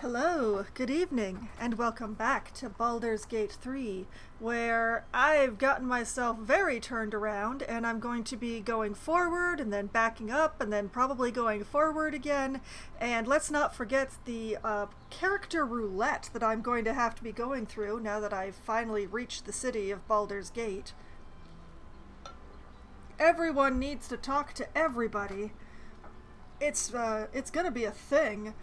Hello, good evening, and welcome back to Baldur's Gate 3, where I've gotten myself very turned around, and I'm going to be going forward, and then backing up, and then probably going forward again, and let's not forget the character roulette that I'm going to have to be going through now that I've finally reached the city of Baldur's Gate. Everyone needs to talk to everybody. It's gonna be a thing.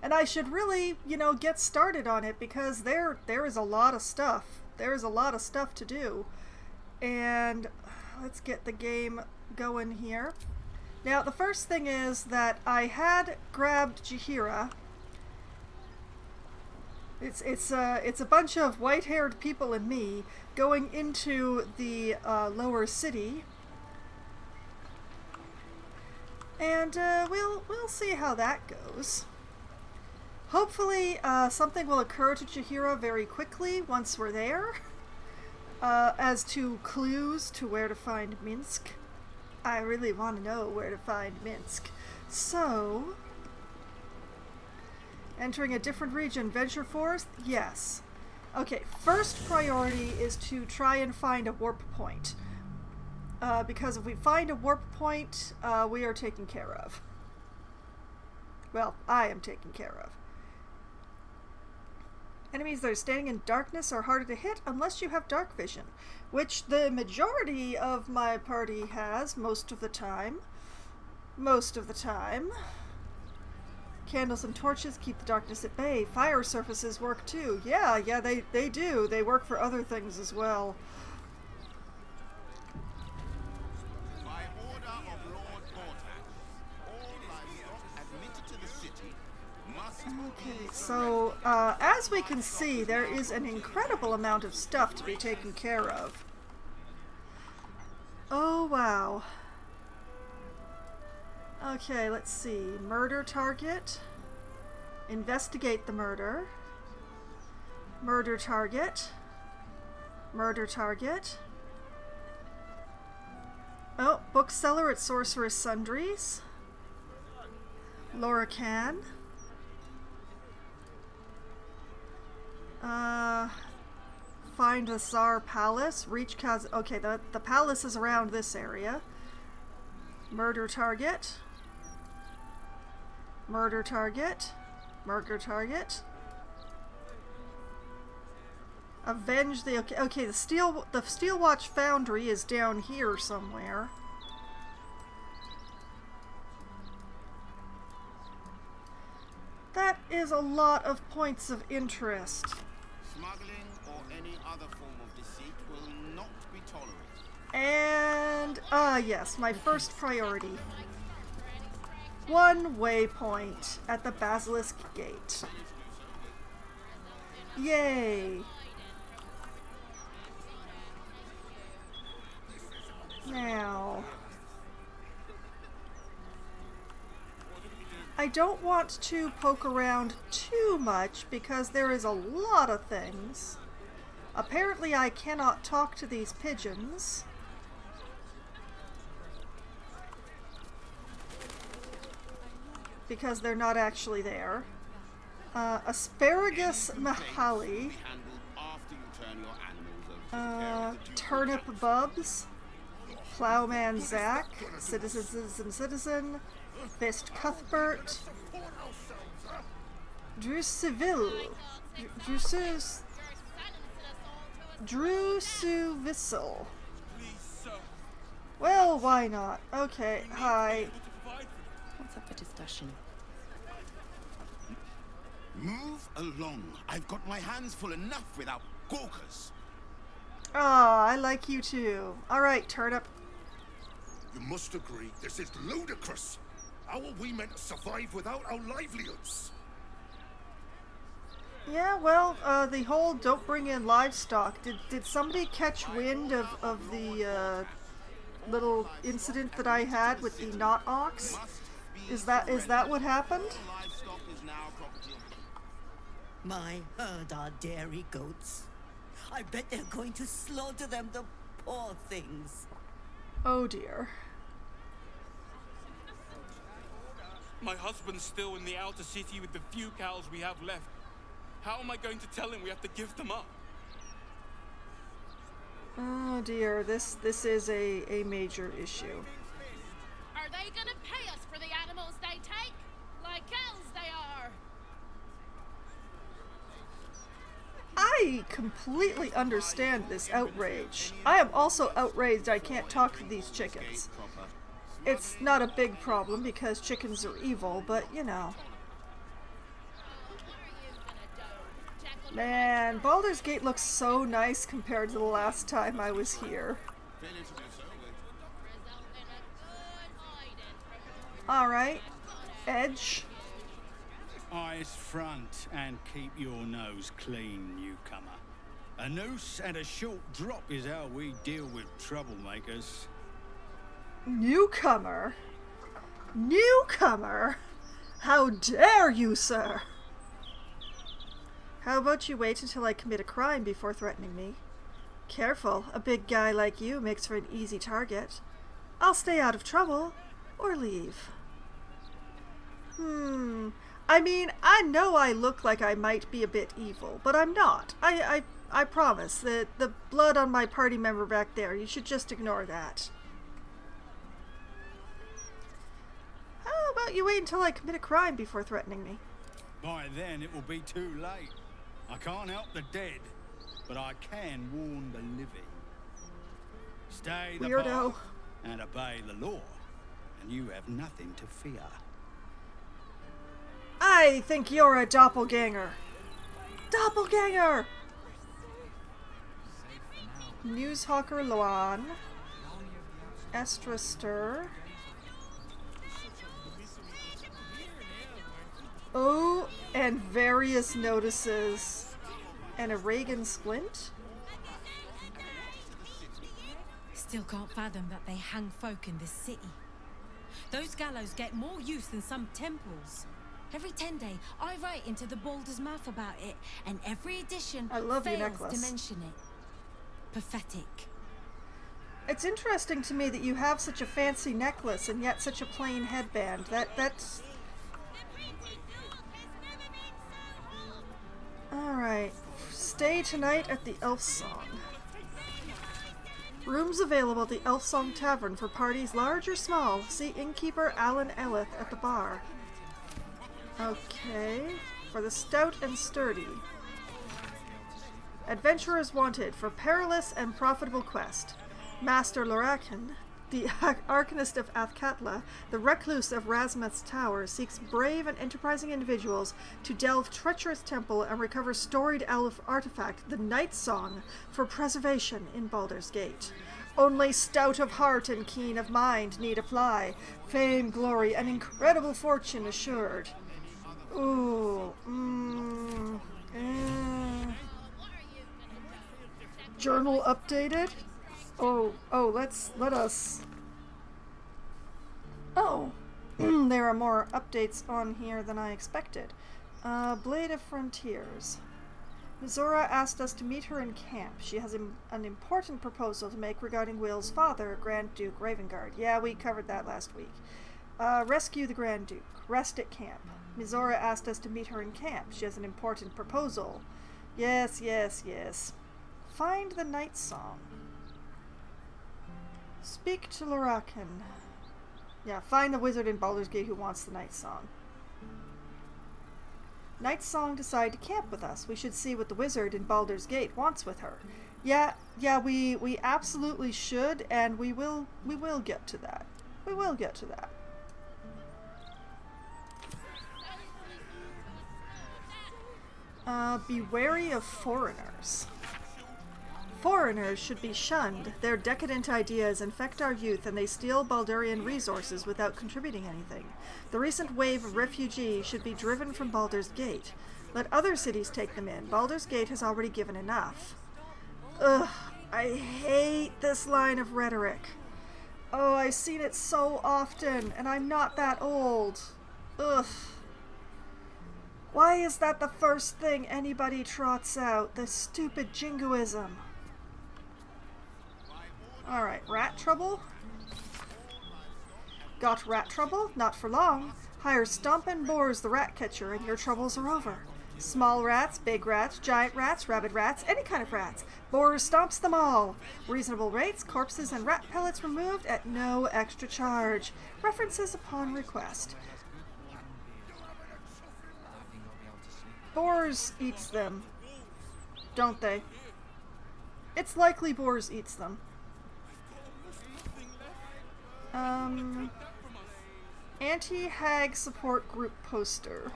And I should really, get started on it because there is a lot of stuff. There is a lot of stuff to do. And let's get the game going here. Now, the first thing is that I had grabbed Jaheira. It's a bunch of white-haired people and me going into the lower city. And we'll see how that goes. Hopefully, something will occur to Jaheira very quickly once we're there. As to clues to where to find Minsk. I really want to know where to find Minsk. So, entering a different region, venture forth? Yes. Okay, first priority is to try and find a warp point. Because if we find a warp point, we are taken care of. Well, I am taken care of. Enemies that are standing in darkness are harder to hit unless you have dark vision, which the majority of my party has most of the time. Most of the time. Candles and torches keep the darkness at bay. Fire surfaces work too. Yeah, they do. They work for other things as well. By order of Lord Portash, all livestock admitted to the city must Okay, so as we can see, there is an incredible amount of stuff to be taken care of. Oh, wow. Okay, let's see. Murder target. Investigate the murder. Murder target. Murder target. Oh, bookseller at Sorceress Sundries. Lorican. Find the Tsar Palace. Reach okay, the palace is around this area. Murder target. Murder target. Murder target. Avenge the okay, the Steel Watch Foundry is down here somewhere. That is a lot of points of interest. smuggling or any other form of deceit will not be tolerated. And, yes, my first priority. One waypoint at the Basilisk Gate. Yay! Now, I don't want to poke around too much because there is a lot of things. Apparently I cannot talk to these pigeons. Because they're not actually there. Asparagus Mahali. Turnip Bubs. Plowman Zack. Citizen. Fist Cuthbert. Drusuvissel. Well, why not? Okay, hi. What's up for discussion? Move along. I've got my hands full enough without gawkers. Ah, I like you too. Alright, Turnip. You must agree, this is ludicrous. How are we meant to survive without our livelihoods? Yeah, well, the whole don't bring in livestock. Did somebody catch wind of the little incident that I had with the not ox? Is that what happened? Livestock is now property of My herd are dairy goats. I bet they're going to slaughter them, the poor things. Oh dear. My husband's still in the outer city with the few cows we have left. How am I going to tell him we have to give them up? Oh dear, this is a major issue. Are they gonna pay us for the animals they take? Like cows they are! I completely understand this outrage. I am also outraged I can't talk to these chickens. It's not a big problem because chickens are evil, but you know. Man, Baldur's Gate looks so nice compared to the last time I was here. Alright, Edge. Eyes front and keep your nose clean, newcomer. A noose and a short drop is how we deal with troublemakers. Newcomer? Newcomer? How dare you, sir? How about you wait until I commit a crime before threatening me? Careful, a big guy like you makes for an easy target. I'll stay out of trouble, or leave. I mean, I know I look like I might be a bit evil, but I'm not. I promise. The blood on my party member back there, you should just ignore that. How about you wait until I commit a crime before threatening me? By then it will be too late. I can't help the dead, but I can warn the living. Stay the Weirdo. path and obey the law, and you have nothing to fear. I think you're a doppelganger. Doppelganger! Newshawker Loan. Estraster. Oh, and various notices. And a Reagan splint? Still can't fathom that they hang folk in this city. Those gallows get more use than some temples. Every 10 day, I write into the Baldur's mouth about it, and every edition I love your fails necklace. to mention it. Pathetic. It's interesting to me that you have such a fancy necklace and yet such a plain headband. That's... Alright. Stay tonight at the Elf Song. Rooms available at the Elf Song Tavern for parties large or small. See innkeeper Alan Ellith at the bar. Okay. For the stout and sturdy. Adventurers wanted for perilous and profitable quest. Master Lorakan, the Arcanist of Athkatla, the recluse of Razmeth's Tower, seeks brave and enterprising individuals to delve treacherous temple and recover storied elf artifact, the Night Song, for preservation in Baldur's Gate. Only stout of heart and keen of mind need apply. Fame, glory, and incredible fortune assured. Ooh. Journal updated? Let us... Oh, there are more updates on here than I expected. Blade of Frontiers. Mizora asked us to meet her in camp. She has an important proposal to make regarding Will's father, Grand Duke Ravengard. Yeah, we covered that last week. Rescue the Grand Duke. Rest at camp. Mizora asked us to meet her in camp. She has an important proposal. Yes. Find the Night Song. Speak to Lorakan. Yeah, find the wizard in Baldur's Gate who wants the Night Song. Night Song decided to camp with us. We should see what the wizard in Baldur's Gate wants with her. Yeah, we absolutely should, and we will get to that. We will get to that. Be wary of foreigners. Foreigners should be shunned. Their decadent ideas infect our youth and they steal Baldurian resources without contributing anything. The recent wave of refugees should be driven from Baldur's Gate. Let other cities take them in. Baldur's Gate has already given enough. Ugh, I hate this line of rhetoric. Oh, I've seen it so often, and I'm not that old. Ugh. Why is that the first thing anybody trots out? The stupid jingoism. Alright, rat trouble? Got rat trouble? Not for long. Hire Stompin' Boars the rat catcher and your troubles are over. Small rats, big rats, giant rats, rabid rats, any kind of rats. Boars stomps them all. Reasonable rates, corpses and rat pellets removed at no extra charge. References upon request. Boars eats them, don't they? It's likely Boars eats them. Anti-hag support group poster.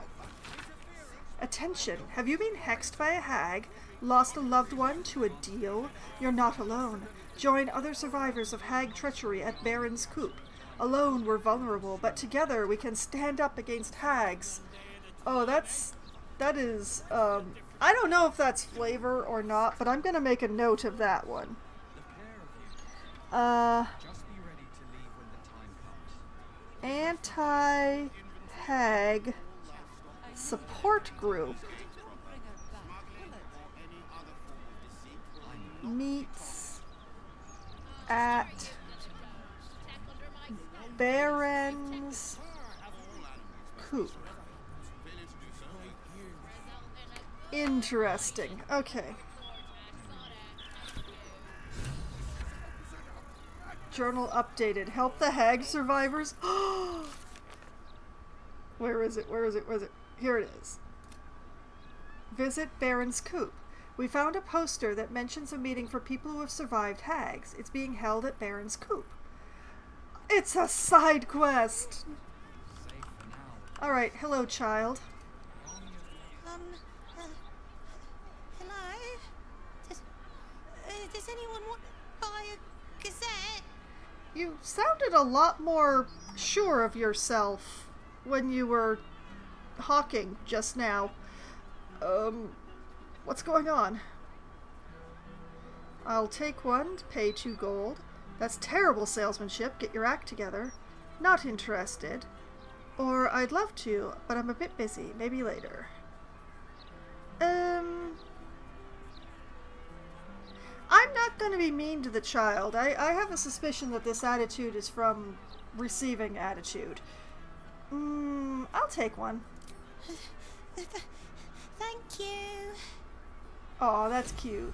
Attention! Have you been hexed by a hag? Lost a loved one to a deal? You're not alone. Join other survivors of hag treachery at Baron's Coop. Alone we're vulnerable, but together we can stand up against hags. Oh, that is, I don't know if that's flavor or not, but I'm gonna make a note of that one. Anti-hag support group meets at Baron's Coop. Interesting. Okay. Journal updated. Help the hag survivors. Where is it? Where is it? Where is it? Here it is. Visit Baron's Coop. We found a poster that mentions a meeting for people who have survived hags. It's being held at Baron's Coop. It's a side quest! Alright, hello, child. Hello? Does anyone want to buy a gazette? You sounded a lot more sure of yourself when you were hawking just now. What's going on? I'll take one, pay 2 gold. That's terrible salesmanship, get your act together. Not interested. Or I'd love to, but I'm a bit busy, maybe later. I'm not going to be mean to the child. I have a suspicion that this attitude is from receiving attitude. I'll take one. Thank you. Aw, that's cute.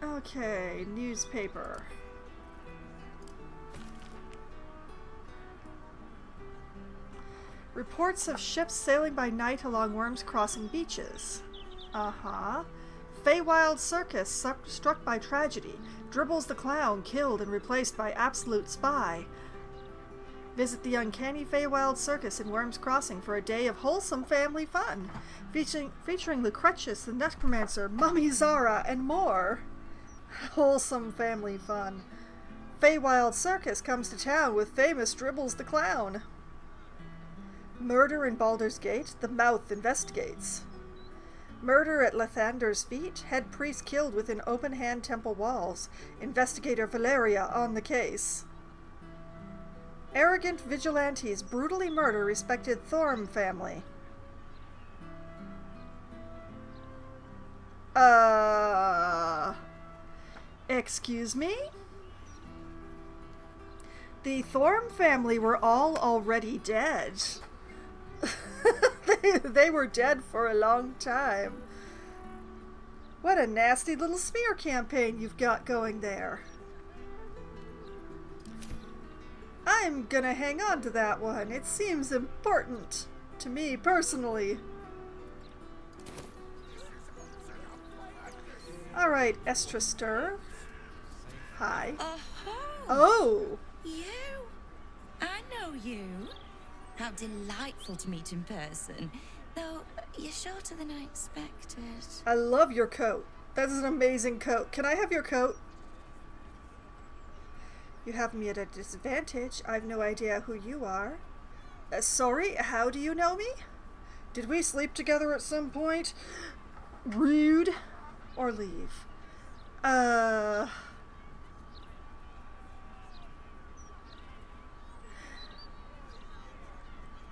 Okay, newspaper. Reports of ships sailing by night along Worms Crossing beaches. Feywild Circus struck by tragedy. Dribbles the Clown killed and replaced by Absolute Spy. Visit the uncanny Feywild Circus in Worms Crossing for a day of wholesome family fun, featuring Lucretius the Necromancer, Mummy Zara, and more. Wholesome family fun. Feywild Circus comes to town with famous Dribbles the Clown. Murder in Baldur's Gate, the Mouth investigates. Murder at Lathander's feet, head priest killed within open-hand temple walls. Investigator Valeria on the case. Arrogant vigilantes brutally murder respected Thorm family. Excuse me? The Thorm family were all already dead. They were dead for a long time. What a nasty little smear campaign you've got going there. I'm gonna hang on to that one. It seems important to me personally. Alright, Estraster. Hi. Oh! You? I know you. How delightful to meet in person. Though, you're shorter than I expected. I love your coat. That is an amazing coat. Can I have your coat? You have me at a disadvantage. I've no idea who you are. Sorry, how do you know me? Did we sleep together at some point? Rude. Or leave.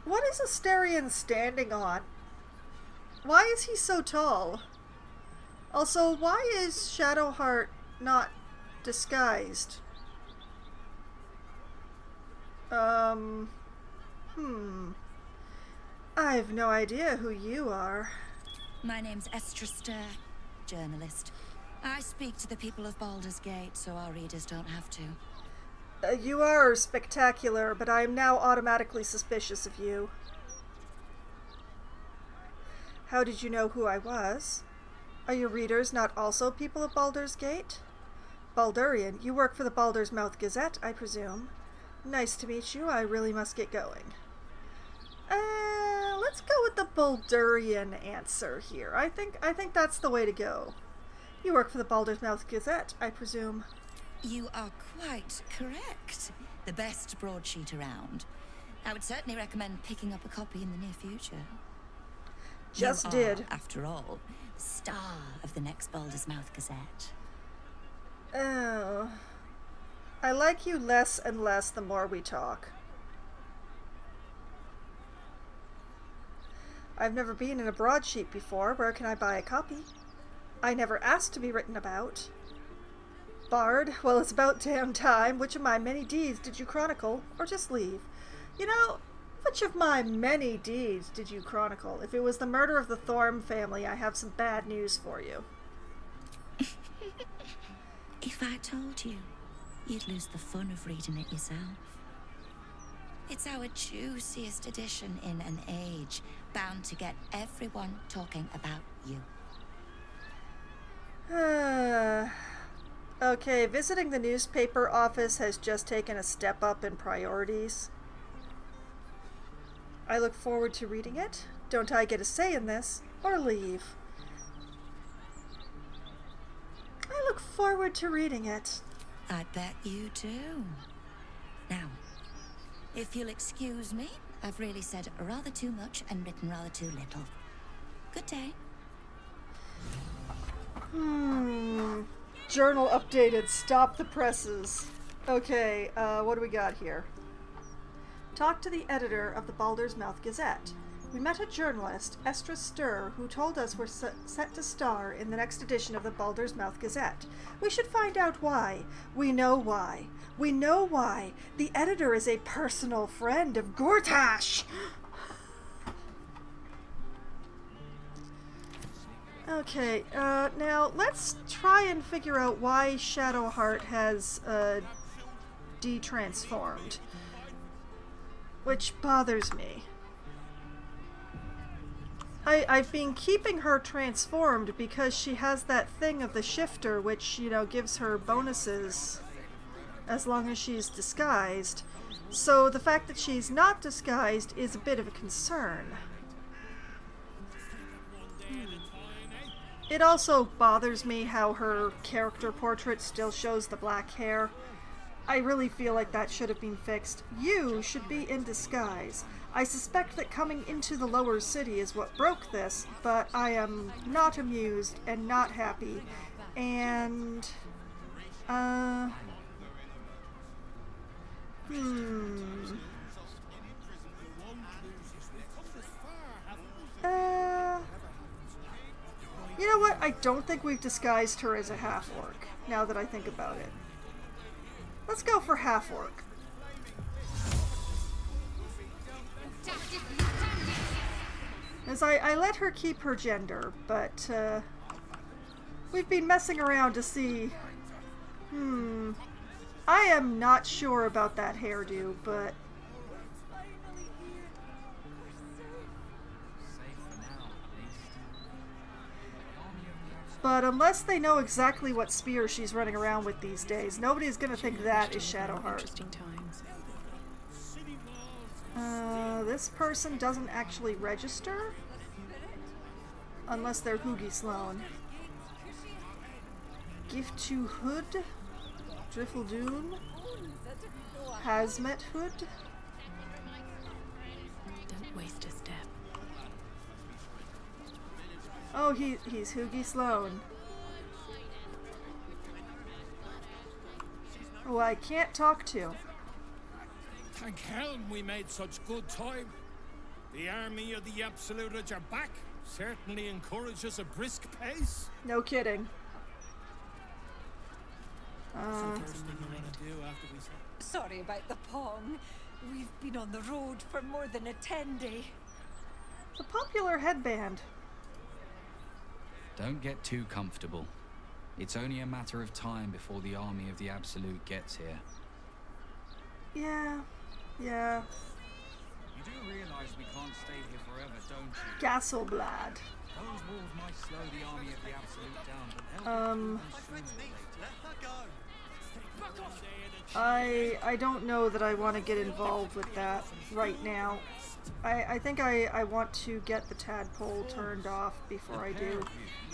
What is Asterion standing on? Why is he so tall? Also, why is Shadowheart not disguised? I've no idea who you are. My name's Estra Stir, journalist. I speak to the people of Baldur's Gate, so our readers don't have to. You are spectacular, but I am now automatically suspicious of you. How did you know who I was? Are your readers not also people of Baldur's Gate? Baldurian, you work for the Baldur's Mouth Gazette, I presume. Nice to meet you. I really must get going. Let's go with the Baldurian answer here. I think that's the way to go. You work for the Baldur's Mouth Gazette, I presume. You are quite correct. The best broadsheet around. I would certainly recommend picking up a copy in the near future. Just you did. Are, after all, the star of the next Baldur's Mouth Gazette. Oh. I like you less and less the more we talk. I've never been in a broadsheet before. Where can I buy a copy? I never asked to be written about. Bard, well, it's about damn time. Which of my many deeds did you chronicle, or just leave? You know, which of my many deeds did you chronicle? If it was the murder of the Thorm family, I have some bad news for you. If I told you, you'd lose the fun of reading it yourself. It's our juiciest edition in an age bound to get everyone talking about you. Okay, visiting the newspaper office has just taken a step up in priorities. I look forward to reading it. Don't I get a say in this? Or leave? I look forward to reading it. I bet you do. Now, if you'll excuse me, I've really said rather too much and written rather too little. Good day. Journal updated. Stop the presses. Okay, what do we got here? Talk to the editor of the Baldur's Mouth Gazette. We met a journalist, Estra Stir, who told us we're set to star in the next edition of the Baldur's Mouth Gazette. We should find out why. We know why. We know why. The editor is a personal friend of Gortash! Okay, now let's try and figure out why Shadowheart has, de-transformed. Which bothers me. I've been keeping her transformed because she has that thing of the shifter, which, you know, gives her bonuses as long as she's disguised. So the fact that she's not disguised is a bit of a concern. It also bothers me how her character portrait still shows the black hair. I really feel like that should have been fixed. You should be in disguise. I suspect that coming into the lower city is what broke this, but I am not amused and not happy. And, you know what? I don't think we've disguised her as a half-orc, now that I think about it. Let's go for half-orc. As I let her keep her gender, but, we've been messing around to see... I am not sure about that hairdo, but... But unless they know exactly what spear she's running around with these days, nobody's gonna think that is Shadowheart. This person doesn't actually register? Unless they're Hoogie Sloan. Gift to Hood? Driffledoon? Hazmat Hood? Don't waste a step. Oh, he's Hoogie Sloan. Who I can't talk to. Thank Helm we made such good time. The army of the Absolute are back. Certainly encourages a brisk pace. No kidding. Sorry about the pong. We've been on the road for more than a 10-day. It's a popular headband. Don't get too comfortable. It's only a matter of time before the army of the Absolute gets here. Yeah. You do realize we can't stay here forever, don't you? Gasselblad. Those walls might slow the army of the Absolute down, but they'll I don't know that I want to get involved with that right now. I think I want to get the tadpole turned off before I do.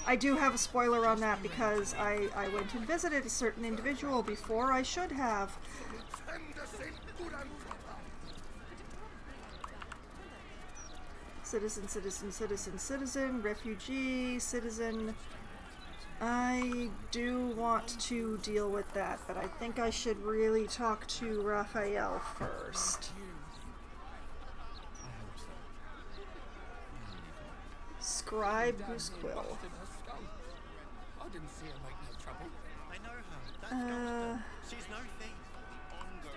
I do have a spoiler on that because I went and visited a certain individual before I should have. Citizen, citizen, citizen, citizen, refugee, citizen. I do want to deal with that, but I think I should really talk to Raphael first. Scribe Goosequill. I didn't see her make no trouble. I know her. She's no thief.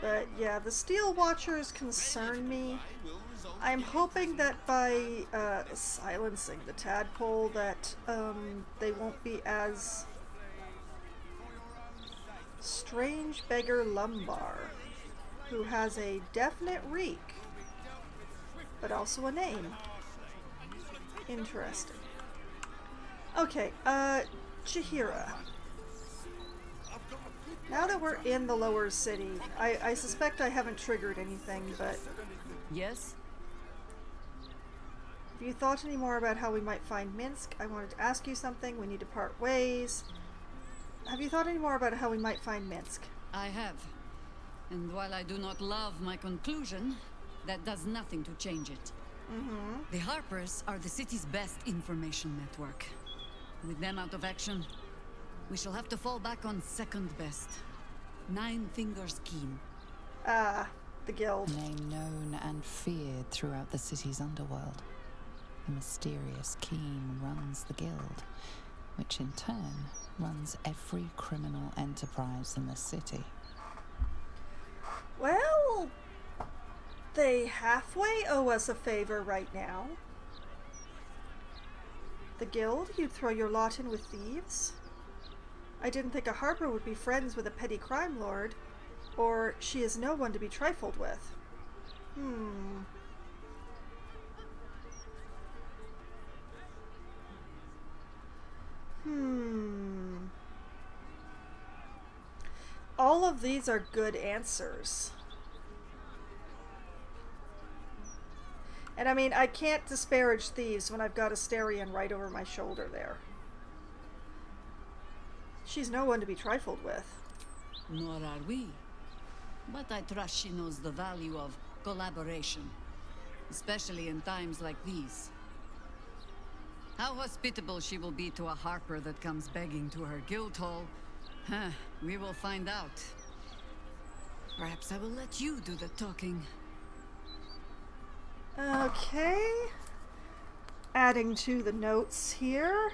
But yeah, the Steel Watchers concern me. I'm hoping that by silencing the tadpole that they won't be as... Strange Beggar Lumbar, who has a definite reek, but also a name. Interesting. Okay, Chihira. Now that we're in the lower city, I suspect I haven't triggered anything, but... Yes? Have you thought any more about how we might find Minsk? I wanted to ask you something. We need to part ways. Have you thought any more about how we might find Minsk? I have. And while I do not love my conclusion, that does nothing to change it. The Harpers are the city's best information network. With them out of action, we shall have to fall back on second best. Nine Fingers Keen. Ah, the guild. A name known and feared throughout the city's underworld. The mysterious Keen runs the guild, which in turn runs every criminal enterprise in the city. Well, they halfway owe us a favor right now. The guild? You'd throw your lot in with thieves? I didn't think a Harper would be friends with a petty crime lord, or she is no one to be trifled with. All of these are good answers. And I mean, I can't disparage thieves when I've got Asterion right over my shoulder there. She's no one to be trifled with. Nor are we. But I trust she knows the value of collaboration, especially in times like these. How hospitable she will be to a Harper that comes begging to her guild hall, we will find out. Perhaps I will let you do the talking. Okay. Adding to the notes here.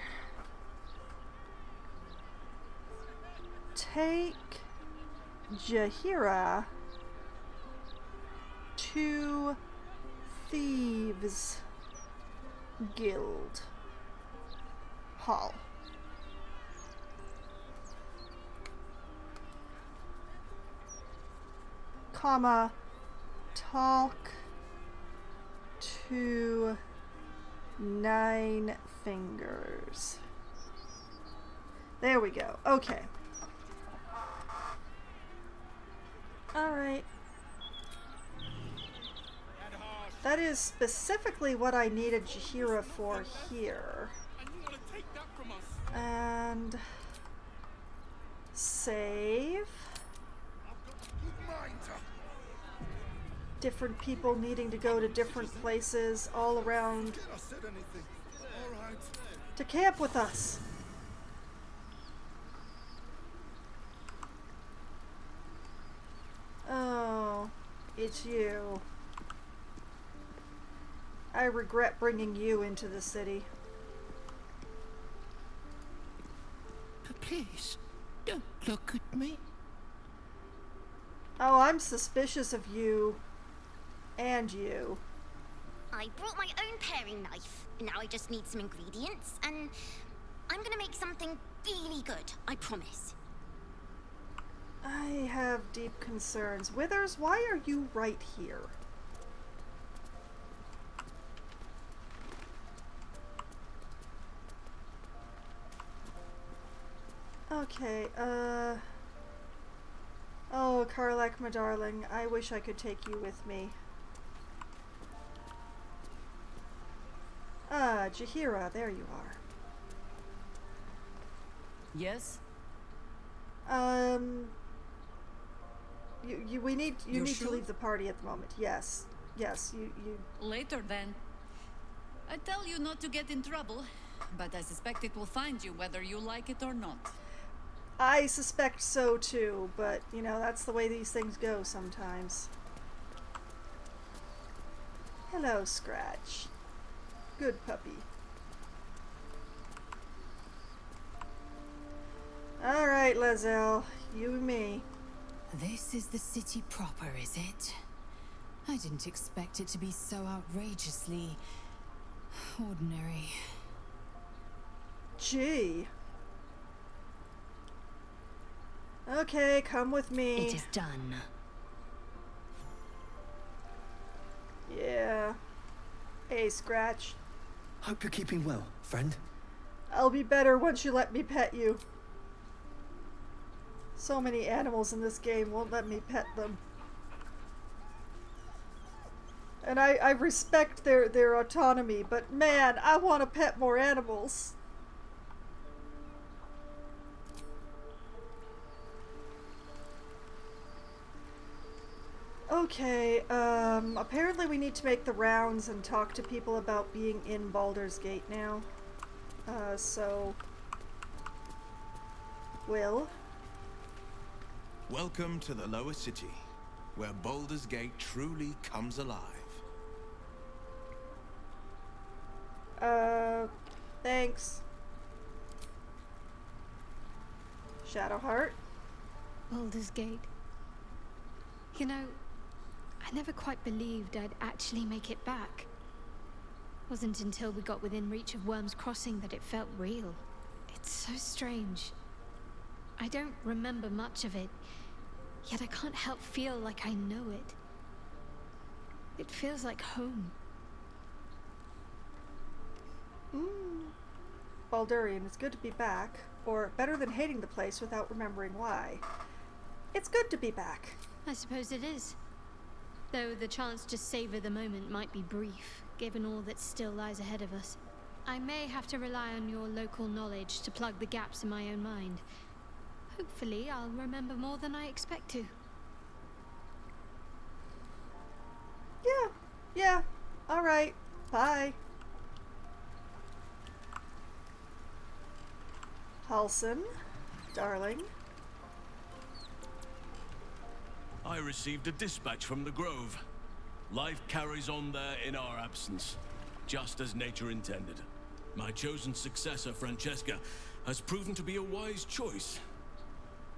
Take Jahira to Thieves Guild Hall. Comma, talk to Nine Fingers. There we go. Okay. Alright. That is specifically what I needed Jahira for here. And save. Different people needing to go to different places all around to camp with us. Oh, it's you. I regret bringing you into the city. But please, don't look at me. Oh, I'm suspicious of you. And you. I brought my own paring knife. Now I just need some ingredients, and I'm gonna make something really good, I promise. I have deep concerns. Withers, why are you right here? Okay, oh, Karlak, my darling, I wish I could take you with me. Ah, Jaheira, there you are. Yes? We need You're need sure? to leave the party at the moment. Yes. Yes, you Later then. I tell you not to get in trouble, but I suspect it will find you whether you like it or not. I suspect so too, but you know, that's the way these things go sometimes. Hello, Scratch. Good puppy. Alright, Lae'zel, you and me. This is the city proper, is it? I didn't expect it to be so outrageously ordinary. Gee. Okay, come with me. It is done. Yeah. Hey, Scratch. Hope you're keeping well, friend. I'll be better once you let me pet you. So many animals in this game won't let me pet them. And I respect their autonomy, but man, I want to pet more animals. Okay, apparently we need to make the rounds and talk to people about being in Baldur's Gate now. So... Will? Welcome to the lower city, where Baldur's Gate truly comes alive. Thanks. Shadowheart? Baldur's Gate. You know, I never quite believed I'd actually make it back. Wasn't until we got within reach of Worm's Crossing that it felt real. It's so strange. I don't remember much of it, yet I can't help feel like I know it. It feels like home. Baldurian, it's good to be back. Or better than hating the place without remembering why. It's good to be back. I suppose it is. Though the chance to savor the moment might be brief, given all that still lies ahead of us. I may have to rely on your local knowledge to plug the gaps in my own mind. Hopefully, I'll remember more than I expect to. Yeah. Alright. Bye. Halsin, darling. I received a dispatch from the Grove. Life carries on there in our absence, just as nature intended. My chosen successor, Francesca, has proven to be a wise choice.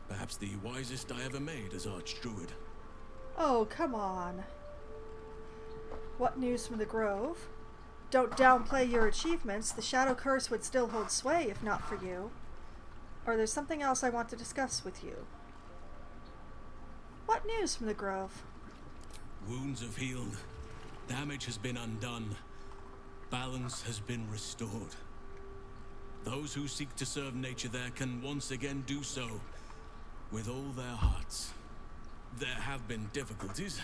Perhaps the wisest I ever made as Archdruid. Oh, come on. What news from the Grove? Don't downplay your achievements. The Shadow Curse would still hold sway if not for you. Or there's something else I want to discuss with you. What news from the Grove? Wounds have healed. Damage has been undone. Balance has been restored. Those who seek to serve nature there can once again do so with all their hearts. There have been difficulties.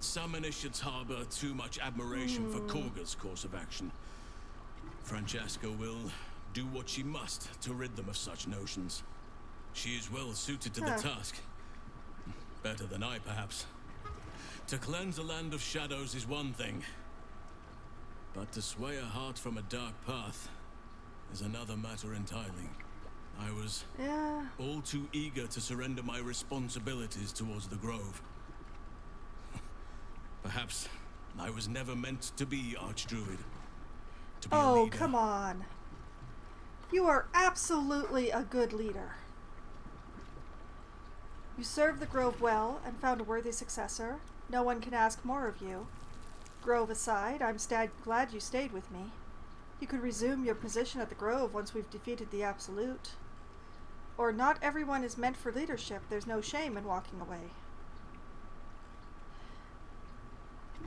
Some initiates harbor too much admiration for Korga's course of action. Francesca will do what she must to rid them of such notions. She is well suited to the task. Better than I, perhaps. To cleanse a land of shadows is one thing, but to sway a heart from a dark path is another matter entirely. I was all too eager to surrender my responsibilities towards the Grove. Perhaps I was never meant to be Archdruid. To be a leader. Come on. You are absolutely a good leader. You served the Grove well and found a worthy successor. No one can ask more of you. Grove aside, I'm glad you stayed with me. You could resume your position at the Grove once we've defeated the Absolute. Or not everyone is meant for leadership. There's no shame in walking away.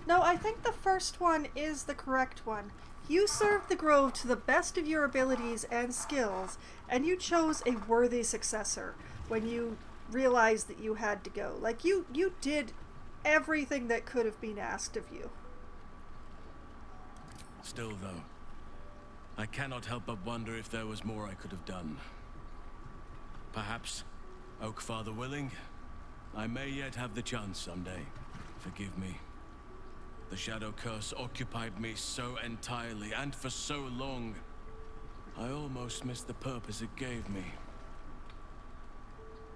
No, I think the first one is the correct one. You served the Grove to the best of your abilities and skills, and you chose a worthy successor when you realized that you had to go. Like, you did everything that could have been asked of you. Still, though, I cannot help but wonder if there was more I could have done. Perhaps, Oakfather willing, I may yet have the chance someday. Forgive me. The Shadow Curse occupied me so entirely, and for so long, I almost missed the purpose it gave me.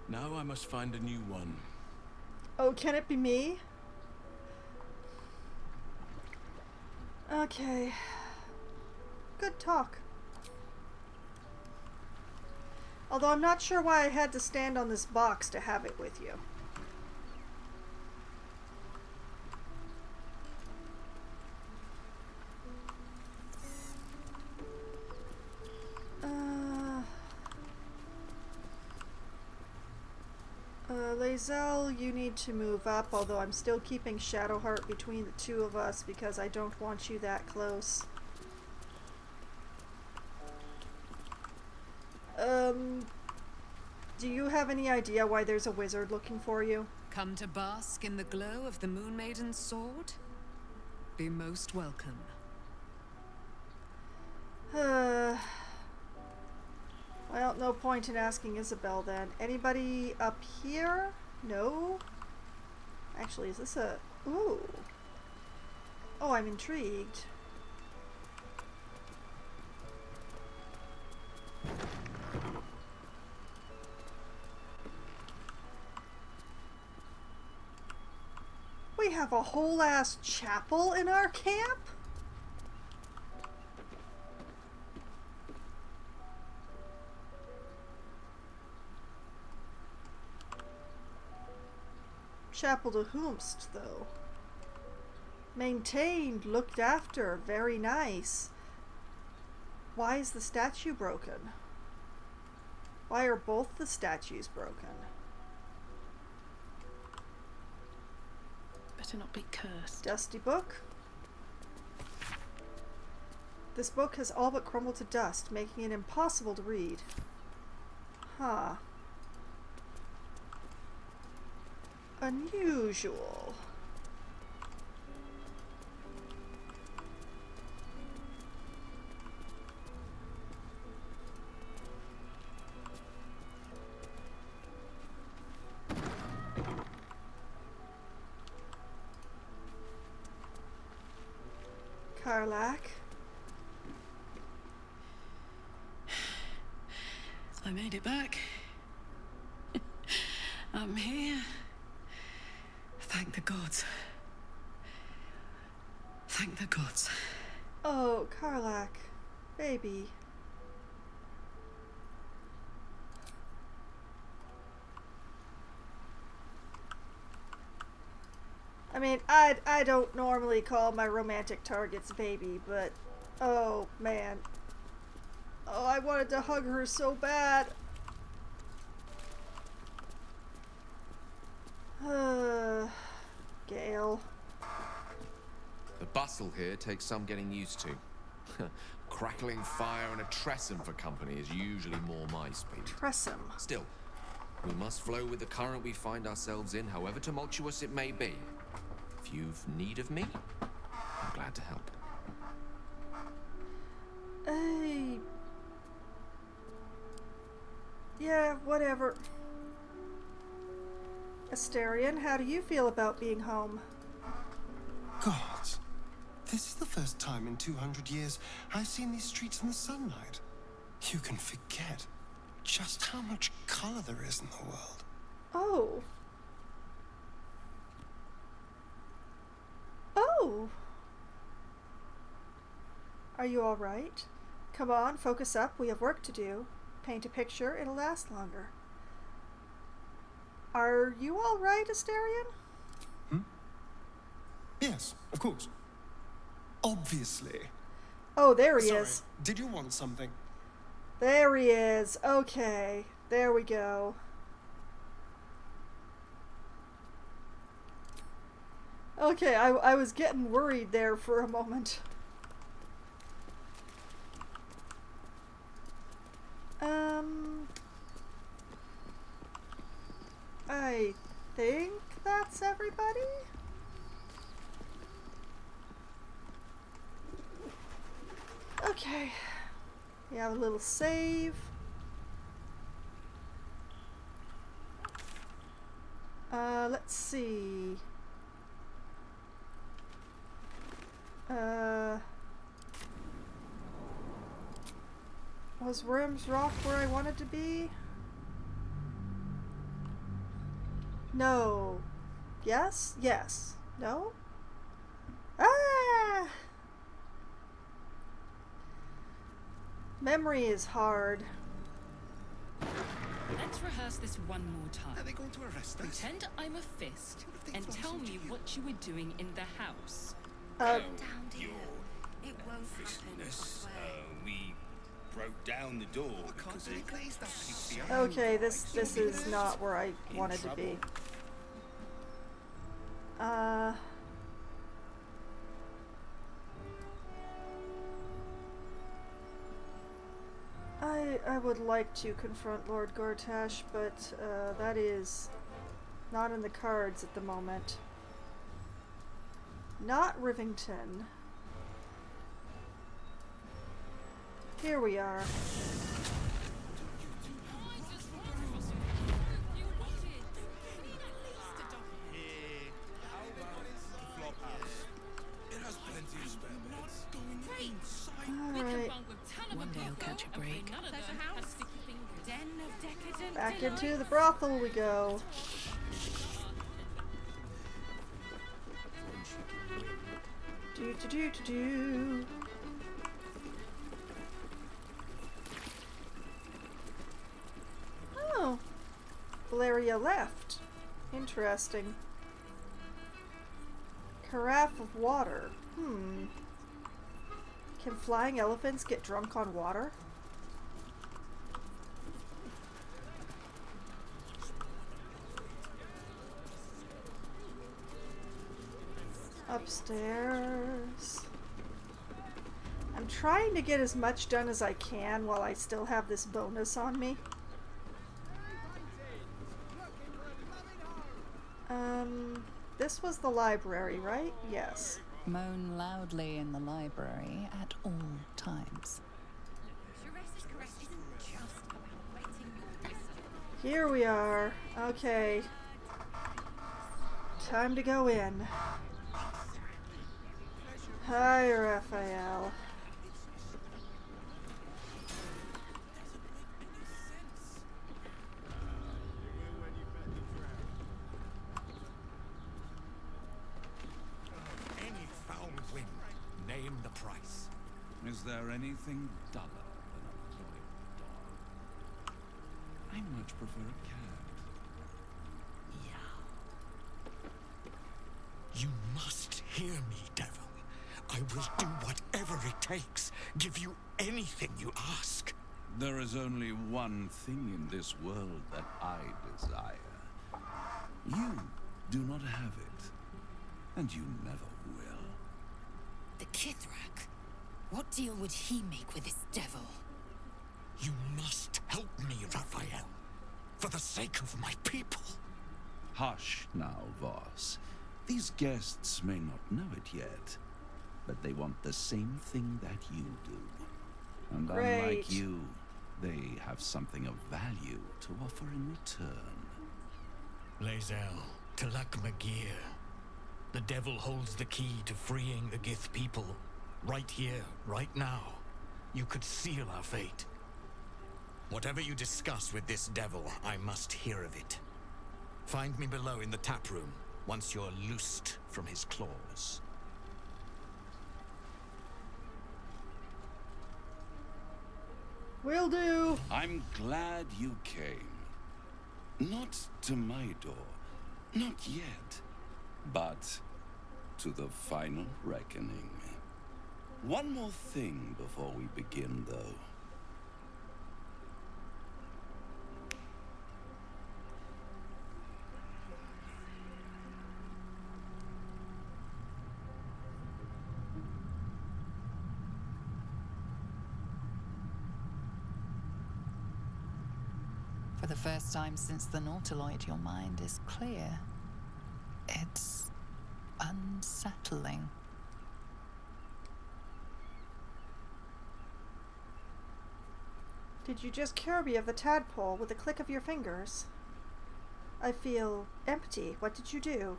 Now I must find a new one. Oh, can it be me? Okay. Good talk. Although I'm not sure why I had to stand on this box to have it with you. Lae'zel, you need to move up, although I'm still keeping Shadowheart between the two of us because I don't want you that close. Do you have any idea why there's a wizard looking for you? Come to bask in the glow of the Moon Maiden's sword? Be most welcome. Well, no point in asking Isabel then. Anybody up here? No? Actually, is this a... Ooh. Oh, I'm intrigued. We have a whole ass chapel in our camp? Chapel to whomst, though. Maintained, looked after, very nice. Why is the statue broken? Why are both the statues broken? Better not be cursed. Dusty book. This book has all but crumbled to dust, making it impossible to read. Huh. Unusual. Karlach. I made it back. I'm here. Thank the gods. Thank the gods. Oh, Karlach. Baby. I mean, I don't normally call my romantic targets baby, but oh man. Oh, I wanted to hug her so bad. Gale. The bustle here takes some getting used to. Crackling fire and a tressum for company is usually more my speed. Tressum. Still, we must flow with the current we find ourselves in, however tumultuous it may be. If you've need of me, I'm glad to help. Hey. Yeah, whatever. Astarion, how do you feel about being home? Gods, this is the first time in 200 years I've seen these streets in the sunlight. You can forget just how much color there is in the world. Oh. Oh. Are you all right? Come on, focus up. We have work to do. Paint a picture. It'll last longer. Are you all right, Astarion? Yes, of course. Obviously. Oh, there he Sorry, is. did you want something? There he is. Okay, there we go. Okay, I was getting worried there for a moment. I think that's everybody? Okay. We have a little save. Let's see. Was Worm's Rock where I wanted to be? No. Yes? Yes. No? Ah! Memory is hard. Let's rehearse this one more time. Are they going to arrest us? Pretend I'm a fist and tell me what you were doing in the house. Your It won't fistiness, we broke down the door because it... Okay, this is not where I wanted to be. I would like to confront Lord Gortash, but that is not in the cards at the moment. Not Rivington. Here we are. Alright. One day I'll catch a break. Back into the brothel we go. Do do do do do. Oh, Valeria left. Interesting. Carafe of water. Can flying elephants get drunk on water? Upstairs. I'm trying to get as much done as I can while I still have this bonus on me. This was the library, right? Yes. Moan loudly in the library at all times. Here we are. Okay. Time to go in. Hi, Raphael. Any foul wind, name the price. Is there anything duller than a loyal dog? I much prefer a cat. You must hear me, devil. I will do whatever it takes. Give you anything you ask. There is only one thing in this world that I desire. You do not have it, and you never will. The Kithrak? What deal would he make with this devil? You must help me, Raphael. For the sake of my people. Hush now, Voss. These guests may not know it yet, but they want the same thing that you do. And unlike you, they have something of value to offer in return. Lae'zel, Talak Magir. The devil holds the key to freeing the Gith people. Right here, right now. You could seal our fate. Whatever you discuss with this devil, I must hear of it. Find me below in the tap room, once you're loosed from his claws. Will do. I'm glad you came. Not to my door. Not yet. But to the final reckoning. One more thing before we begin, though. For the first time since the Nautiloid, your mind is clear. It's unsettling. Did you just cure me of the tadpole with a click of your fingers? I feel empty. What did you do?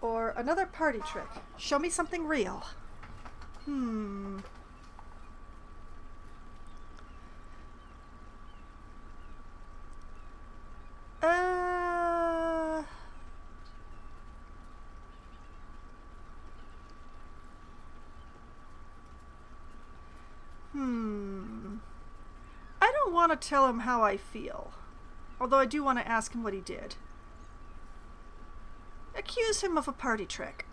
Or another party trick. Show me something real. I don't want to tell him how I feel. Although I do want to ask him what he did. Accuse him of a party trick.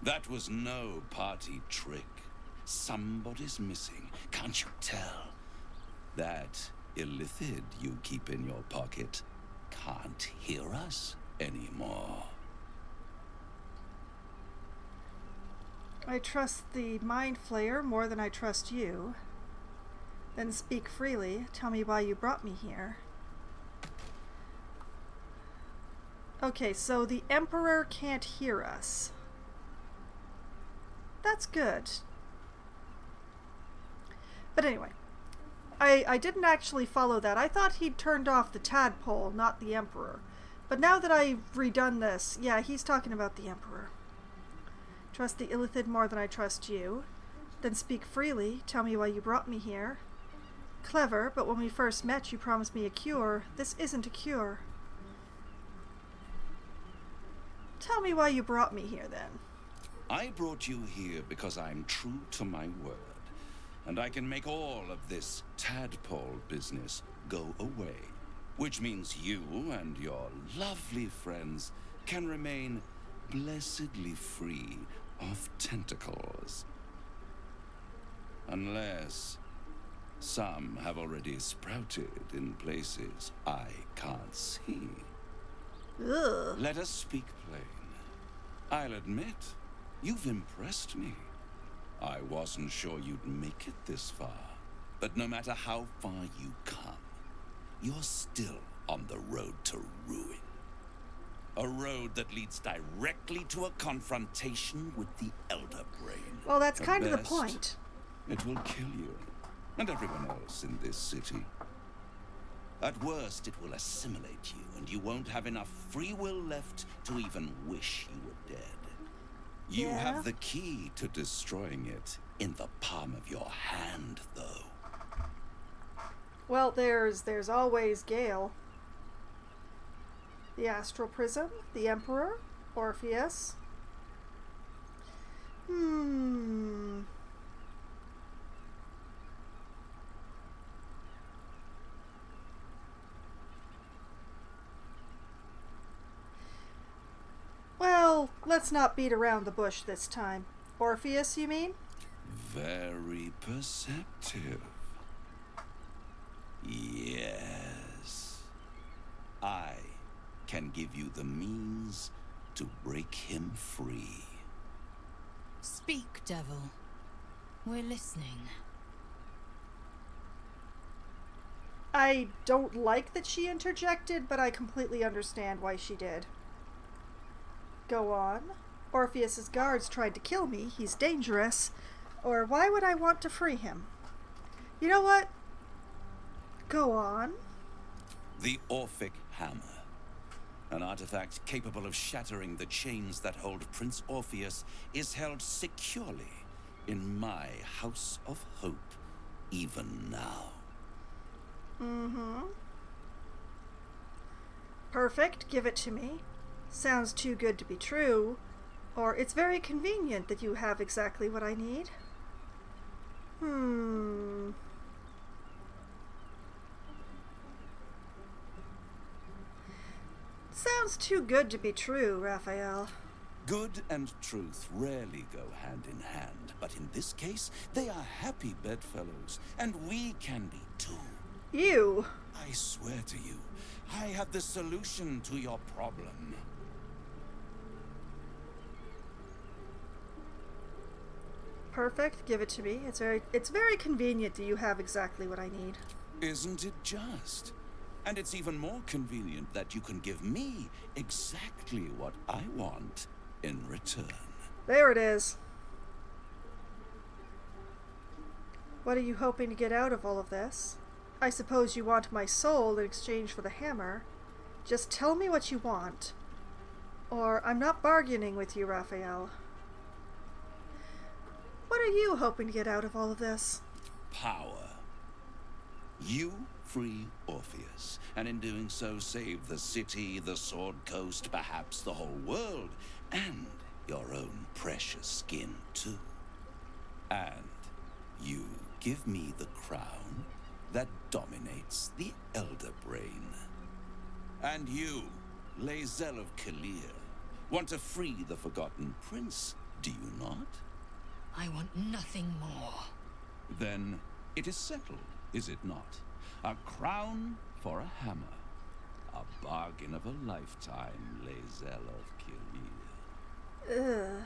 That was no party trick. Somebody's missing. Can't you tell? That illithid you keep in your pocket can't hear us anymore. I trust the Mind Flayer more than I trust you. Then speak freely. Tell me why you brought me here. Okay, so the Emperor can't hear us. That's good. But anyway, I didn't actually follow that. I thought he'd turned off the tadpole, not the Emperor. But now that I've redone this, yeah, he's talking about the Emperor. Trust the illithid more than I trust you. Then speak freely. Tell me why you brought me here. Clever, but when we first met, you promised me a cure. This isn't a cure. Tell me why you brought me here, then. I brought you here because I'm true to my word. And I can make all of this tadpole business go away. Which means you and your lovely friends can remain blessedly free of tentacles. Unless some have already sprouted in places I can't see. Ugh. Let us speak plain. I'll admit, you've impressed me. I wasn't sure you'd make it this far. But no matter how far you come, you're still on the road to ruin. A road that leads directly to a confrontation with the Elder Brain. Well, that's At kind of the best, point. It will kill you, and everyone else in this city. At worst, it will assimilate you, and you won't have enough free will left to even wish you were dead. You Yeah. have the key to destroying it in the palm of your hand, though. Well, there's always Gale. The Astral Prism, the Emperor, Orpheus. Well, let's not beat around the bush this time. Orpheus, you mean? Very perceptive. Yes. I can give you the means to break him free. Speak, devil. We're listening. I don't like that she interjected, but I completely understand why she did. Go on. Orpheus's guards tried to kill me. He's dangerous. Or why would I want to free him? You know what? Go on. The Orphic Hammer. An artifact capable of shattering the chains that hold Prince Orpheus is held securely in my House of Hope, even now. Perfect. Give it to me. Sounds too good to be true. Or it's very convenient that you have exactly what I need. Sounds too good to be true, Raphael. Good and truth rarely go hand in hand, but in this case, they are happy bedfellows, and we can be too. You. I swear to you, I have the solution to your problem. Perfect. Give it to me. It's very convenient that you have exactly what I need. Isn't it just? And it's even more convenient that you can give me exactly what I want in return. There it is. What are you hoping to get out of all of this? I suppose you want my soul in exchange for the hammer. Just tell me what you want. Or I'm not bargaining with you, Raphael. What are you hoping to get out of all of this? Power. You free Orpheus, and in doing so save the city, the Sword Coast, perhaps the whole world, and your own precious skin too. And you give me the crown that dominates the Elder Brain. And you, Lae'zel of Kalir, want to free the Forgotten Prince, do you not? I want nothing more. Then it is settled, is it not? A crown for a hammer. A bargain of a lifetime, Lae'zel of Kalir. Ugh.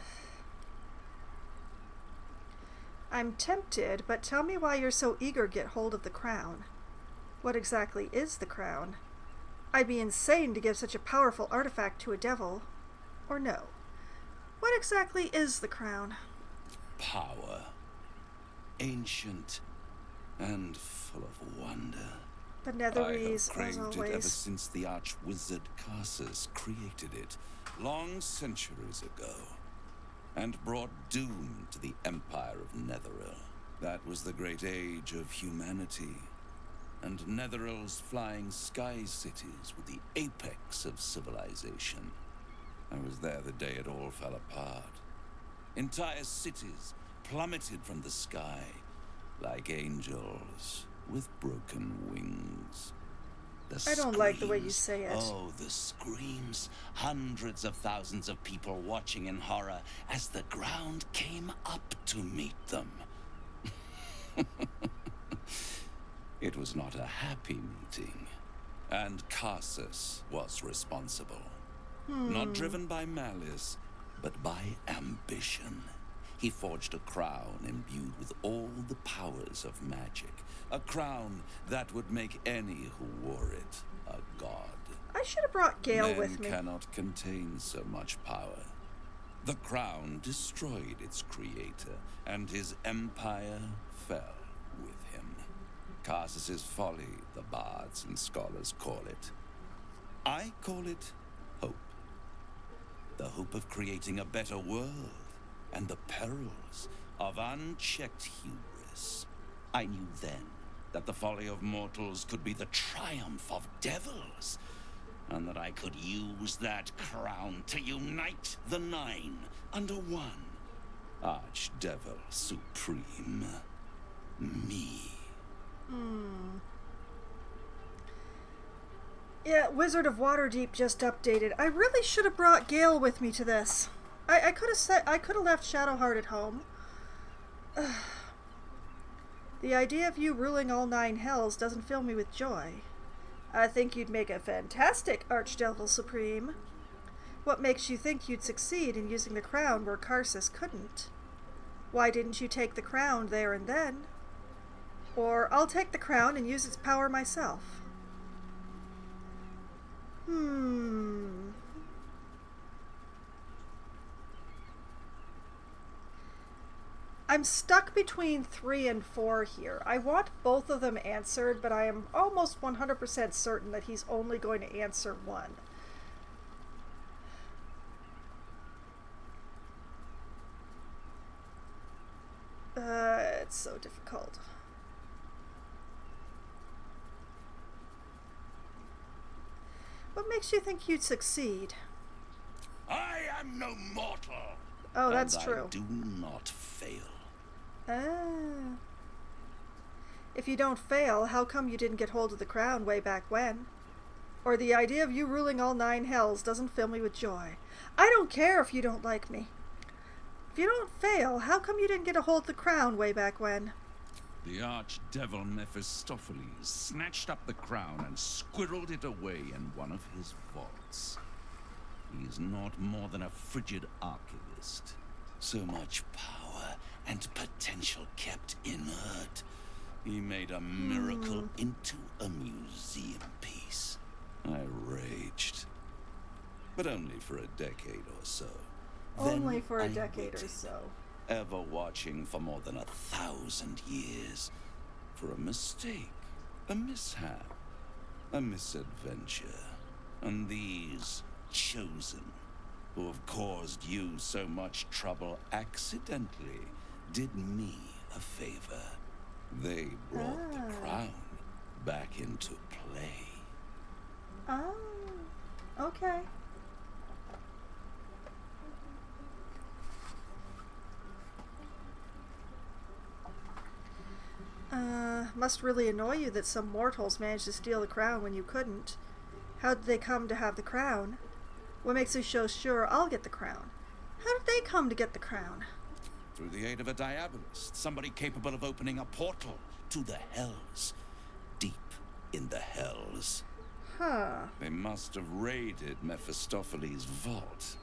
I'm tempted, but tell me why you're so eager to get hold of the crown. What exactly is the crown? I'd be insane to give such a powerful artifact to a devil. Or no. What exactly is the crown? Power. Ancient and full of wonder. The Netherese, I have as craved it ever always. since the arch-wizard Karsus created it, long centuries ago, and brought doom to the Empire of Netheril. That was the great age of humanity, and Netheril's flying sky cities were the apex of civilization. I was there the day it all fell apart. Entire cities plummeted from the sky, like angels with broken wings. The I don't like the way you screams. say it. Oh, the screams. Hundreds of thousands of people watching in horror as the ground came up to meet them. It was not a happy meeting, and Karsus was responsible. Not driven by malice, but by ambition. He forged a crown imbued with all the powers of magic. A crown that would make any who wore it a god. I should have brought Gale Men with me. cannot contain so much power. The crown destroyed its creator, and his empire fell with him. Karsus's folly, the bards and scholars call it. I call it hope. The hope of creating a better world, and the perils of unchecked hubris. I knew then that the folly of mortals could be the triumph of devils, and that I could use that crown to unite the Nine under one. Archdevil Supreme. Me. Yeah, Wizard of Waterdeep just updated. I really should have brought Gale with me to this. I could have left Shadowheart at home. The idea of you ruling all 9 hells doesn't fill me with joy. I think you'd make a fantastic Archdevil Supreme. What makes you think you'd succeed in using the crown where Karsus couldn't? Why didn't you take the crown there and then? Or I'll take the crown and use its power myself. I'm stuck between 3 and 4 here. I want both of them answered, but I am almost 100% certain that he's only going to answer one. It's so difficult. What makes you think you'd succeed? I am no mortal. Oh, that's and true. I do not fail. Ah. If you don't fail, how come you didn't get hold of the crown way back when? or the idea of you ruling all 9 hells doesn't fill me with joy. I don't care if you don't like me. If you don't fail, how come you didn't get a hold of the crown way back when? The archdevil Mephistopheles snatched up the crown and squirreled it away in one of his vaults. He is not more than a frigid archivist. So much power and potential kept inert. He made a miracle into a museum piece. I raged. But only for a decade or so. Only Then for a I decade or waited, so. ever watching for more than 1,000 years. For a mistake, a mishap, a misadventure. And these chosen, who have caused you so much trouble accidentally, did me a favor. They brought the crown back into play. Oh, okay. Must really annoy you that some mortals managed to steal the crown when you couldn't. How did they come to have the crown? What makes you so sure I'll get the crown? How did they come to get the crown? Through the aid of a diabolist, somebody capable of opening a portal to the hells. Deep in the hells. Huh. They must have raided Mephistopheles' vault.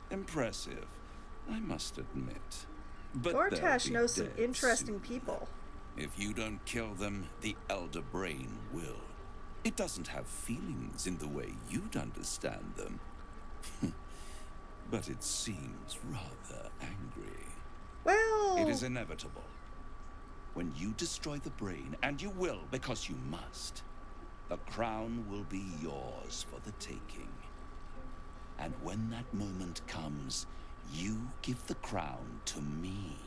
Impressive, I must admit. But Gortash they'll be knows some dead interesting soon. people. If you don't kill them, the Elder Brain will. It doesn't have feelings in the way you'd understand them. But it seems rather angry. Well... It is inevitable. When you destroy the brain, and you will because you must, the crown will be yours for the taking. And when that moment comes, you give the crown to me.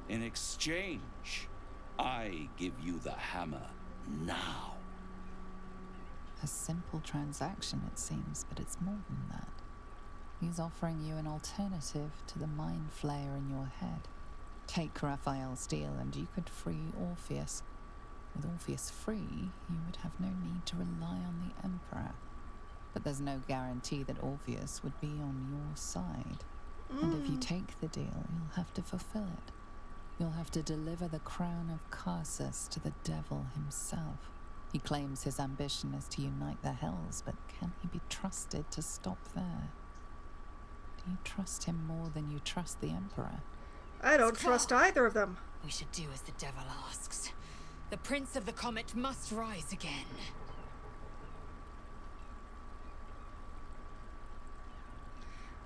In exchange, I give you the hammer now. A simple transaction, it seems, but it's more than that. He's offering you an alternative to the mind flayer in your head. Take Raphael's steel and you could free Orpheus. With Orpheus free, you would have no need to rely on the Emperor. But there's no guarantee that Orpheus would be on your side. And if you take the deal, you'll have to fulfill it. You'll have to deliver the crown of Carsus to the devil himself. He claims his ambition is to unite the hells, but can he be trusted to stop there? Do you trust him more than you trust the Emperor? I don't trust either of them. We should do as the devil asks. The Prince of the Comet must rise again.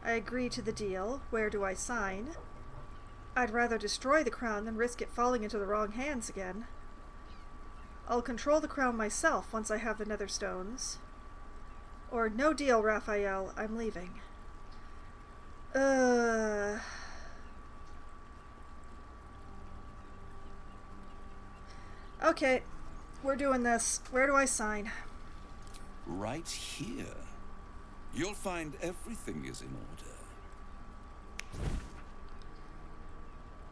I agree to the deal. Where do I sign? I'd rather destroy the crown than risk it falling into the wrong hands again. I'll control the crown myself once I have the nether stones. Or no deal, Raphael. I'm leaving. Okay, we're doing this. Where do I sign? Right here. You'll find everything is in order.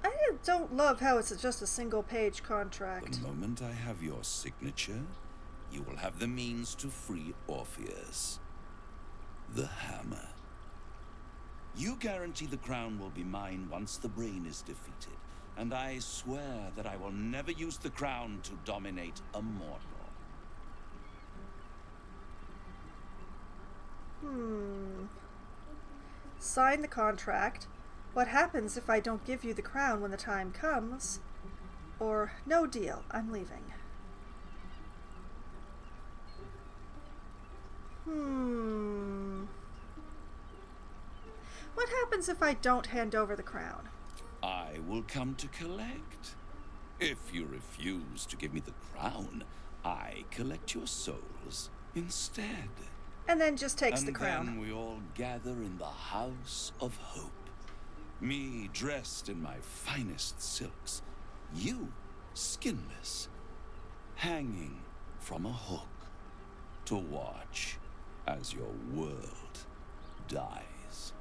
I don't love how it's just a single-page contract. The moment I have your signature, you will have the means to free Orpheus. The hammer. You guarantee the crown will be mine once the brain is defeated, and I swear that I will never use the crown to dominate a mortal. Sign the contract. What happens if I don't give you the crown when the time comes? Or no deal, I'm leaving. What happens if I don't hand over the crown? I will come to collect. If you refuse to give me the crown, I collect your souls instead. And then just takes the crown. And then we all gather in the House of Hope. Me dressed in my finest silks. You skinless. Hanging from a hook. To watch as your world dies.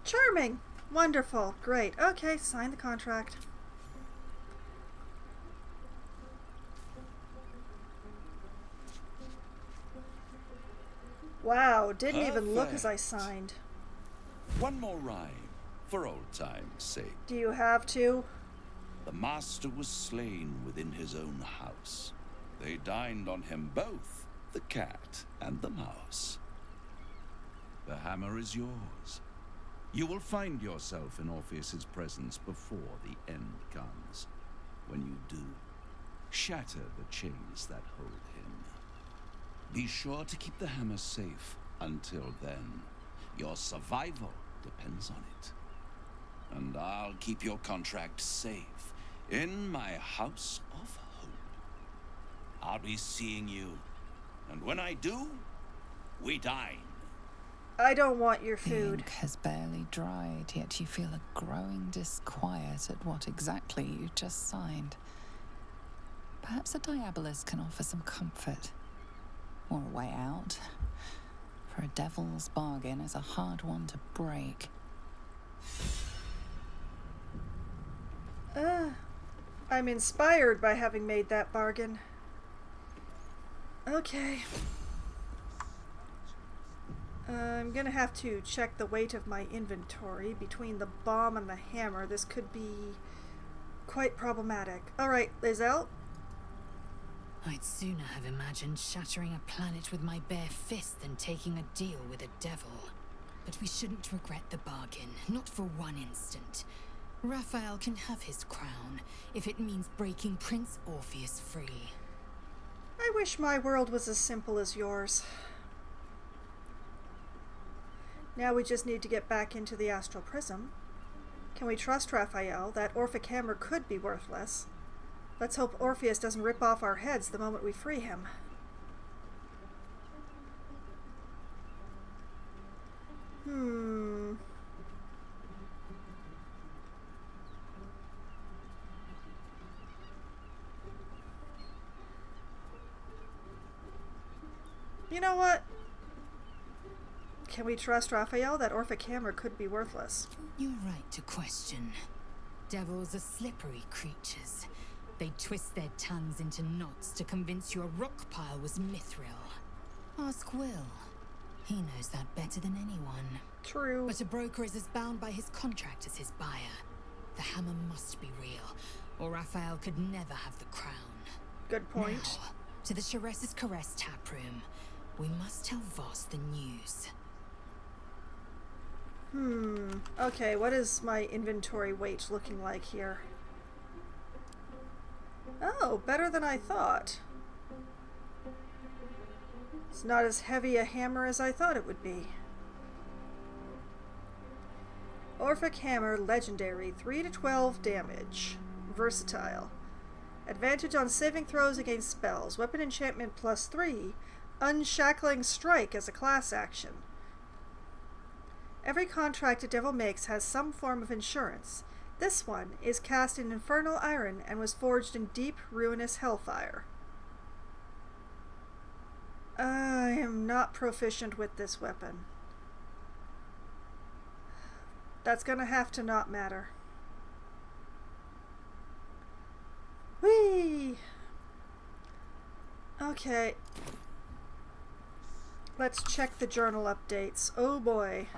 Charming. Wonderful. Great. Okay, sign the contract. Wow, didn't even look as I signed. One more rhyme, for old time's sake. Do you have to? The master was slain within his own house. They dined on him both, the cat and the mouse. The hammer is yours. You will find yourself in Orpheus's presence before the end comes. When you do, shatter the chains that hold him. Be sure to keep the hammer safe until then. Your survival depends on it. And I'll keep your contract safe in my house of hope. I'll be seeing you, and when I do, we dine. I don't want your The food. ink has barely dried, yet you feel a growing disquiet at what exactly you just signed. Perhaps a diabolus can offer some comfort. Or a way out. For a devil's bargain is a hard one to break. I'm inspired by having made that bargain. Okay. I'm gonna have to check the weight of my inventory. Between the bomb and the hammer, this could be quite problematic. Alright, Lizelle. I'd sooner have imagined shattering a planet with my bare fist than taking a deal with a devil. But we shouldn't regret the bargain, not for one instant. Raphael can have his crown, if it means breaking Prince Orpheus free. I wish my world was as simple as yours. Now we just need to get back into the astral prism. Can we trust Raphael? That Orphic hammer could be worthless. Let's hope Orpheus doesn't rip off our heads the moment we free him. You know what? Can we trust Raphael? That Orphic hammer could be worthless. You're right to question. Devils are slippery creatures. They twist their tongues into knots to convince you a rock pile was mithril. Ask Will. He knows that better than anyone. True. But a broker is as bound by his contract as his buyer. The hammer must be real, or Raphael could never have the crown. Good point. Now, to the Chares's Caress taproom. We must tell Voss the news. Okay, what is my inventory weight looking like here? Oh, better than I thought. It's not as heavy a hammer as I thought it would be. Orphic hammer, legendary, 3 to 12 damage. Versatile. Advantage on saving throws against spells. Weapon enchantment +3. Unshackling strike as a class action. Every contract a devil makes has some form of insurance. This one is cast in infernal iron and was forged in deep, ruinous hellfire. I am not proficient with this weapon. That's gonna have to not matter. Whee! Okay. Let's check the journal updates. Oh boy.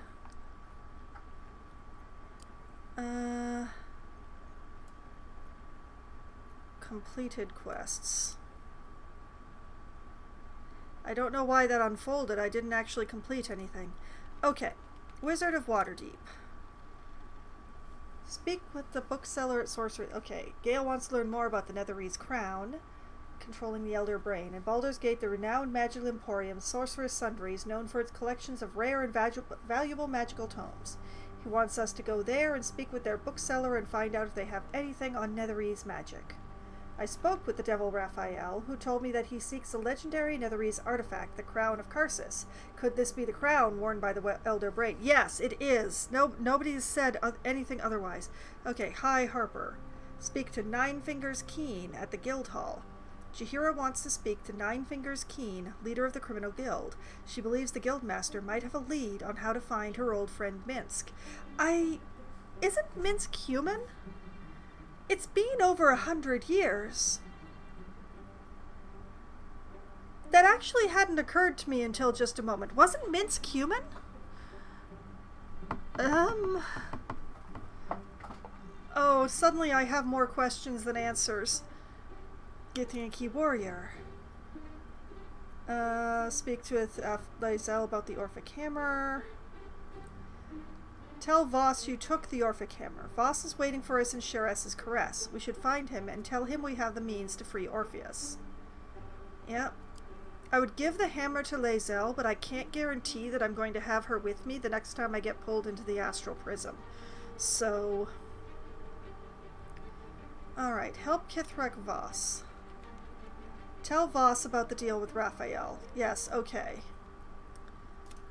Completed quests. I don't know why that unfolded. I didn't actually complete anything. Okay. Wizard of Waterdeep. Speak with the bookseller at Sorcery. Okay. Gale wants to learn more about the Netherese crown, controlling the Elder Brain. In Baldur's Gate, the renowned magical emporium, Sorcerer's Sundry, is known for its collections of rare and valuable magical tomes. He wants us to go there and speak with their bookseller and find out if they have anything on Netherese magic. I spoke with the devil Raphael, who told me that he seeks a legendary Netherese artifact, the Crown of Karsus. Could this be the crown worn by the Elder Brain? Yes, it is. Nobody has said anything otherwise. Okay, hi Harper. Speak to Nine Fingers Keen at the Guild Hall. Jahira wants to speak to Nine Fingers Keen, leader of the Criminal Guild. She believes the Guildmaster might have a lead on how to find her old friend Minsk. Isn't Minsk human? It's been over 100 years. that actually hadn't occurred to me until just a moment. Wasn't mince cumin? Oh, suddenly I have more questions than answers. Githyanki warrior. Speak to Lae'zel about the Orphic Hammer. Tell Voss you took the Orphic Hammer. Voss is waiting for us in Sheress's caress. We should find him and tell him we have the means to free Orpheus. Yep. I would give the hammer to Lae'zel, but I can't guarantee that I'm going to have her with me the next time I get pulled into the astral prism. So... Alright, help Kithrak Voss. Tell Voss about the deal with Raphael. Yes, okay.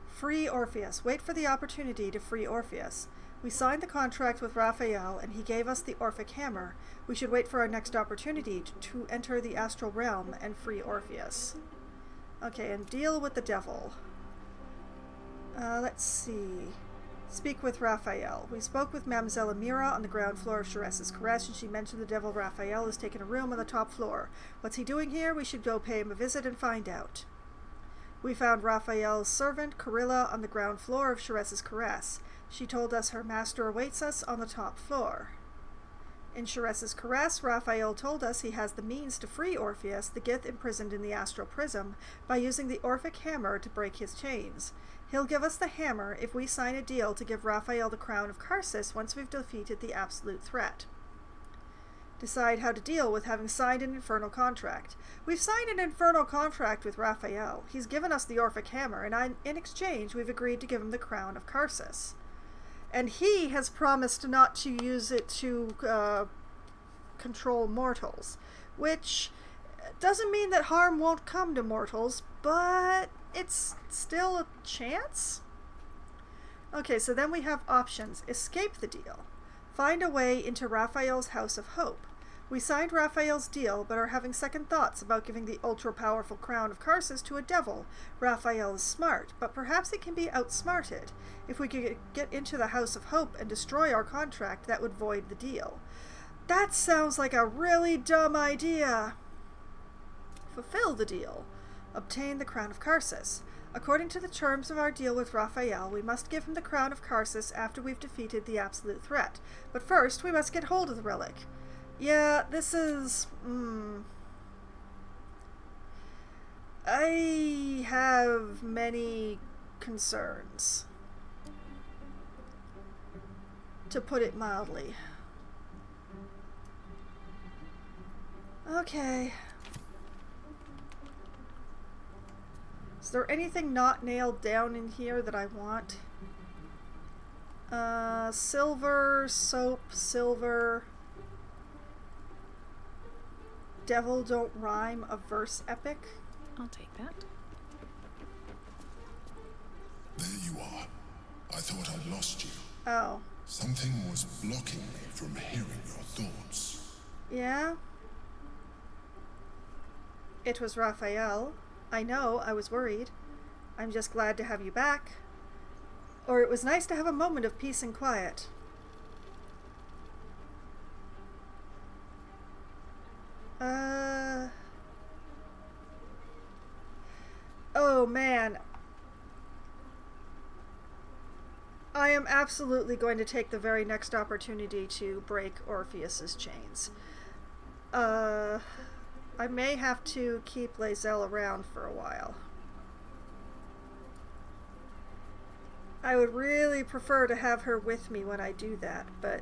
Free Orpheus. Wait for the opportunity to free Orpheus. We signed the contract with Raphael, and he gave us the Orphic Hammer. We should wait for our next opportunity to enter the astral realm and free Orpheus. Okay, and deal with the devil. Let's see. Speak with Raphael. We spoke with Mamselle Amira on the ground floor of Sheress's caress, and she mentioned the devil Raphael has taken a room on the top floor. What's he doing here? We should go pay him a visit and find out. We found Raphael's servant, Carilla, on the ground floor of Sheress's caress. She told us her master awaits us on the top floor. In Sheress's caress, Raphael told us he has the means to free Orpheus, the Gith imprisoned in the astral prism, by using the Orphic Hammer to break his chains. He'll give us the hammer if we sign a deal to give Raphael the crown of Karsus once we've defeated the absolute threat. Decide how to deal with having signed an infernal contract. We've signed an infernal contract with Raphael. He's given us the Orphic Hammer, and in exchange we've agreed to give him the crown of Karsus. And he has promised not to use it to control mortals, which doesn't mean that harm won't come to mortals, but it's still a chance? Okay, so then we have options. Escape the deal. Find a way into Raphael's House of Hope. We signed Raphael's deal, but are having second thoughts about giving the ultra-powerful crown of Karsus to a devil. Raphael is smart, but perhaps he can be outsmarted. If we could get into the House of Hope and destroy our contract, that would void the deal. That sounds like a really dumb idea. Fulfill the deal. Obtain the crown of Karsus. According to the terms of our deal with Raphael, we must give him the crown of Karsus after we've defeated the absolute threat. But first, we must get hold of the relic. Yeah, this is... I have many concerns, to put it mildly. Okay. Is there anything not nailed down in here that I want? Silver, soap, silver. Devil don't rhyme, a verse epic. I'll take that. There you are. I thought I'd lost you. Oh. Something was blocking me from hearing your thoughts. Yeah? It was Raphael. I know, I was worried. I'm just glad to have you back. Or it was nice to have a moment of peace and quiet. Oh man. I am absolutely going to take the very next opportunity to break Orpheus's chains. I may have to keep Lae'zel around for a while. I would really prefer to have her with me when I do that, but...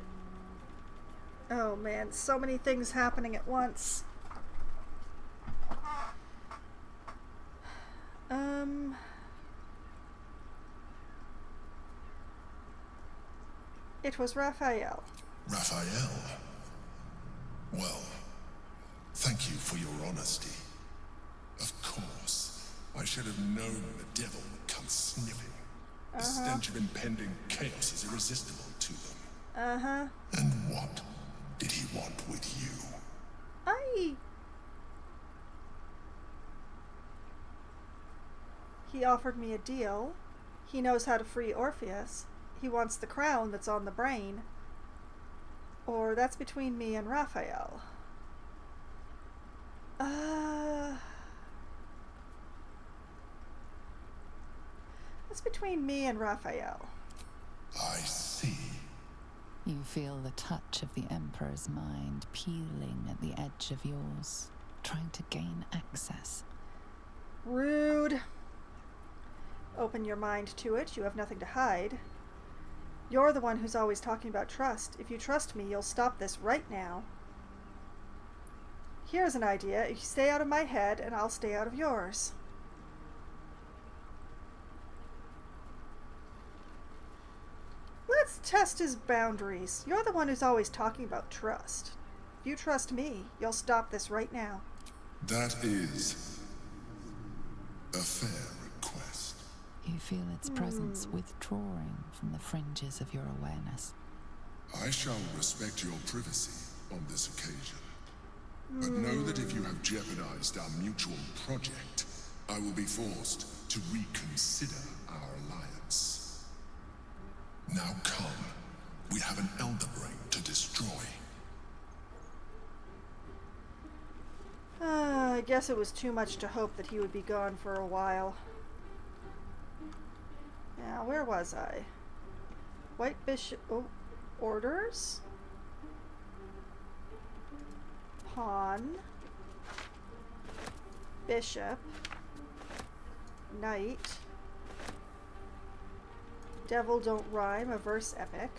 oh man, so many things happening at once. It was Raphael. Raphael? Well, thank you for your honesty. Of course, I should have known the devil would come sniffing. The stench of impending chaos is irresistible to them. And what did he want with you? He offered me a deal. He knows how to free Orpheus. He wants the crown that's on the brain. Or that's between me and Raphael. What's between me and Raphael? I see. You feel the touch of the Emperor's mind peeling at the edge of yours, trying to gain access. Rude. Open your mind to it. You have nothing to hide. You're the one who's always talking about trust. If you trust me, you'll stop this right now. Here's an idea. You stay out of my head, and I'll stay out of yours. Let's test his boundaries. You're the one who's always talking about trust. If you trust me, you'll stop this right now. That is a fair request. You feel its presence withdrawing from the fringes of your awareness. I shall respect your privacy on this occasion. But know that if you have jeopardized our mutual project, I will be forced to reconsider our alliance. Now come. We have an elder brain to destroy. I guess it was too much to hope that he would be gone for a while. Now, where was I? White Bishop... Oh, orders? Pawn. Bishop. Knight. Devil Don't Rhyme, a verse epic.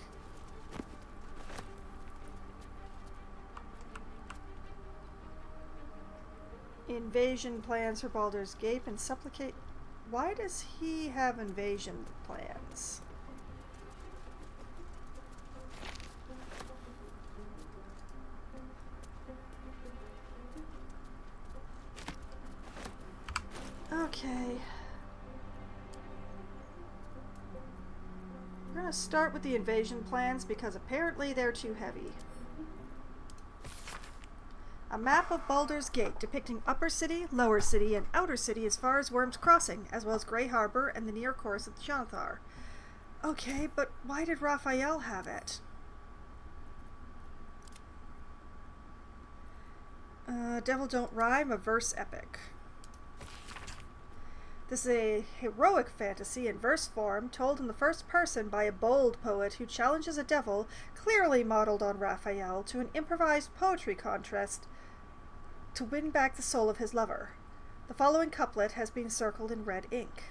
Invasion plans for Baldur's Gate and supplicate... Why does he have invasion plans? Okay. We're gonna start with the invasion plans because apparently they're too heavy. A map of Baldur's Gate depicting Upper City, Lower City, and Outer City as far as Worm's Crossing, as well as Grey Harbor and the near course of the Xanathar. Okay, but why did Raphael have it? Devil Don't Rhyme, a verse epic. This is a heroic fantasy in verse form, told in the first person by a bold poet who challenges a devil, clearly modeled on Raphael, to an improvised poetry contest to win back the soul of his lover. The following couplet has been circled in red ink.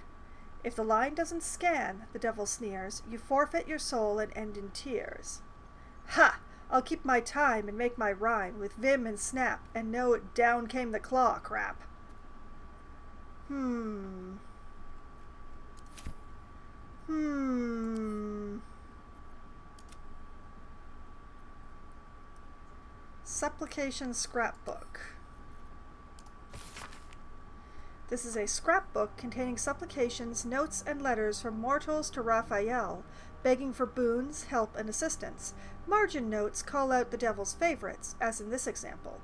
If the line doesn't scan, the devil sneers, you forfeit your soul and end in tears. Ha! I'll keep my time and make my rhyme with vim and snap, and know down came the claw crap. Supplication Scrapbook. This is a scrapbook containing supplications, notes, and letters from mortals to Raphael, begging for boons, help, and assistance. Margin notes call out the devil's favorites, as in this example.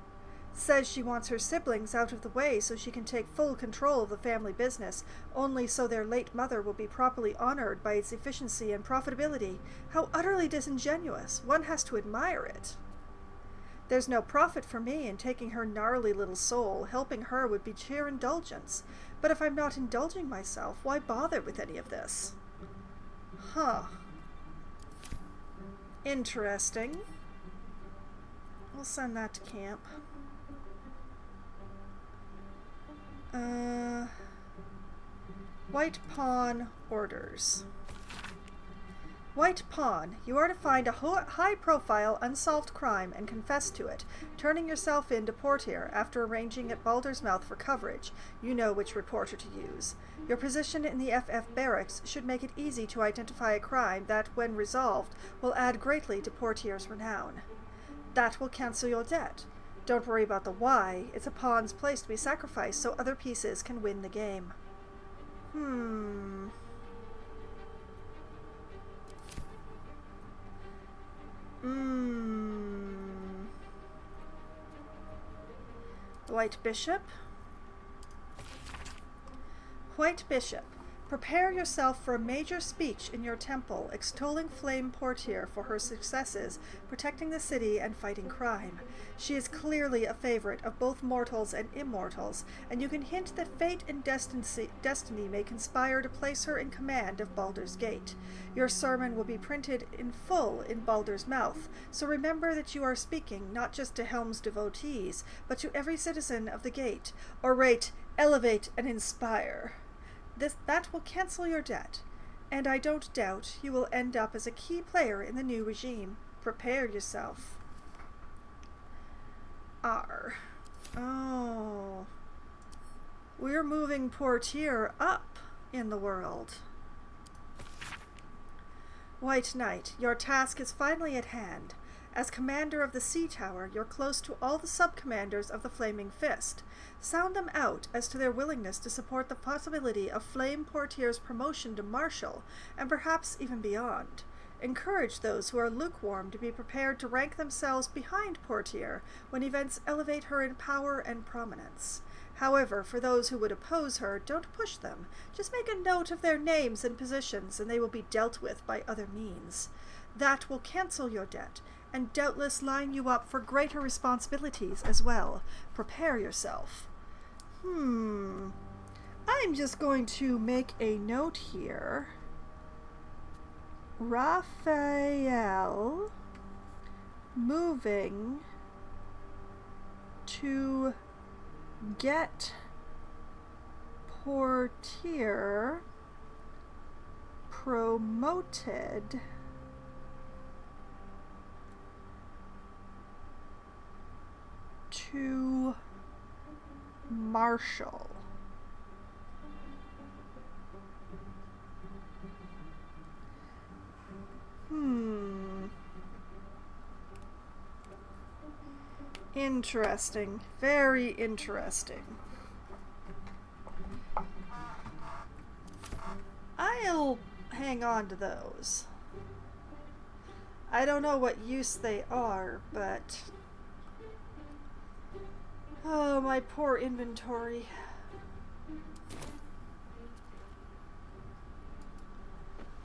Says she wants her siblings out of the way so she can take full control of the family business, only so their late mother will be properly honored by its efficiency and profitability. How utterly disingenuous! One has to admire it. There's no profit for me in taking her gnarly little soul. Helping her would be sheer indulgence. But if I'm not indulging myself, why bother with any of this? Huh. Interesting. We'll send that to camp. White Pawn orders. White Pawn, you are to find a high-profile unsolved crime and confess to it, turning yourself in to Portier after arranging at Baldur's Mouth for coverage. You know which reporter to use. Your position in the FF barracks should make it easy to identify a crime that, when resolved, will add greatly to Portier's renown. That will cancel your debt. Don't worry about the why. It's a pawn's place to be sacrificed so other pieces can win the game. White Bishop. White Bishop. Prepare yourself for a major speech in your temple, extolling Flame Portier for her successes, protecting the city and fighting crime. She is clearly a favorite of both mortals and immortals, and you can hint that fate and destiny may conspire to place her in command of Baldur's Gate. Your sermon will be printed in full in Baldur's mouth, so remember that you are speaking not just to Helm's devotees, but to every citizen of the Gate. Orate, elevate, and inspire. That will cancel your debt, and I don't doubt you will end up as a key player in the new regime. Prepare yourself. Oh. We're moving Portier up in the world. White Knight, your task is finally at hand. As commander of the Sea Tower, you're close to all the sub-commanders of the Flaming Fist. Sound them out as to their willingness to support the possibility of Flame Portier's promotion to Marshal, and perhaps even beyond. Encourage those who are lukewarm to be prepared to rank themselves behind Portier when events elevate her in power and prominence. However, for those who would oppose her, don't push them. Just make a note of their names and positions, and they will be dealt with by other means. That will cancel your debt, and doubtless line you up for greater responsibilities as well. Prepare yourself. I'm just going to make a note here. Raphael moving to get Portier promoted to Marshal. Interesting. Very interesting. I'll hang on to those. I don't know what use they are, but... Oh, my poor inventory.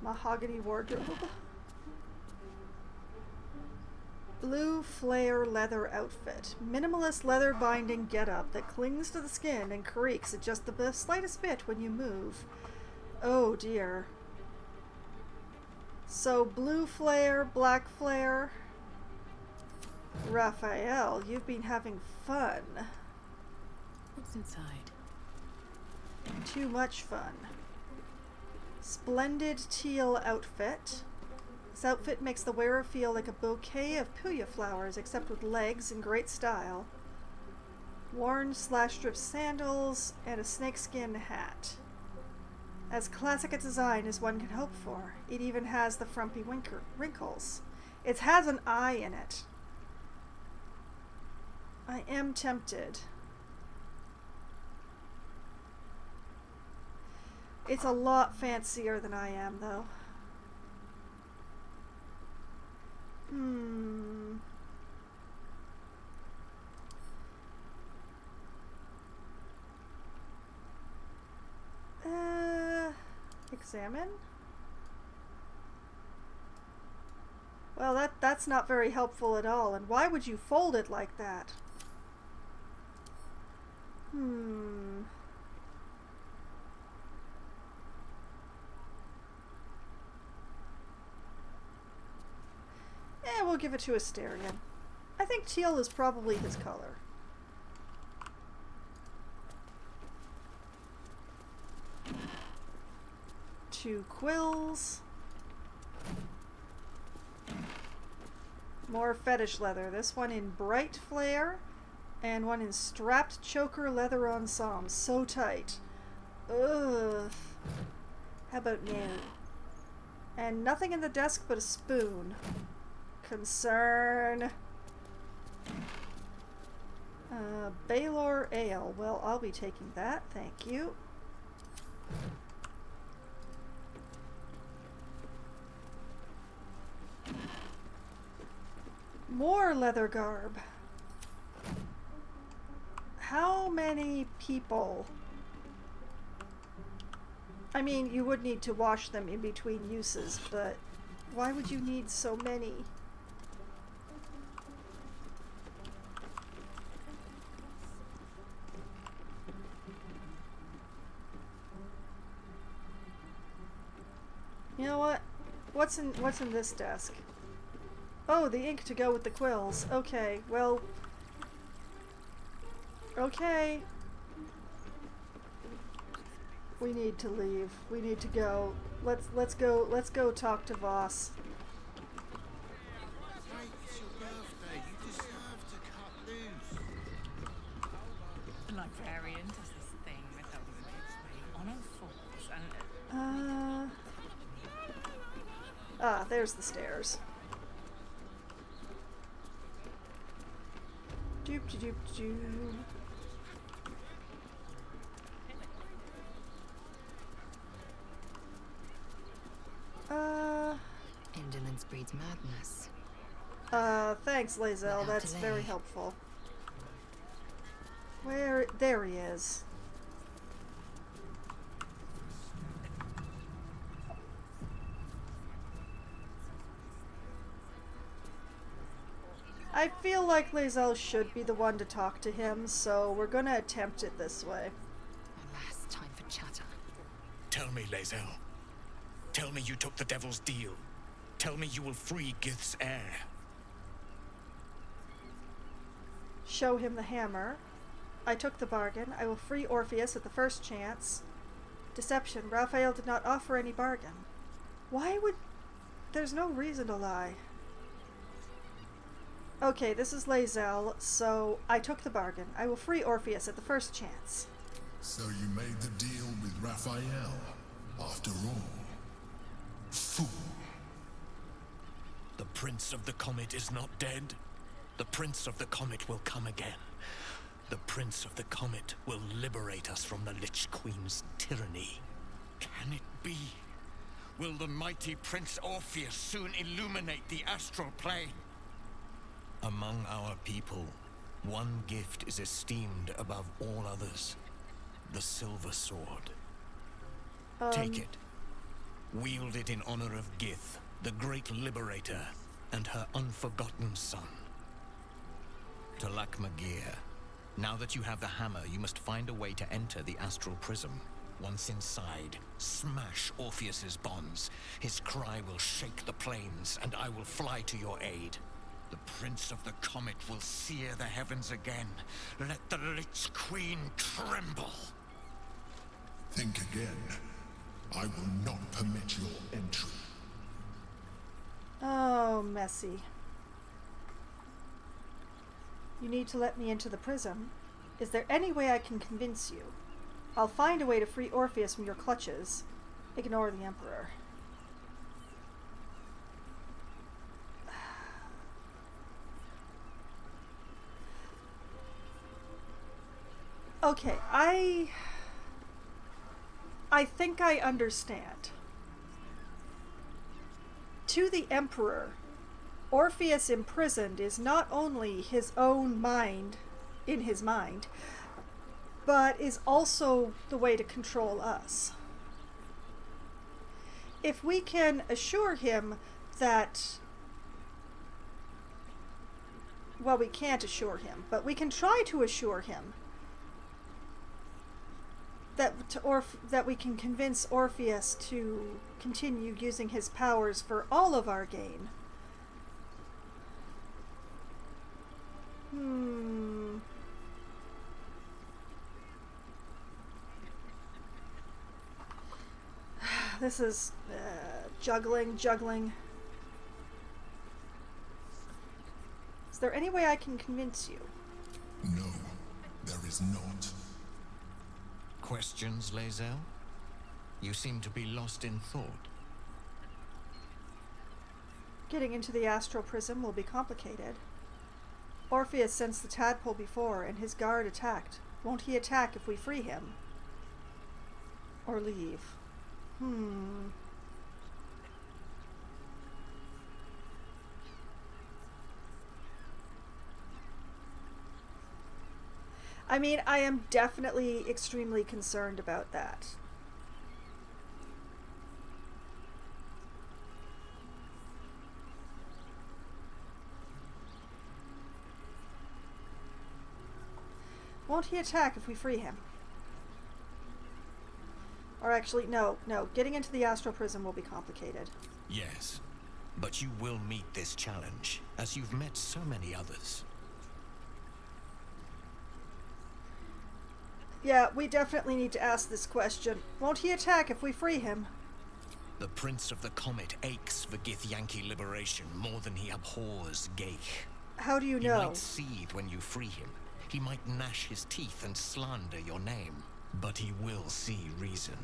Mahogany wardrobe. Blue flare leather outfit. Minimalist leather binding getup that clings to the skin and creaks at just the slightest bit when you move. Oh dear. So blue flare, black flare. Raphael, you've been having fun. What's inside? Too much fun. Splendid teal outfit. This outfit makes the wearer feel like a bouquet of puya flowers, except with legs in great style. Worn slash-strip sandals and a snakeskin hat. As classic a design as one can hope for. It even has the frumpy wrinkles. It has an eye in it. I am tempted. It's a lot fancier than I am, though. Examine? Well, that's not very helpful at all. And why would you fold it like that? We'll give it to Asterion. I think teal is probably his color. Two quills. More fetish leather. This one in bright flare and one in strapped choker leather ensemble. So tight. Ugh. How about no? And nothing in the desk but a spoon. Concern. Baldur Ale. Well, I'll be taking that. Thank you. More leather garb. How many people I mean, you would need to wash them in between uses, but why would you need so many? You know what? What's in this desk? Oh, the ink to go with the quills. Okay, well. Okay. We need to leave. We need to go. Let's go talk to Voss. Mate, it's your birthday. You deserve to cut loose. The librarian does this thing with older kids where you honor fools and... There's the stairs. Doop doop doop. Indolence breeds madness. Thanks, Lae'zel. That's very helpful. There he is. I feel like Lae'zel should be the one to talk to him, so we're gonna attempt it this way. Alas, time for chatter. Tell me, Lae'zel. Tell me you took the Devil's deal. Tell me you will free Gith's heir. Show him the hammer. I took the bargain. I will free Orpheus at the first chance. Deception. Raphael did not offer any bargain. Why would... There's no reason to lie. Okay, this is Lae'zel, so I took the bargain. I will free Orpheus at the first chance. So you made the deal with Raphael, after all. Fool. The Prince of the Comet is not dead. The Prince of the Comet will come again. The Prince of the Comet will liberate us from the Lich Queen's tyranny. Can it be? Will the mighty Prince Orpheus soon illuminate the astral plane? Among our people, one gift is esteemed above all others. The Silver Sword. Take it. Wield it in honor of Gith, the great liberator, and her unforgotten son. Talak Magir, now that you have the hammer, you must find a way to enter the astral prism. Once inside, smash Orpheus's bonds. His cry will shake the plains, and I will fly to your aid. The Prince of the Comet will sear the heavens again. Let the Lich Queen tremble. Think again. I will not permit your entry. Oh, messy. You need to let me into the prism. Is there any way I can convince you? I'll find a way to free Orpheus from your clutches. Ignore the Emperor. Okay, I think I understand. To the Emperor, Orpheus imprisoned is not only his own mind, in his mind, but is also the way to control us. If we can assure him that... Well, we can't assure him, but we can try to assure him that we can convince Orpheus to continue using his powers for all of our gain. This is juggling. Is there any way I can convince you? No, there is not. Questions, Lae'zel? You seem to be lost in thought. Getting into the astral prism will be complicated. Orpheus sensed the tadpole before, and his guard attacked. Won't he attack if we free him? Or leave? I mean, I am definitely extremely concerned about that. Won't he attack if we free him? Or actually, no. Getting into the astral prison will be complicated. Yes, but you will meet this challenge, as you've met so many others. Yeah, we definitely need to ask this question. Won't he attack if we free him? The Prince of the Comet aches for Githyanki liberation more than he abhors Geich. How do you He know? might seethe when you free him. He might gnash his teeth and slander your name. But he will see reason.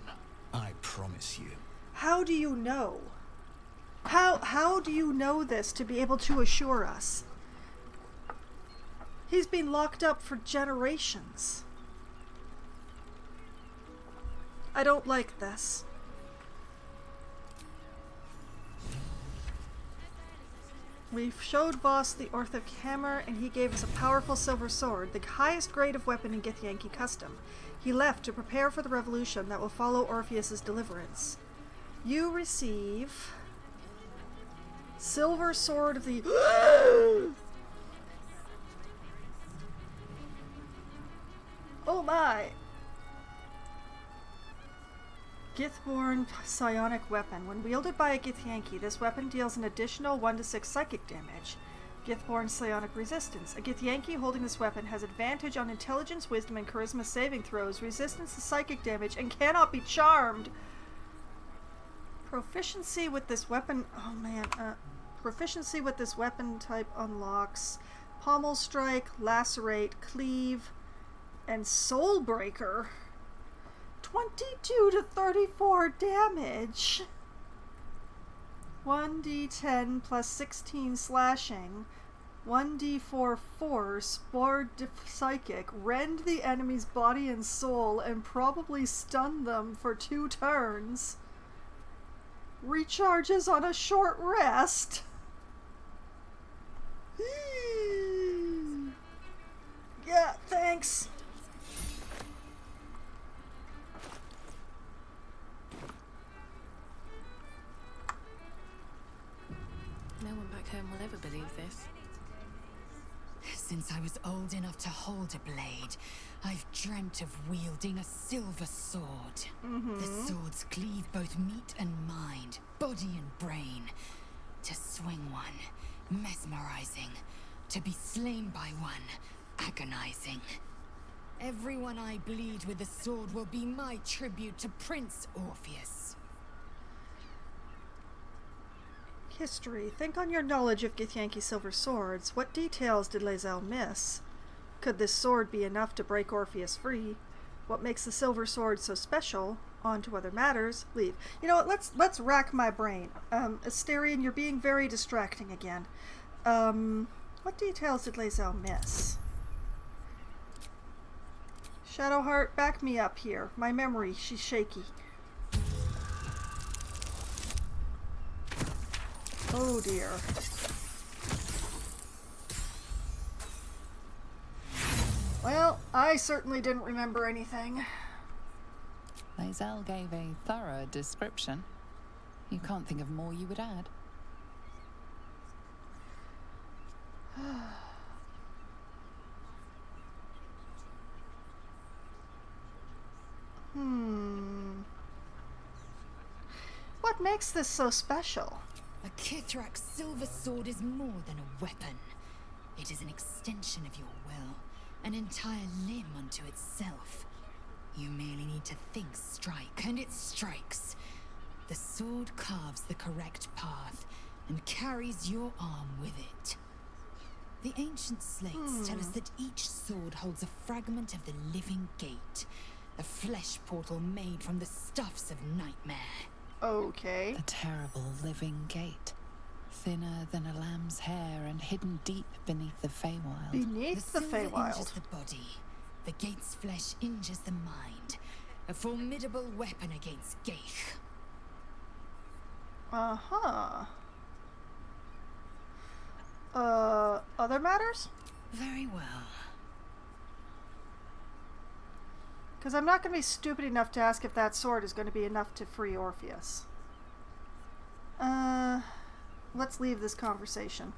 I promise you. How do you know? How do you know this to be able to assure us? He's been locked up for generations. I don't like this. We showed Voss the Orthic hammer, and he gave us a powerful silver sword, the highest grade of weapon in Githyanki custom. He left to prepare for the revolution that will follow Orpheus's deliverance. You receive... Silver Sword of the... Oh my! Githborn psionic weapon. When wielded by a Githyanki, this weapon deals an additional 1 to 6 psychic damage. Githborn psionic resistance. A Githyanki holding this weapon has advantage on intelligence, wisdom, and charisma saving throws, resistance to psychic damage, and cannot be charmed. Proficiency with this weapon... Oh man, proficiency with this weapon type unlocks Pommel Strike, Lacerate, Cleave, and Soul Breaker. 22 to 34 damage. 1d10 plus 16 slashing. 1d4 force. Spore psychic. Rend the enemy's body and soul and probably stun them for 2 turns. Recharges on a short rest. Yeah, thanks. No one back home will ever believe this. Since I was old enough to hold a blade, I've dreamt of wielding a silver sword. The swords cleave both meat and mind, body and brain. To swing one, mesmerizing. To be slain by one, agonizing. Everyone I bleed with the sword will be my tribute to Prince Orpheus. History. Think on your knowledge of Githyanki silver swords. What details did Lae'zel miss? Could this sword be enough to break Orpheus free? What makes the silver sword so special? On to other matters. Leave. You know what? Let's rack my brain. Asterion, you're being very distracting again. What details did Lae'zel miss? Shadowheart, back me up here. My memory, she's shaky. Oh dear. Well, I certainly didn't remember anything. Lae'zel gave a thorough description. You can't think of more you would add. What makes this so special? A Kithrak's silver sword is more than a weapon. It is an extension of your will, an entire limb unto itself. You merely need to think strike, and it strikes. The sword carves the correct path and carries your arm with it. The ancient slates tell us that each sword holds a fragment of the living gate, a flesh portal made from the stuffs of nightmare. Okay. The terrible living gate. Thinner than a lamb's hair and hidden deep beneath the Feywild. Beneath the silver Feywild. injures the body. The gate's flesh injures the mind. A formidable weapon against Geich. Uh-huh. Other matters? Very well. Because I'm not going to be stupid enough to ask if that sword is going to be enough to free Orpheus. Let's leave this conversation.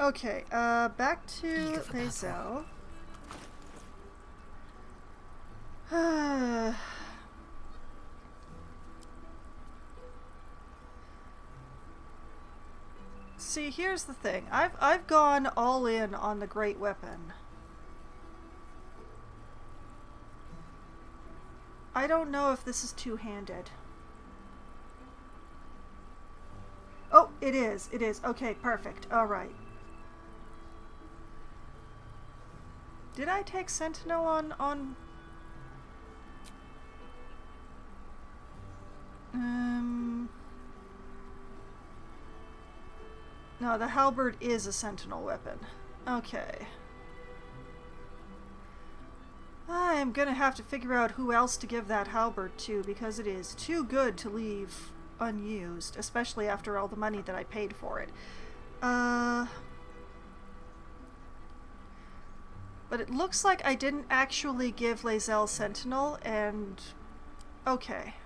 Okay, back to Lae'zel. See, here's the thing. I've gone all in on the great weapon. I don't know if this is two-handed. Oh, it is. It is. Okay, perfect. All right. Did I take Sentinel on... No, the halberd is a Sentinel weapon. Okay. I'm gonna have to figure out who else to give that halberd to, because it is too good to leave unused, especially after all the money that I paid for it. But it looks like I didn't actually give Lae'zel Sentinel, and... okay.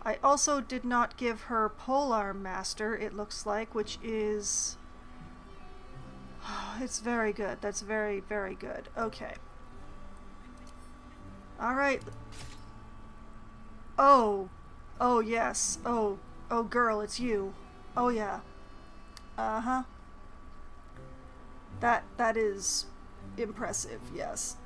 I also did not give her Polearm Master, it looks like, which is... it's very good. That's very, very good. Okay. Alright. Oh. Oh, yes. Oh. Oh, girl, it's you. Oh, yeah. Uh-huh. That is impressive, yes.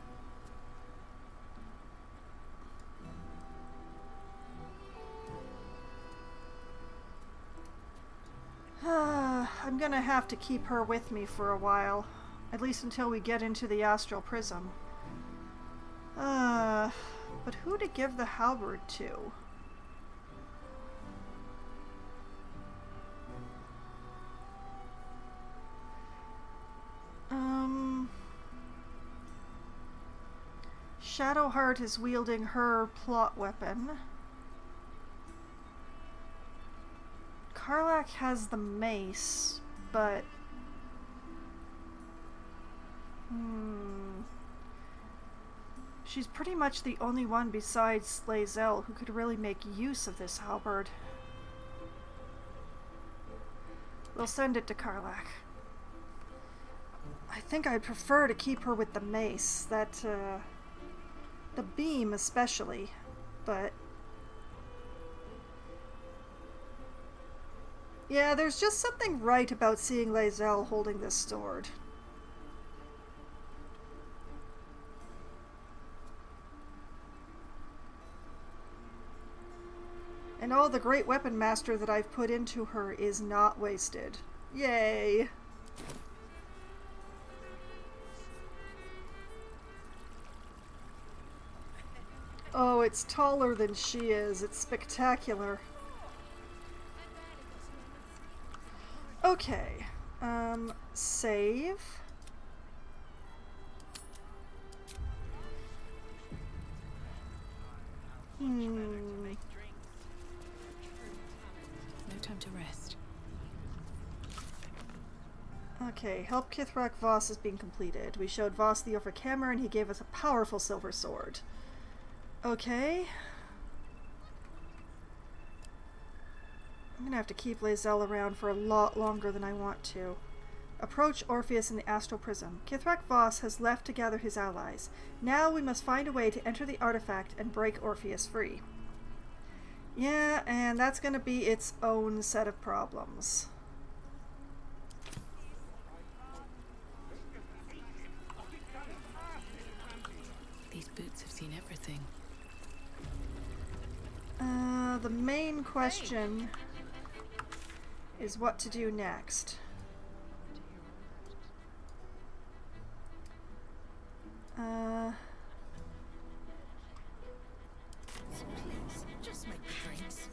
I'm gonna have to keep her with me for a while. At least until we get into the Astral Prism. But who to give the halberd to? Shadowheart is wielding her plot weapon. Karlach has the mace, but... she's pretty much the only one besides Lae'zel who could really make use of this halberd. We'll send it to Karlach. I think I'd prefer to keep her with the mace. The beam especially, but... yeah, there's just something right about seeing Lae'zel holding this sword. And all the great weapon master that I've put into her is not wasted. Yay! Oh, it's taller than she is. It's spectacular. Okay. Save. No time to rest. Okay, help Kithrak Voss is being completed. We showed Voss the Orphic Hammer and he gave us a powerful silver sword. Okay. I'm gonna have to keep Lae'zel around for a lot longer than I want to. Approach Orpheus in the Astral Prism. Kithrak Voss has left to gather his allies. Now we must find a way to enter the artifact and break Orpheus free. Yeah, and that's gonna be its own set of problems. These boots have seen everything. The main question is what to do next. Please, just make the drinks.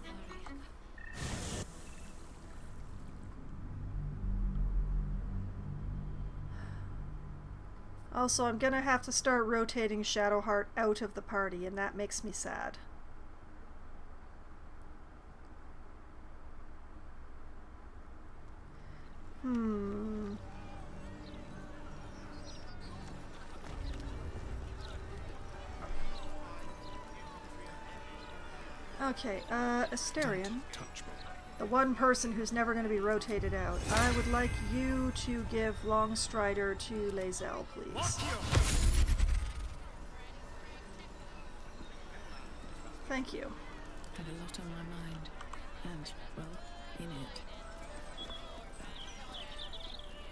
Also, I'm gonna have to start rotating Shadowheart out of the party, and that makes me sad. Okay, Asterion, the one person who's never going to be rotated out, I would like you to give Longstrider to Lae'zel, please. Thank you. Had a lot on my mind, and, well, in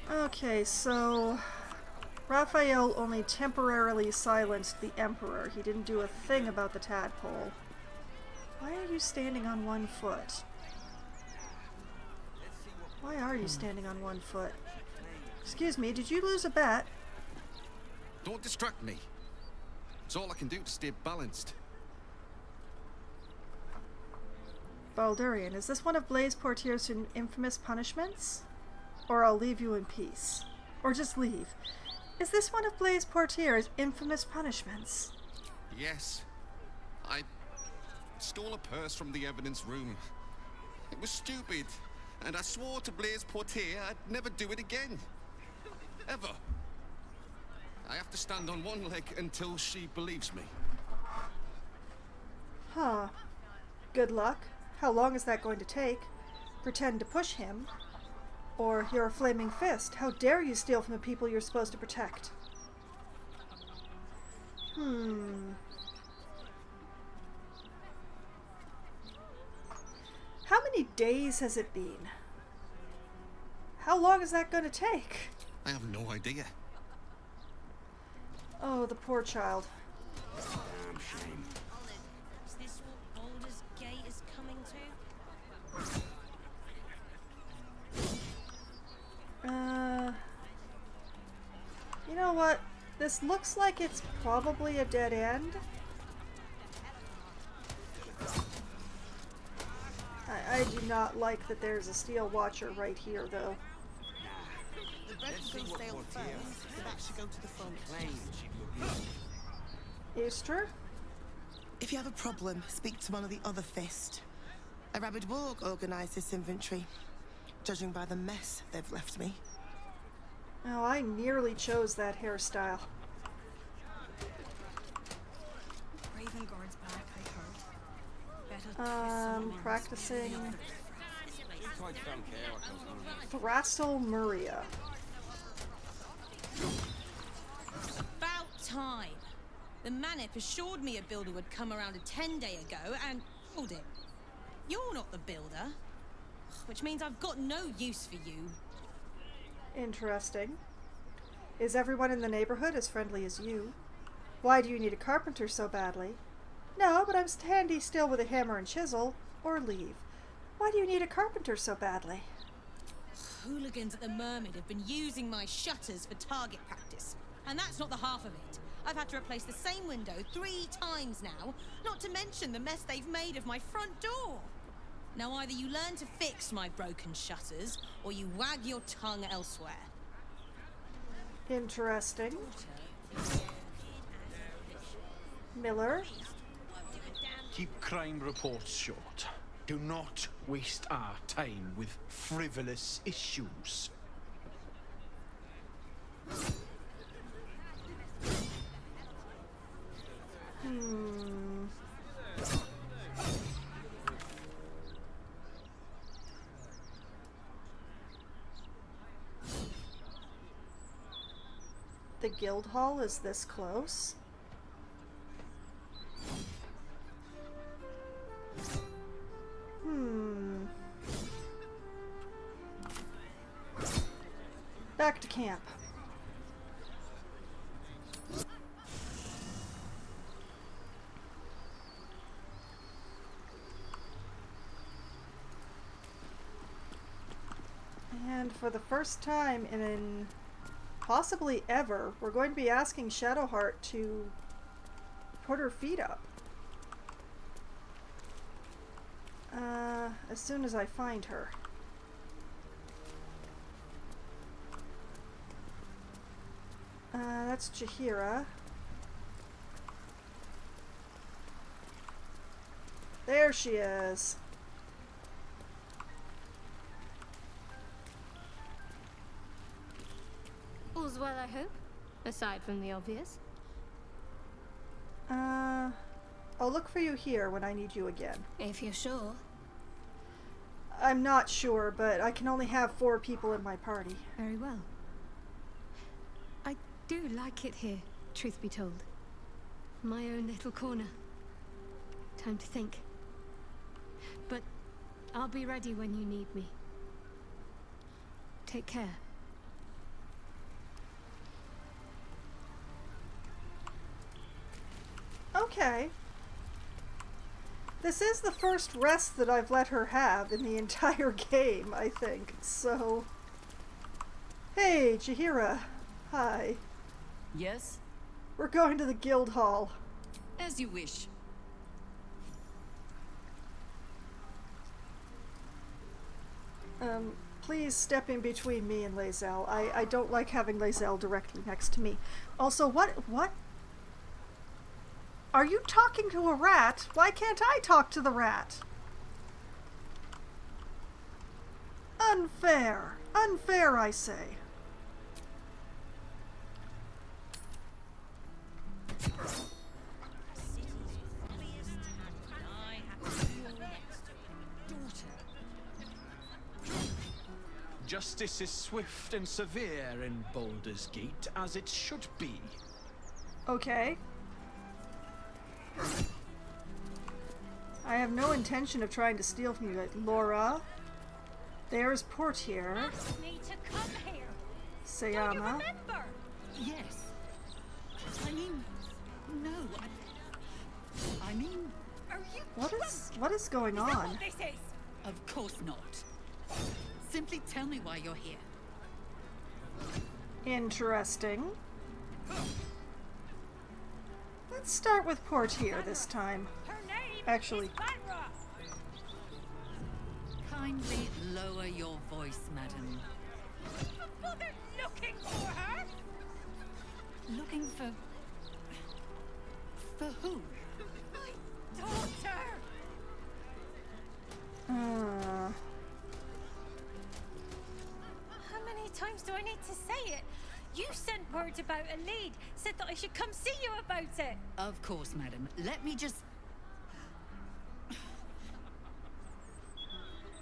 it. Okay, so Raphael only temporarily silenced the Emperor. He didn't do a thing about the tadpole. Why are you standing on one foot? Why are you standing on one foot? Excuse me, did you lose a bet? Don't distract me. It's all I can do to stay balanced. Baldurian, is this one of Blaise Portier's infamous punishments? Or I'll leave you in peace. Or just leave. Is this one of Blaise Portier's infamous punishments? Yes. I stole a purse from the evidence room. It was stupid, and I swore to Blaise Portier I'd never do it again. Ever. I have to stand on one leg until she believes me. Huh. Good luck. How long is that going to take? Pretend to push him? Or you're a flaming fist. How dare you steal from the people you're supposed to protect? How many days has it been? How long is that going to take? I have no idea. Oh, the poor child. Damn shame. Is this what Baldur's Gate is coming to? You know what? This looks like it's probably a dead end. I do not like that there's a steel watcher right here, though. The bread can stay on first, so that should go to the front. Easter? If you have a problem, speak to one of the other fist. A rabid warg organised this inventory, judging by the mess they've left me. Oh, I nearly chose that hairstyle. Raven Guard's back, I heard. Practicing Thrastle Muria. About time. The Manip assured me a builder would come around a 10-day ago, and hold it. You're not the builder, which means I've got no use for you. Interesting. Is everyone in the neighborhood as friendly as you? Why do you need a carpenter so badly? No, but I'm handy still with a hammer and chisel. Or leave. Why do you need a carpenter so badly? Hooligans at the Mermaid have been using my shutters for target practice. And that's not the half of it. I've had to replace the same window 3 times now, not to mention the mess they've made of my front door. Now either you learn to fix my broken shutters, or you wag your tongue elsewhere. Interesting. Miller? Keep crime reports short. Do not waste our time with frivolous issues. The guild hall is this close? Back to camp. And for the first time in possibly ever, we're going to be asking Shadowheart to put her feet up. As soon as I find her. That's Chihira. There she is. All's well, I hope? Aside from the obvious. I'll look for you here when I need you again. If you're sure. I'm not sure, but I can only have 4 people in my party. Very well. I do like it here, truth be told. My own little corner. time to think. But I'll be ready when you need me. Take care. Okay. This is the first rest that I've let her have in the entire game, I think, so... Hey, Jahira. Hi. Yes? We're going to the guild hall. As you wish. Please step in between me and Lae'zel. I don't like having Lae'zel directly next to me. Also, what? Are you talking to a rat? Why can't I talk to the rat? Unfair. Unfair, I say. Justice is swift and severe in Baldur's Gate, as it should be. Okay. I have no intention of trying to steal from you, Laura. There's Portier. Asked me to come here. Sayama. Do you remember? Yes. I mean, no. I mean, are you? What is going on? Is that what this is? Of course not. Simply tell me why you're here. Interesting. Let's start with Portier this time. Actually, Kindly lower your voice, madam. Bother looking for her? Looking for who? My daughter. How many times do I need to say it? You sent word about a lead, said that I should come see you about it. Of course, madam. Let me just...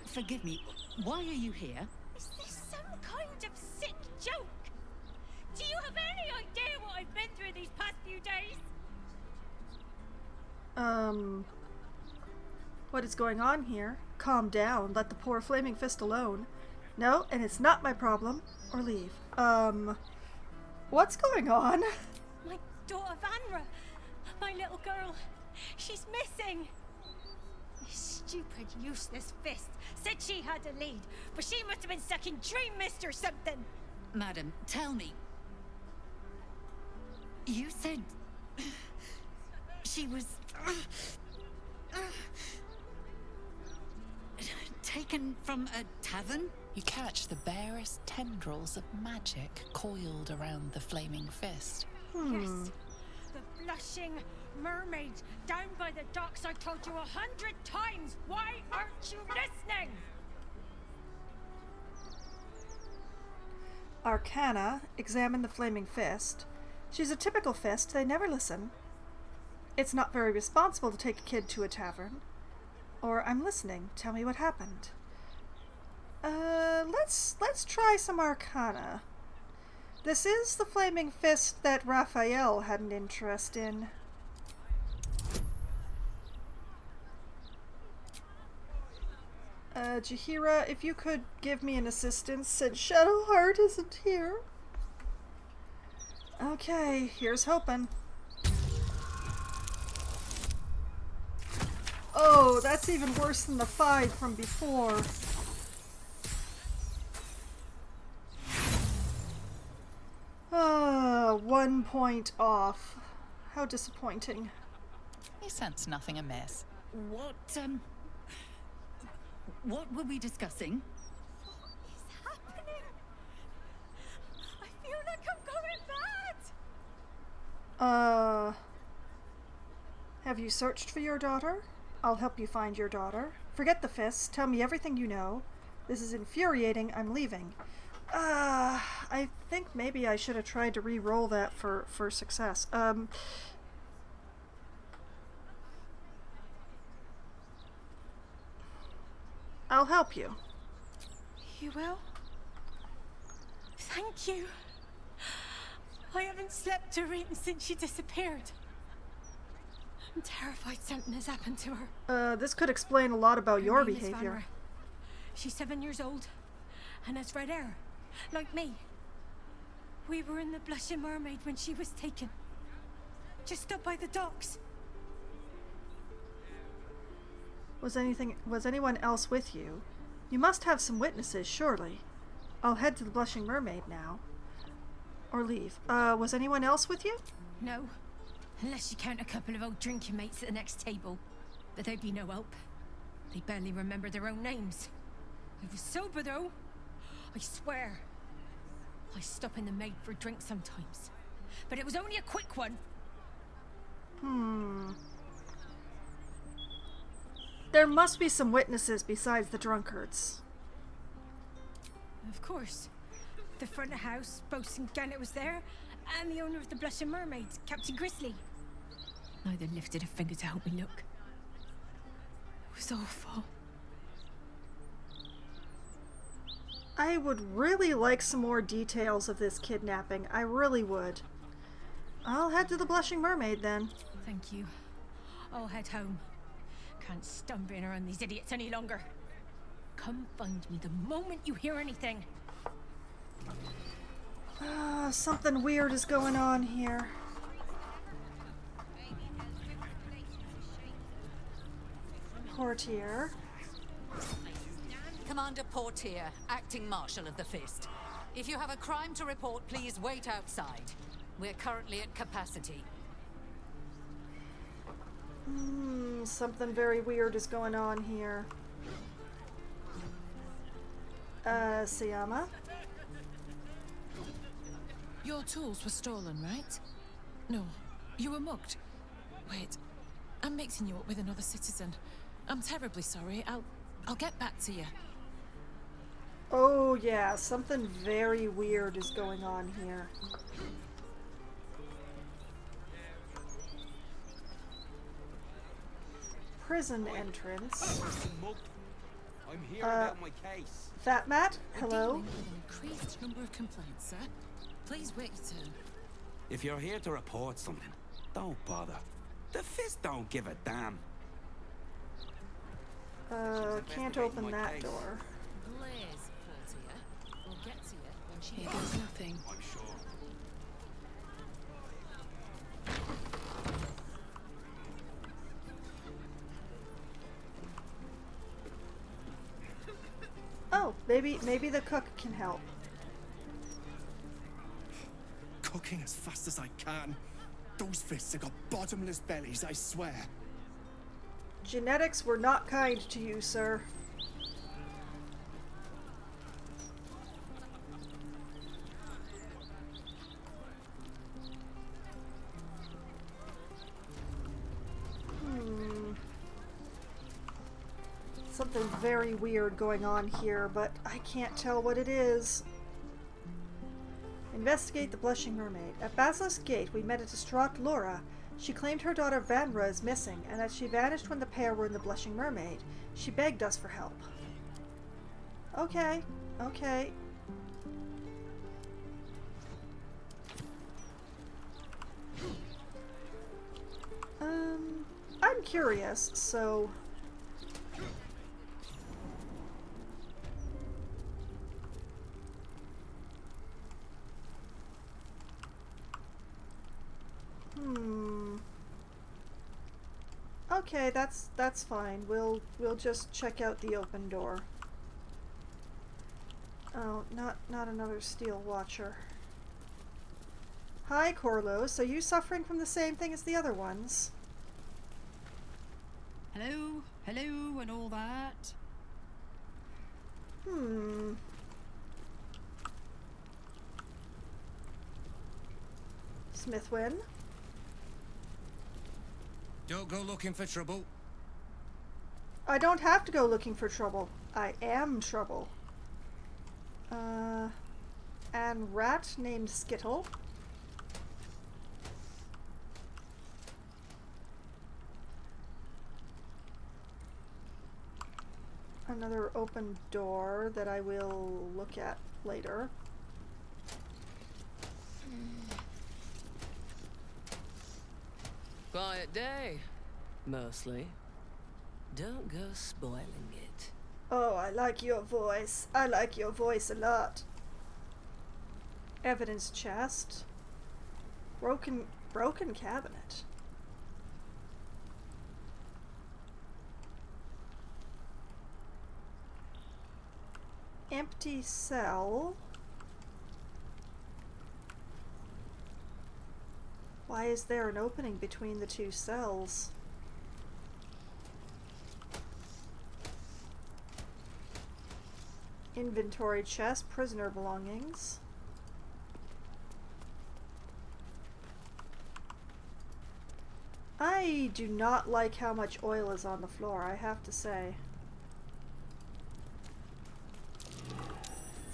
Forgive me, why are you here? Is this some kind of sick joke? Do you have any idea what I've been through these past few days? What is going on here? Calm down, let the poor flaming fist alone. No, and it's not my problem. Or leave. What's going on? My daughter Vanra, my little girl, she's missing. This stupid, useless fist said she had a lead, but she must have been stuck in Dream Mist or something. Madam, tell me. You said... she was... taken from a tavern? You catch the barest tendrils of magic coiled around the flaming fist. Yes, the blushing mermaid down by the docks. I told you 100 times. Why aren't you listening? Arcana, examine the flaming fist. She's a typical fist, they never listen. It's not very responsible to take a kid to a tavern. Or I'm listening, tell me what happened. Let's try some Arcana. This is the flaming fist that Raphael had an interest in. Jahira, if you could give me an assistance since Shadowheart isn't here. Okay, here's hoping. Oh, that's even worse than the 5 from before. Ah, 1 point off. How disappointing. You sense nothing amiss. What were we discussing? What is happening? I feel like I'm going mad. Have you searched for your daughter? I'll help you find your daughter. Forget the fists. Tell me everything you know. This is infuriating. I'm leaving. I think maybe I should have tried to re-roll that for success. I'll help you. You will? Thank you. I haven't slept or eaten since she disappeared. I'm terrified something has happened to her. This could explain a lot about your name is behavior. Vanra. She's 7 years old and has red hair, like me. We were in the Blushing Mermaid when she was taken. Just up by the docks. Was anyone else with you? You must have some witnesses, surely. I'll head to the Blushing Mermaid now. Or leave. Was anyone else with you? No. Unless you count a couple of old drinking mates at the next table. But they'd be no help. They barely remember their own names. I was sober, though. I swear. I stop in the maid for a drink sometimes. But it was only a quick one. There must be some witnesses besides the drunkards. Of course. The front of house, Bosun Gannet was there, and the owner of the Blushing Mermaid, Captain Grizzly. Neither lifted a finger to help me look. It was awful. I would really like some more details of this kidnapping. I really would. I'll head to the Blushing Mermaid then. Thank you. I'll head home. Can't stand being around these idiots any longer. Come find me the moment you hear anything. Something weird is going on here. Portier. Commander Portier, acting Marshal of the Fist. If you have a crime to report, please wait outside. We're currently at capacity. Something very weird is going on here. Sayama? Your tools were stolen, right? No, you were mugged. Wait, I'm mixing you up with another citizen. I'm terribly sorry. I'll get back to you. Oh yeah, something very weird is going on here. Prison entrance. I'm here about my case. Fat Matt, hello. An increased number of complaints, sir. Please wait your turn. If you're here to report something, don't bother. The Fist don't give a damn. Can't open that door. Blaze, Portier. We'll get to you when she goes nothing. I'm sure. Oh, maybe the cook can help. Cooking as fast as I can. Those fists have got bottomless bellies, I swear. Genetics were not kind to you, sir. Something very weird going on here, but I can't tell what it is. Investigate the Blushing Mermaid. At Basilisk Gate, we met a distraught Laura. She claimed her daughter Vanra is missing, and that she vanished when the pair were in the Blushing Mermaid. She begged us for help. Okay, okay. I'm curious, so... Okay, that's fine. We'll just check out the open door. Oh, not another steel watcher. Hi, Corlos. Are you suffering from the same thing as the other ones? Hello, hello, and all that. Smithwin? Don't go looking for trouble. I don't have to go looking for trouble. I am trouble. And rat named Skittle. Another open door that I will look at later. Quiet day. Mostly. Don't go spoiling it. Oh, I like your voice. I like your voice a lot. Evidence chest. Broken cabinet. Empty cell. Why is there an opening between the two cells? Inventory chest, prisoner belongings. I do not like how much oil is on the floor, I have to say.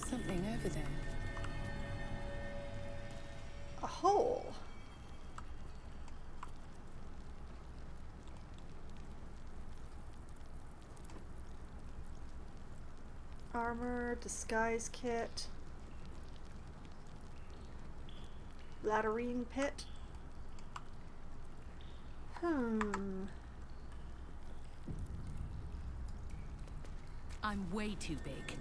Something over there. A hole. Armor, disguise kit. Latrine pit. I'm way too big.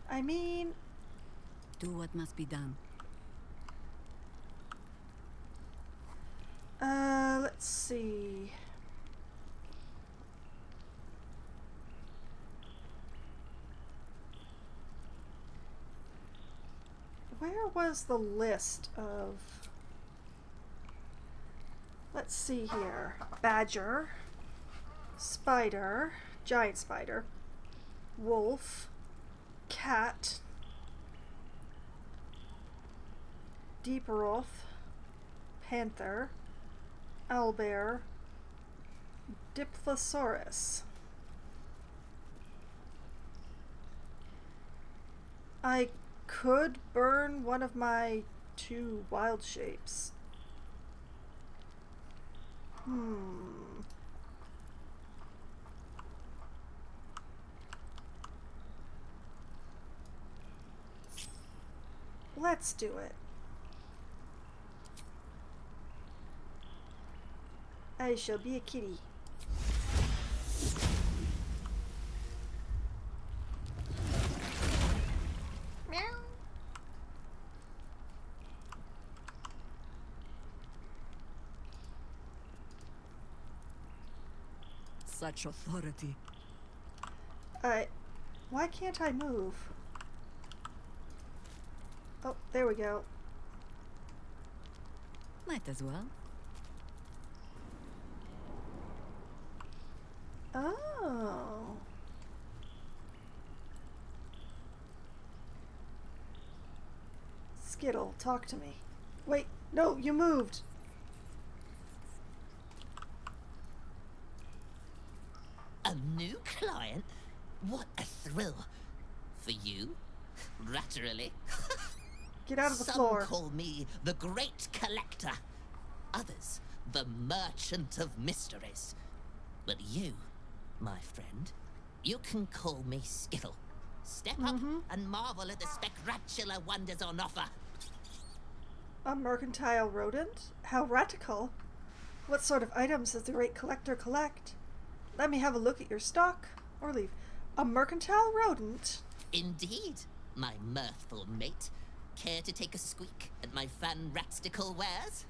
I mean... Do what must be done. Let's see... Where was the list of... Let's see here. Badger. Spider. Giant spider. Wolf. Cat. Deeperoth. Panther. Owlbear. Diplothosaurus. I could burn one of my 2 wild shapes. Let's do it. I shall be a kitty. Meow. Such authority. Why can't I move? Oh, there we go. Might as well. Oh. Skittle, talk to me. Wait, no, you moved. A new client? What a thrill. For you? Ratterily. Get out of the Some floor. call me the Great Collector. Others, the Merchant of Mysteries. But you, my friend, you can call me Skittle. Step up and marvel at the spectacular wonders on offer. A mercantile rodent? How radical. What sort of items does the Great Collector collect? Let me have a look at your stock, or leave. A mercantile rodent? Indeed, my mirthful mate. Care to take a squeak at my fan-ratstical wares?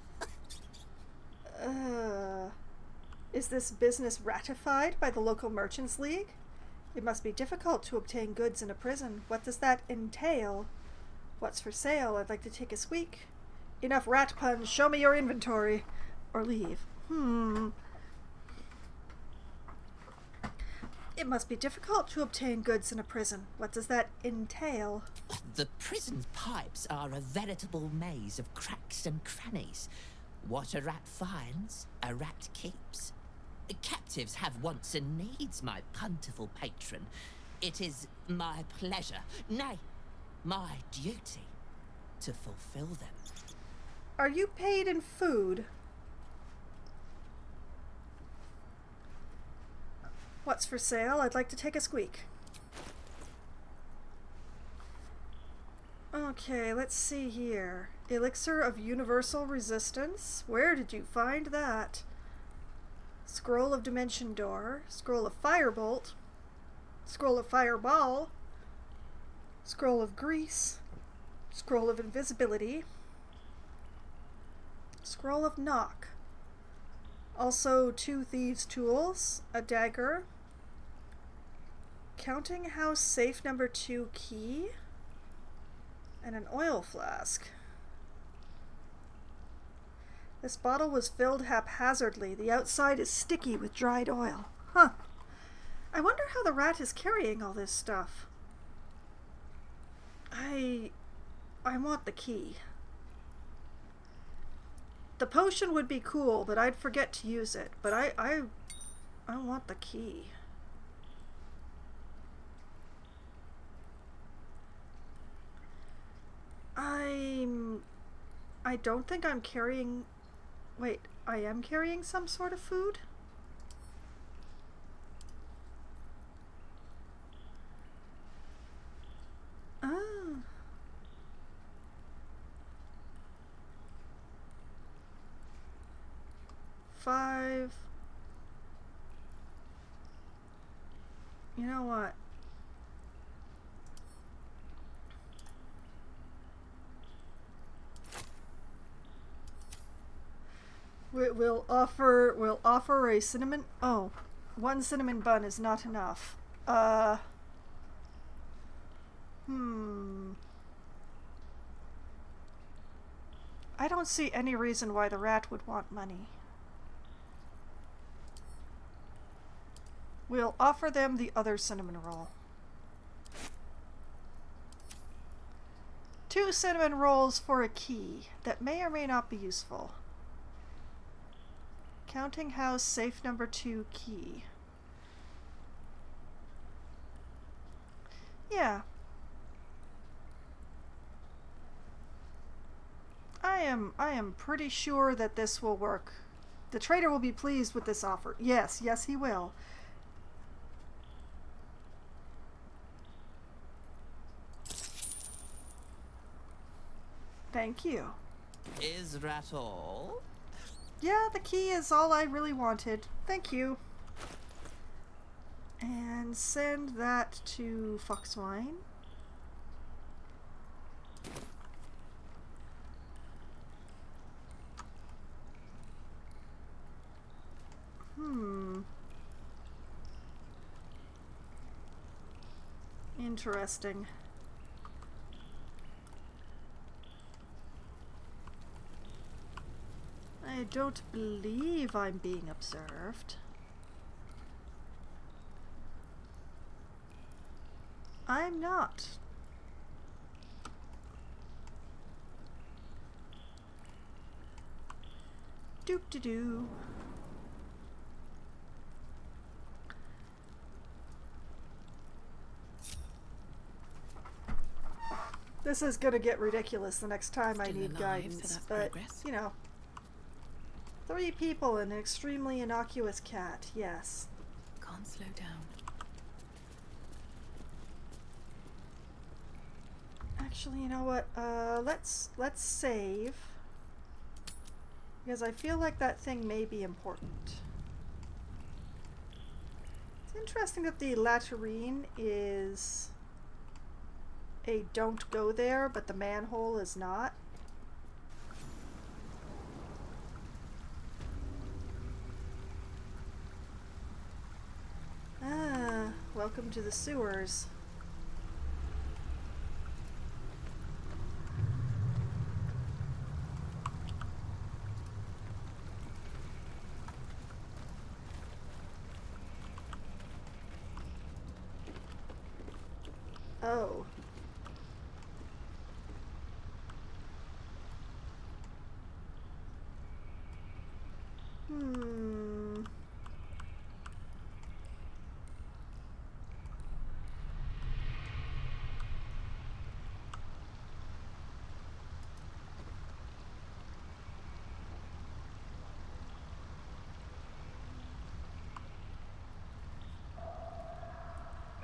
Is this business ratified by the local Merchants League? It must be difficult to obtain goods in a prison. What does that entail? What's for sale? I'd like to take a squeak. Enough rat puns. Show me your inventory. Or leave. It must be difficult to obtain goods in a prison. What does that entail? The prison's pipes are a veritable maze of cracks and crannies. What a rat finds, a rat keeps. Captives have wants and needs, my plentiful patron. It is my pleasure, nay, my duty, to fulfill them. Are you paid in food? What's for sale? I'd like to take a squeak. Okay, let's see here. Elixir of Universal Resistance. Where did you find that? Scroll of Dimension Door. Scroll of Firebolt. Scroll of Fireball. Scroll of Grease. Scroll of Invisibility. Scroll of Knock. Also 2 Thieves' Tools, a dagger. Counting House Safe number 2 key. And an oil flask. This bottle was filled haphazardly. The outside is sticky with dried oil. Huh. I wonder how the rat is carrying all this stuff. I want the key. The potion would be cool, but I'd forget to use it. But I want the key. I don't think I'm carrying... Wait, I am carrying some sort of food? Ah. Five. You know what? We'll offer a cinnamon... Oh, 1 cinnamon bun is not enough. I don't see any reason why the rat would want money. We'll offer them the other cinnamon roll. 2 cinnamon rolls for a key that may or may not be useful. Counting House Safe number 2 key. Yeah. I am pretty sure that this will work. The trader will be pleased with this offer. Yes, yes he will. Thank you. Is that all? Yeah, the key is all I really wanted. Thank you. And send that to Foxwine. Interesting. I don't believe I'm being observed. I'm not. Doop-de-doo. This is gonna get ridiculous the next time I need guidance, but, you know. 3 people and an extremely innocuous cat, yes. Can't slow down. Actually, you know what? Let's save. Because I feel like that thing may be important. It's interesting that the latrine is a don't go there, but the manhole is not. Ah, welcome to the sewers. Oh.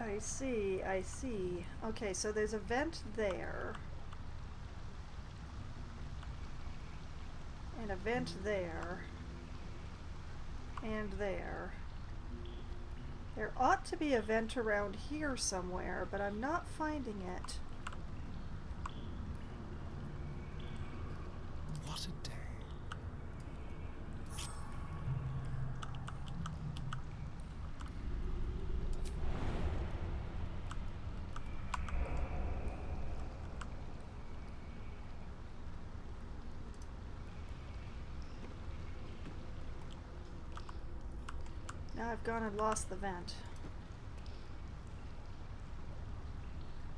I see, I see. Okay, so there's a vent there. And a vent there. And there. There ought to be a vent around here somewhere, but I'm not finding it. What a day. Now I've gone and lost the vent.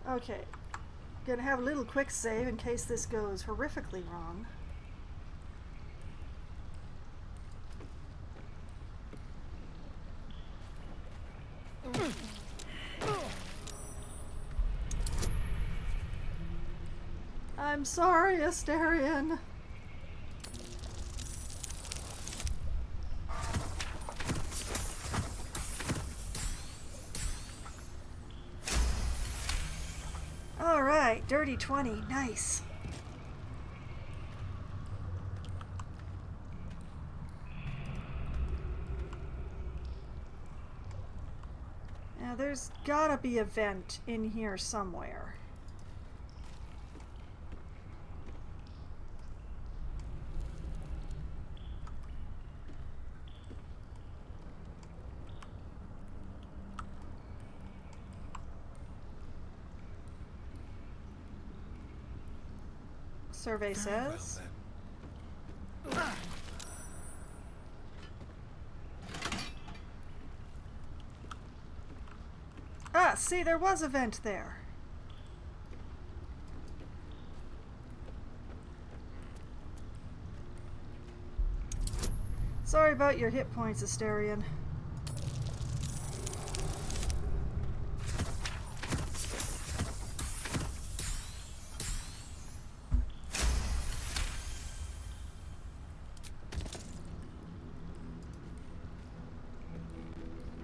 Okay. Gonna have a little quick save in case this goes horrifically wrong. I'm sorry, Asterion. Alright, dirty 20. Nice. Now there's gotta be a vent in here somewhere. Survey says. Ah, see, there was a vent there. Sorry about your hit points, Asterion.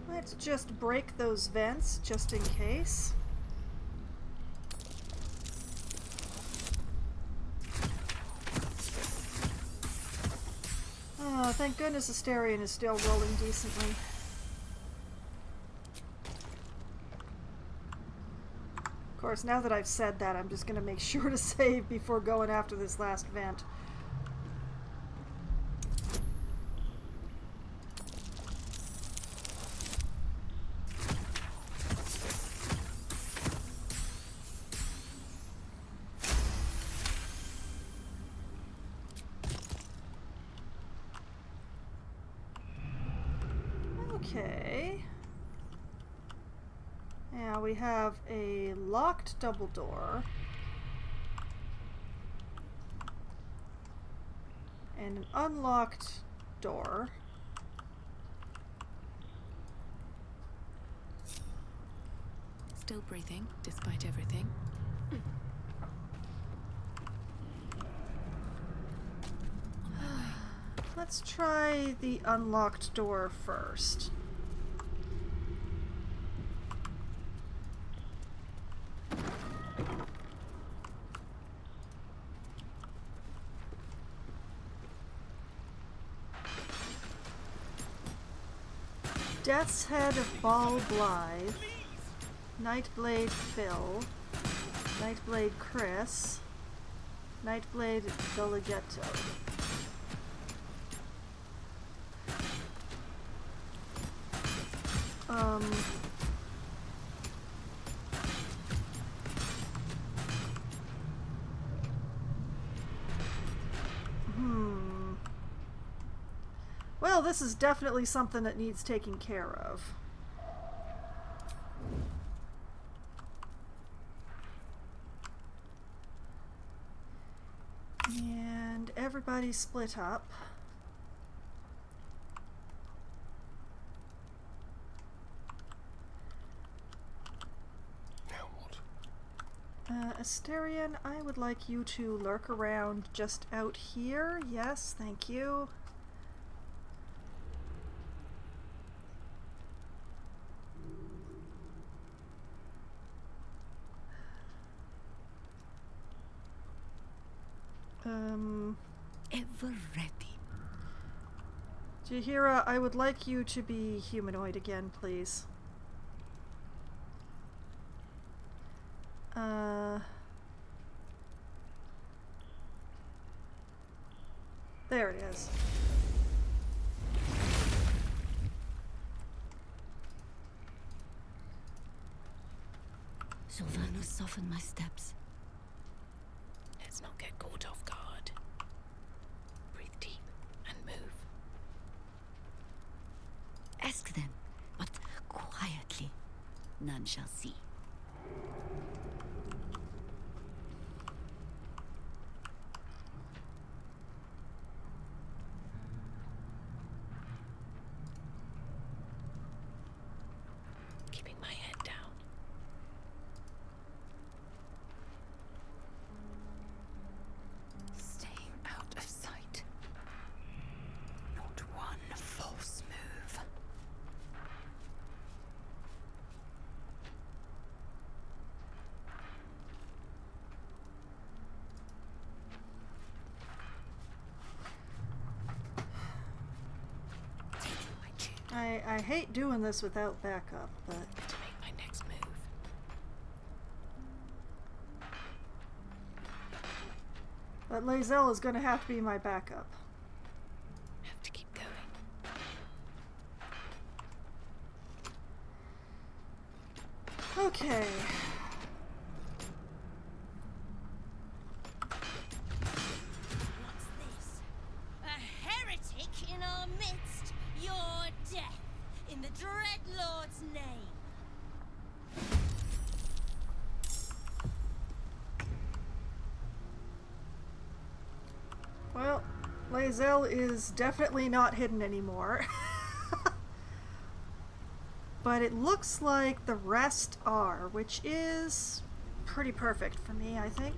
Let's just break those vents, just in case. Oh, thank goodness Asterion is still rolling decently. Of course, now that I've said that, I'm just going to make sure to save before going after this last vent. Okay. Now we have a locked double door. And an unlocked door. Still breathing, despite everything. Let's try the unlocked door first. Death's Head of Ball Blythe, Nightblade Phil, Nightblade Chris, Nightblade Doligetto. Well, this is definitely something that needs taking care of. And everybody split up. Now what? Asterion, I would like you to lurk around just out here. Yes, thank you. Ever ready. Jahira, I would like you to be humanoid again, please. There it is. Sylvanas, soften my steps. Let's not get caught off guard. Breathe deep and move. Ask them, but quietly. None shall see. Keeping my head down. Staying out of sight. Not one false move. I hate doing this without backup, but... To make my next move. But Lae'zel is gonna have to be my backup. Have to keep going. Okay. What's this? A heretic in our midst. Your death, in the Dreadlord's name. Well, Lae'zel is definitely not hidden anymore. But it looks like the rest are, which is pretty perfect for me, I think.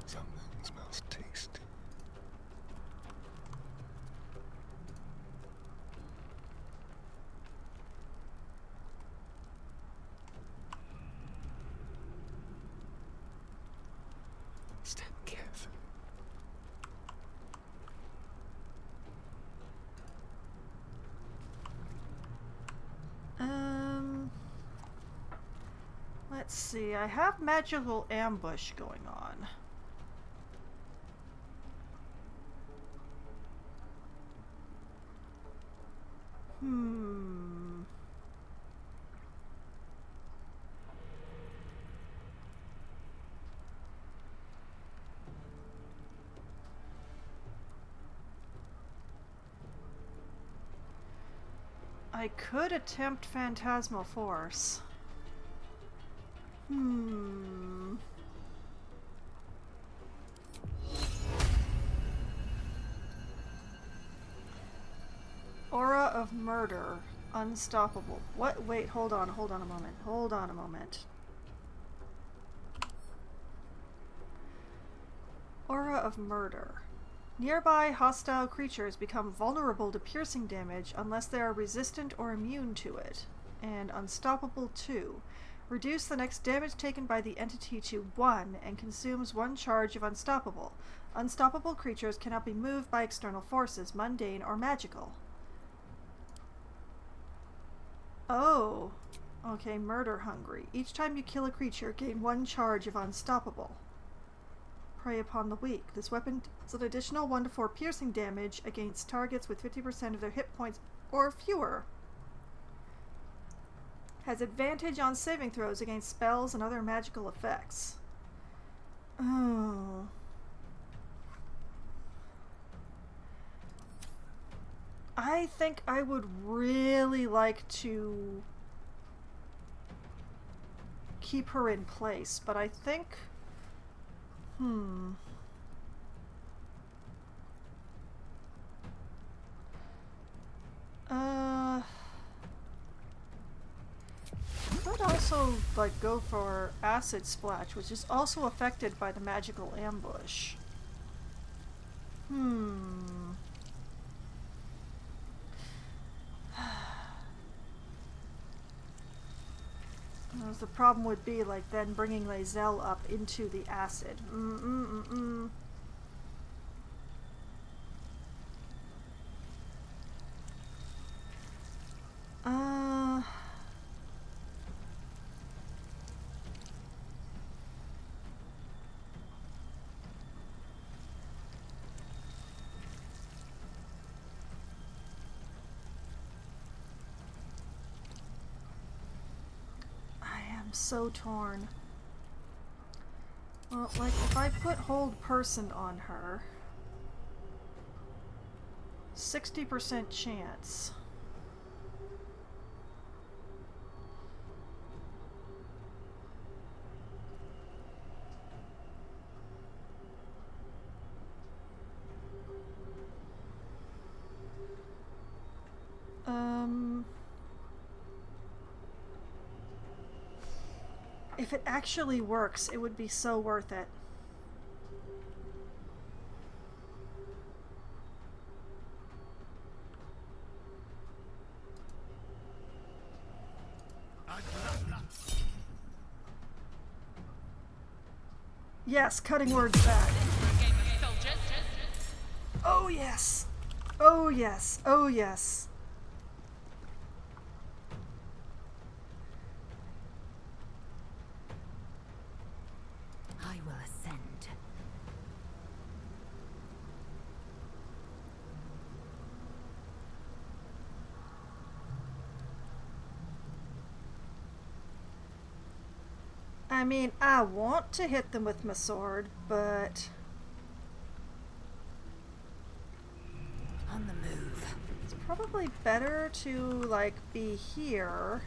Something smells tasty. Step carefully. Let's see, I have magical ambush going on. I could attempt Phantasmal Force. Aura of Murder. Unstoppable. What? Wait, hold on a moment. Hold on a moment. Aura of Murder. Nearby hostile creatures become vulnerable to piercing damage unless they are resistant or immune to it. And Unstoppable 2. Reduce the next damage taken by the entity to 1 and consumes 1 charge of Unstoppable. Unstoppable creatures cannot be moved by external forces, mundane or magical. Oh. Okay, Murder Hungry. Each time you kill a creature, gain 1 charge of Unstoppable. Prey upon the weak. This weapon does an additional 1 to 4 piercing damage against targets with 50% of their hit points or fewer. Has advantage on saving throws against spells and other magical effects. Oh. I think I would really like to keep her in place, but I think... Could also, like, go for Acid Splash, which is also affected by the magical ambush. the problem would be, like, then bringing Lae'zel up into the acid. So torn. Well, like, if I put hold person on her, 60% chance. If it actually works, it would be so worth it. Yes, cutting words back. Oh yes! Oh yes! Oh yes! I will ascend. I mean, I want to hit them with my sword, but... On the move. It's probably better to, like, be here.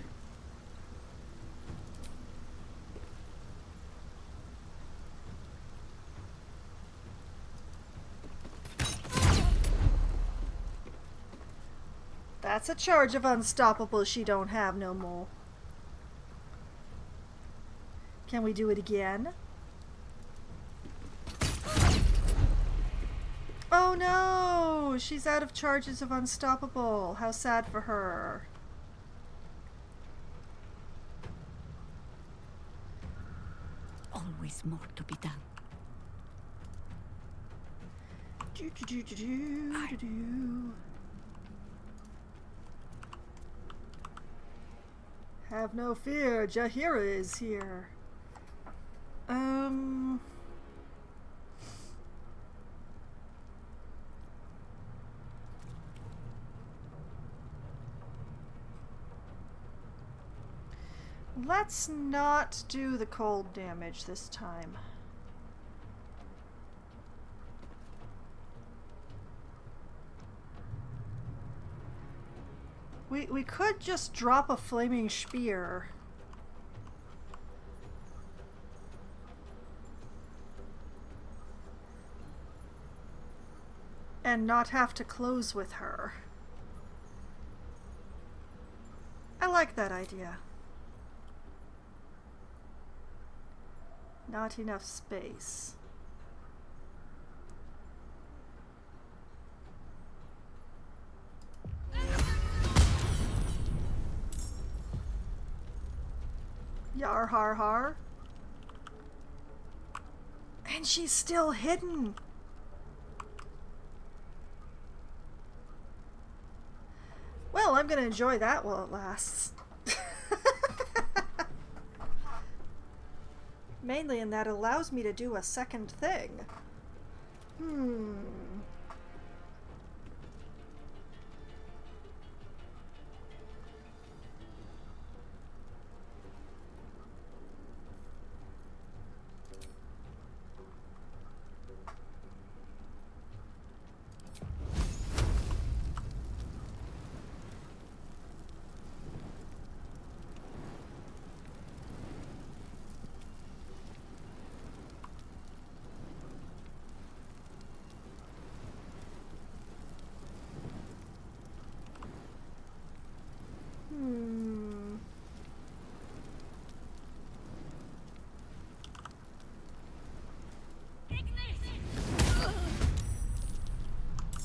That's a charge of unstoppable she don't have no more. Can we do it again? Oh no! She's out of charges of unstoppable. How sad for her. Always more to be done. Have no fear, Jaheira is here. Let's not do the cold damage this time. We could just drop a flaming spear. And not have to close with her. I like that idea. Not enough space. Yar har har. And she's still hidden. Well, I'm gonna enjoy that while it lasts. Mainly in that it allows me to do a second thing.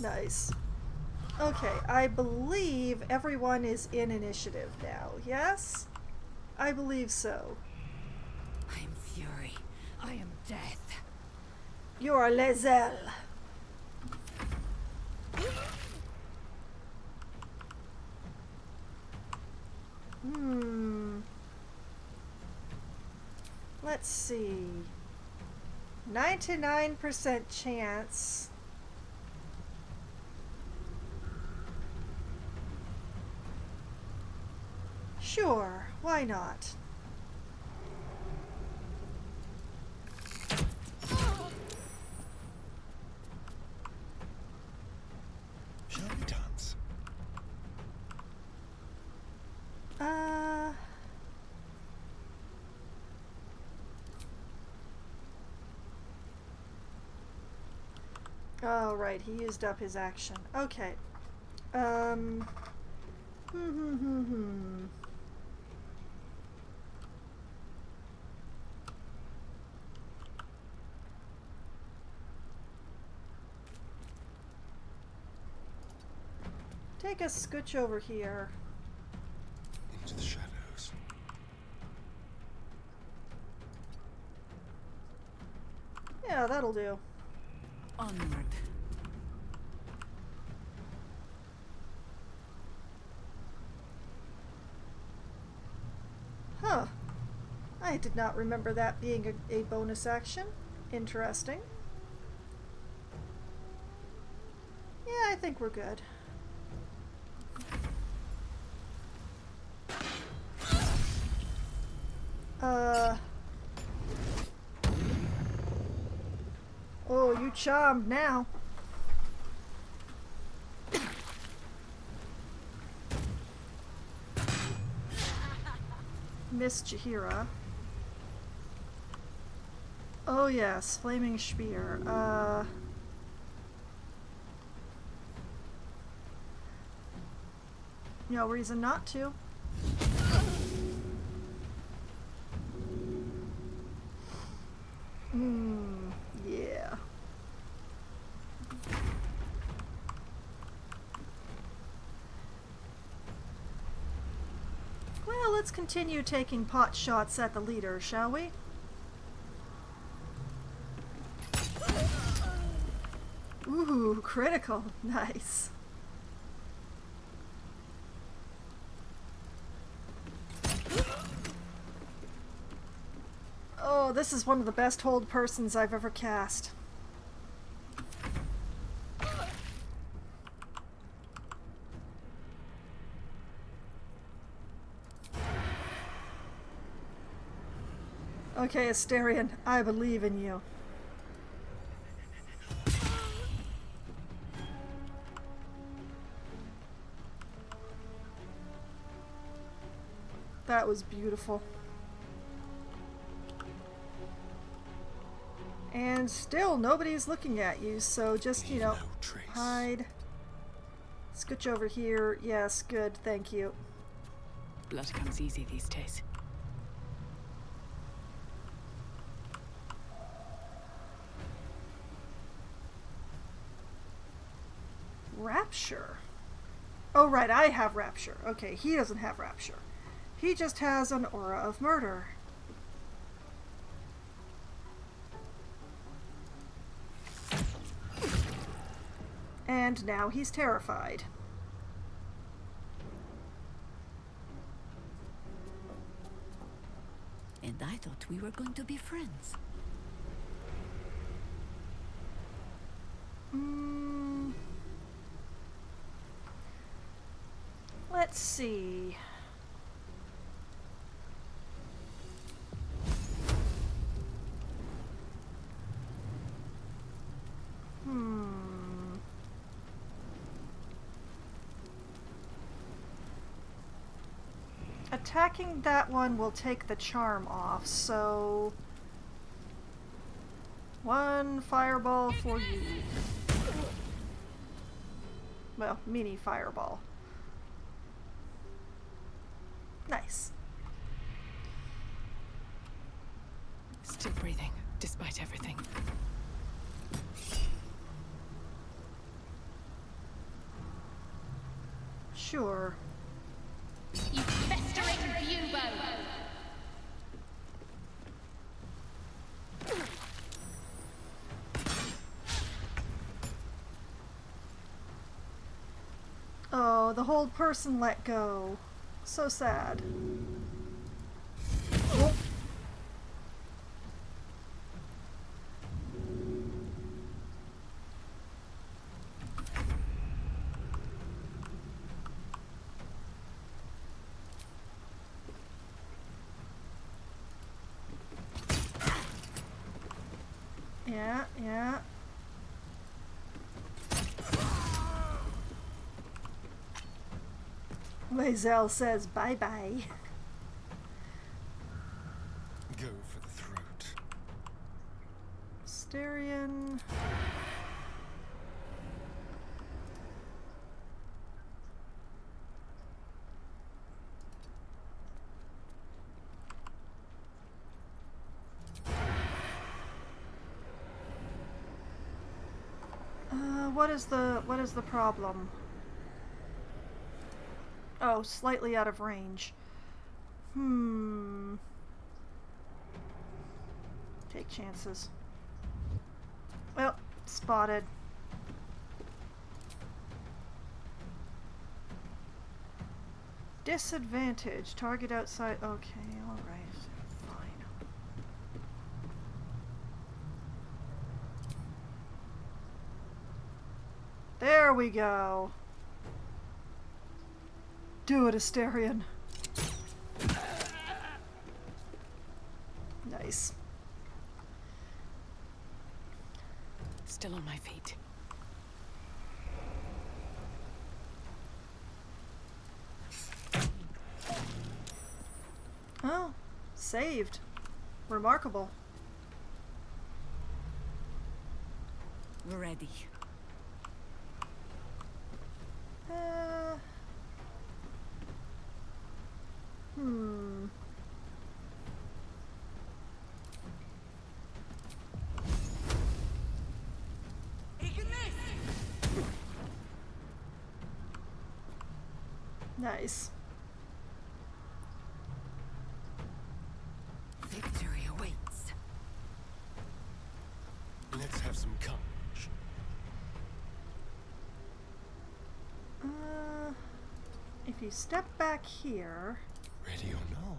Nice. Okay, I believe everyone is in initiative now, yes? I believe so. I am fury. I am death. You are Lae'zel. Let's see. 99% chance. Sure, why not? Shall we dance? Oh, right, he used up his action. Okay. Take a scooch over here. Into the shadows. Yeah, that'll do. Onward. Huh. I did not remember that being a bonus action. Interesting. Yeah, I think we're good. Oh, you charmed now. Miss Jahira. Oh yes, Flaming Spear. No reason not to. Yeah. Well, let's continue taking pot shots at the leader, shall we? Ooh, critical. Nice. Oh, this is one of the best hold persons I've ever cast. Okay, Asterion, I believe in you. That was beautiful. And still, nobody's looking at you, so just, you know, hide. Scooch over here. Yes, good, thank you. Blood comes easy these days. Rapture? Oh, right, I have Rapture. Okay, he doesn't have Rapture. He just has an aura of murder. And now he's terrified. And I thought we were going to be friends. Let's see. Attacking that one will take the charm off, so... one fireball for you. Well, mini fireball. Nice. Still breathing, despite everything. Sure. You festering bubo! Oh, the whole person let go. So sad. Oh. Yeah, yeah. Lae'zel says bye-bye. Go for the throat. Asterion. What is the problem? Oh, slightly out of range. Take chances. Well, spotted. Disadvantage. Target outside. Okay, alright. Fine. There we go. Do it, Asterion. Nice. Still on my feet. Oh, saved. Remarkable. Ready. Nice. Victory awaits. Let's have some courage. If you step back here. Ready or not?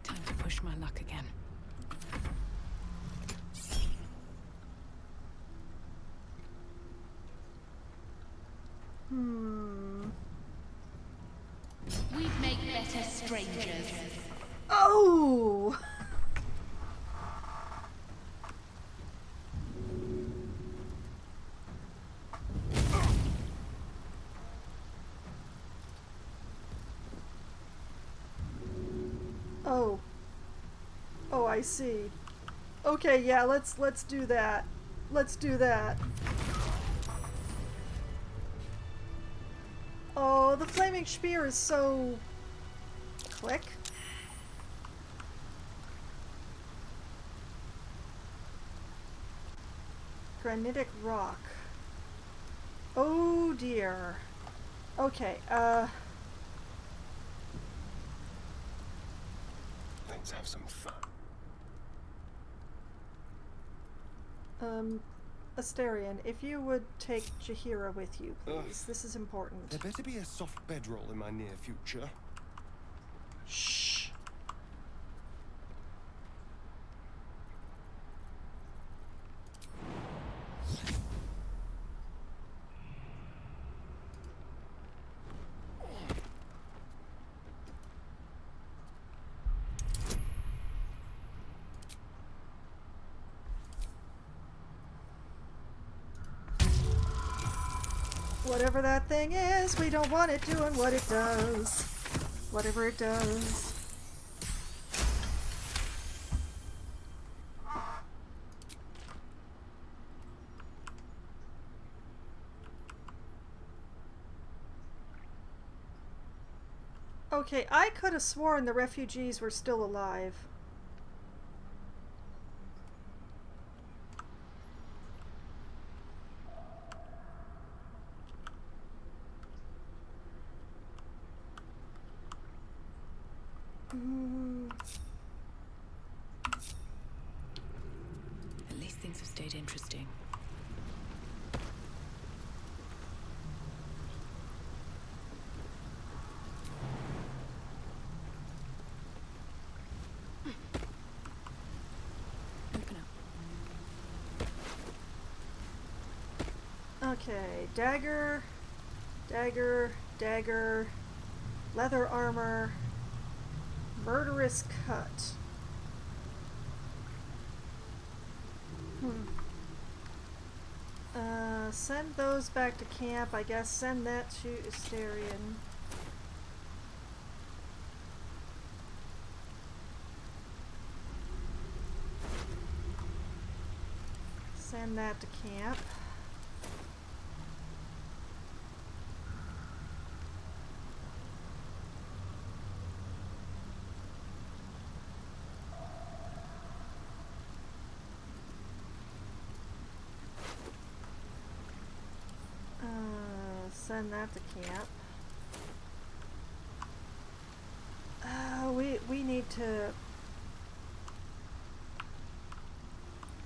Time to push my luck again. We'd make better strangers. Oh! Oh. Oh, I see. Okay, yeah, let's do that. Let's do that. Oh, the flaming spear is so... Click. Granitic rock. Oh dear. Okay, Let's have some fun. Asterion, if you would take Jaheira with you, please. This is important. There better be a soft bedroll in my near future. Shh. Whatever that thing is, we don't want it doing what it does. Whatever it does. Okay, I could have sworn the refugees were still alive. At least things have stayed interesting. Okay, dagger, dagger, dagger, leather armor, murderous cut. Send those back to camp. I guess send that to Asterion. Send that to camp. Send that to camp.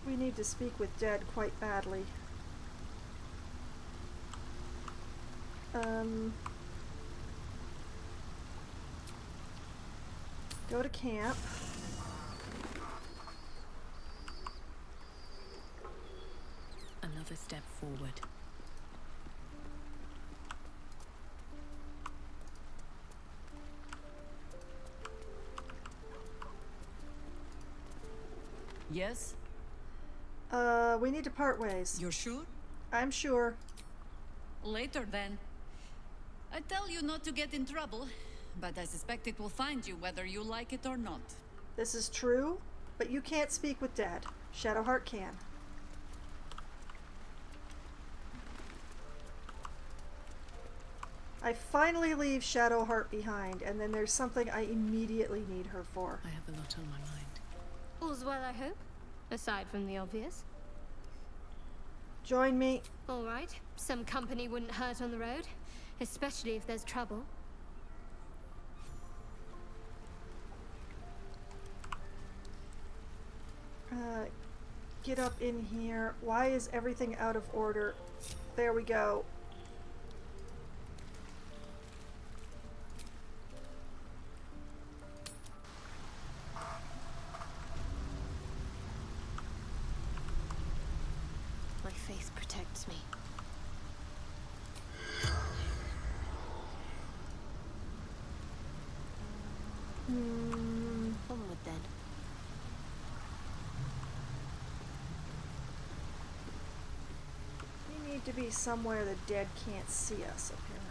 We need to speak with Dead quite badly. Go to camp. Another step forward. Yes? We need to part ways. You're sure? I'm sure. Later then. I tell you not to get in trouble, but I suspect it will find you whether you like it or not. This is true, but you can't speak with Dead. Shadowheart can. I finally leave Shadowheart behind, and then there's something I immediately need her for. I have a lot on my mind. All's well, I hope? Aside from the obvious. Join me. All right. Some company wouldn't hurt on the road, especially if there's trouble. Get up in here. Why is everything out of order? There we go. My faith protects me. Onward then. We need to be somewhere the Dead can't see us, apparently.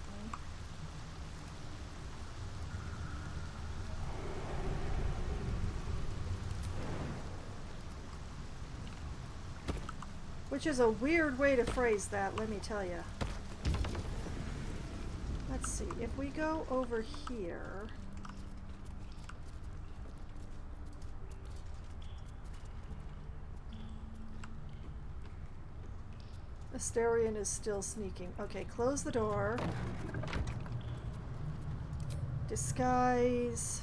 Which is a weird way to phrase that, let me tell you. Let's see, if we go over here... Asterion is still sneaking. Okay, close the door. Disguise.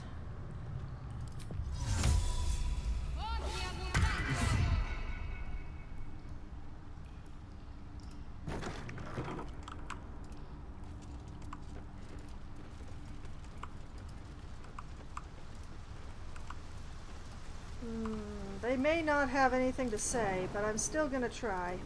They may not have anything to say, but I'm still gonna try.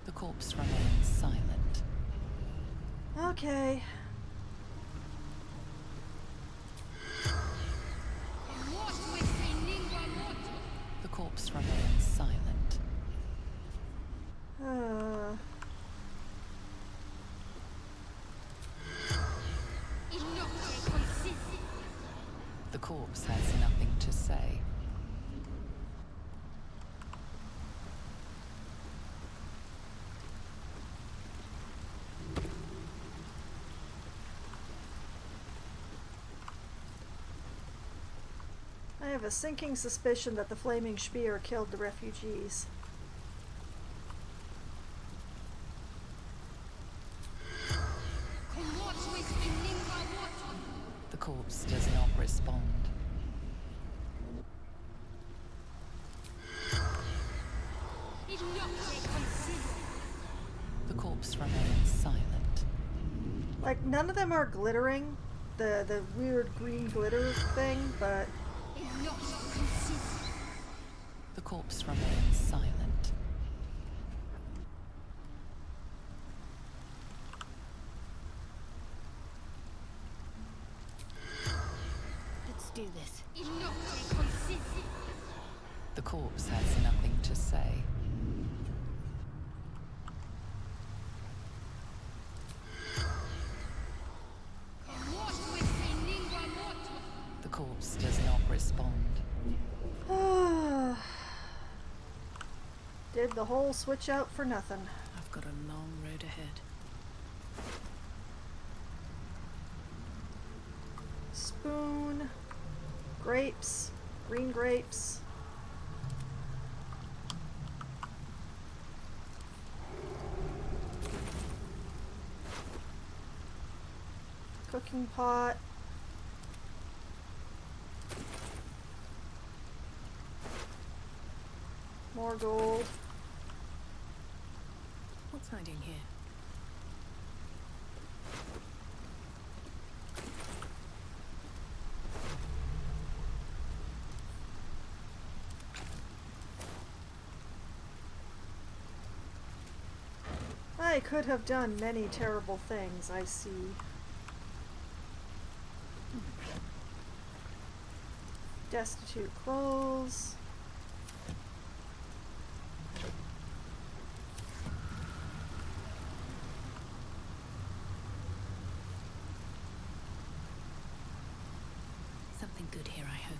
The corpse remains silent. Okay. The corpse remains silent. The corpse has nothing to say. I have a sinking suspicion that the flaming spear killed the refugees. The corpse does not respond. The corpse remains silent. Like, none of them are glittering. the weird green glitter thing, but The corpse remains silent. Let's do this. The corpse has nothing to say. The corpse does not respond. did the whole switch out for nothing. I've got a long road ahead. Spoon, grapes, green grapes. Cooking pot. More gold. What's hiding here? I could have done many terrible things, I see. Destitute clothes. Something good here, I hope.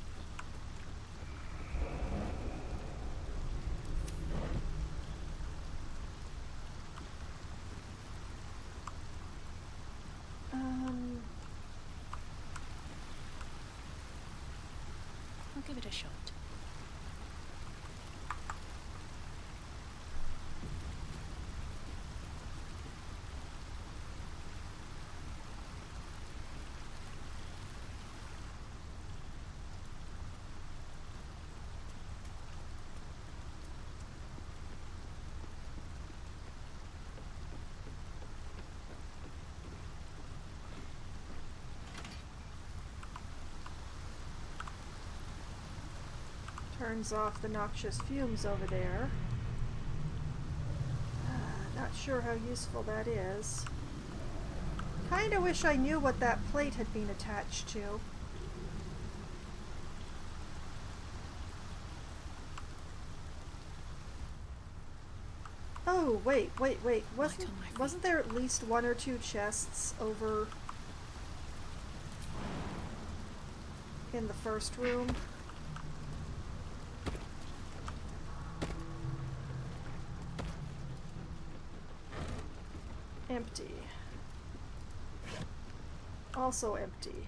I'll give it a shot. Turns off the noxious fumes over there. Not sure how useful that is. Kinda wish I knew what that plate had been attached to. Oh, wait. Wasn't there at least one or two chests over in the first room? Empty. Also empty.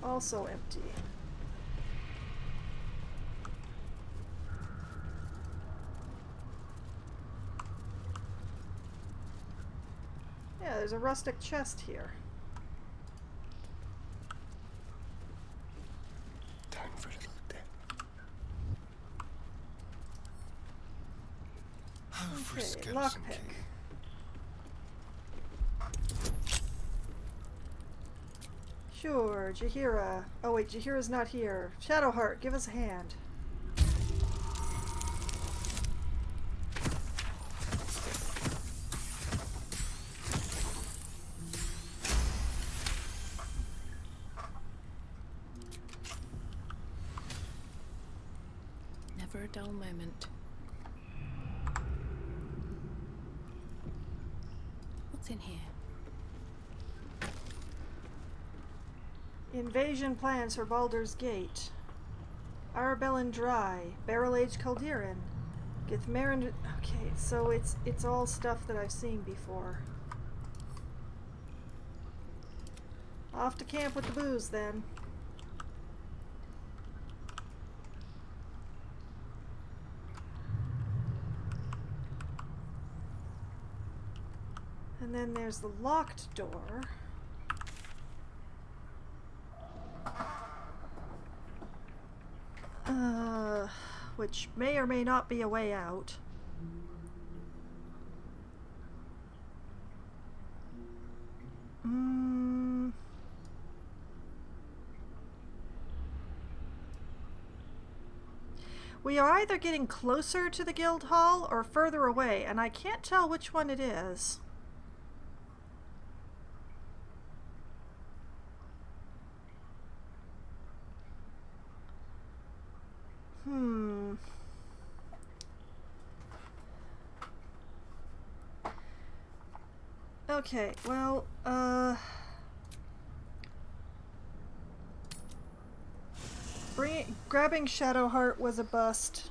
Also empty. Yeah, there's a rustic chest here. Time for a little dip. Okay, lockpick. Sure, Jahira. Oh wait, Jahira's not here. Shadowheart, give us a hand. Never a dull moment. What's in here? Invasion plans for Baldur's Gate. Arabellan Dry. Barrel-aged Calderon. Githmerin. Okay, so it's all stuff that I've seen before. Off to camp with the booze then. And then there's the locked door. Which may or may not be a way out. We are either getting closer to the guild hall or further away, and I can't tell which one it is. Okay, well, grabbing Shadowheart was a bust.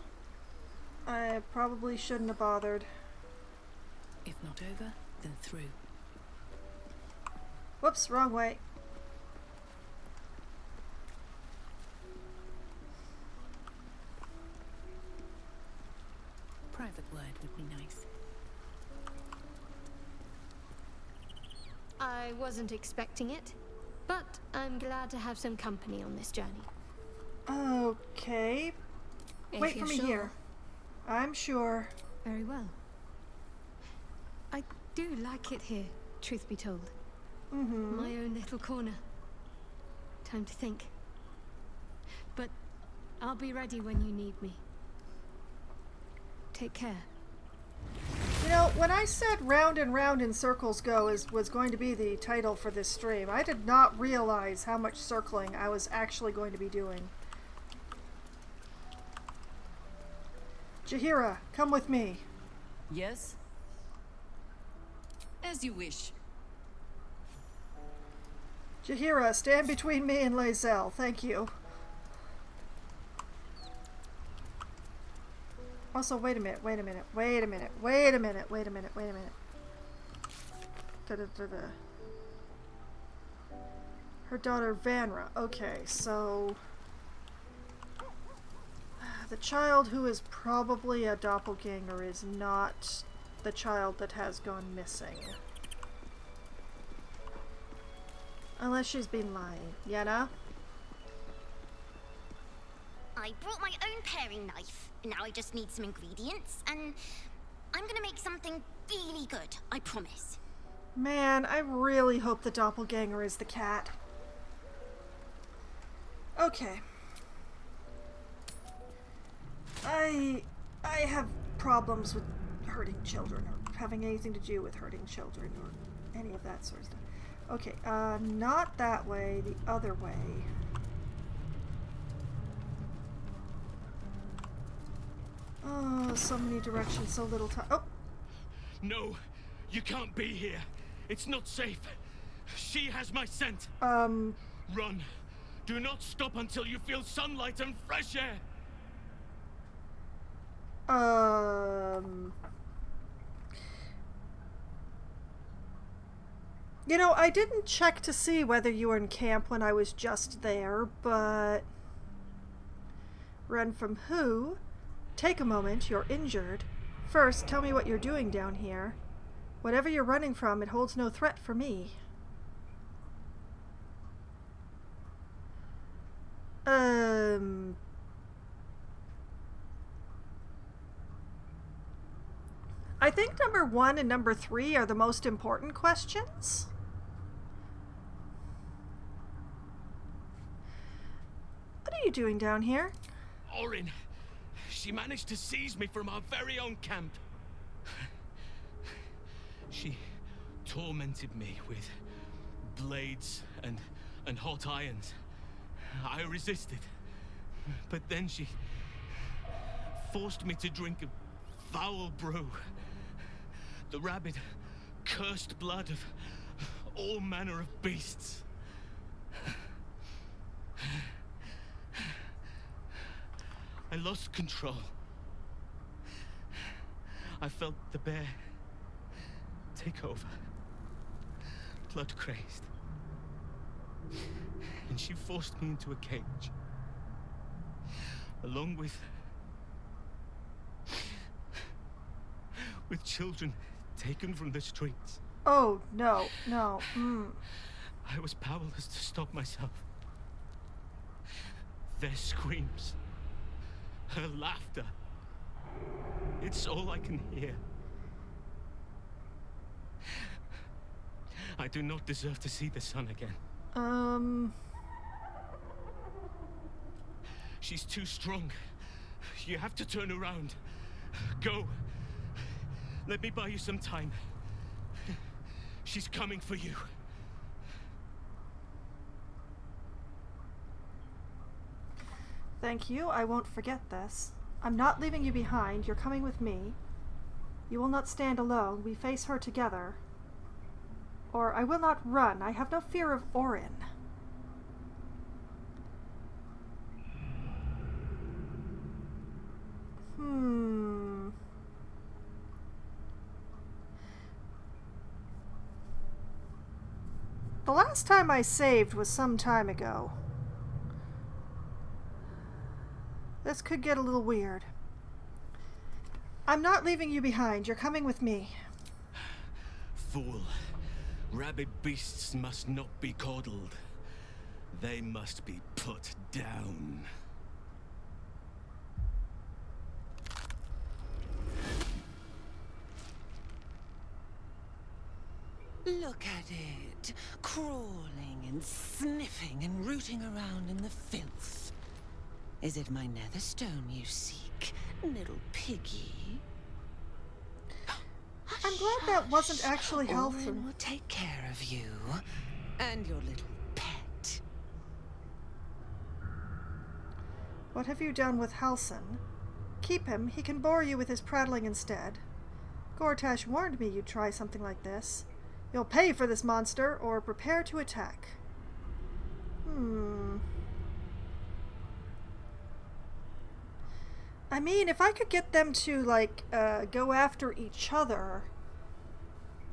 I probably shouldn't have bothered. If not over, then through. Whoops, wrong way. Private word would be nice. I wasn't expecting it, but I'm glad to have some company on this journey. Okay. Wait for me here. I'm sure. Very well. I do like it here, truth be told. My own little corner. Time to think. But I'll be ready when you need me. Take care. You know, when I said round and round in circles go was going to be the title for this stream, I did not realize how much circling I was actually going to be doing. Jaheira, come with me. Yes? As you wish. Jaheira, stand between me and Lae'zel. Thank you. Also, wait a minute. Da-da-da-da. Her daughter Vanra. Okay, so... the child who is probably a doppelganger is not the child that has gone missing. Unless she's been lying. Yenna? I brought my own paring knife. Now I just need some ingredients, and I'm gonna make something really good, I promise. Man, I really hope the doppelganger is the cat. Okay. I have problems with hurting children, or having anything to do with hurting children, or any of that sort of stuff. Okay, not that way, the other way. Oh, so many directions, so little time. Oh! No, you can't be here. It's not safe. She has my scent. Run. Do not stop until you feel sunlight and fresh air. You know, I didn't check to see whether you were in camp when I was just there, but... Run from who? Take a moment, you're injured. First, tell me what you're doing down here. Whatever you're running from, it holds no threat for me. I think number 1 and number 3 are the most important questions. What are you doing down here? Orin, she managed to seize me from our very own camp. She tormented me with blades and hot irons. I resisted, but then she forced me to drink a foul brew. The rabid, cursed blood of all manner of beasts. I lost control. I felt the bear take over, blood crazed. And she forced me into a cage, along with children taken from the streets. Oh, no. I was powerless to stop myself. Their screams, her laughter, it's all I can hear. I do not deserve to see the sun again. She's too strong. You have to turn around. Go. Let me buy you some time. She's coming for you. Thank you. I won't forget this. I'm not leaving you behind. You're coming with me. You will not stand alone. We face her together. Or I will not run. I have no fear of Orin. The last time I saved was some time ago. This could get a little weird. I'm not leaving you behind. You're coming with me. Fool. Rabid beasts must not be coddled. They must be put down. Look at it, crawling and sniffing and rooting around in the filth. Is it my netherstone you seek, little piggy? I'm glad that wasn't actually Halsin. Orin will take care of you and your little pet. What have you done with Halsin? Keep him. He can bore you with his prattling instead. Gortash warned me you'd try something like this. You'll pay for this monster, or prepare to attack. I mean, if I could get them to, like, go after each other,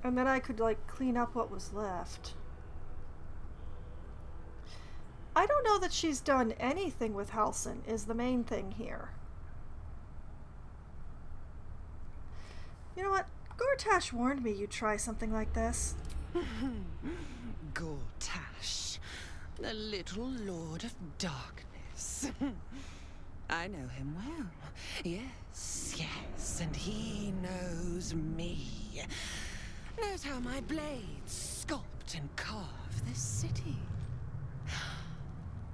and then I could, like, clean up what was left. I don't know that she's done anything with Halsin, is the main thing here. You know what? Gortash warned me you'd try something like this. Gortash, the little Lord of Darkness. I know him well. Yes, yes, and he knows me. Knows how my blades sculpt and carve this city.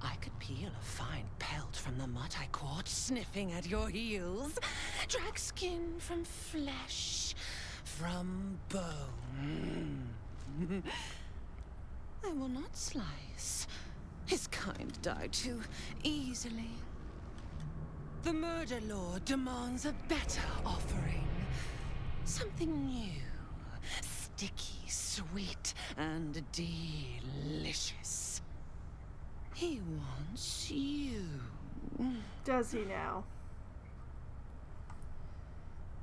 I could peel a fine pelt from the mutt I caught sniffing at your heels. Drag skin from flesh, from bone. I will not slice. His kind die too easily. The Murder Lord demands a better offering. Something new, sticky, sweet, and delicious. He wants you. Does he now?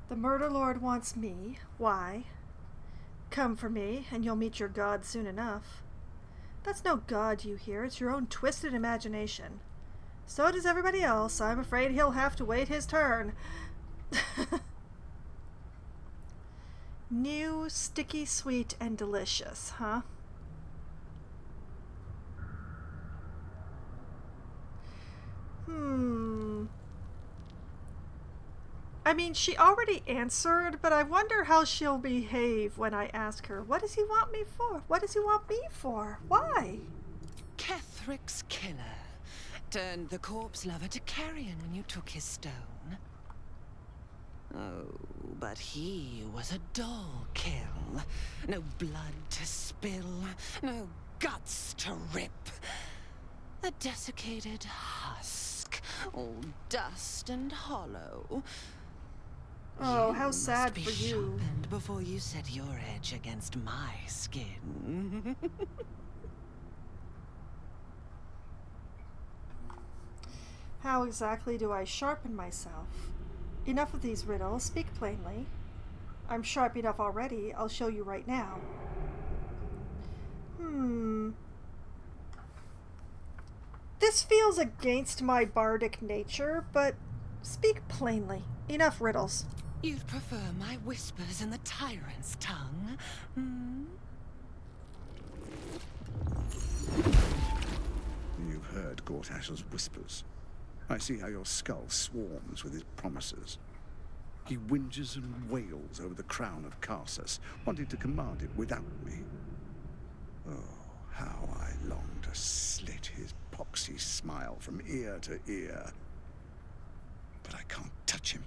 The Murder Lord wants me. Why? Come for me, and you'll meet your god soon enough. That's no god, you hear. It's your own twisted imagination. So does everybody else. I'm afraid he'll have to wait his turn. New, sticky, sweet, and delicious, huh? I mean, she already answered, but I wonder how she'll behave when I ask her, what does he want me for? What does he want me for? Why? Kethric's killer turned the corpse lover to carrion when you took his stone. Oh, but he was a dull kill. No blood to spill, no guts to rip. A desiccated husk, all dust and hollow. Oh, how sad for you. Sharpened before you set your edge against my skin. How exactly do I sharpen myself? Enough of these riddles. Speak plainly. I'm sharp enough already. I'll show you right now. This feels against my bardic nature, but speak plainly. Enough riddles. You'd prefer my whispers in the tyrant's tongue? You've heard Gortash's whispers. I see how your skull swarms with his promises. He whinges and wails over the crown of Karsus, wanting to command it without me. Oh, how I long to slit his poxy smile from ear to ear. but I can't touch him.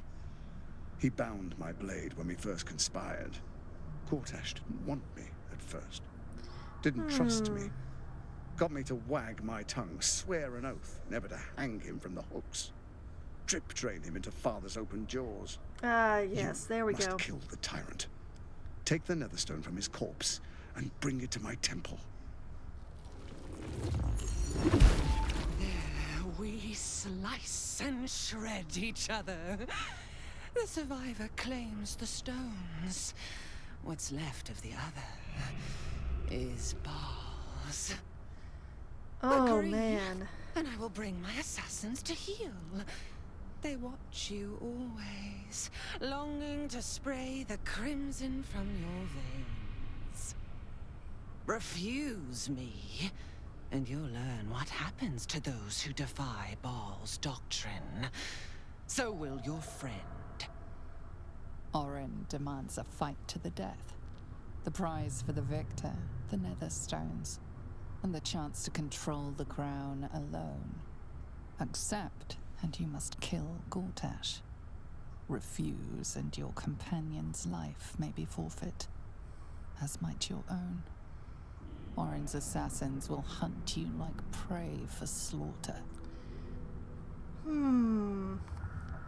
He bound my blade when we first conspired. Gortash didn't want me at first. Didn't trust me. Got me to wag my tongue, swear an oath never to hang him from the hooks. Drip drain him into Father's open jaws. Yes, there we must go. Kill the tyrant. Take the netherstone from his corpse and bring it to my temple. There we slice and shred each other. The survivor claims the stones. What's left of the other is bars. Oh, Agree, man. And I will bring my assassins to heal. They watch you always, longing to spray the crimson from your veins. Refuse me, and you'll learn what happens to those who defy Baal's doctrine. So will your friend. Orin demands a fight to the death. The prize for the victor, the Netherstones, and the chance to control the crown alone. Accept, and you must kill Gortash. Refuse, and your companion's life may be forfeit, as might your own. Orin's assassins will hunt you like prey for slaughter.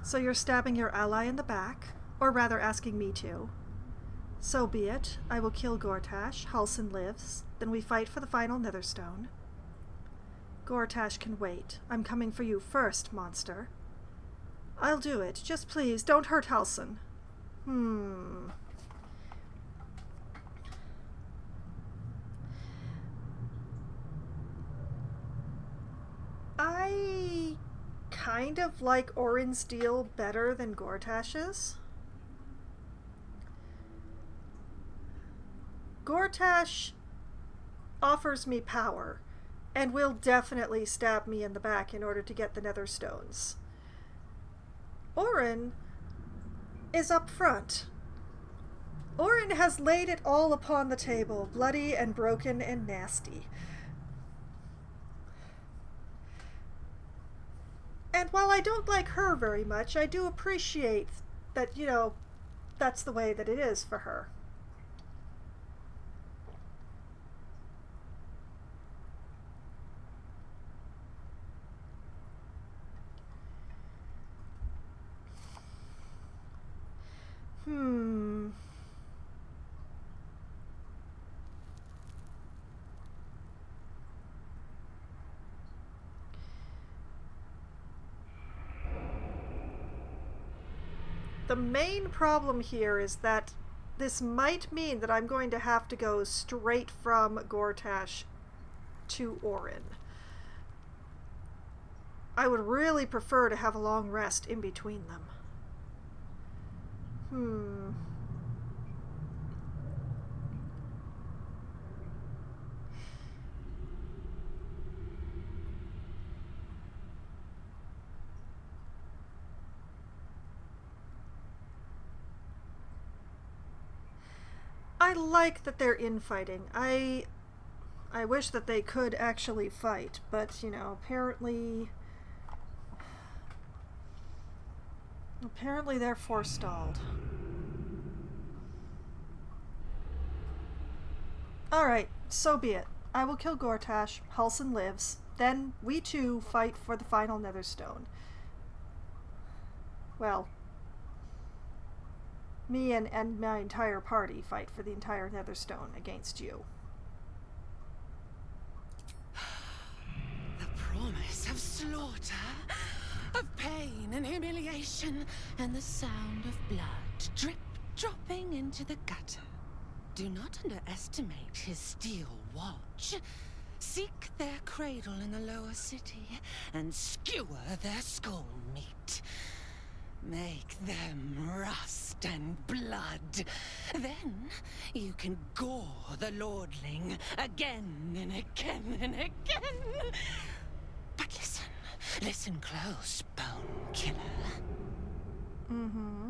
So you're stabbing your ally in the back, or rather asking me to. So be it. I will kill Gortash. Halsin lives. Then we fight for the final Netherstone. Gortash can wait. I'm coming for you first, monster. I'll do it. Just please, don't hurt Halsin. I kind of like Orin's deal better than Gortash's. Gortash offers me power and will definitely stab me in the back in order to get the Netherstones. Orin is up front. Orin has laid it all upon the table, bloody and broken and nasty. And while I don't like her very much, I do appreciate that, you know, that's the way that it is for her. The main problem here is that this might mean that I'm going to have to go straight from Gortash to Orin. I would really prefer to have a long rest in between them. I like that they're infighting. I wish that they could actually fight, but, you know, apparently they're forestalled. Alright, so be it. I will kill Gortash, Halsin lives, then we too fight for the final Netherstone. Well, me and my entire party fight for the entire Netherstone against you. The promise of slaughter, of pain and humiliation, and the sound of blood drip dropping into the gutter. Do not underestimate his steel watch. Seek their cradle in the lower city and skewer their skull meat. Make them rust and blood. Then you can gore the lordling again and again and again. But listen close, Bone Killer.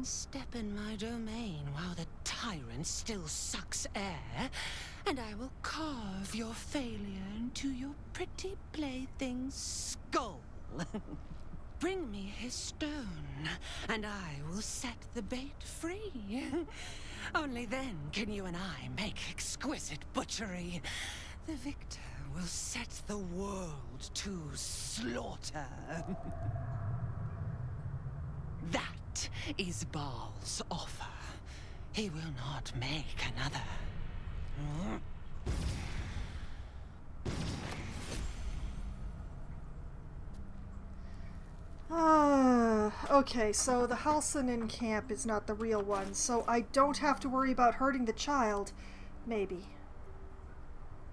Step in my domain while the tyrant still sucks air, and I will carve your failure into your pretty plaything's skull. Bring me his stone, and I will set the bait free. Only then can you and I make exquisite butchery. The victor will set the world to slaughter. That is Baal's offer. He will not make another. Okay, so the Halcyon in camp is not the real one, so I don't have to worry about hurting the child. Maybe.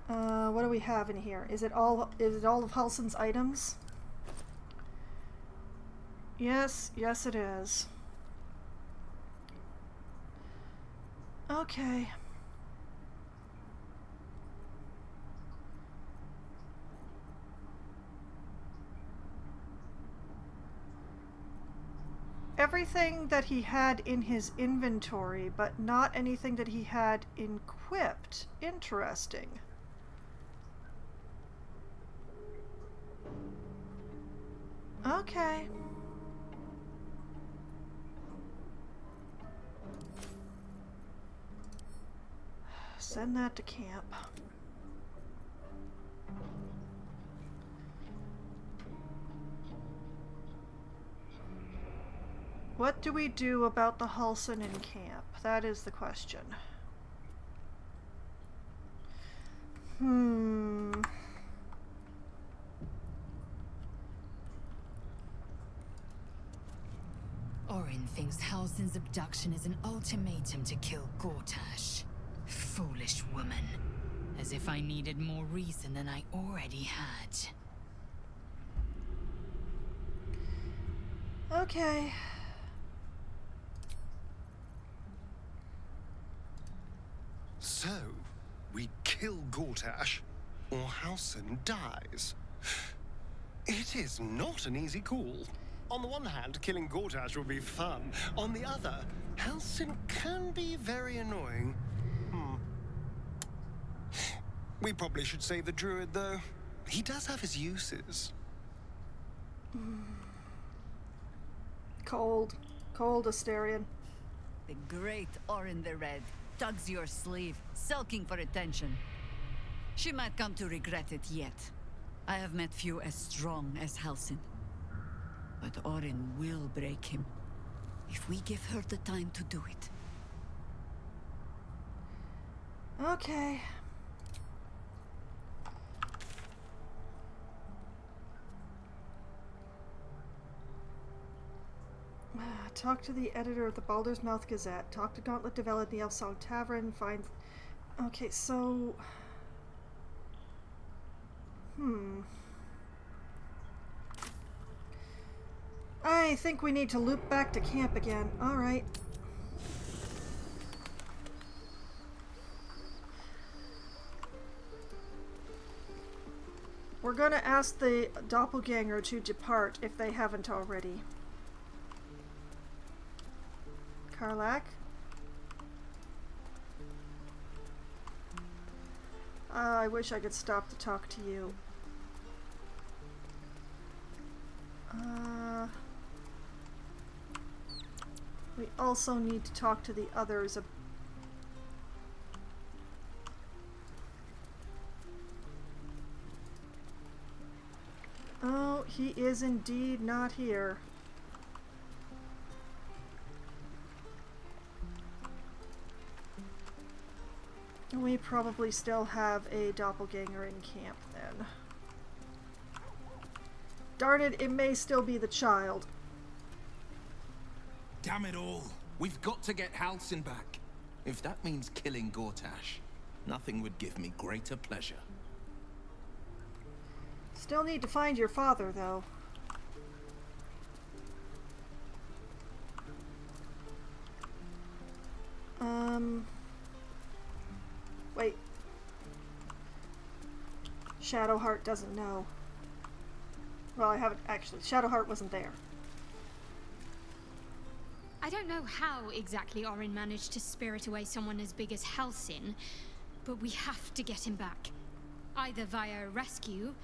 What do we have in here? Is it all of Halcyon's items? Yes, yes it is. Okay. Everything that he had in his inventory, but not anything that he had equipped. Interesting. Okay. Send that to camp. What do we do about the Halcyon in camp? That is the question. Orin thinks Halcyon's abduction is an ultimatum to kill Gortash. Foolish woman. As if I needed more reason than I already had. Okay. So, we kill Gortash, or Halcyon dies. It is not an easy call. On the one hand, killing Gortash would be fun. On the other, Halcyon can be very annoying. We probably should save the druid, though. He does have his uses. Cold. Cold Asterion. The great Orin the Red tugs your sleeve, sulking for attention. She might come to regret it yet. I have met few as strong as Halcyon. But Orin will break him, if we give her the time to do it. Okay. Talk to the editor of the Baldur's Mouth Gazette. Talk to Gauntlet Devel at the Elf Song Tavern. Find... Okay, so... I think we need to loop back to camp again. Alright. We're gonna ask the doppelganger to depart if they haven't already. Karlach? I wish I could stop to talk to you. We also need to talk to the others. Oh, he is indeed not here. We probably still have a doppelganger in camp then. Darn it, it may still be the child. Damn it all. We've got to get Halcyon back. If that means killing Gortash, nothing would give me greater pleasure. Still need to find your father, though. Wait. Shadowheart doesn't know. Well, I haven't actually. Shadowheart wasn't there. I don't know how exactly Orin managed to spirit away someone as big as Halcyon, but we have to get him back. Either via rescue,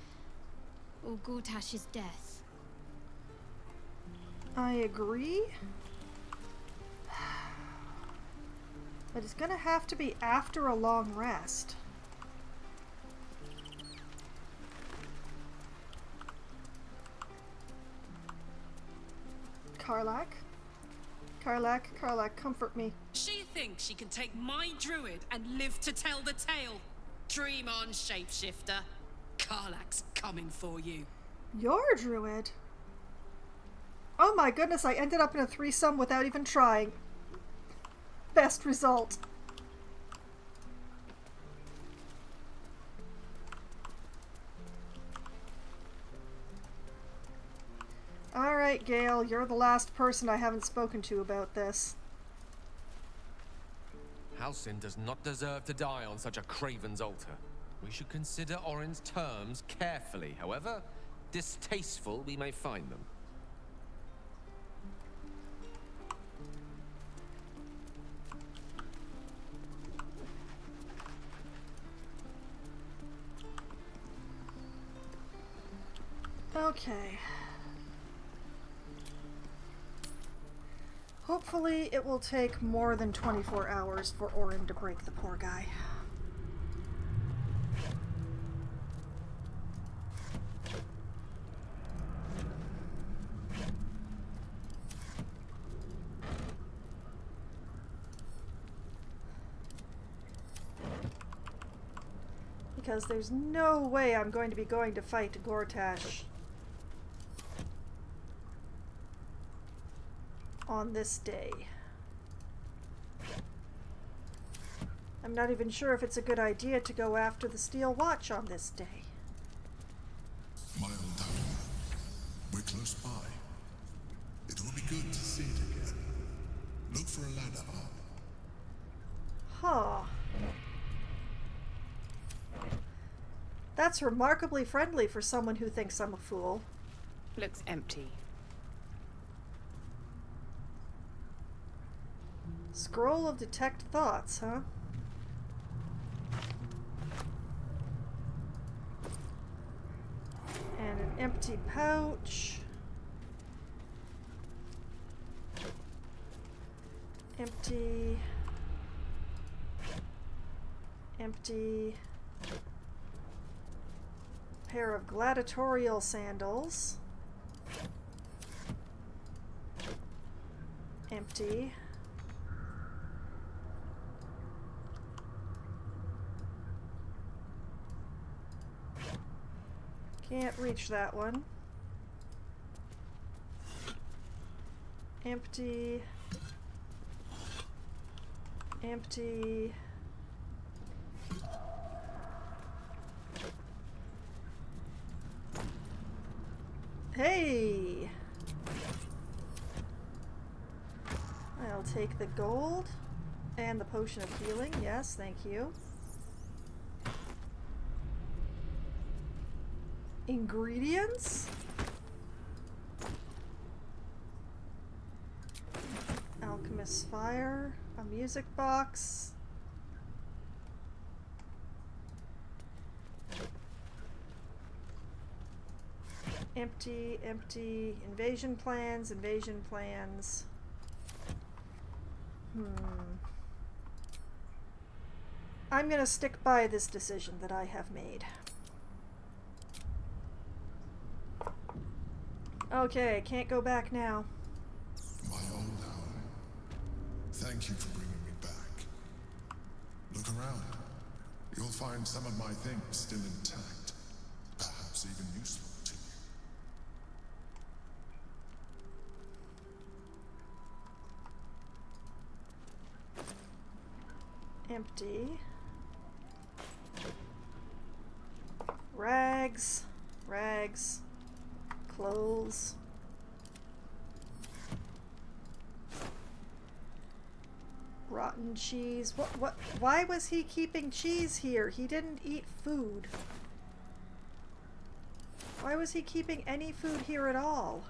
or Gortash's death. I agree. But it's gonna have to be after a long rest. Karlach? Karlach, comfort me. She thinks she can take my druid and live to tell the tale. Dream on, shapeshifter. Karlach's coming for you. Your druid? Oh my goodness, I ended up in a threesome without even trying. Best result. Alright, Gale, you're the last person I haven't spoken to about this. Halsin does not deserve to die on such a craven's altar. We should consider Orin's terms carefully, however distasteful we may find them. Okay. Hopefully it will take more than 24 hours for Orin to break the poor guy. Because there's no way I'm going to be going to fight Gortash on this day. I'm not even sure if it's a good idea to go after the Steel Watch on this day. My old home. We're close by. It will be good to see it again. Look for a ladder up. Huh. That's remarkably friendly for someone who thinks I'm a fool. Looks empty. Scroll of Detect Thoughts, huh? And an empty pouch. Empty. Empty. Pair of gladiatorial sandals. Empty. Can't reach that one. Empty. Empty. Hey! I'll take the gold and the potion of healing. Yes, thank you. Ingredients? Alchemist's Fire, a music box. Empty, empty, invasion plans. I'm gonna stick by this decision that I have made. Okay, can't go back now. My old home. Thank you for bringing me back. Look around. You'll find some of my things still intact. Perhaps even useful to you. Empty. Rags. Rags. Clothes. Rotten cheese. What? Why was he keeping cheese here? He didn't eat food. Why was he keeping any food here at all?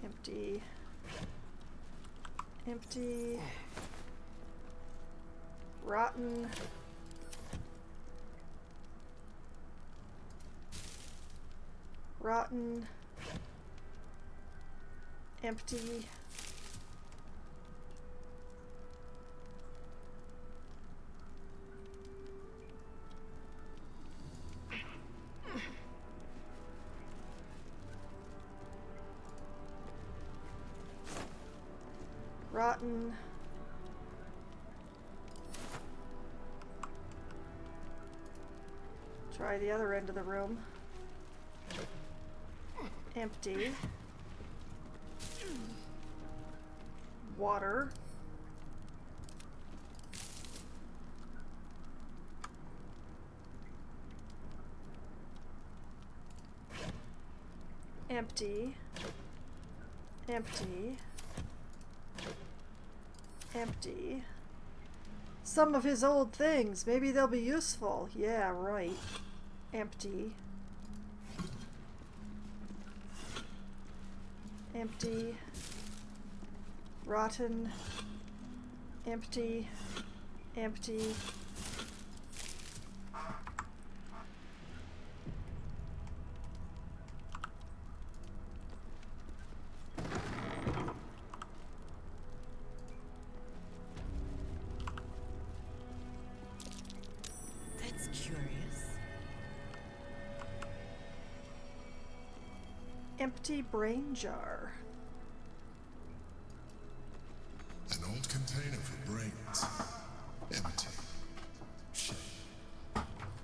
Empty. Empty. Rotten. Rotten. Empty. Rotten. Try the other end of the room. Empty. Water. Empty. Empty. Empty. Some of his old things. Maybe they'll be useful. Yeah, right. Empty. Empty. Rotten. Empty. Empty. That's curious. Empty brain jar. An old container for brains. Empty. Shame.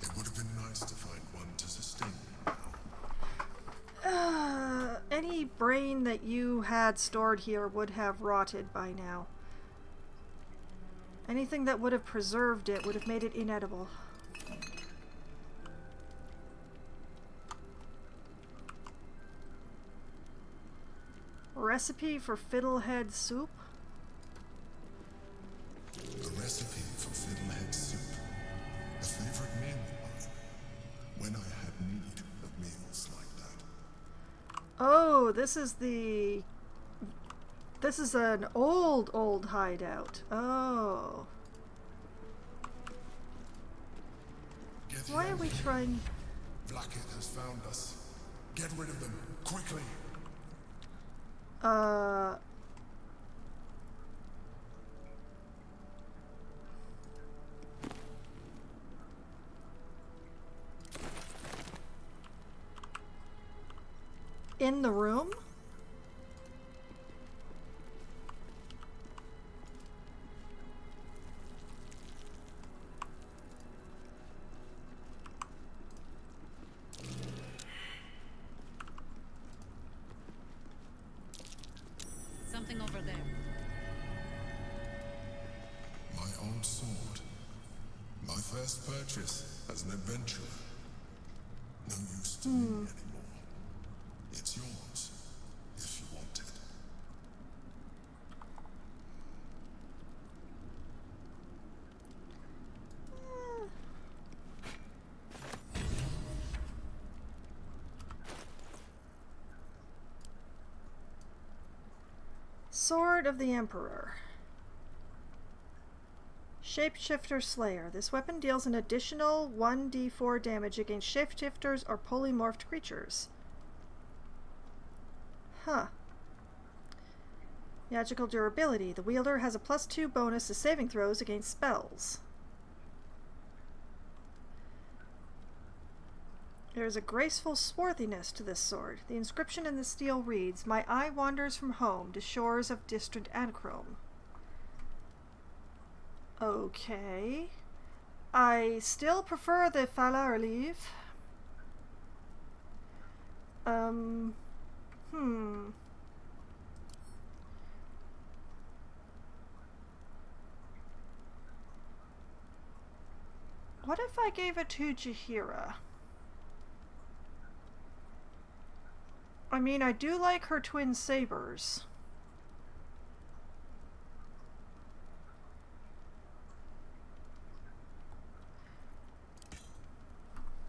It would have been nice to find one to sustain you now. Any brain that you had stored here would have rotted by now. Anything that would have preserved it would have made it inedible. Recipe for fiddlehead soup? A recipe for fiddlehead soup. A favorite meal of mine. When I had need of meals like that. Oh, this is the... This is an old hideout. Oh. Why are we trying... Vlaakith has found us. Get rid of them, quickly. In the room? Something over there. My old sword. My first purchase as an adventurer. No use to me anymore. It's yours, if you want it. Sword of the Emperor. Shapeshifter Slayer. This weapon deals an additional 1d4 damage against shapeshifters or polymorphed creatures. Huh. Magical durability. The wielder has a +2 bonus to saving throws against spells. There is a graceful swarthiness to this sword. The inscription in the steel reads, "My eye wanders from home to shores of distant Anchrome." Okay. I still prefer the Falar leaf. What if I gave it to Jaheira? I mean, I do like her twin sabers.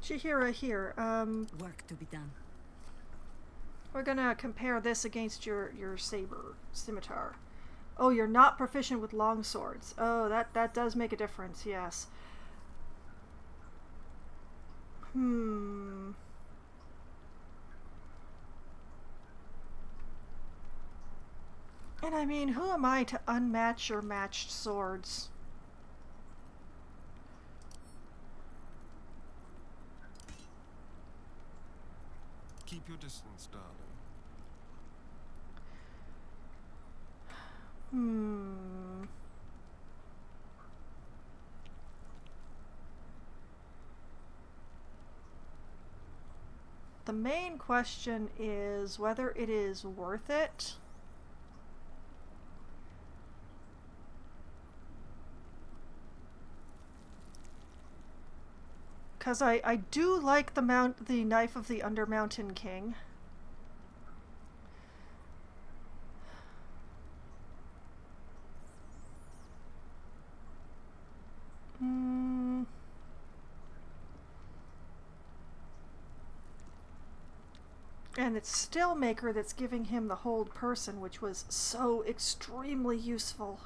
Jaheira, here. Work to be done. We're gonna compare this against your scimitar. Oh, you're not proficient with long swords. Oh, that does make a difference, yes. And I mean, who am I to unmatch your matched swords? Keep your distance, darling. The main question is whether it is worth it. Because I do like the Knife of the Undermountain King. And it's Stillmaker that's giving him the hold person, which was so extremely useful.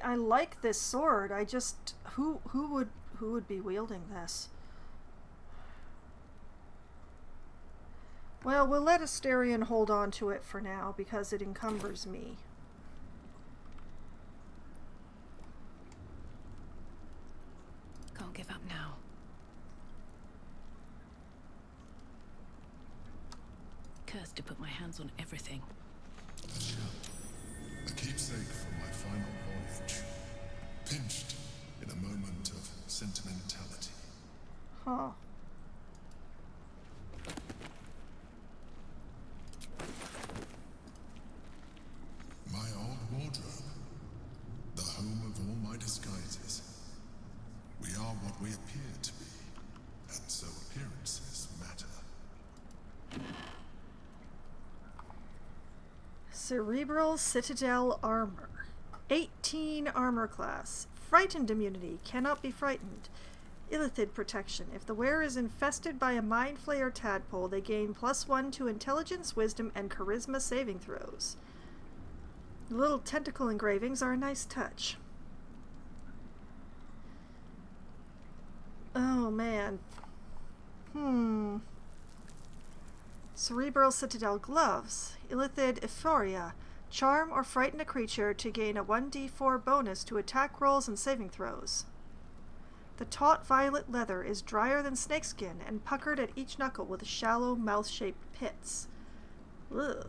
I like this sword. I just who would be wielding this? Well, we'll let Asterion hold on to it for now because it encumbers me. Can't give up now. Cursed to put my hands on everything. A keepsake from my final voyage. Pinched in a moment of sentimentality. Huh. My old wardrobe. The home of all my disguises. We are what we appear to be, and so appearances matter. Cerebral Citadel Armor. 18 armor class. Frightened immunity. Cannot be frightened. Illithid protection. If the wearer is infested by a mind flayer tadpole, they gain +1 to intelligence, wisdom, and charisma saving throws. The little tentacle engravings are a nice touch. Oh man. Cerebral Citadel gloves. Illithid Euphoria. Charm or frighten a creature to gain a 1d4 bonus to attack rolls and saving throws. The taut violet leather is drier than snakeskin and puckered at each knuckle with shallow mouth-shaped pits. Ugh.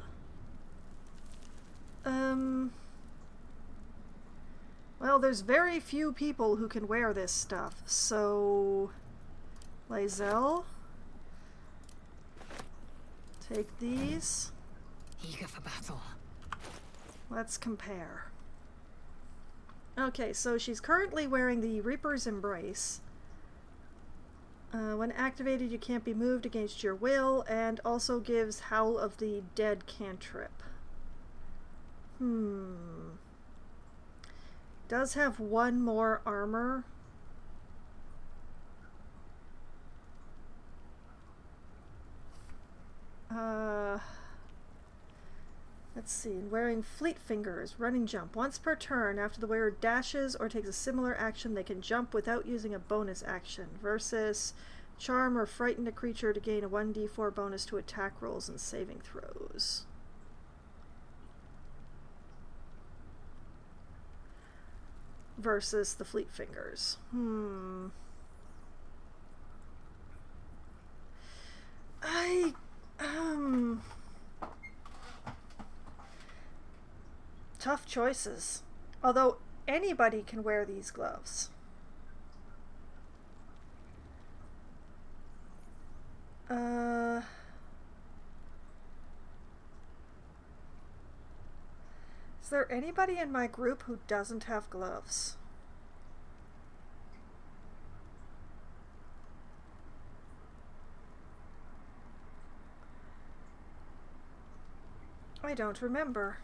Well, there's very few people who can wear this stuff, so... Lae'zel. Take these. Eager for battle. Let's compare. Okay, so she's currently wearing the Reaper's Embrace. When activated, you can't be moved against your will, and also gives Howl of the Dead cantrip. Does have one more armor. Let's see. Wearing Fleet Fingers, running jump. Once per turn, after the wearer dashes or takes a similar action, they can jump without using a bonus action. Versus charm or frighten a creature to gain a 1d4 bonus to attack rolls and saving throws. Versus the Fleet Fingers. Tough choices. Although anybody can wear these gloves. Is there anybody in my group who doesn't have gloves? I don't remember.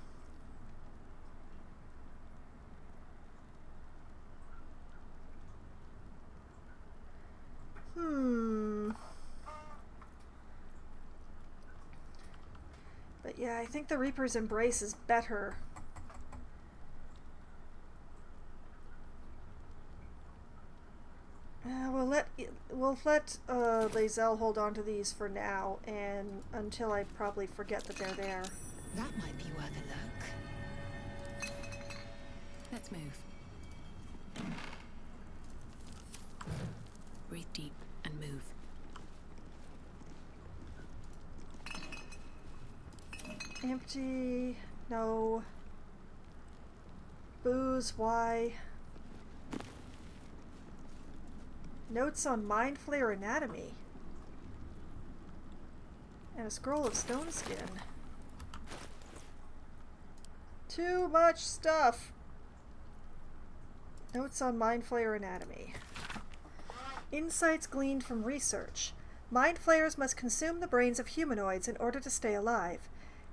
But yeah, I think the Reaper's Embrace is better. Well, we'll let Lae'zel hold on to these for now, and until I probably forget that they're there. That might be worth a look. Let's move. Breathe deep and move. Empty. No. Booze. Why? Notes on Mind Flayer anatomy. And a scroll of stone skin. Too much stuff. Notes on Mind Flayer anatomy. Insights gleaned from research. Mind Flayers must consume the brains of humanoids in order to stay alive.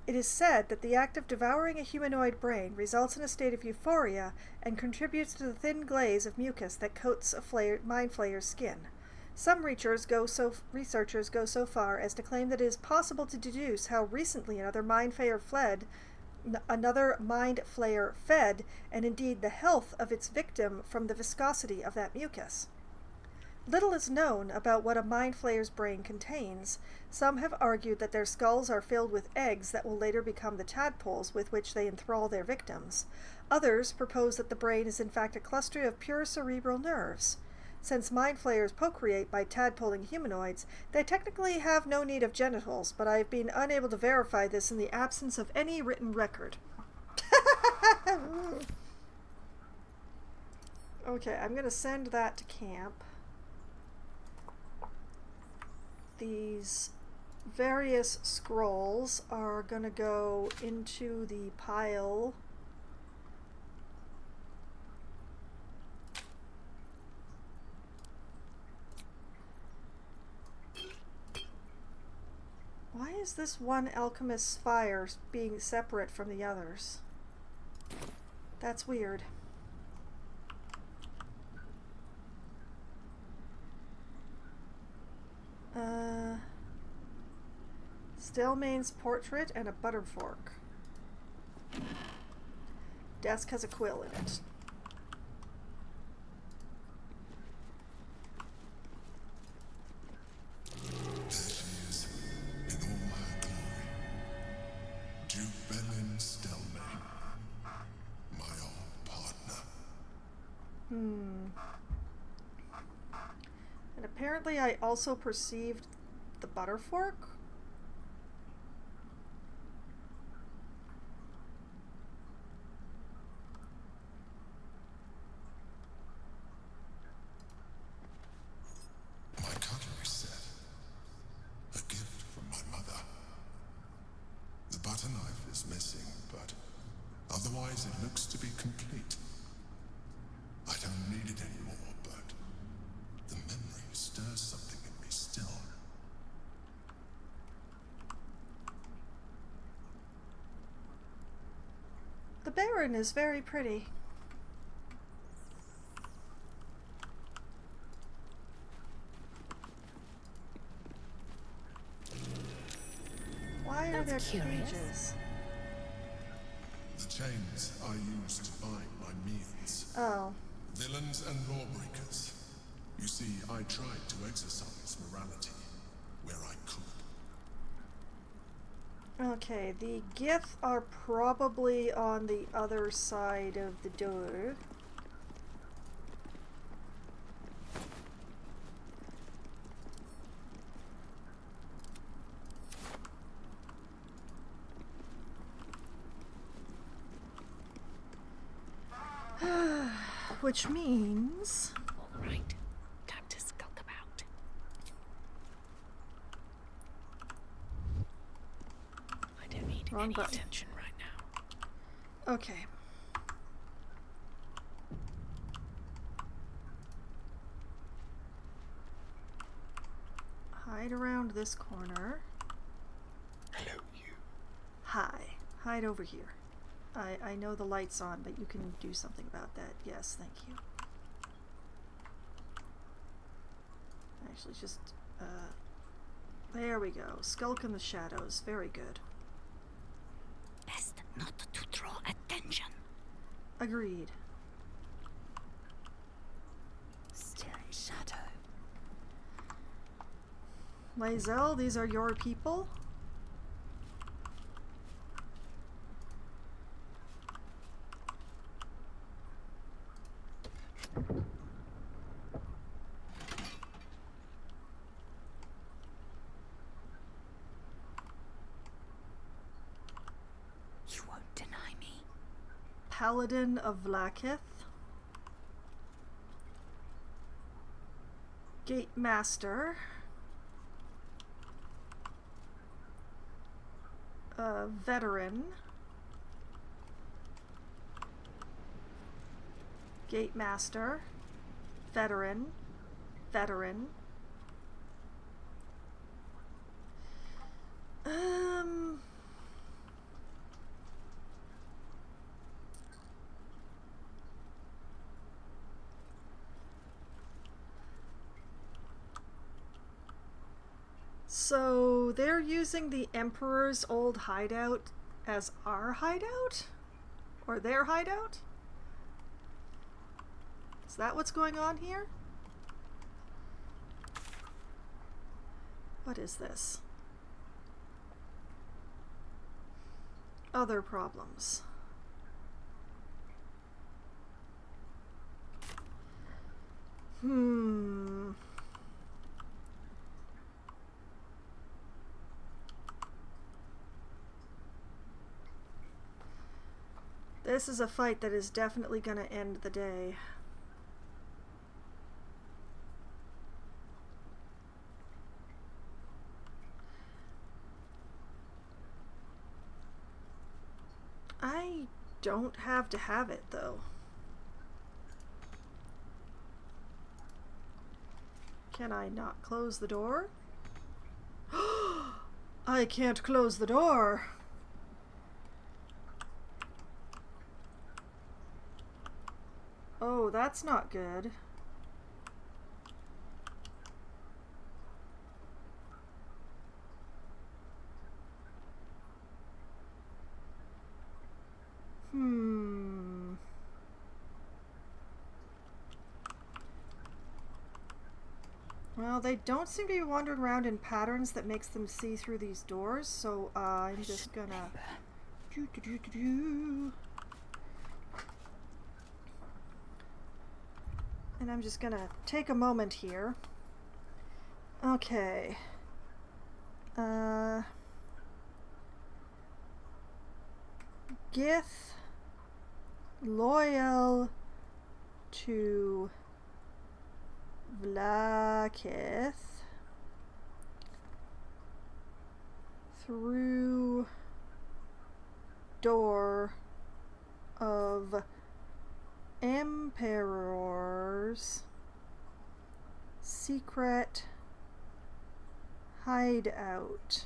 It is said that the act of devouring a humanoid brain results in a state of euphoria and contributes to the thin glaze of mucus that coats a Mind Flayer's skin. Some researchers go so far as to claim that it is possible to deduce how recently another Mind Flayer fed, and indeed the health of its victim from the viscosity of that mucus. Little is known about what a Mind Flayer's brain contains. Some have argued that their skulls are filled with eggs that will later become the tadpoles with which they enthrall their victims. Others propose that the brain is in fact a cluster of pure cerebral nerves. Since Mind Flayers procreate by tadpoling humanoids, they technically have no need of genitals, but I have been unable to verify this in the absence of any written record. Okay, I'm going to send that to camp. These various scrolls are going to go into the pile. Why is this one alchemist's fire being separate from the others? That's weird. Stelmane's portrait and a butter fork. Desk has a quill in it. There she is, in all her glory. Jubelin Stelmane, my old partner. And apparently I also perceived the butter fork. My cutlery set. A gift from my mother. The butter knife is missing, but otherwise it looks to be complete. I don't need it anymore, but the memory stirs something in me still. The Baron is very pretty. Why are there cages? The chains I use to bind my meals. Oh. Villains and lawbreakers. You see, I tried to exercise morality where I could. Okay, the Gith are probably on the other side of the door. Which means... All right, time to skulk about. I don't need any attention right now. Okay. Hide around this corner. Hello, you. Hi. Hide over here. I know the light's on, but you can do something about that. Yes, thank you. Actually, just, there we go. Skulk in the shadows. Very good. Best not to draw attention. Agreed. Still in shadow. Lae'zel, these are your people? You won't deny me. Paladin of Vlaakith. Gate Master. Veteran. Gate Master. Veteran. Veteran. So they're using the Emperor's old hideout as our hideout? Or their hideout? Is that what's going on here? What is this? Other problems. This is a fight that is definitely going to end the day. I don't have to have it, though. Can I not close the door? I can't close the door! Oh, that's not good. Well, they don't seem to be wandering around in patterns that makes them see through these doors, so I'm just gonna... And I'm just gonna take a moment here. Okay. Gith, loyal to Vlaakith through door of Emperor's secret hideout.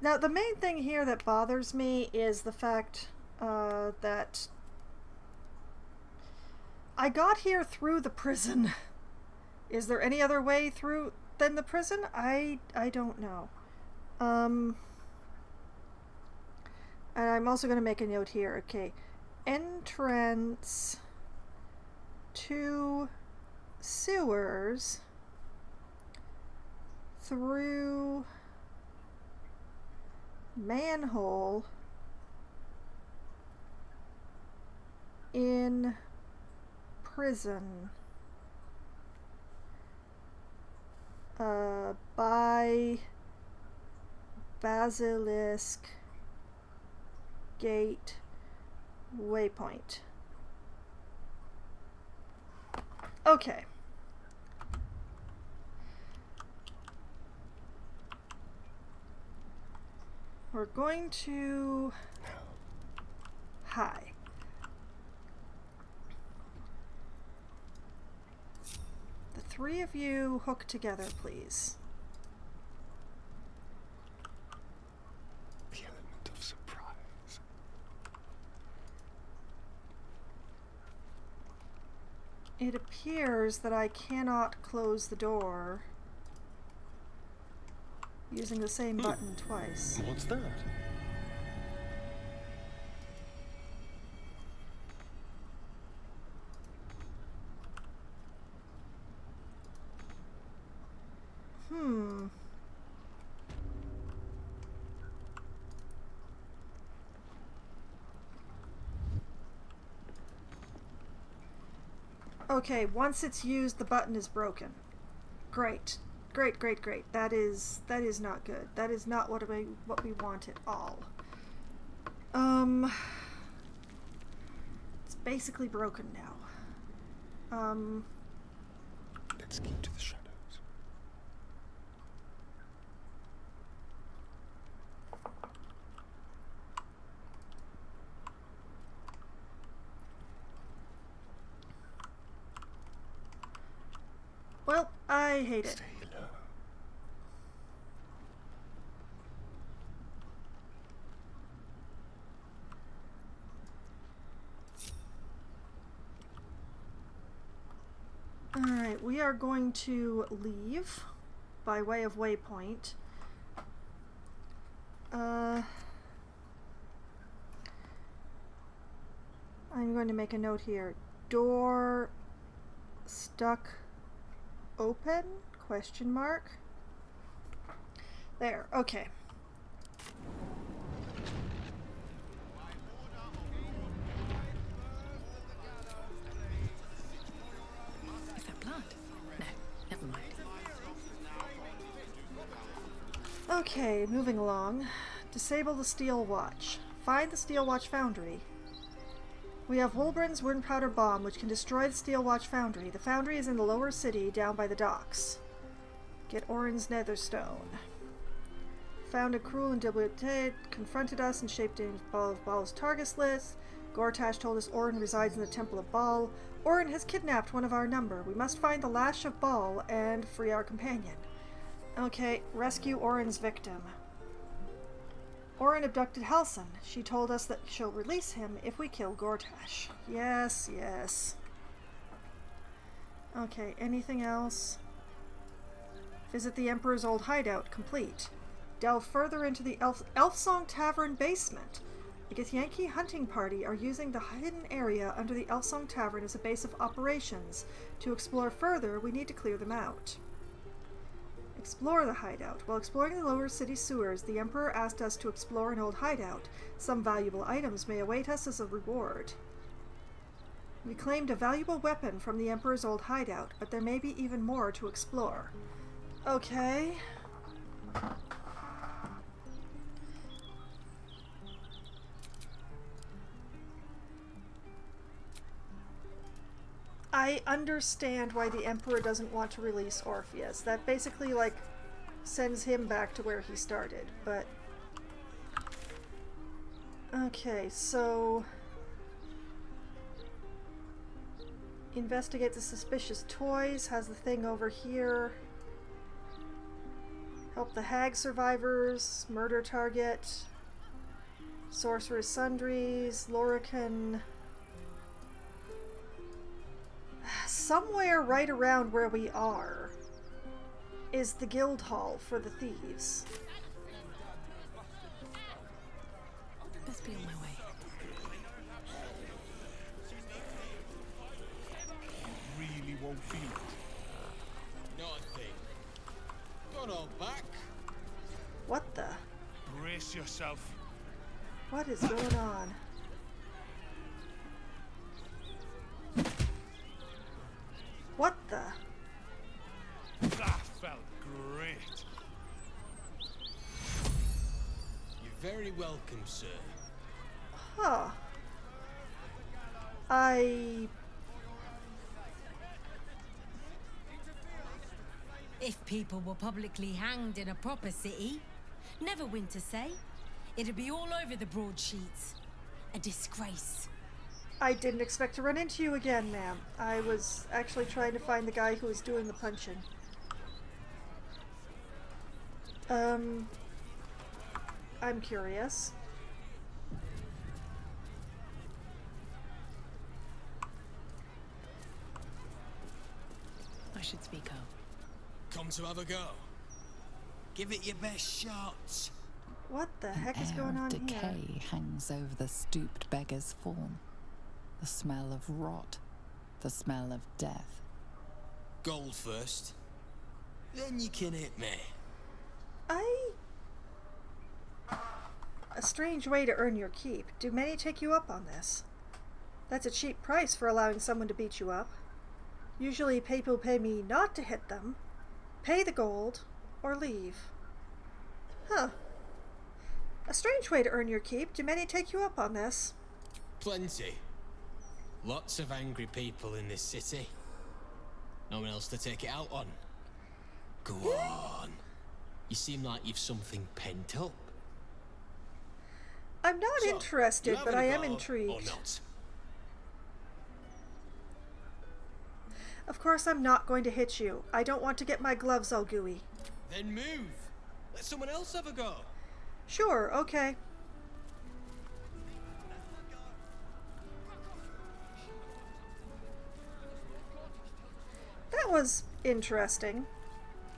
Now, the main thing here that bothers me is the fact that I got here through the prison. Is there any other way through than the prison? I don't know. And I'm also going to make a note here. Okay. Entrance to sewers through manhole in prison by Basilisk Gate Waypoint. Okay. We're going to... Hi. The three of you hook together, please. The element of surprise. It appears that I cannot close the door using the same button twice. What's that? Okay, once it's used, the button is broken. Great. Great, great, great. That is not good. That is not what we want at all. It's basically broken now. Let's keep to the shadows. Well, I hate it. Stay low. Alright, we are going to leave by way of waypoint. I'm going to make a note here. Door stuck open? Question mark. There, okay. Is that blood? No, never mind. Okay, moving along. Disable the steel watch. Find the steel watch foundry. We have Wolbrand's wind powder bomb, which can destroy the steel watch foundry. The foundry is in the lower city, down by the docks. Get Orin's netherstone. Found a cruel and debilitated, confronted us and shaped in Baal's target list. Gortash told us Orin resides in the Temple of Baal. Orin has kidnapped one of our number. We must find the lash of Baal and free our companion. Okay, rescue Orin's victim. Orin abducted Halsin. She told us that she'll release him if we kill Gortash. Yes, yes. Okay, anything else? Visit the Emperor's old hideout. Complete. Delve further into the Elfsong Tavern basement. The Githyanki hunting party are using the hidden area under the Elfsong Tavern as a base of operations. To explore further, we need to clear them out. Explore the hideout. While exploring the lower city sewers, the Emperor asked us to explore an old hideout. Some valuable items may await us as a reward. We claimed a valuable weapon from the Emperor's old hideout, but there may be even more to explore. Okay. I understand why the Emperor doesn't want to release Orpheus. That basically, like, sends him back to where he started, but... Okay, so... Investigate the suspicious toys, has the thing over here. Help the hag survivors, murder target, sorcerer's sundries, Lorican... Somewhere right around where we are is the guild hall for the thieves. Let's be on my way. Really won't feel it. Not a thing. Got all back. What the? Brace yourself. What is going on? What the? That felt great. You're very welcome, sir. Huh. If people were publicly hanged in a proper city, never win to say, it'd be all over the broadsheets. A disgrace. I didn't expect to run into you again, ma'am. I was actually trying to find the guy who was doing the punching. I'm curious. I should speak up. Come to have a go. Give it your best shot. What the heck is going on here? An air of decay hangs over the stooped beggar's form. The smell of rot. The smell of death. Gold first. Then you can hit me. A strange way to earn your keep. Do many take you up on this? That's a cheap price for allowing someone to beat you up. Usually people pay me not to hit them, pay the gold, or leave. Huh. A strange way to earn your keep. Do many take you up on this? Plenty. Lots of angry people in this city. No one else to take it out on. Go on. You seem like you've something pent up. I'm not interested, but I am intrigued. Or not? Of course I'm not going to hit you. I don't want to get my gloves all gooey. Then move. Let someone else have a go. Sure, okay. That was interesting.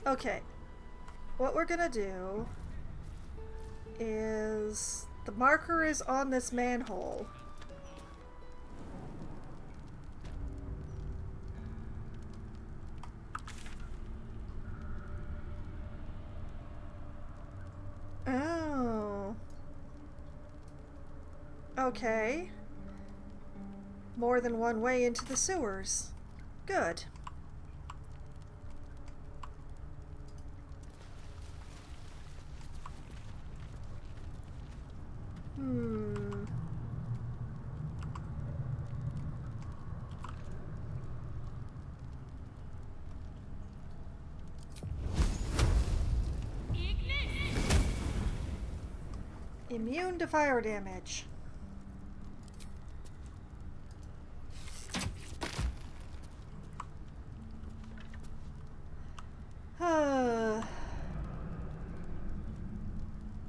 Okay. What we're gonna do is... the marker is on this manhole. Oh. Okay. More than one way into the sewers. Good. Immune to fire damage.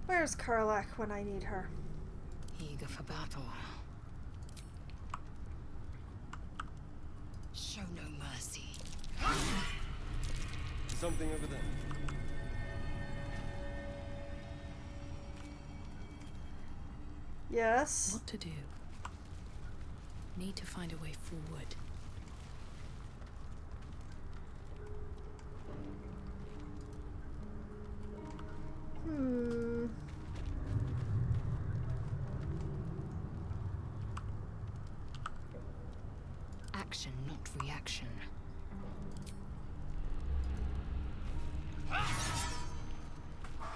Where's Karlach when I need her? Eager for battle. Show no mercy. Something over there. Yes. What to do? Need to find a way forward. Action, not reaction.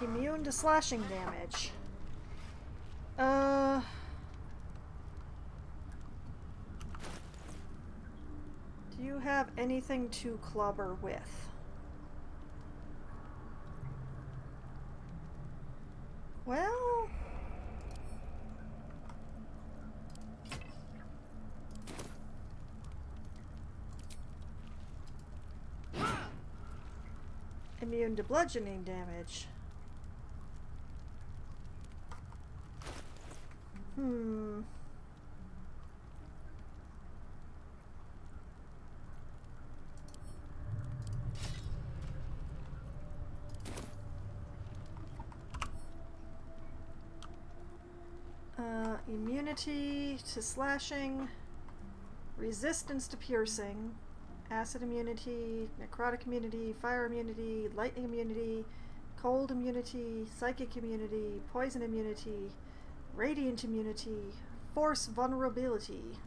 Immune to slashing damage. Do you have anything to clobber with? Well... immune to bludgeoning damage. Immunity to slashing, resistance to piercing, acid immunity, necrotic immunity, fire immunity, lightning immunity, cold immunity, psychic immunity, poison immunity, radiant immunity, force vulnerability.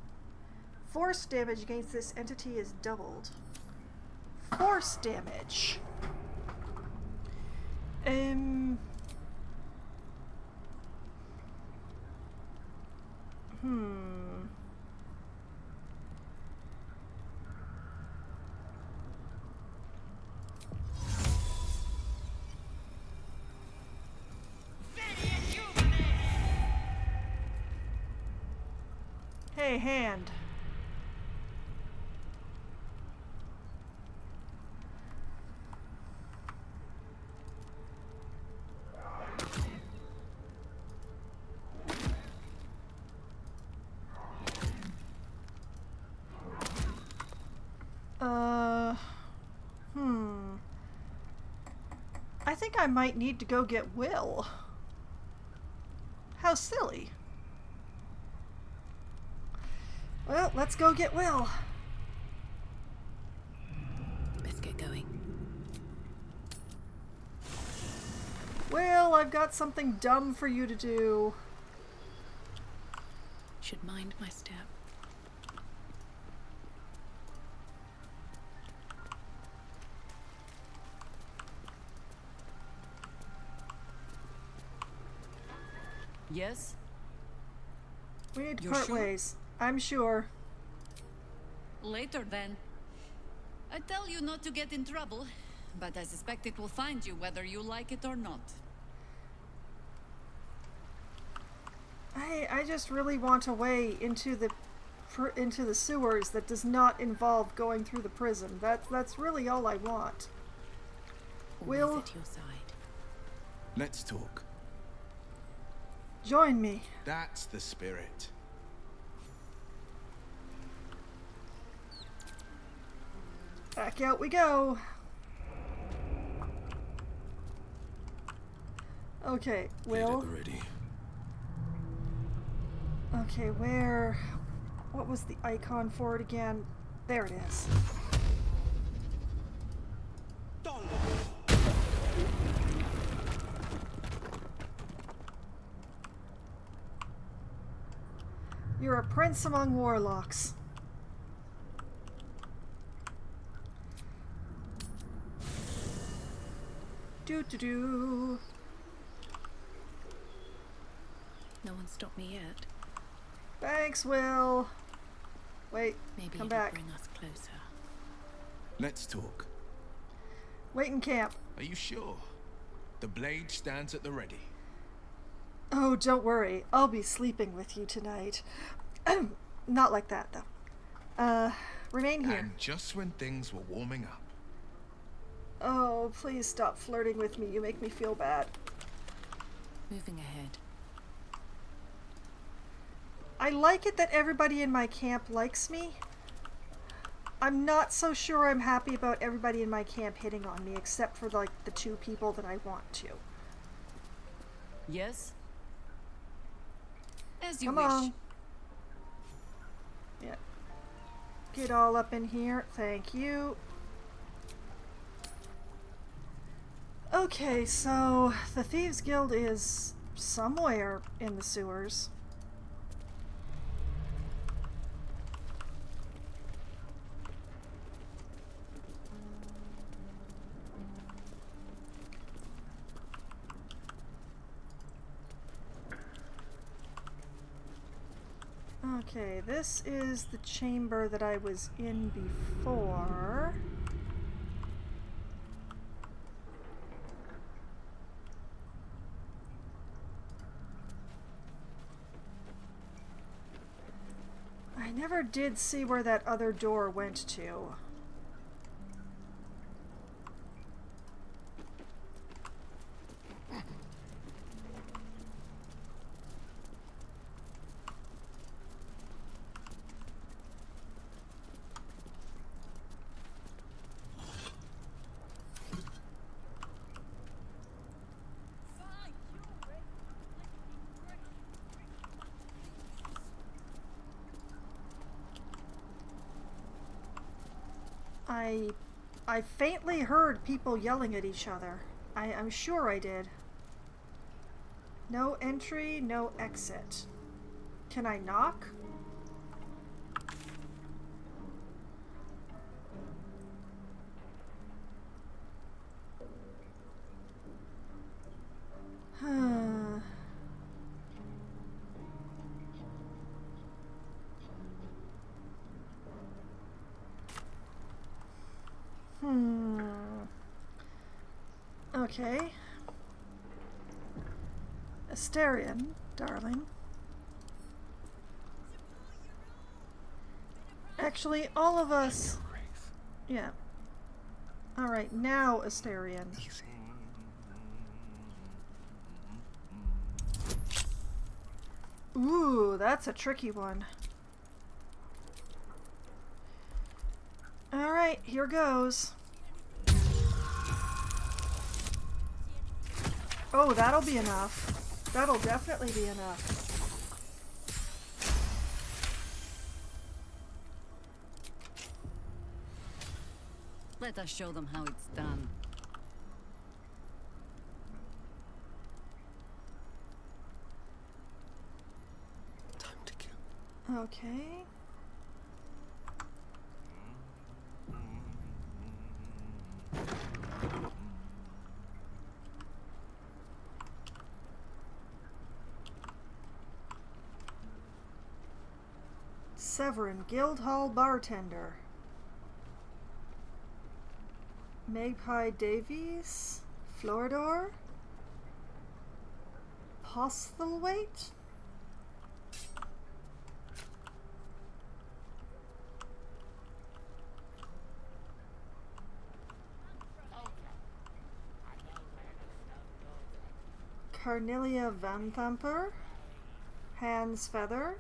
Force damage against this entity is doubled. Force damage. Hey, hand. I think I might need to go get Will. How silly. Well, let's go get Will. Let's get going. Will, I've got something dumb for you to do. Should mind my step. Yes? We need to You're part sure? ways. I'm sure. Later then. I tell you not to get in trouble, but I suspect it will find you whether you like it or not. I just really want a way into the sewers that does not involve going through the prison. That's really all I want. Will, at your side. Let's talk. Join me. That's the spirit. Back out we go. Okay, Will. Ready. Okay, where... What was the icon for it again? There it is. You're a prince among warlocks. Do. No one stopped me yet. Thanks, Will. Wait, Maybe come it'll back. bring us closer. Let's talk. Wait in camp. Are you sure? The blade stands at the ready. Oh, don't worry. I'll be sleeping with you tonight. Not like that, though. Remain here. And just when things were warming up. Oh, please stop flirting with me. You make me feel bad. Moving ahead. I like it that everybody in my camp likes me. I'm not so sure I'm happy about everybody in my camp hitting on me, except for, like, the 2 people that I want to. Yes? As you Come wish. on. Yeah. Get all up in here. Thank you. Okay, so the Thieves Guild is somewhere in the sewers. Okay, this is the chamber that I was in before. I never did see where that other door went to. I faintly heard people yelling at each other. I'm sure I did. No entry, no exit. Can I knock? Okay. Asterion, darling. Actually, all of us... Yeah. Alright, now Asterion. Ooh, that's a tricky one. Alright, here goes. Oh, that'll be enough. That'll definitely be enough. Let us show them how it's done. Okay. Severin, Guildhall bartender. Magpie Davies, Floridor, Postlethwaite. Carnelia Van Thumper, Hans Feather,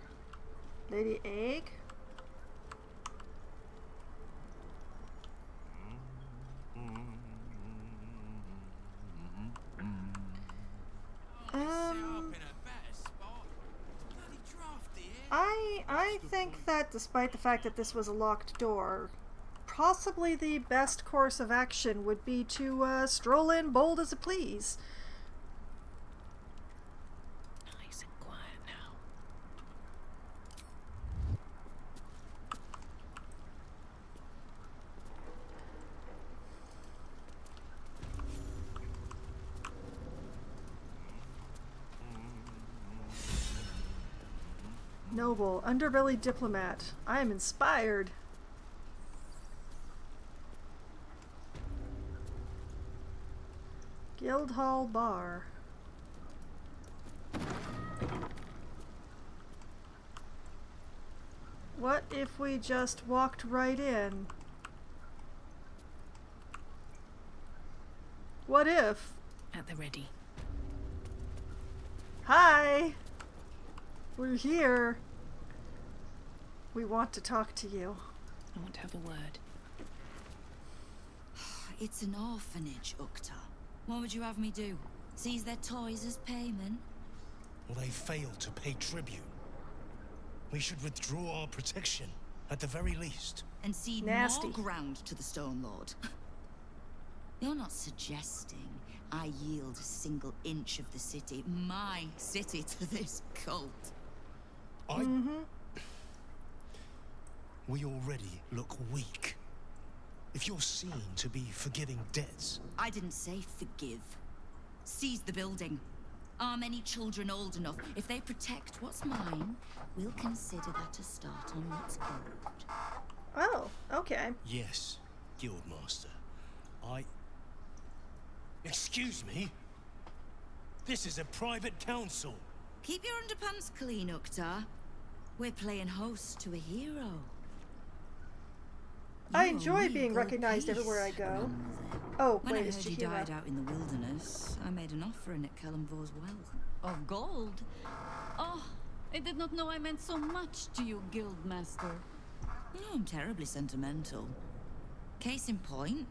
Lady Egg. I think that despite the fact that this was a locked door, possibly the best course of action would be to stroll in bold as a please. Nice and quiet now. Noble, underbelly diplomat. I am inspired. Guildhall bar. What if we just walked right in? What if? At the ready. Hi! We're here. We want to talk to you. I want to have a word. It's an orphanage, Ukta. What would you have me do? Seize their toys as payment? Well, they failed to pay tribute. We should withdraw our protection, at the very least. And cede more ground to the Stone Lord. You're not suggesting I yield a single inch of the city, my city, to this cult. We already look weak. If you're seen to be forgiving debts... I didn't say forgive. Seize the building. Arm any children old enough. If they protect what's mine, we'll consider that a start on what's owed. Oh, okay. Yes, Guildmaster. Excuse me? This is a private council. Keep your underpants clean, Ukta. We're playing host to a hero. I enjoy being recognized everywhere I go. Oh, when wait, I is heard you Chihiro? died out in the wilderness, I made an offering at Kelemvor's well. Of gold? Oh, I did not know I meant so much to you, Guildmaster. You know, I'm terribly sentimental. Case in point,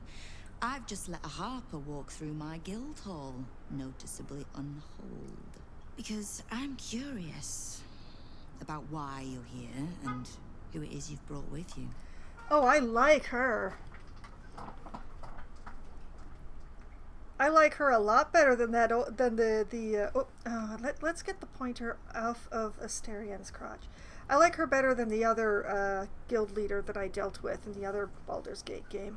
I've just let a harper walk through my guild hall, noticeably unholed. Because I'm curious about why you're here and who it is you've brought with you. Oh, I like her. I like her a lot better than that. Let's get the pointer off of Asterian's crotch. I like her better than the other guild leader that I dealt with in the other Baldur's Gate game.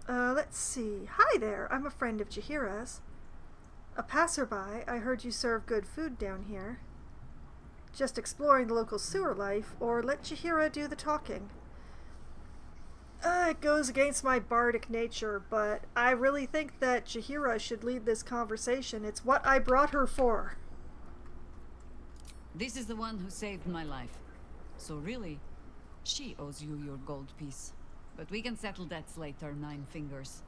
Let's see. Hi there. I'm a friend of Chihira's. A passerby. I heard you serve good food down here. Just exploring the local sewer life, or let Chihira do the talking. It goes against my bardic nature, but I really think that Chihira should lead this conversation. It's what I brought her for. This is the one who saved my life. So really, she owes you your gold piece. But we can settle debts later, Nine Fingers.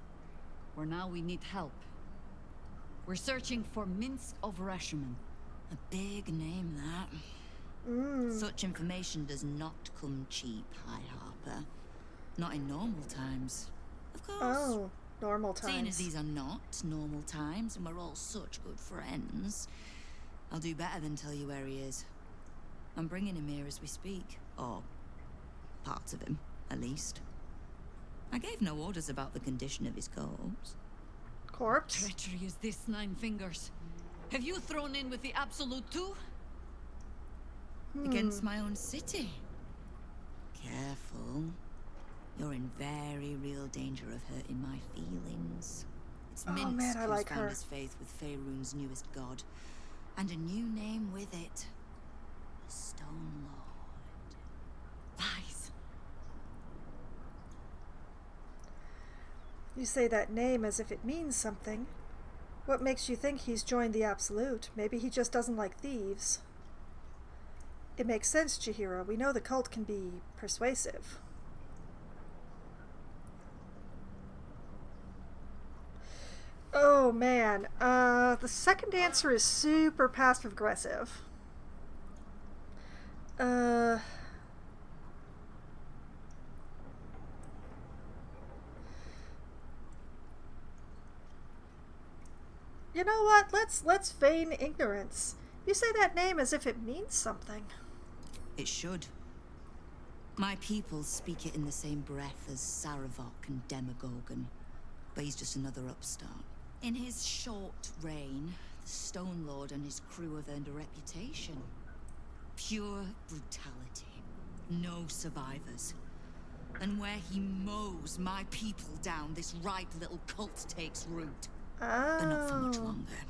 For now, we need help. We're searching for Minsk of Rashomon. A big name, that. Such information does not come cheap, High Harper. Not in normal times. Of course. Oh, normal times. Seeing as these are not normal times and we're all such good friends, I'll do better than tell you where he is. I'm bringing him here as we speak. Or parts of him, at least. I gave no orders about the condition of his corpse. Corpse? Treachery is this, Nine Fingers. Have you thrown in with the Absolute too? Against my own city. Careful. You're in very real danger of hurting my feelings. It's Oh, Minsk man, I who's like found her. his faith with Faerun's newest god. And a new name with it. The Stone Lord. Lies. You say that name as if it means something. What makes you think he's joined the Absolute? Maybe he just doesn't like thieves. It makes sense, Chihira. We know the cult can be persuasive. Oh, man. The second answer is super passive-aggressive. You know what? Let's feign ignorance. You say that name as if it means something. It should. My people speak it in the same breath as Saravok and Demagogon, but he's just another upstart. In his short reign, the Stone Lord and his crew have earned a reputation. Pure brutality. No survivors. And where he mows my people down, this ripe little cult takes root. But not for much longer.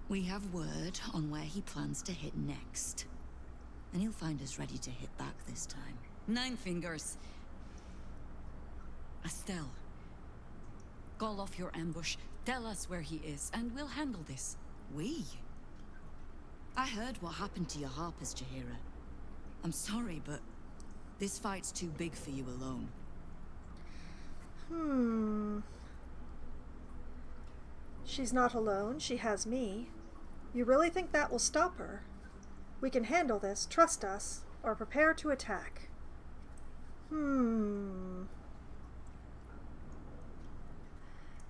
We have word on where he plans to hit next. And he'll find us ready to hit back this time. Nine Fingers. Estelle. Call off your ambush. Tell us where he is, and we'll handle this. We? I heard what happened to your harpers, Chihira. I'm sorry, but this fight's too big for you alone. She's not alone. She has me. You really think that will stop her? We can handle this. Trust us. Or prepare to attack.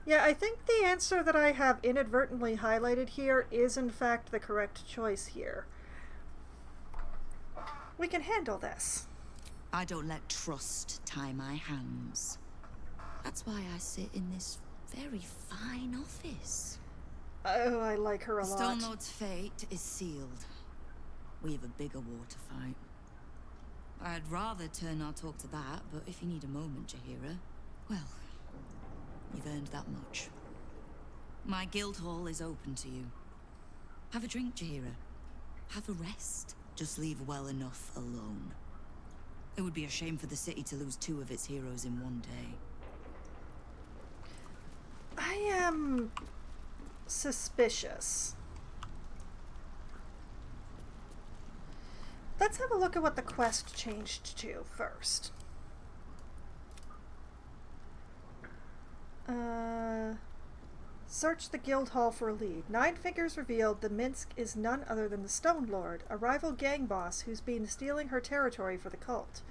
Yeah, I think the answer that I have inadvertently highlighted here is in fact the correct choice here. We can handle this. I don't let trust tie my hands. That's why I sit in this very fine office. Oh, I like her a lot. Stone Lord's fate is sealed. We have a bigger war to fight. I'd rather turn our talk to that, but if you need a moment, Chihira, well, you've earned that much. My guild hall is open to you. Have a drink, Chihira. Have a rest. Just leave well enough alone. It would be a shame for the city to lose 2 of its heroes in one day. I am suspicious. Let's have a look at what the quest changed to first. Search the guild hall for a lead. Nine Fingers revealed the Minsk is none other than the Stone Lord, a rival gang boss who's been stealing her territory for the cult.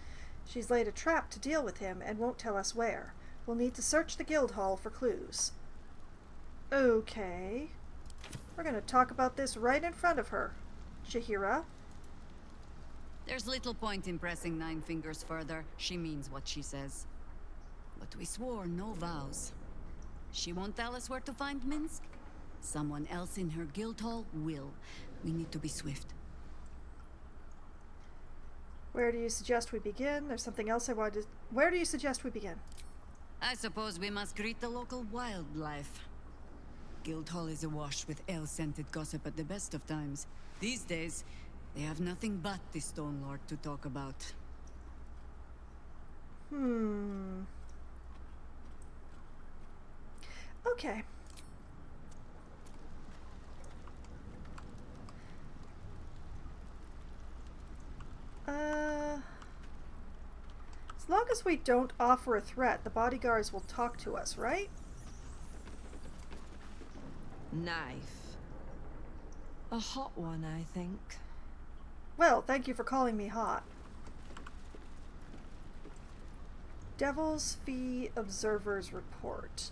She's laid a trap to deal with him and won't tell us where. We'll need to search the guild hall for clues. Okay. We're gonna talk about this right in front of her. Chihira? There's little point in pressing Nine Fingers further. She means what she says. But we swore no vows. She won't tell us where to find Minsk. Someone else in her guild hall will. We need to be swift. Where do you suggest we begin? There's something else I wanted to... Where do you suggest we begin? I suppose we must greet the local wildlife. Guild hall is awash with ale-scented gossip at the best of times. These days, they have nothing but the Stone Lord to talk about. Okay. As long as we don't offer a threat, the bodyguards will talk to us, right? Knife. A hot one, I think. Well, thank you for calling me hot. Devil's Fee Observer's Report.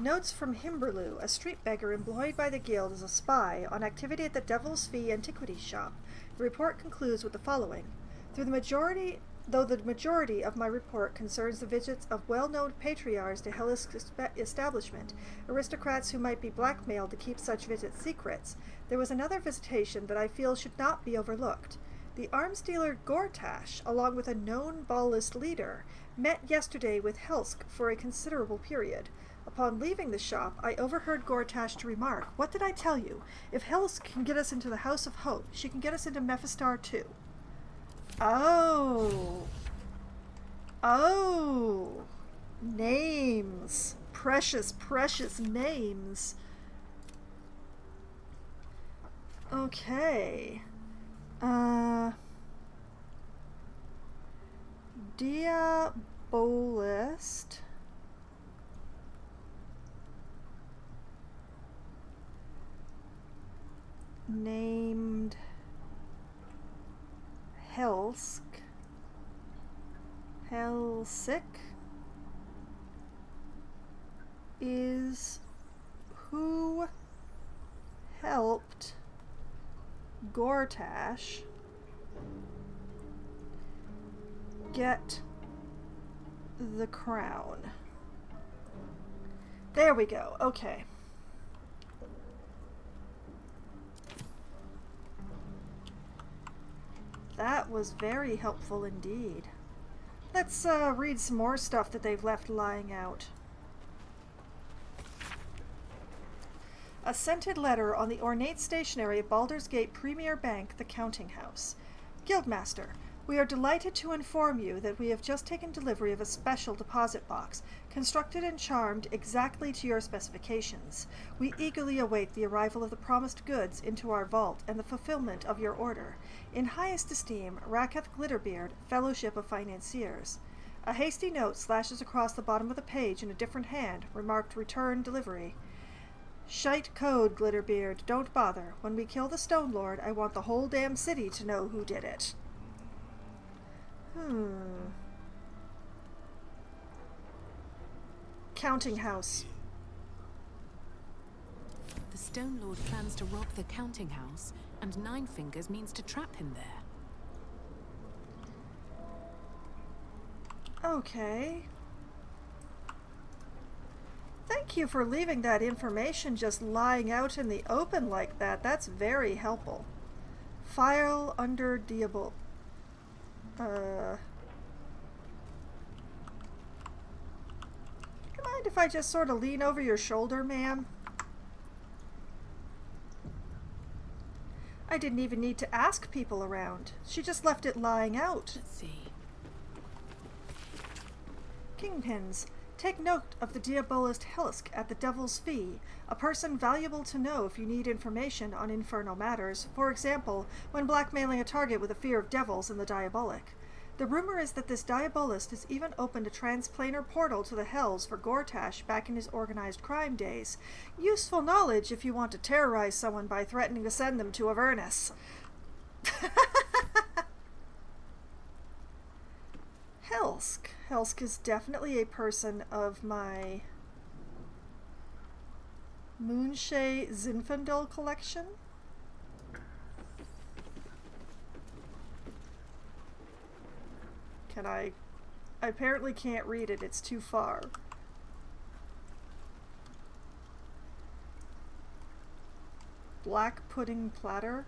Notes from Himberloo, a street beggar employed by the guild as a spy on activity at the Devil's Fee Antiquities Shop. The report concludes with the following. Through the majority Though the majority of my report concerns the visits of well-known patriarchs to Hellisk's establishment, aristocrats who might be blackmailed to keep such visits secrets, there was another visitation that I feel should not be overlooked. The arms dealer Gortash, along with a known Ballist leader, met yesterday with Helsk for a considerable period. Upon leaving the shop, I overheard Gortash to remark, "What did I tell you? If Helsk can get us into the House of Hope, she can get us into Mephistar too." Oh. Oh. Names. Precious, precious names. Okay. Diabolist. Named Helsk. Helsik is who helped Gortash get the crown. There we go. Okay. That was very helpful indeed. Let's read some more stuff that they've left lying out. A scented letter on the ornate stationery of Baldur's Gate Premier Bank, the Counting House. Guildmaster, we are delighted to inform you that we have just taken delivery of a special deposit box, constructed and charmed exactly to your specifications. We eagerly await the arrival of the promised goods into our vault and the fulfillment of your order. In highest esteem, Raketh Glitterbeard, Fellowship of Financiers. A hasty note slashes across the bottom of the page in a different hand, remarked return delivery. Shite code, Glitterbeard, don't bother. When we kill the Stone Lord, I want the whole damn city to know who did it. Counting House. The Stone Lord plans to rob the Counting House, and Nine Fingers means to trap him there. Okay. Thank you for leaving that information just lying out in the open like that. That's very helpful. File under Diabol. Do you mind if I just sort of lean over your shoulder, ma'am? I didn't even need to ask people around. She just left it lying out. Let's see. Kingpins. Take note of the Diabolist Helsk at the Devil's Fee, a person valuable to know if you need information on infernal matters, for example, when blackmailing a target with a fear of devils and the diabolic. The rumor is that this Diabolist has even opened a transplanar portal to the Hells for Gortash back in his organized crime days. Useful knowledge if you want to terrorize someone by threatening to send them to Avernus. Helsk. Helsk is definitely a person of my Moonshay Zinfandel collection. Can I apparently can't read it, it's too far. Black pudding platter.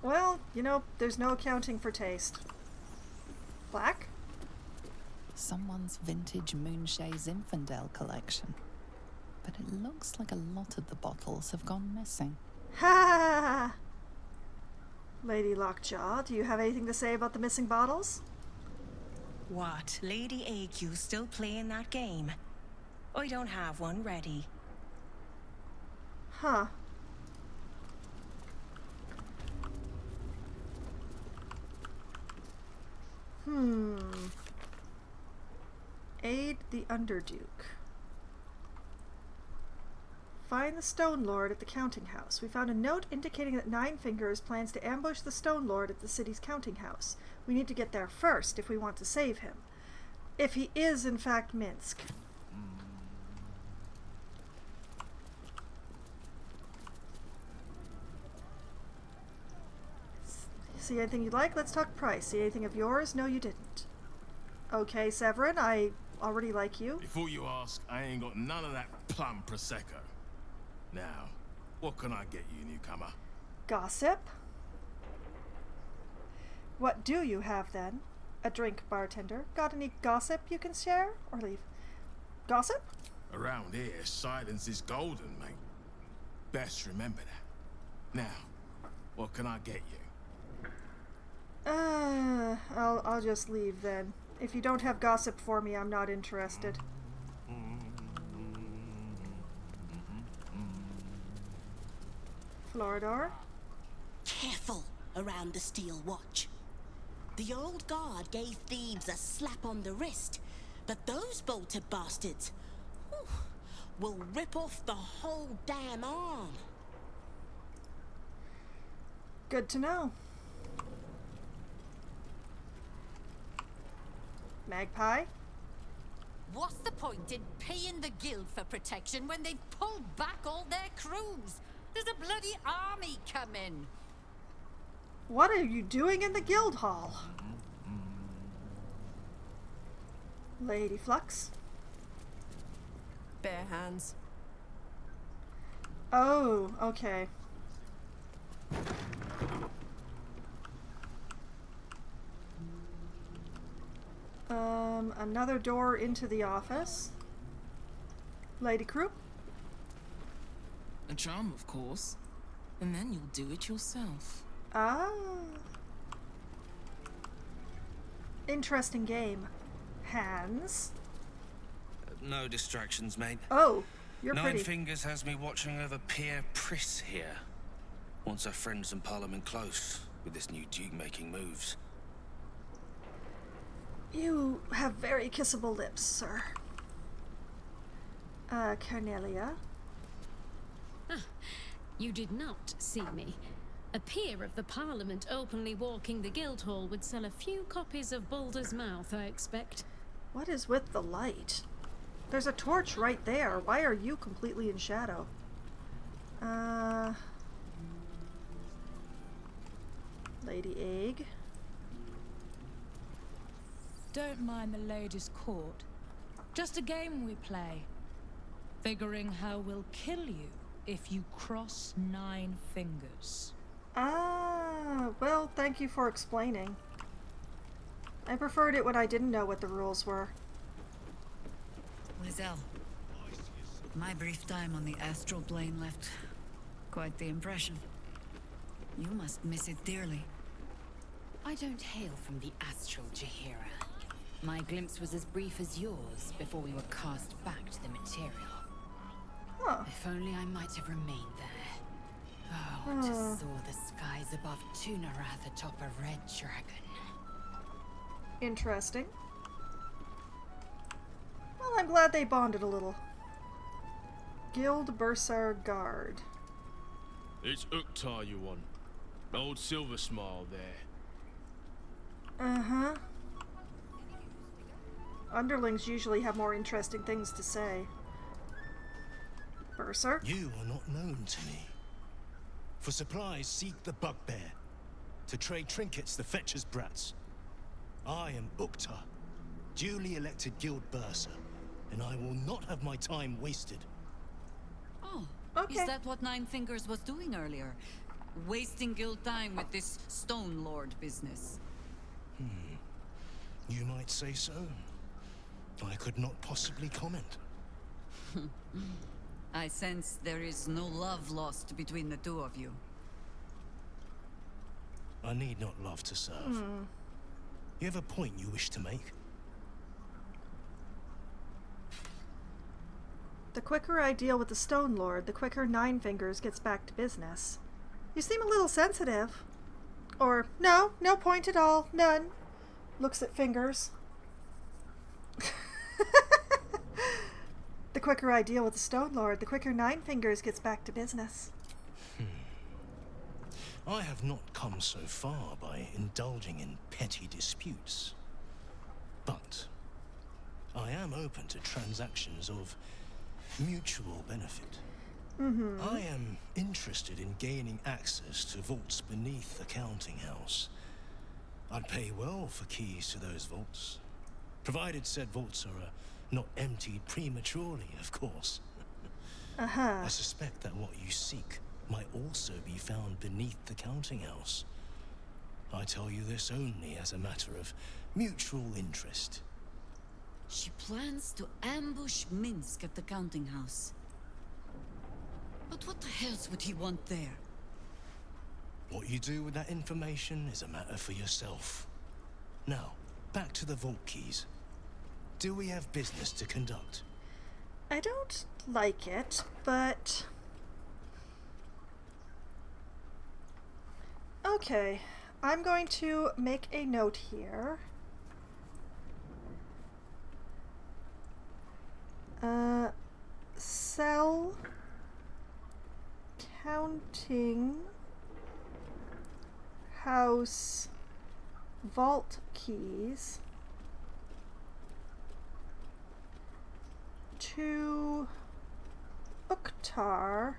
Well, you know, there's no accounting for taste. Black? Someone's vintage Moonshay Zinfandel collection. But it looks like a lot of the bottles have gone missing. Ha! Lady Lockjaw, do you have anything to say about the missing bottles? What? Lady AQ still playing that game? I don't have one ready. Huh. Aid the Underduke. Find the Stone Lord at the Counting House. We found a note indicating that Nine Fingers plans to ambush the Stone Lord at the city's Counting House. We need to get there first if we want to save him. If he is, in fact, Minsk. See anything you like? Let's talk price. See anything of yours? No, you didn't. Okay, Severin, I already like you. Before you ask, I ain't got none of that plum prosecco. Now, what can I get you, newcomer? Gossip? What do you have then? A drink, bartender. Got any gossip you can share or leave? Gossip? Around here, silence is golden, mate. Best remember that. Now, what can I get you? I'll just leave then. If you don't have gossip for me, I'm not interested. Floridor? Careful around the steel watch. The old guard gave thieves a slap on the wrist, but those bolted bastards will rip off the whole damn arm. Good to know. Magpie? What's the point in paying the guild for protection when they've pulled back all their crews? There's a bloody army coming. What are you doing in the guild hall? Lady Flux? Bare hands. Oh, okay. Another door into the office. Lady Croup? A charm, of course. And then you'll do it yourself. Ah. Interesting game. Hands? No distractions, mate. Oh, you're Nine pretty. Fingers has me watching over Pierre Priss here. Wants her friends in Parliament close with this new Duke making moves. You have very kissable lips, sir. Cornelia? You did not see me. A peer of the Parliament openly walking the Guildhall would sell a few copies of Baldur's Mouth, I expect. What is with the light? There's a torch right there. Why are you completely in shadow? Lady Egg. Don't mind the ladies' court. Just a game we play. Figuring how we'll kill you if you cross 9 fingers. Ah, well, thank you for explaining. I preferred it when I didn't know what the rules were. Lizelle, my brief time on the astral plane left quite the impression. You must miss it dearly. I don't hail from the astral Jahira. My glimpse was as brief as yours before we were cast back to the material. Huh. If only I might have remained there. Oh, to soar the skies above Tunarath atop a red dragon. Interesting. Well, I'm glad they bonded a little. Guild Bursar Guard. It's Uktar you want. Old Silver Smile there. Uh-huh. Underlings usually have more interesting things to say. Bursar? You are not known to me. For supplies, seek the Bugbear. To trade trinkets, the Fetcher's Brats. I am Uktar, duly elected Guild Bursar, and I will not have my time wasted. Oh, okay. Is that what Nine Fingers was doing earlier? Wasting guild time with this Stone Lord business? You might say so. I could not possibly comment. I sense there is no love lost between the two of you. I need not love to serve. You have a point you wish to make? The quicker I deal with the Stone Lord, the quicker Nine Fingers gets back to business. You seem a little sensitive. Or, no point at all, none. Looks at Fingers. The quicker I deal with the Stone Lord, the quicker Nine Fingers gets back to business. I have not come so far by indulging in petty disputes. But I am open to transactions of mutual benefit. I am interested in gaining access to vaults beneath the counting house I'd pay well for keys to those vaults. Provided said vaults are not emptied prematurely, of course. Uh-huh. I suspect that what you seek might also be found beneath the counting house. I tell you this only as a matter of mutual interest. She plans to ambush Minsk at the counting house. But what the hells would he want there? What you do with that information is a matter for yourself. Now, back to the vault keys. Do we have business to conduct? I don't like it, but... Okay, I'm going to make a note here. Sell counting house vault keys to Uktar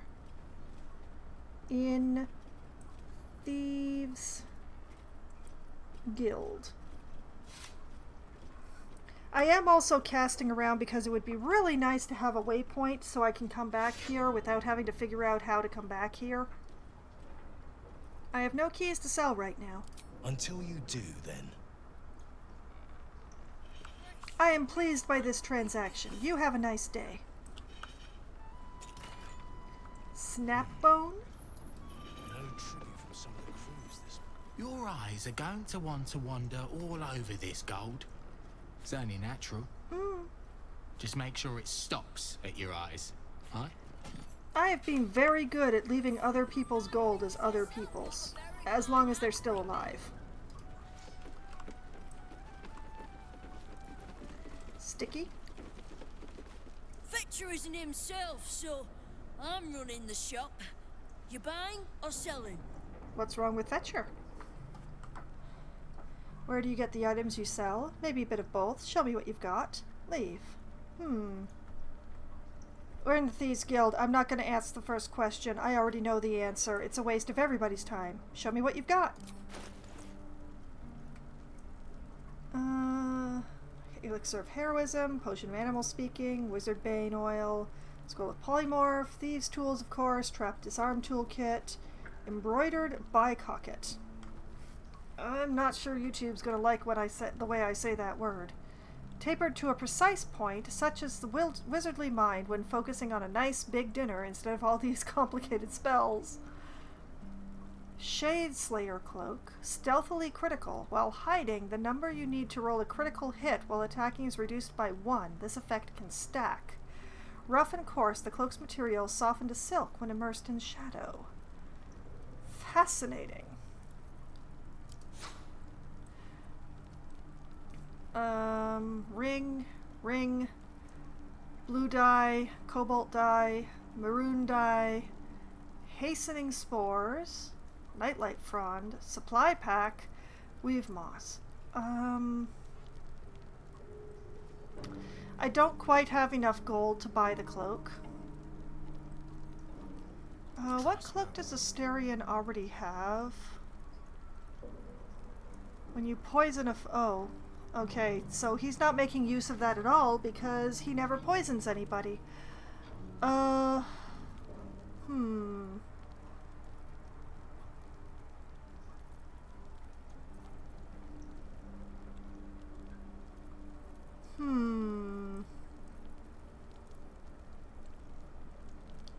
in Thieves Guild. I am also casting around because it would be really nice to have a waypoint so I can come back here without having to figure out how to come back here. I have no keys to sell right now. Until you do, then. I am pleased by this transaction. You have a nice day. Snapbone? No tribute from some of the crews this... Your eyes are going to want to wander all over this gold. It's only natural. Just make sure it stops at your eyes, huh? I have been very good at leaving other people's gold as other people's, as long as they're still alive. Sticky? Fetcher isn't himself, so I'm running the shop. You buying or selling? What's wrong with Fetcher? Where do you get the items you sell? Maybe a bit of both. Show me what you've got. Leave. We're in the Thieves Guild. I'm not going to ask the first question. I already know the answer. It's a waste of everybody's time. Show me what you've got. Elixir of Heroism, Potion of Animal Speaking, Wizard Bane Oil, Scroll of Polymorph, Thieves Tools, of course, Trap Disarm Toolkit, Embroidered Bicocket. I'm not sure YouTube's going to like what I said, the way I say that word. Tapered to a precise point, such as the wizardly mind when focusing on a nice big dinner instead of all these complicated spells. Shade Slayer Cloak, stealthily critical. While hiding, the number you need to roll a critical hit while attacking is reduced by 1. This effect can stack. Rough and coarse, the cloak's material softened to silk when immersed in shadow. Fascinating. Ring, blue dye, cobalt dye, maroon dye, hastening spores, nightlight frond, supply pack, weave moss. I don't quite have enough gold to buy the cloak. What cloak does Asterion already have? When you poison a oh. Okay, so he's not making use of that at all because he never poisons anybody.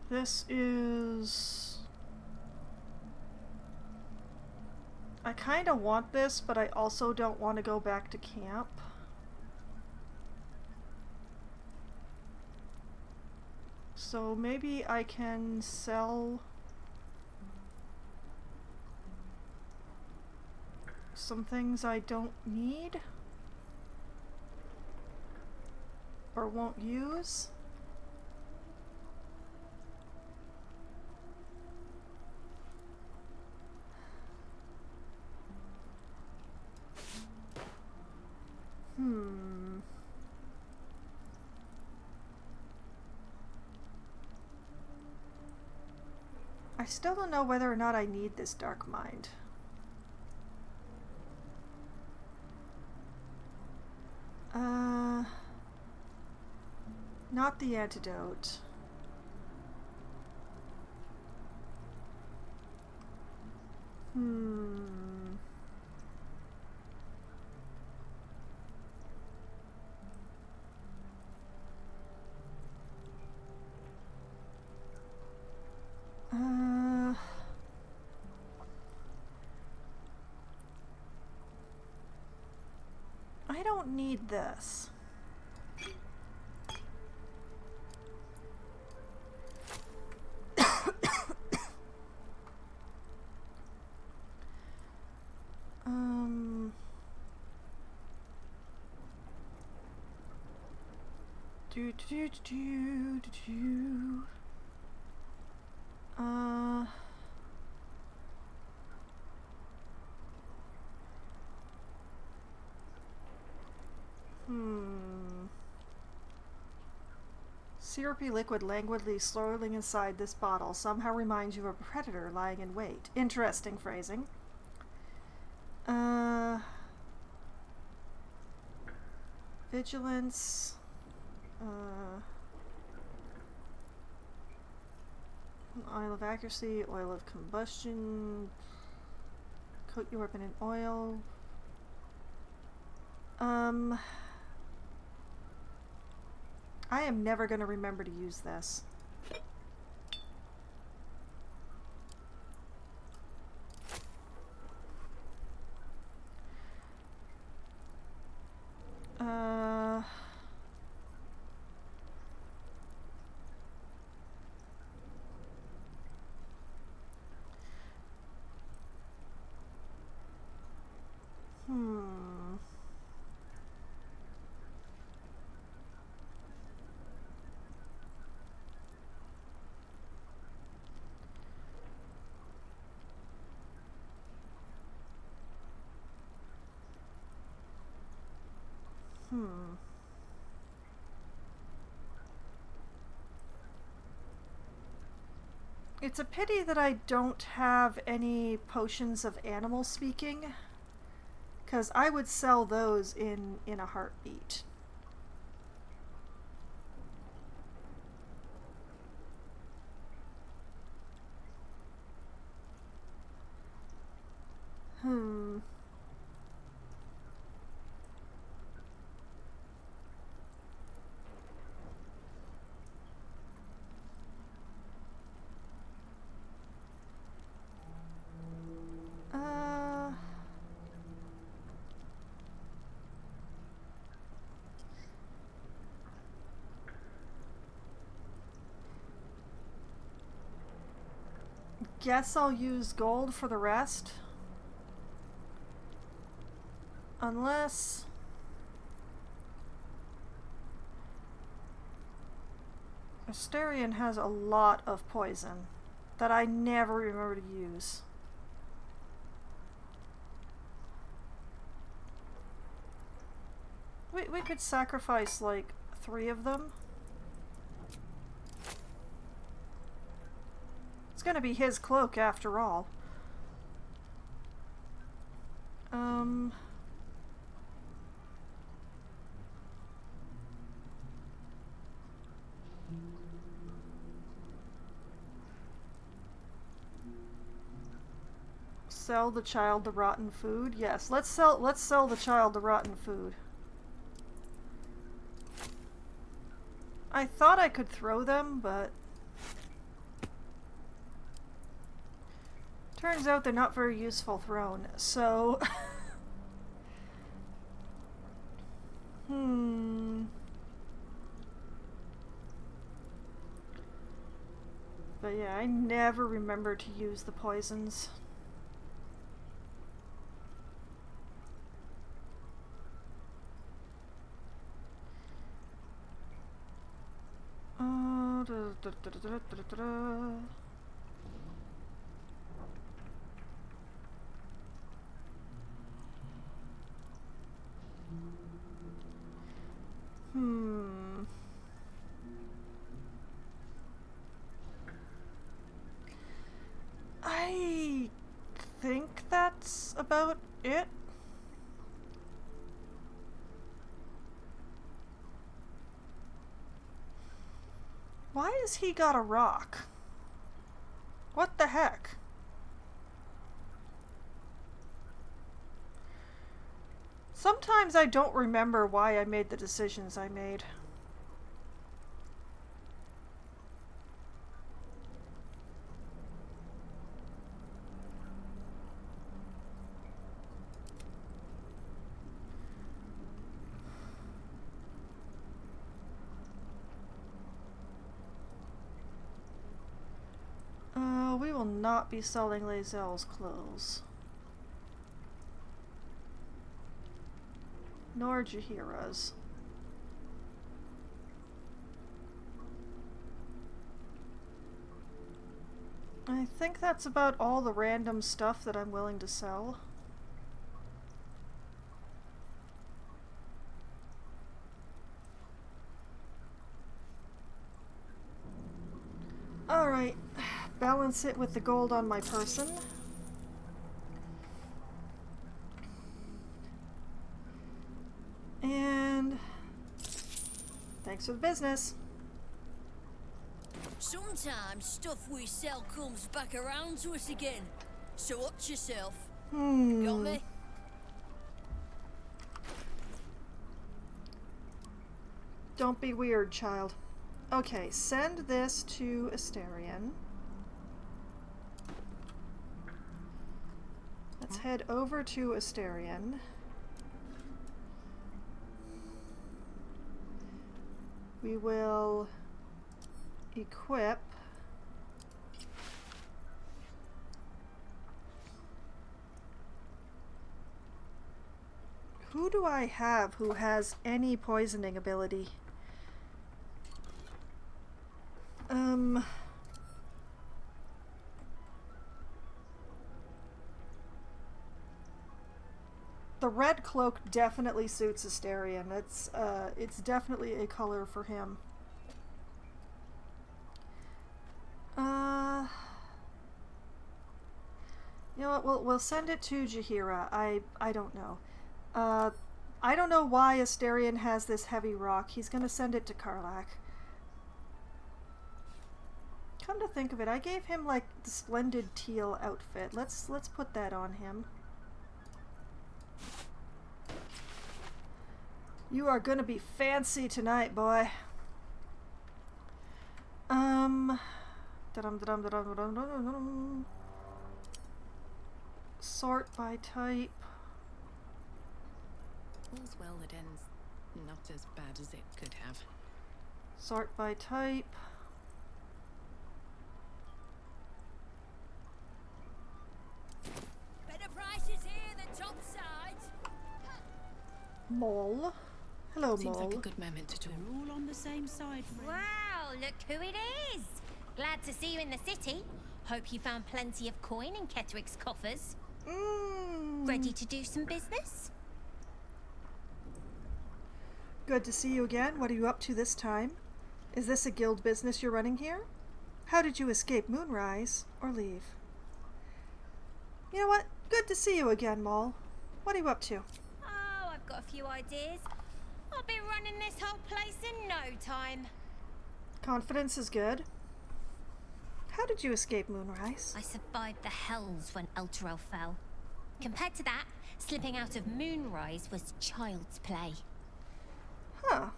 This is... I kind of want this, but I also don't want to go back to camp. So maybe I can sell some things I don't need or won't use. I still don't know whether or not I need this Dark Mind. Not the antidote. I don't need this. Do do do do do do. Syrupy liquid languidly swirling inside this bottle somehow reminds you of a predator lying in wait. Interesting phrasing. Vigilance. Oil of accuracy, oil of combustion. Coat your weapon in oil. I am never going to remember to use this. It's a pity that I don't have any potions of animal speaking, because I would sell those in a heartbeat. Guess I'll use gold for the rest. Unless... Asterion has a lot of poison that I never remember to use. We could sacrifice like 3 of them. It's gonna be his cloak after all. Sell the child the rotten food? Yes, let's sell the child the rotten food. I thought I could throw them, but turns out they're not very useful thrown, so... But yeah, I never remember to use the poisons. I think that's about it. Why has he got a rock? What the heck? Sometimes I don't remember why I made the decisions I made. We will not be selling Lae'zel's clothes. Nor Jaheira's. I think that's about all the random stuff that I'm willing to sell. Alright, balance it with the gold on my person. And thanks for the business. Sometimes stuff we sell comes back around to us again. So watch yourself. Got me? Don't be weird, child. Okay, send this to Asterion. Let's head over to Asterion. We will equip who do I have who has any poisoning ability? The red cloak definitely suits Asterion. It's definitely a color for him. You know what? We'll send it to Jaheira. I don't know. I don't know why Asterion has this heavy rock. He's gonna send it to Karlach. Come to think of it, I gave him like the splendid teal outfit. Let's put that on him. You are gonna be fancy tonight, boy. Sort by type. All's well that ends not as bad as it could have. Sort by type. Better prices here than top sides. Mole. Hello, Seems Mole. like a good moment to talk. We're all on the same side, friend. Wow, look who it is. Glad to see you in the city. Hope you found plenty of coin in Ketherick's coffers. Ready to do some business? Good to see you again. What are you up to this time? Is this a guild business you're running here? How did you escape Moonrise or leave? You know what? Good to see you again, Maul. What are you up to? Oh, I've got a few ideas. I'll be running this whole place in no time. Confidence is good. How did you escape Moonrise? I survived the hells when Elturel fell. Compared to that, slipping out of Moonrise was child's play. Huh.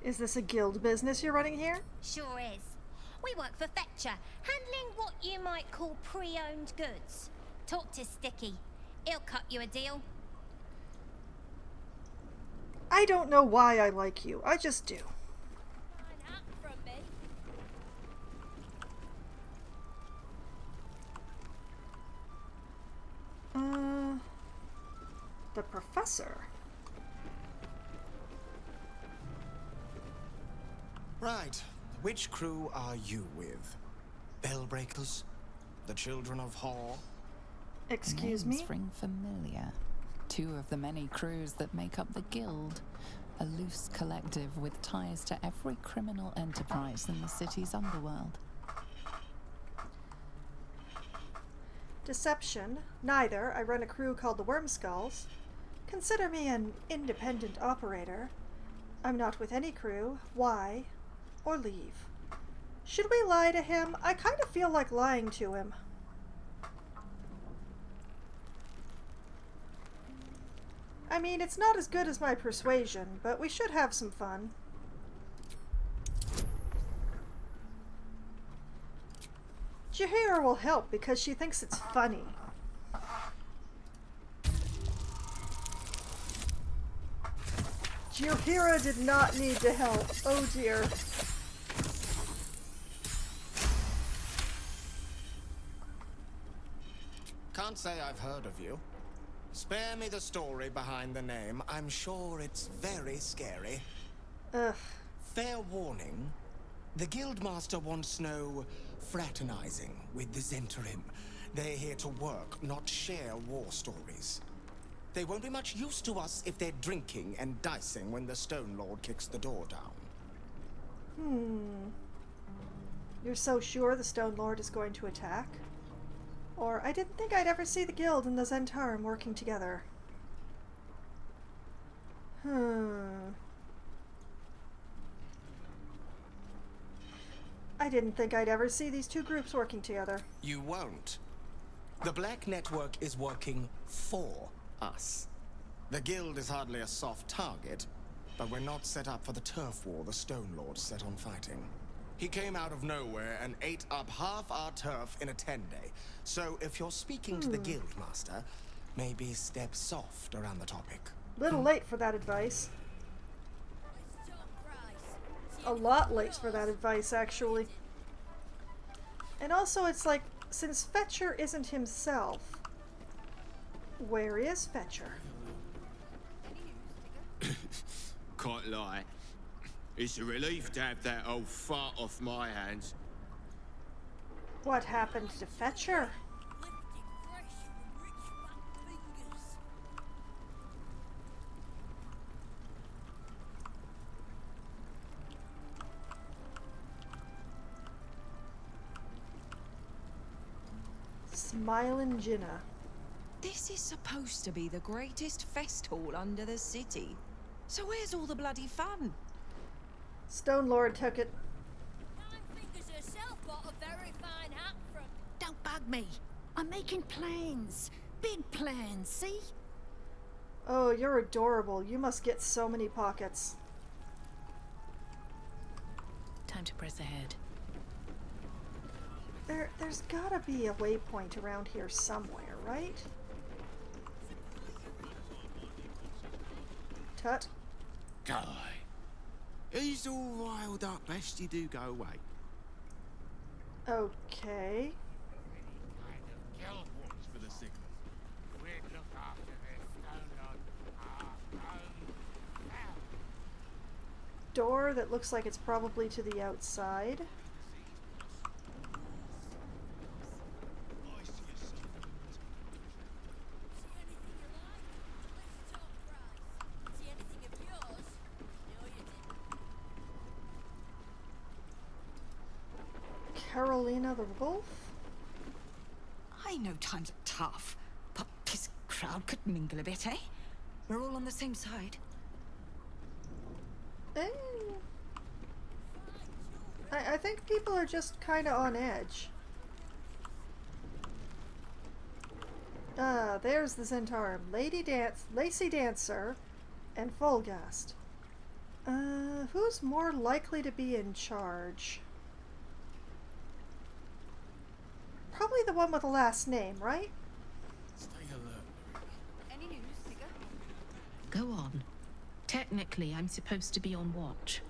Is this a guild business you're running here? Sure is. We work for Fetcher, handling what you might call pre-owned goods. Talk to Sticky. He'll cut you a deal. I don't know why I like you. I just do. The professor. Right. Which crew are you with? Bellbreakers? The Children of Hor? Excuse Names me? ring familiar. Two of the many crews that make up the Guild. A loose collective with ties to every criminal enterprise in the city's underworld. Deception. Neither. I run a crew called the Wormskulls. Consider me an independent operator. I'm not with any crew. Why? or leave? Should we lie to him? I kind of feel like lying to him. I mean, it's not as good as my persuasion, but we should have some fun. Jaheira will help because she thinks it's funny. Jaheira did not need to help. Oh dear. Can't say I've heard of you. Spare me the story behind the name. I'm sure it's very scary. Ugh. Fair warning. The Guildmaster wants no fraternizing with the Zentarim. They're here to work, not share war stories. They won't be much use to us if they're drinking and dicing when the Stone Lord kicks the door down. You're so sure the Stone Lord is going to attack? Or, I didn't think I'd ever see the Guild and the Zentarim working together. I didn't think I'd ever see these two groups working together. You won't. The Black Network is working for us. The Guild is hardly a soft target, but we're not set up for the turf war the Stone Lord set on fighting. He came out of nowhere and ate up half our turf in a 10-day. So if you're speaking to the Guildmaster, maybe step soft around the topic. Little late for that advice. A lot late for that advice, actually. And also, it's like, since Fetcher isn't himself, where is Fetcher? Can't lie. It's a relief to have that old fart off my hands. What happened to Fetcher? Smilin' Jinnah. This is supposed to be the greatest fest hall under the city. So where's all the bloody fun? Stone Lord took it. Fingers herself got a very fine hat from... Don't bug me. I'm making plans. Big plans, see? Oh, you're adorable. You must get so many pockets. Time to press ahead. There's gotta be a waypoint around here somewhere, right? Tut. Guy. He's all riled up, best you do go away. Okay. For the signal. We'd look after this Stone Lord. Door that looks like it's probably to the outside. Carolina the Wolf? I know times are tough, but this crowd could mingle a bit, eh? We're all on the same side. I think people are just kind of on edge. Ah, there's the Zentarim. Lacey Dancer, and Fulgast. Who's more likely to be in charge? Probably the one with the last name, right? Stay alert. Any news, Tigger? Go on. Technically, I'm supposed to be on watch.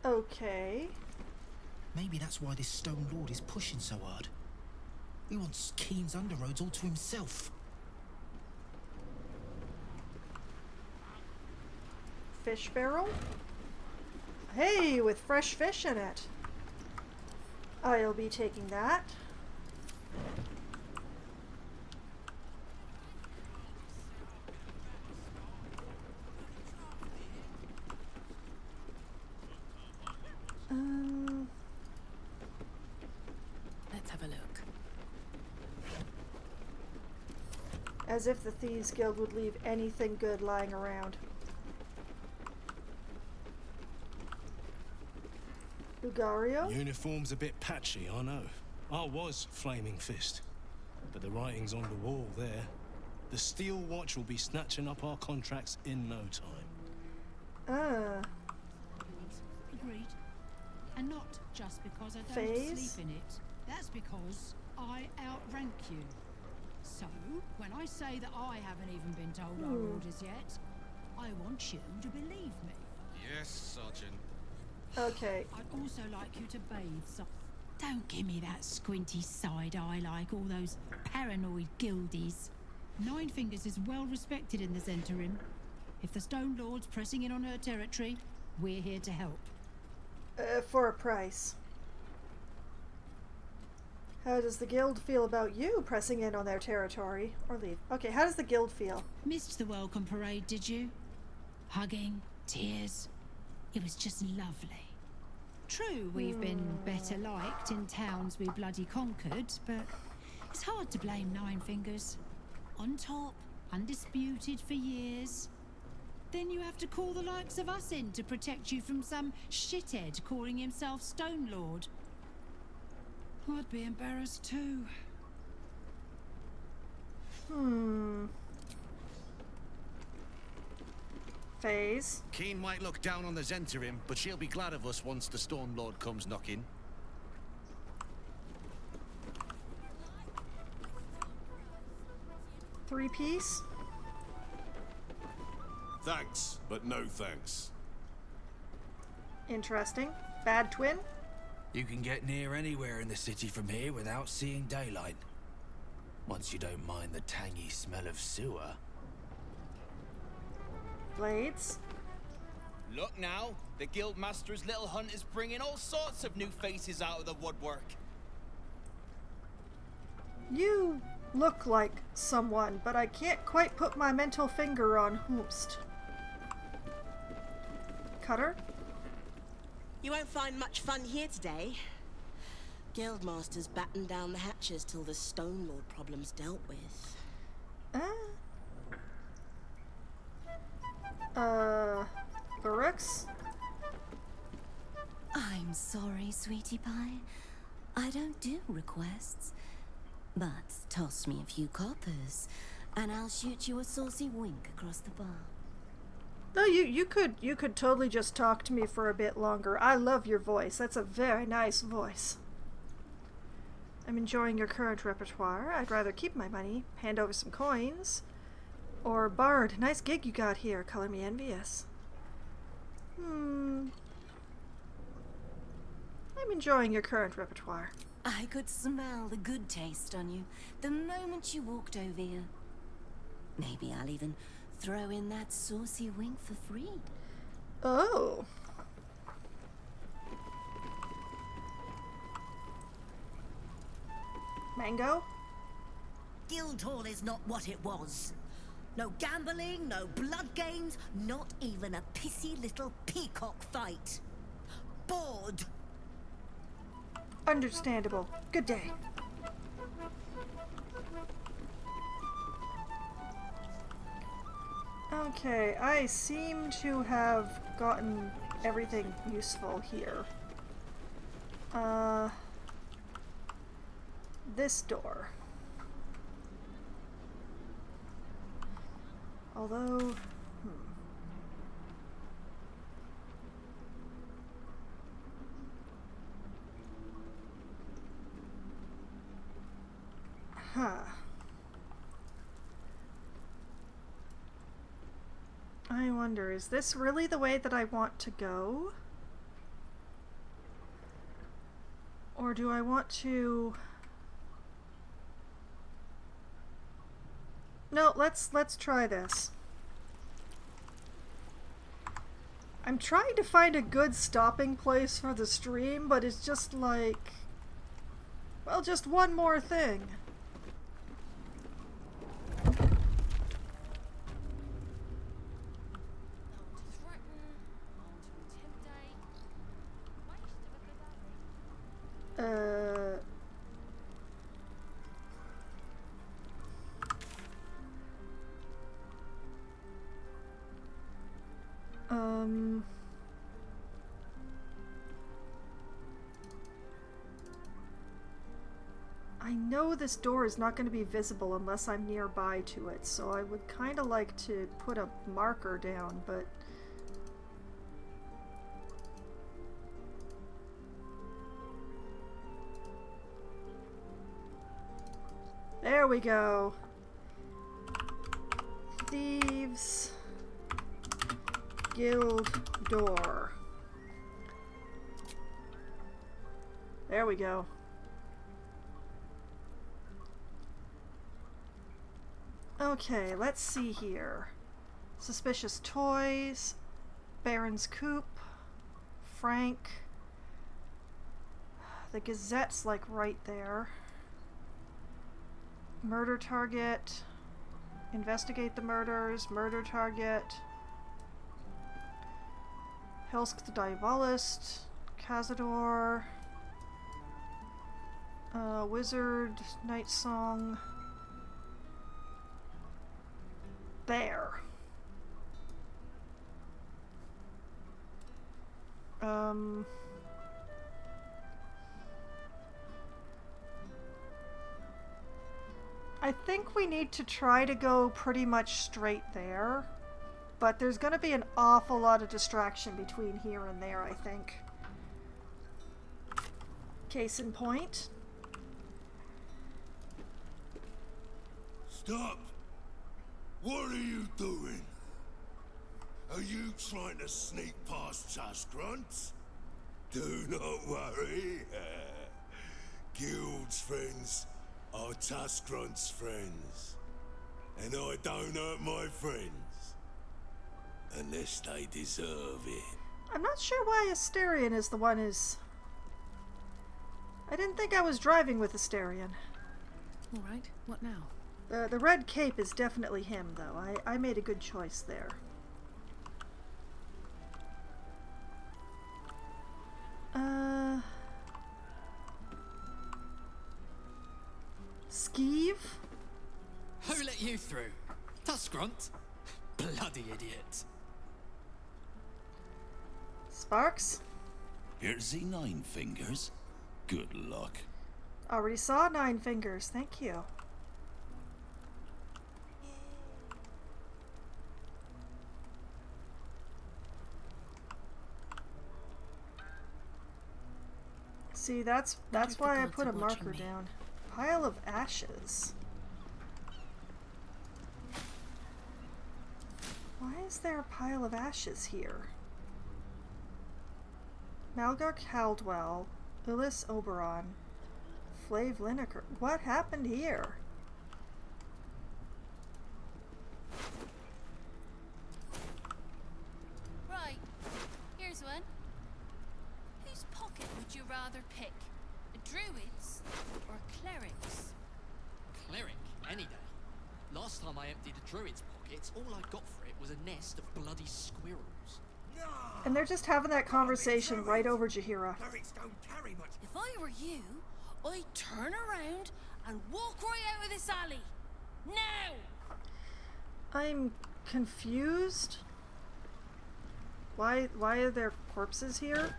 Okay. Maybe that's why this Stone Lord is pushing so hard. He wants Keen's underroads all to himself. Fish barrel? Hey, with fresh fish in it. I'll be taking that. Let's have a look. As if the Thieves Guild would leave anything good lying around. Lugario? Uniform's a bit patchy, I know. I was Flaming Fist. But the writing's on the wall there. The Steel Watch will be snatching up our contracts in no time. Agreed. And not just because I don't Phase? sleep in it. That's because I outrank you. So, when I say that I haven't even been told our orders yet, I want you to believe me. Yes, Sergeant. Okay. I'd also like you to bathe some. Don't give me that squinty side eye like all those paranoid guildies. Nine Fingers is well respected in the Zentarim. If the Stone Lord's pressing in on her territory, we're here to help. For a price. How does the guild feel about you pressing in on their territory? Or leave. Okay, how does the guild feel? Missed the welcome parade, did you? Hugging, tears. It was just lovely. True, we've been better liked in towns we bloody conquered, but it's hard to blame Nine Fingers. On top, undisputed for years. Then you have to call the likes of us in to protect you from some shithead calling himself Stone Lord. I'd be embarrassed too. Phase. Keen might look down on the Zentarim, but she'll be glad of us once the Stone Lord comes knocking. Three-piece. Thanks, but no thanks. Interesting. Bad twin. You can get near anywhere in the city from here without seeing daylight. Once you don't mind the tangy smell of sewer. Blades. Look now, the Guildmaster's little hunt is bringing all sorts of new faces out of the woodwork. You look like someone, but I can't quite put my mental finger on whomst. Cutter? You won't find much fun here today. Guildmaster's battened down the hatches till the Stone Lord problem's dealt with. Barracks? I'm sorry, sweetie pie. I don't do requests. But toss me a few coppers, and I'll shoot you a saucy wink across the bar. No, you could totally just talk to me for a bit longer. I love your voice. That's a very nice voice. I'm enjoying your current repertoire. I'd rather keep my money, hand over some coins. Or Bard, nice gig you got here. Color me envious. I'm enjoying your current repertoire. I could smell the good taste on you the moment you walked over here. Maybe I'll even throw in that saucy wink for free. Oh. Mango? Guildhall is not what it was. No gambling, no blood games, not even a pissy little peacock fight. Bored. Understandable. Good day. Okay, I seem to have gotten everything useful here. This door. Although, I wonder, is this really the way that I want to go? Or do I want to... No, let's try this. I'm trying to find a good stopping place for the stream, but it's just like... well, just one more thing. know this door is not going to be visible unless I'm nearby to it, so I would kind of like to put a marker down, but... There we go. Thieves Guild door. There we go. Okay, let's see here. Suspicious toys, Baron's Coop, Frank. The Gazette's like right there. Murder target. Investigate the murders. Murder target. Helsk the Diabolist. Cazador. Wizard. Night Song. There. I think we need to try to go pretty much straight there, but there's going to be an awful lot of distraction between here and there, I think. Case in point. Stop! What are you doing? Are you trying to sneak past Tusk Grunts? Do not worry. Guild's friends are Tusk Grunt's friends. And I don't hurt my friends. Unless they deserve it. I'm not sure why Asterion is the one who's... I didn't think I was driving with Asterion. Alright, what now? The red cape is definitely him, though. I made a good choice there. Skeeve? Who let you through? Tuskgrunt? Bloody idiot. Sparks? Here's the 9 fingers. Good luck. Already saw 9 fingers, thank you. See, that's why I put a marker down. Pile of ashes. Why is there a pile of ashes here? Malgar Caldwell, Ulyss Oberon, Flav Lineker. What happened here? Right, here's one. Whose pocket would you rather pick? A druid's or cleric's? Cleric, any day. Last time I emptied a druid's pockets, all I got for it was a nest of bloody squirrels. And they're just having that conversation right over Jaheira. If I were you, I'd turn around and walk right out of this alley. Now! I'm confused. Why are there corpses here?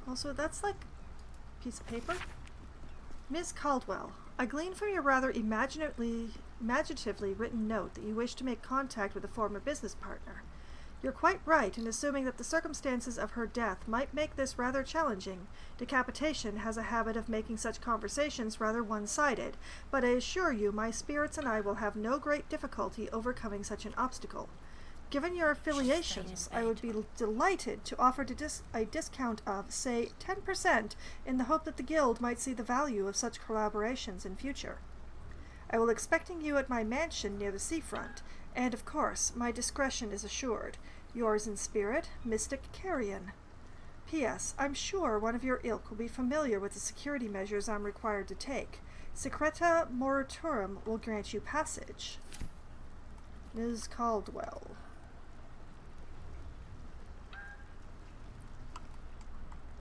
Also, that's like a piece of paper. Ms. Caldwell, I glean from your rather imaginatively written note that you wish to make contact with a former business partner. You're quite right in assuming that the circumstances of her death might make this rather challenging. Decapitation has a habit of making such conversations rather one-sided, but I assure you my spirits and I will have no great difficulty overcoming such an obstacle. Given your affiliations, I would be delighted to offer a discount of, say, 10% in the hope that the Guild might see the value of such collaborations in future. I will expecting you at my mansion near the seafront, and of course, my discretion is assured. Yours in spirit, Mystic Carrion. P.S. I'm sure one of your ilk will be familiar with the security measures I'm required to take. Secreta Mortuorum will grant you passage. Ms. Caldwell.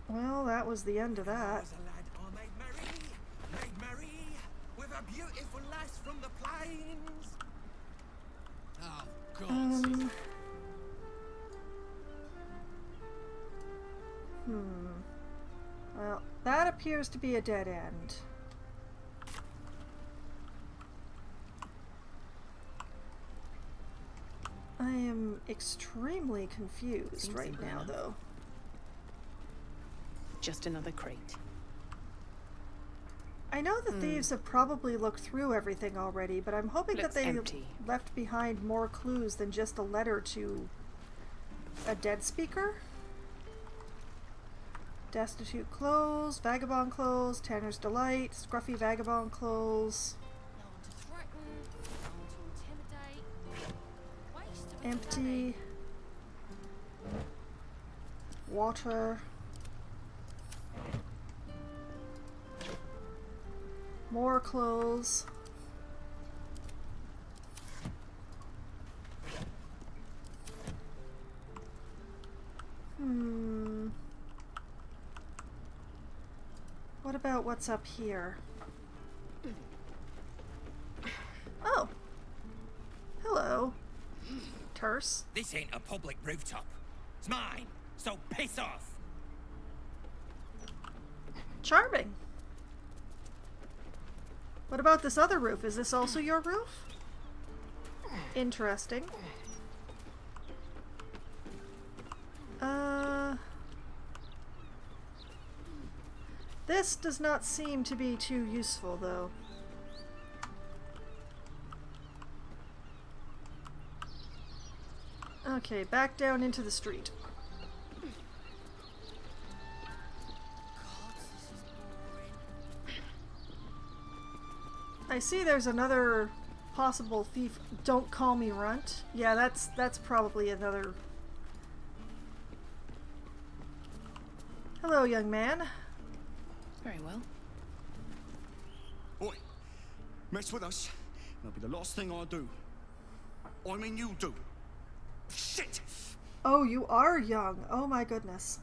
Well, that was the end of that. Made merry with a beautiful lass from the plains. Oh, God. Well, That appears to be a dead end. I am extremely confused Seems right simple now, enough. though. Just another crate. I know the thieves have probably looked through everything already, but I'm hoping that Looks they empty. left behind more clues than just a letter to a dead speaker. Destitute clothes, vagabond clothes, Tanner's Delight, scruffy vagabond clothes. No one to threaten, no one to intimidate. Waste of a Empty. Water. More clothes. What about what's up here? Oh. Hello. Terse. This ain't a public rooftop. It's mine, so piss off. Charming. What about this other roof? Is this also your roof? Interesting. This does not seem to be too useful, though. Okay, back down into the street. I see there's another possible thief. Don't call me Runt. Yeah, that's probably another. Hello, young man. Very well. Oi, mess with us, and that'll be the last thing I do. I mean, you do. Shit! Oh, you are young. Oh my goodness.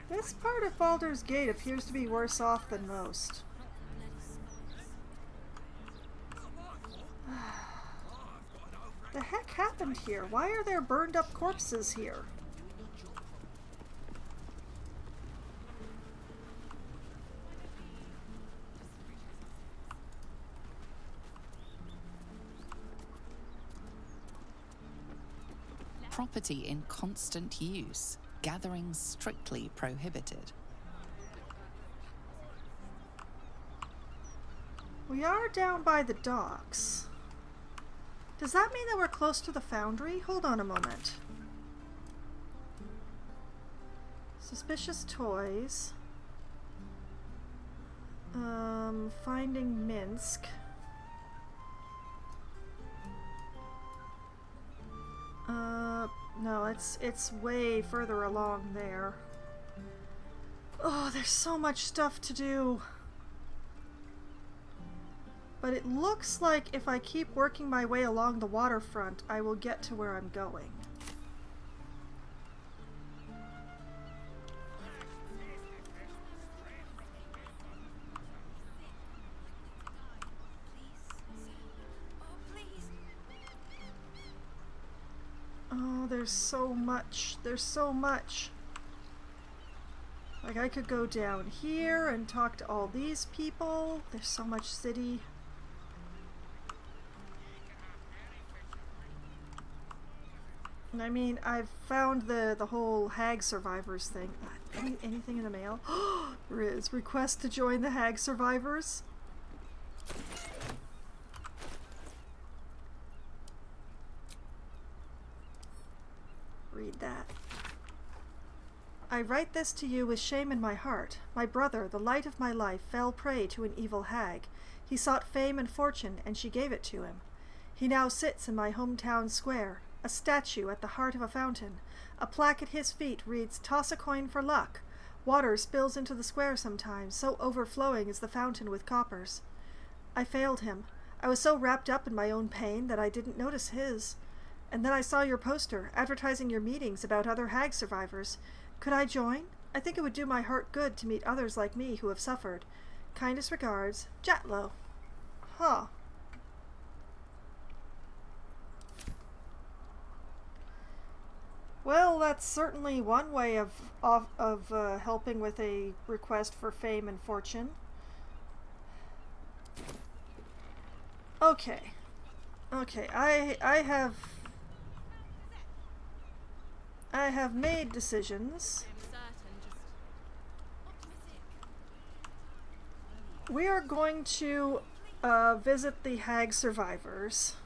This part of Baldur's Gate appears to be worse off than most. The heck happened here? Why are there burned up corpses here? Property in constant use. Gathering strictly prohibited. We are down by the docks. Does that mean that we're close to the foundry? Hold on a moment. Suspicious toys. Finding Minsk. No, it's way further along there. Oh, there's so much stuff to do. But it looks like if I keep working my way along the waterfront, I will get to where I'm going. Oh, there's so much. There's so much. Like, I could go down here and talk to all these people. There's so much city. I mean, I've found the whole hag survivors thing. Anything in the mail? There is. Request to join the hag survivors. Read that. I write this to you with shame in my heart. My brother, the light of my life, fell prey to an evil hag. He sought fame and fortune, and she gave it to him. He now sits in my hometown square, a statue at the heart of a fountain. A plaque at his feet reads, "Toss a coin for luck." Water spills into the square sometimes, so overflowing is the fountain with coppers. I failed him. I was so wrapped up in my own pain that I didn't notice his. And then I saw your poster, advertising your meetings about other hag survivors. Could I join? I think it would do my heart good to meet others like me who have suffered. Kindest regards, Jatlo. Huh. Well, that's certainly one way of helping with a request for fame and fortune. Okay. Okay, I have made decisions. We are going to visit the hag survivors.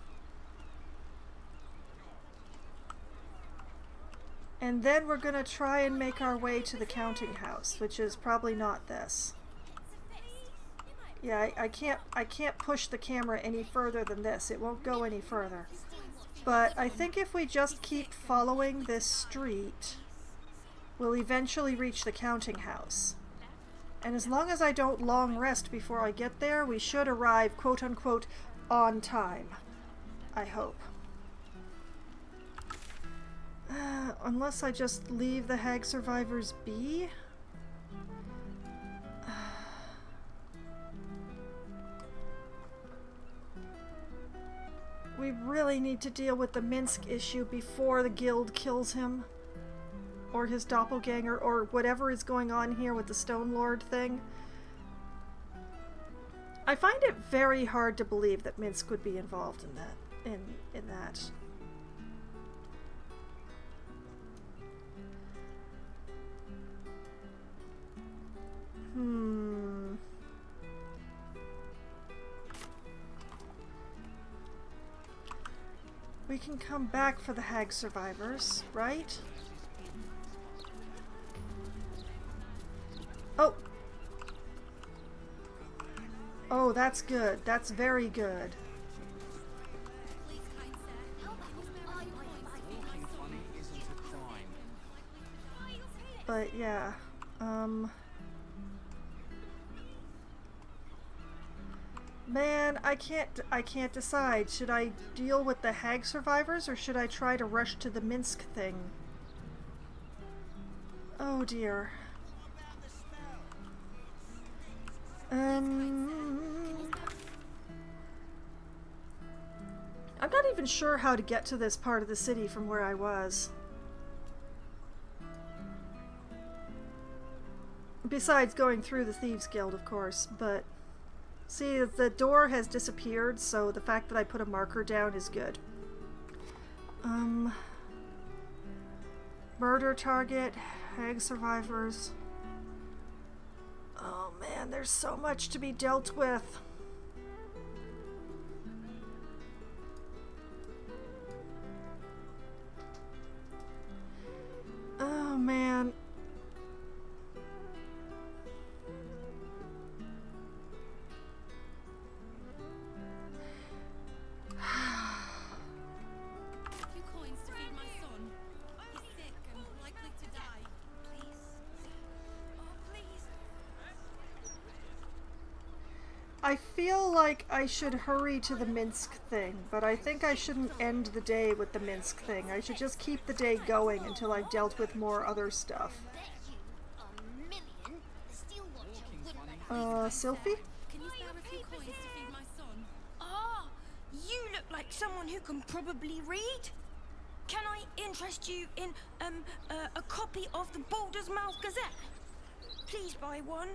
And then we're going to try and make our way to the counting house, which is probably not this. Yeah, I can't push the camera any further than this. It won't go any further. But I think if we just keep following this street, we'll eventually reach the counting house. And as long as I don't long rest before I get there, we should arrive, quote-unquote, on time. I hope. Unless I just leave the hag survivors be? We really need to deal with the Minsk issue before the guild kills him. Or his doppelganger, or whatever is going on here with the Stone Lord thing. I find it very hard to believe that Minsk would be involved in that. In that. We can come back for the hag survivors, right? Oh! Oh, that's good. That's very good. But yeah, man, I can't decide. Should I deal with the hag survivors or should I try to rush to the Minsk thing? Oh dear. I'm not even sure how to get to this part of the city from where I was. Besides going through the Thieves Guild, of course, but see, the door has disappeared, so the fact that I put a marker down is good. Murder target, hag survivors. Oh man, there's so much to be dealt with. Oh man. I feel like I should hurry to the Minsk thing, but I think I shouldn't end the day with the Minsk thing. I should just keep the day going until I've dealt with more other stuff. Sylphie? Can you spare a few coins to feed my son? Ah, you look like someone who can probably read. Can I interest you in a copy of the Baldur's Mouth Gazette? Please buy one.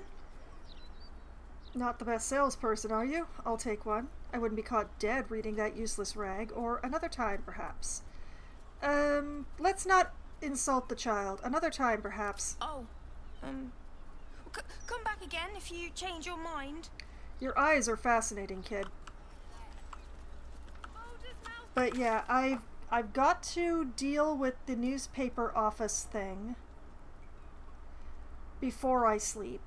Not the best salesperson, are you? I'll take one. I wouldn't be caught dead reading that useless rag, or another time, perhaps. Let's not insult the child. Another time, perhaps. Oh, come back again if you change your mind. Your eyes are fascinating, kid. But yeah, I've got to deal with the newspaper office thing before I sleep.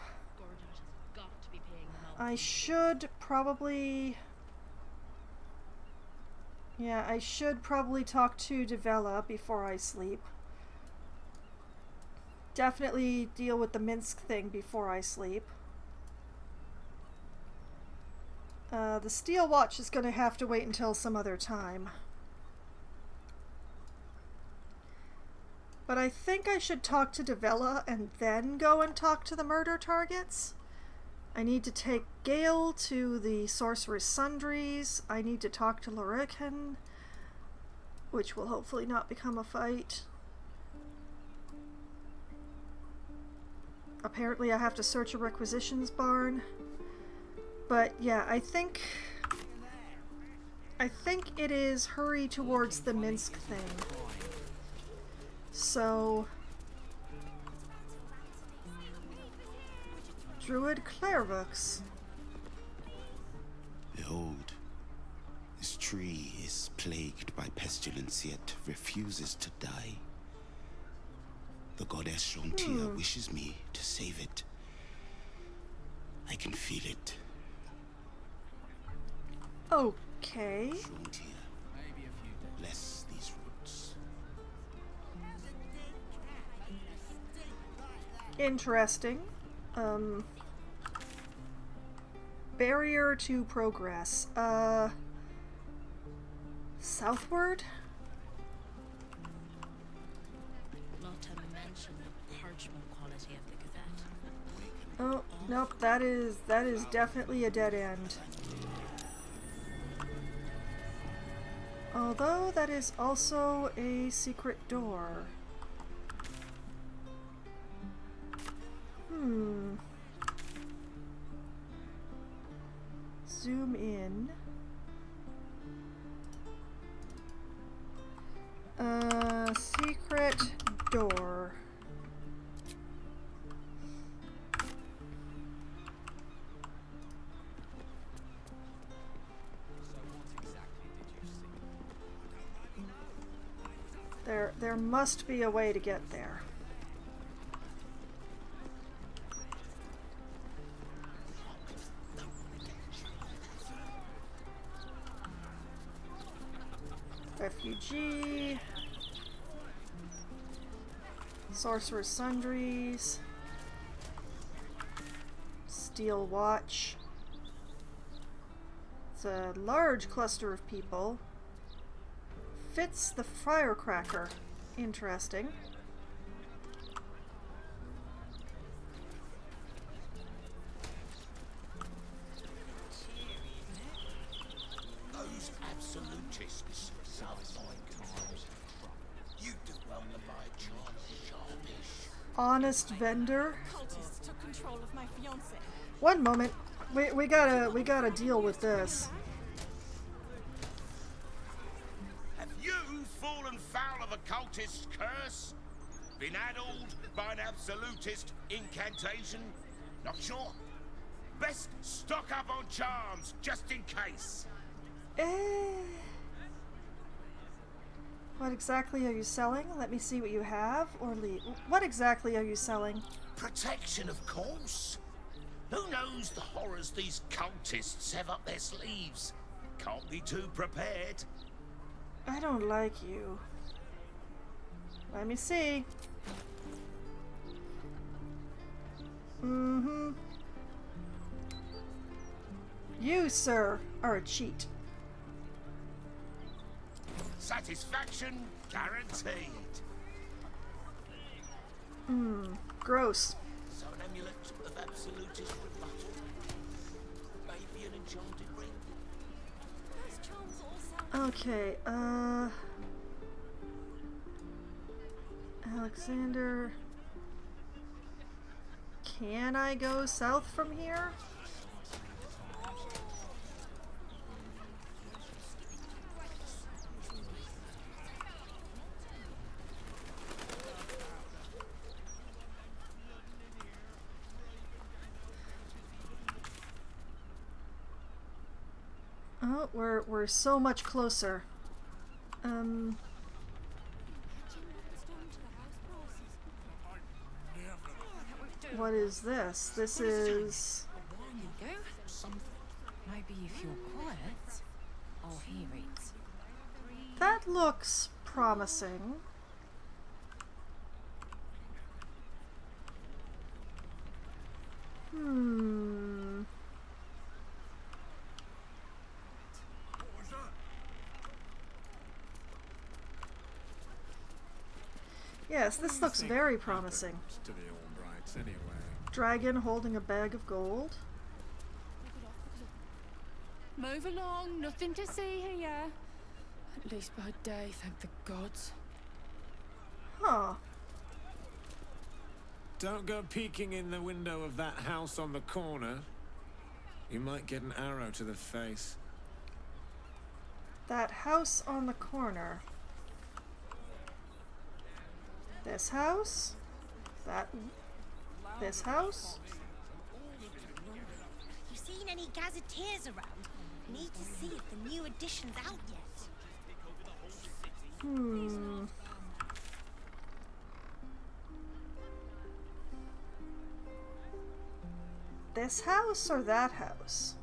I should probably... Yeah, I should probably talk to Devella before I sleep. Definitely deal with the Minsk thing before I sleep. The steel watch is going to have to wait until some other time. But I think I should talk to Devella and then go and talk to the murder targets. I need to take Gale to the Sorcerer's Sundries. I need to talk to Lorican, which will hopefully not become a fight. apparently I have to search a requisitions barn. But yeah, I think it is hurry towards the Minsk thing. So Druid Clairvox. Behold, this tree is plagued by pestilence, yet refuses to die. The goddess Shontia wishes me to save it. I can feel it. Okay. Shontia, bless these roots. Interesting. Barrier to progress. Southward? Not to mention the parchment quality of the Gazette. Oh, nope, that is definitely a dead end. Although that is also a secret door. Zoom in. Secret door. There must be a way to get there. Refugee. Sorcerer's Sundries. Steel Watch. It's a large cluster of people. Fits the firecracker. Interesting. Those absolutists sounds like times. You do well to buy sharpish. Honest vendor. Cultists took control of my fiancé. One moment. We gotta deal with this. Have you fallen foul of a cultist's curse? Been addled by an absolutist incantation? Not sure? Best stock up on charms, just in case. What exactly are you selling? Let me see what you have, or leave. What exactly are you selling? Protection, of course. Who knows the horrors these cultists have up their sleeves? Can't be too prepared. I don't like you. Let me see. You, sir, are a cheat. Satisfaction guaranteed. Gross. So an amulet of absolutist rebuttal. Maybe an enchanted ring. Those charms all sound Okay, Alexander. Can I go south from here? Oh, we're so much closer. What is this? This is... There you go. Something. Maybe if you're quiet, I'll hear it. That looks promising. Yes, this looks very promising. To the Albrights anyway. Dragon holding a bag of gold. Move along, nothing to see here. At least by day, thank the gods. Huh. Don't go peeking in the window of that house on the corner. You might get an arrow to the face. That house on the corner. This house? This house? You seen any gazetteers around? Need to see if the new edition's out yet. This house or that house?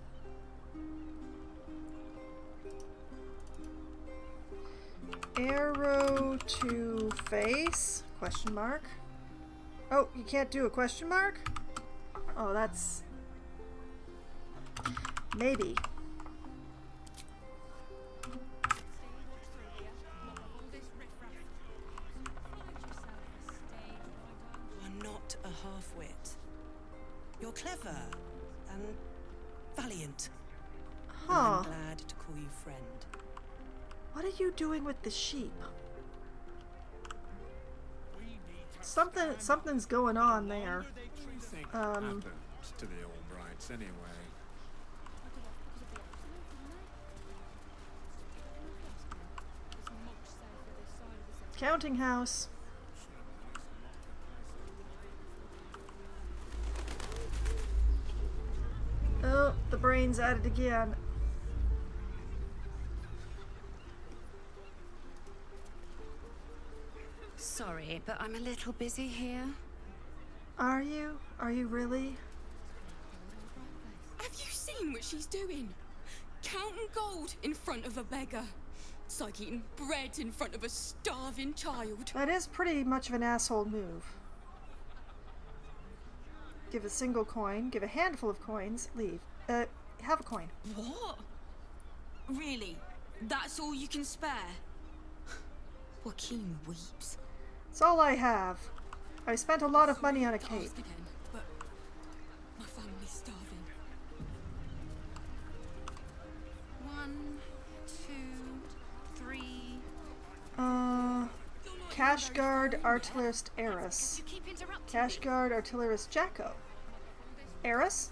Arrow to face? Question mark. Oh, you can't do a question mark? Oh, that's... maybe. You're not a half-wit. You're clever and valiant. Huh. I'm glad to call you friend. What are you doing with the sheep? Something's going on there. Happened to the Albrights anyway. Counting house. Oh, the brain's at it again. Sorry, but I'm a little busy here. Are you? Are you really? Have you seen what she's doing? Counting gold in front of a beggar. It's like eating bread in front of a starving child. That is pretty much of an asshole move. Give a single coin, give a handful of coins, leave. Have a coin. What? Really? That's all you can spare? Joaquin weeps. It's all I have. I spent a lot of money on a cape. Again, but my family's starving. 1, 2, 3. Cash guard, artillerist, Eris. Cash guard, artillerist, Jacko. Eris?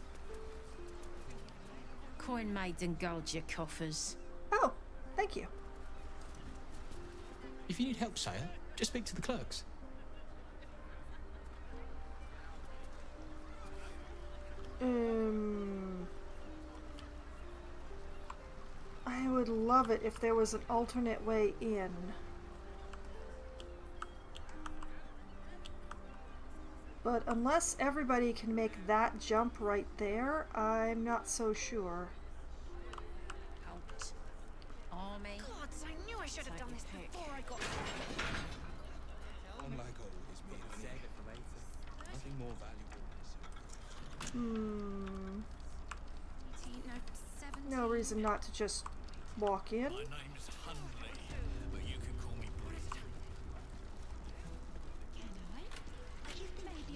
Coin maiden guard your coffers. Oh, thank you. If you need help, sire, just speak to the clerks. I would love it if there was an alternate way in. But unless everybody can make that jump right there, I'm not so sure. Halt. Army. Gods, I knew I should have done this before I got Unlike gold is made of lead. Nothing more valuable. No reason not to just walk in. My name's Hundley, but you can call me Brit.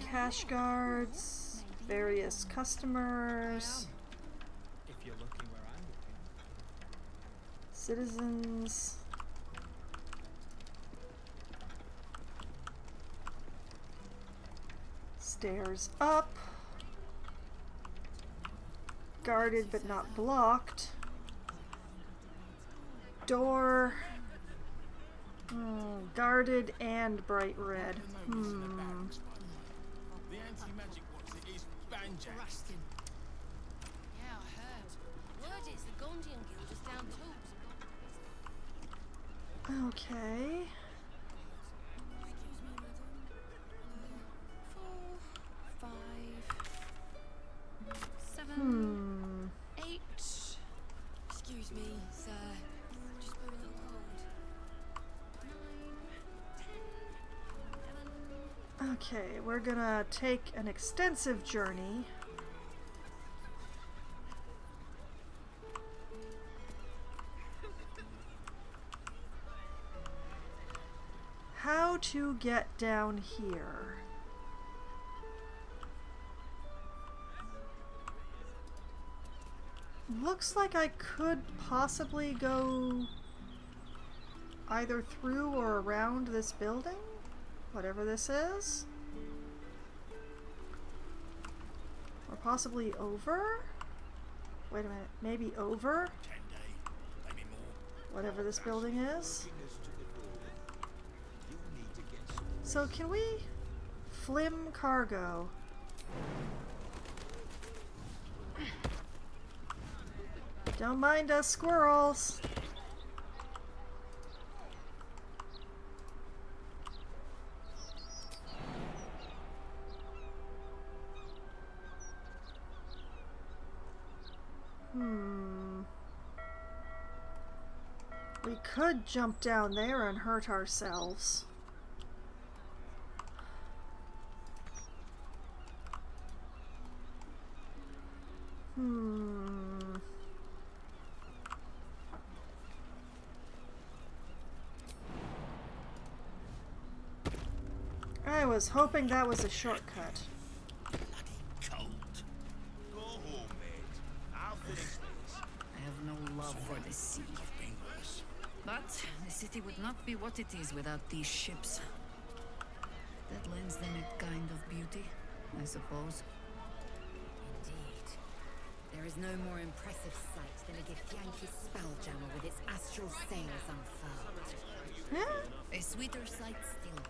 Cash guards, various customers, If you're looking where I'm looking. citizens. Stairs up. Guarded but not blocked. Door. Guarded and bright red. The anti-magic ones, it is banjax. Yeah, I heard. Word is the Gondian Guild is down tools. Okay. 4, 5, 7, 8. Excuse me, sir. Just put a little cold. 9, 10, 11. Okay, we're gonna take an extensive journey. How to get down here? Looks like I could possibly go either through or around this building, whatever this is. possibly over? Wait a minute, maybe over? Whatever this building is. So can we flim cargo? Don't mind us squirrels. We could jump down there and hurt ourselves. I was hoping that was a shortcut. Go home, mate. I'll finish this. I have no love for the sea. But the city would not be what it is without these ships. That lends them a kind of beauty, I suppose. Indeed. There is no more impressive sight than a Githyanki spelljammer with its astral sails unfurled. A sweeter sight still.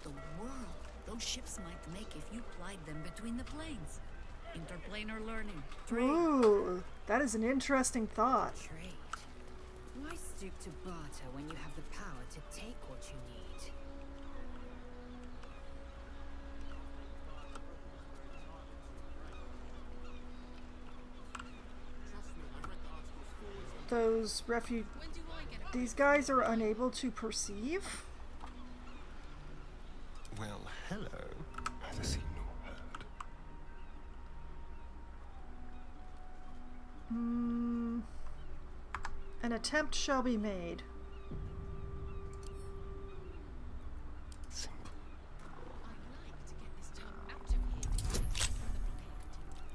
The world those ships might make if you plied them between the planes. Interplanar learning. Trade. Ooh, that is an interesting thought. Trade. Why stoop to barter when you have the power to take what you need? Those these guys are unable to perceive? Well, hello. Neither seen nor heard. An attempt shall be made.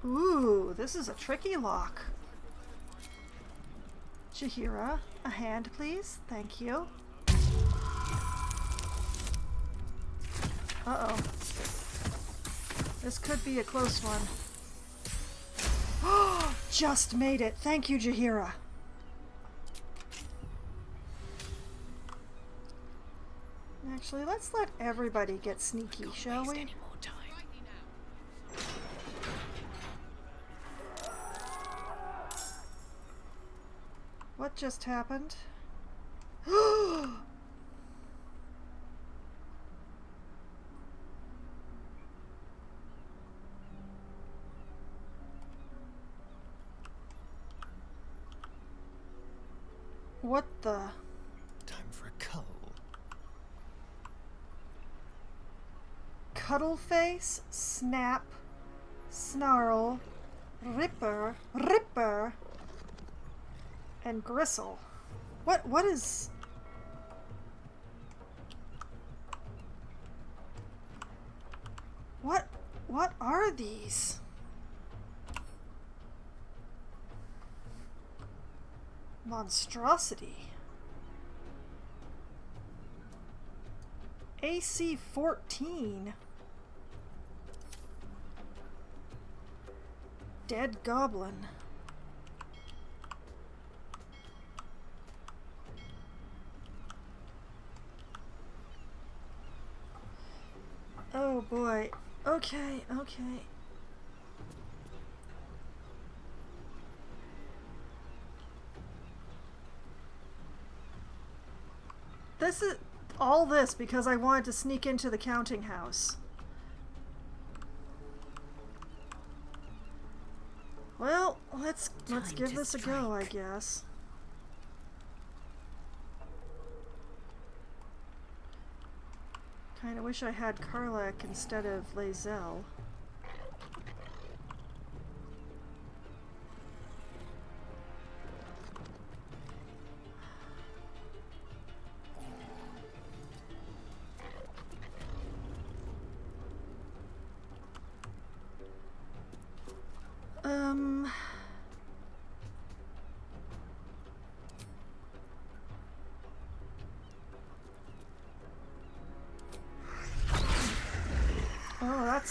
Ooh, this is a tricky lock. Jaheira, a hand please. Thank you. Uh-oh. This could be a close one. Oh, just made it. Thank you, Jaheira. Actually, let's let everybody get sneaky, shall we? What just happened? What the? Time for a cuddle. Cuddle face, snap, snarl, ripper, and gristle. What is... What are these? Monstrosity. AC 14. Dead goblin. Oh boy. Okay. This is all this because I wanted to sneak into the counting house. Well, let's give this a go, I guess. Kinda wish I had Karlach instead of Lae'zel.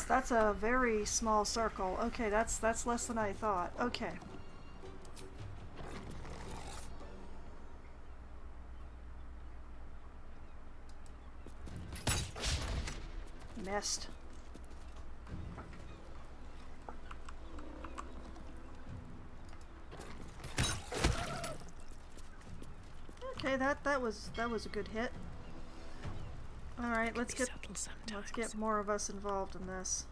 That's a very small circle. Okay, that's less than I thought. Okay. Missed. Okay, that was a good hit. All right, let's get more of us involved in this.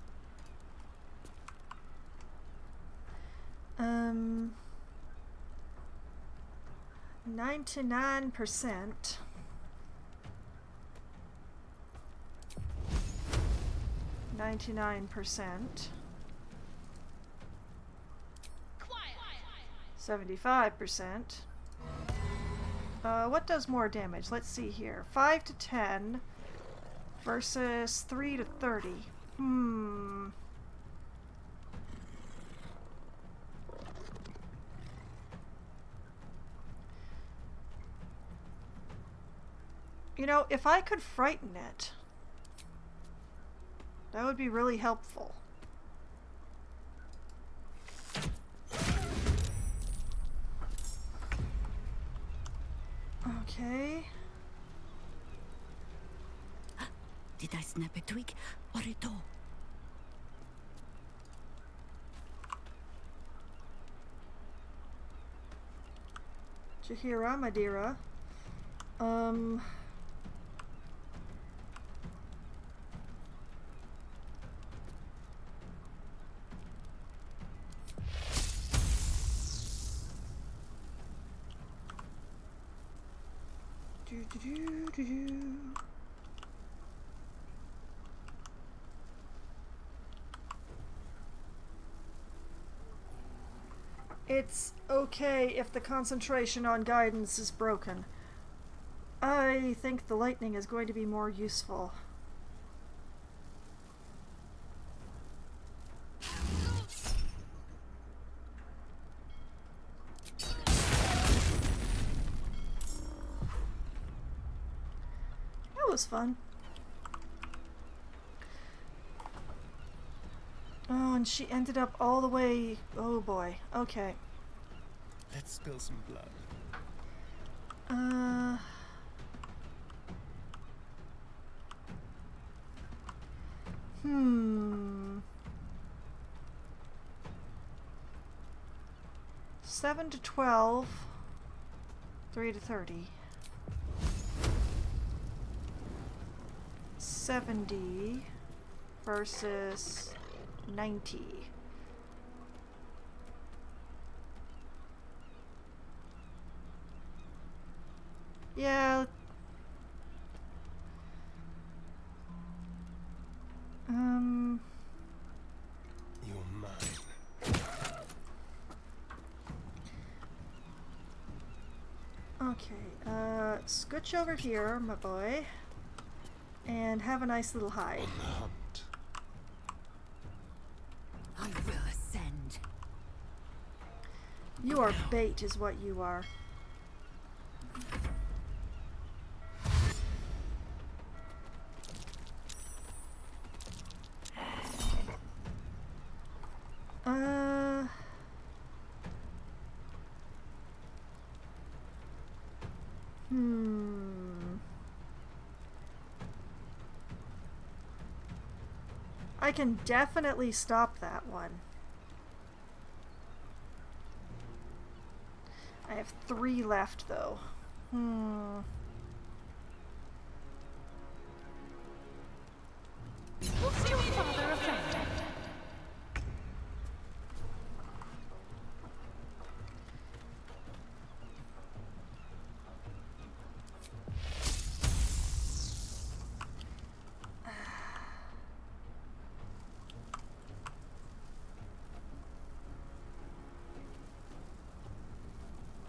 99%. %. 75%. What does more damage? Let's see here. 5 to 10 versus 3 to 30. You know, if I could frighten it, that would be really helpful. Okay. Did I snap a twig or a toe? Jahira, Madeira. It's okay if the concentration on guidance is broken. I think the lightning is going to be more useful. That was fun. Oh, and she ended up all the way... Oh boy. Okay. Let's spill some blood. 7 to 12. 3 to 30. 70 versus 90. Yeah. You're mine. Okay, scooch over here, my boy, and have a nice little hide. On the hunt. I will ascend. You are bait, is what you are. I can definitely stop that one. I have 3 left, though. Was your father offended?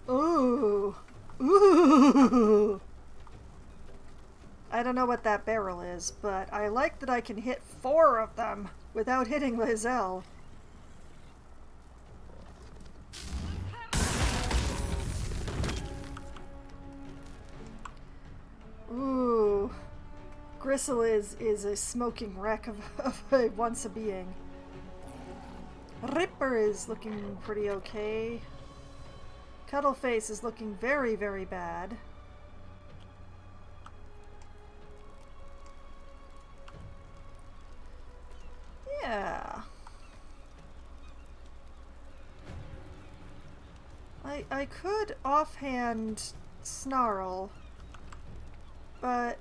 Ooh. Ooh. I don't know what that barrel is, but I like that I can hit 4 of them without hitting Lizelle. Gristle is a smoking wreck of a once a being. Ripper is looking pretty okay. Cuddleface is looking very, very bad. Yeah. I could offhand Snarl, but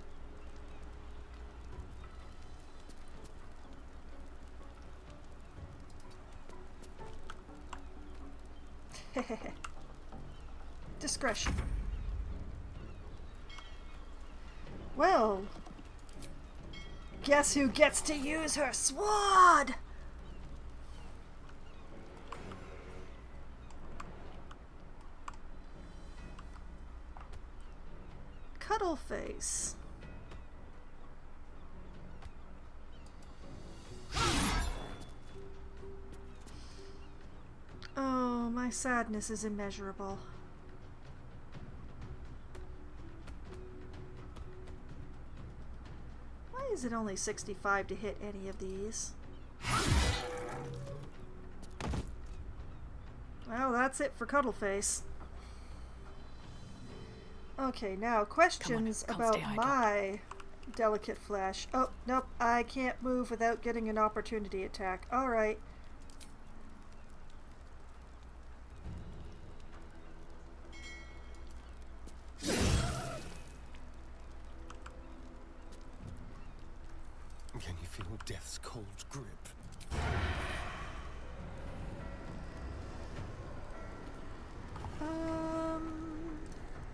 discretion. Well, guess who gets to use her sword? Cuddleface. Oh, my sadness is immeasurable. Why is it only 65 to hit any of these? Well, that's it for Cuddleface. Okay, now questions about my delicate flesh. Oh, nope, I can't move without getting an opportunity attack. Alright. Can you feel death's cold grip?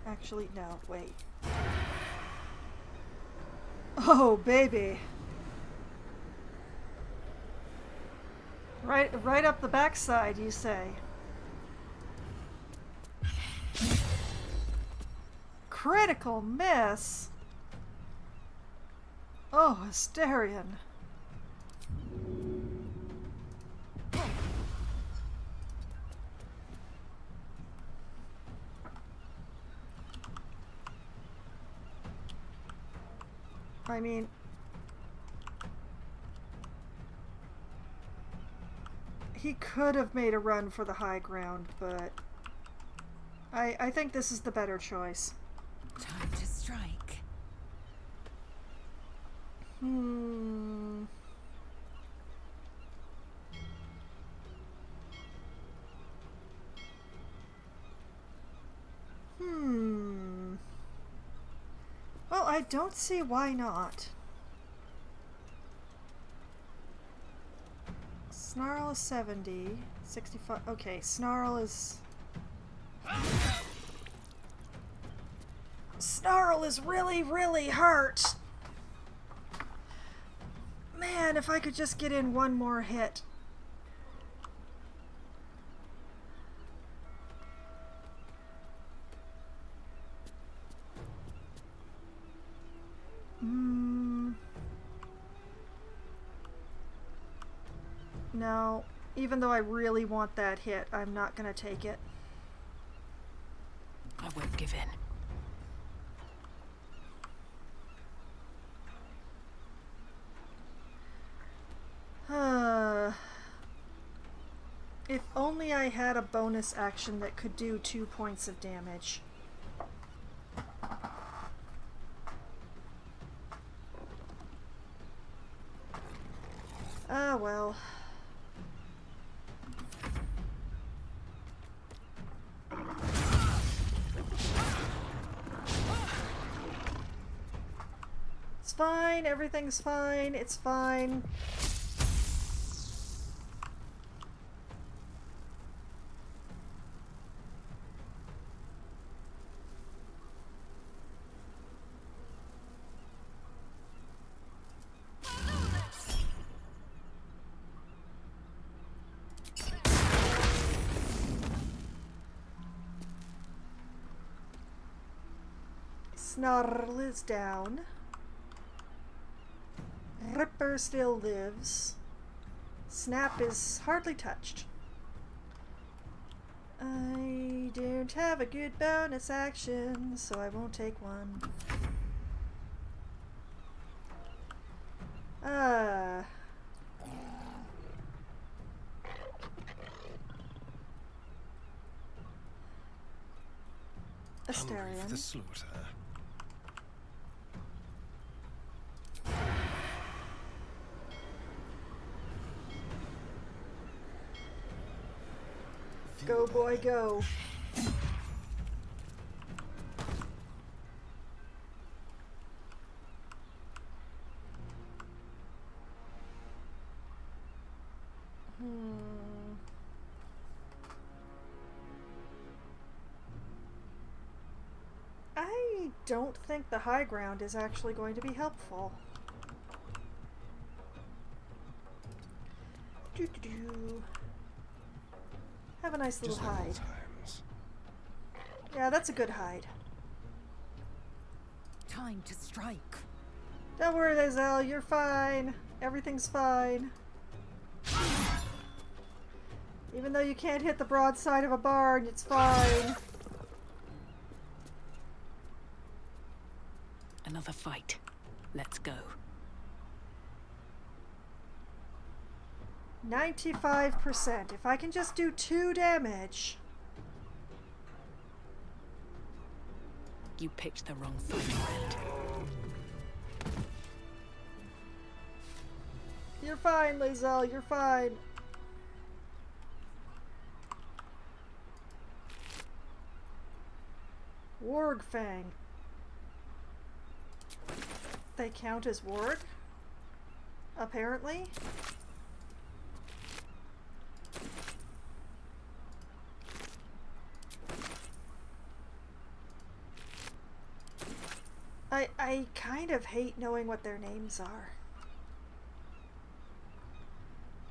Actually, no, wait. Oh, baby. Right up the backside, you say. Critical miss. Oh, Asterion. I mean, he could have made a run for the high ground, but I think this is the better choice. Time to strike. Well, I don't see why not. Snarl is 70, 65. Okay, Snarl is... Snarl is really, really hurt. Man, if I could just get in one more hit. No, even though I really want that hit, I'm not gonna take it. I won't give in. If only I had a bonus action that could do 2 points of damage. Ah, well. It's fine, everything's fine, it's fine. Snarl is down. Ripper still lives. Snap is hardly touched. I don't have a good bonus action, so I won't take one. Hungry for the Astarion. slaughter. Go, boy, go. I don't think the high ground is actually going to be helpful. Doo-doo-doo. Have a nice little Just like hide. old times. Yeah, that's a good hide. Time to strike. Don't worry, Lae'zel, you're fine. Everything's fine. Even though you can't hit the broadside of a barn, it's fine. Another fight. Let's go. 95%. If I can just do 2 damage. You picked the wrong fight, friend. You're fine, Lae'zel, you're fine. Wargfang. They count as warg? Apparently. I kind of hate knowing what their names are.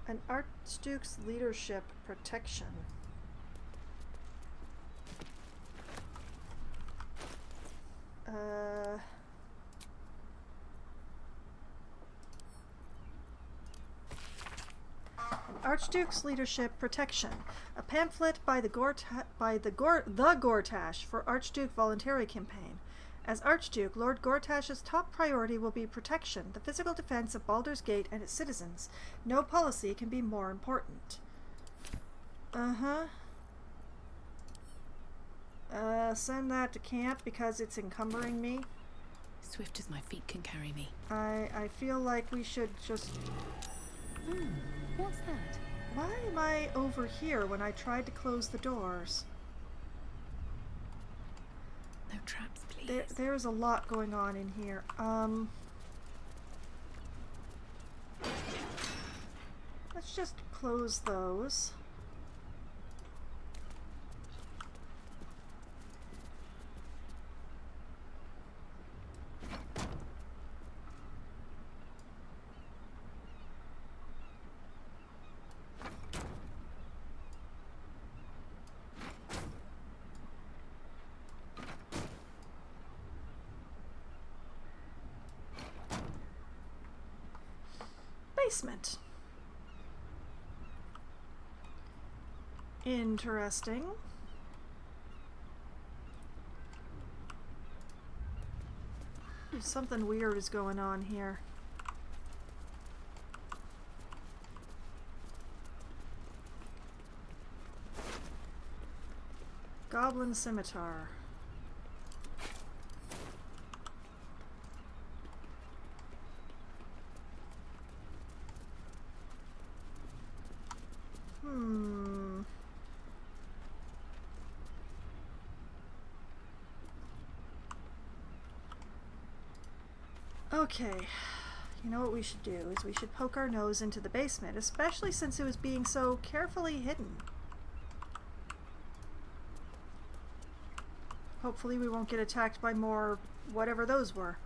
An Archduke's leadership protection. Archduke's Leadership Protection, a pamphlet by the Gortash for Archduke Voluntary Campaign. As Archduke, Lord Gortash's top priority will be protection, the physical defense of Baldur's Gate and its citizens. No policy can be more important. Send that to camp because it's encumbering me. Swift as my feet can carry me. I feel like we should just... What's that? Why am I over here when I tried to close the doors? No traps, please. There's a lot going on in here. Let's just close those. Basement. Interesting. Something weird is going on here. Goblin Scimitar. Okay, you know what we should do is we should poke our nose into the basement, especially since it was being so carefully hidden. Hopefully we won't get attacked by more whatever those were.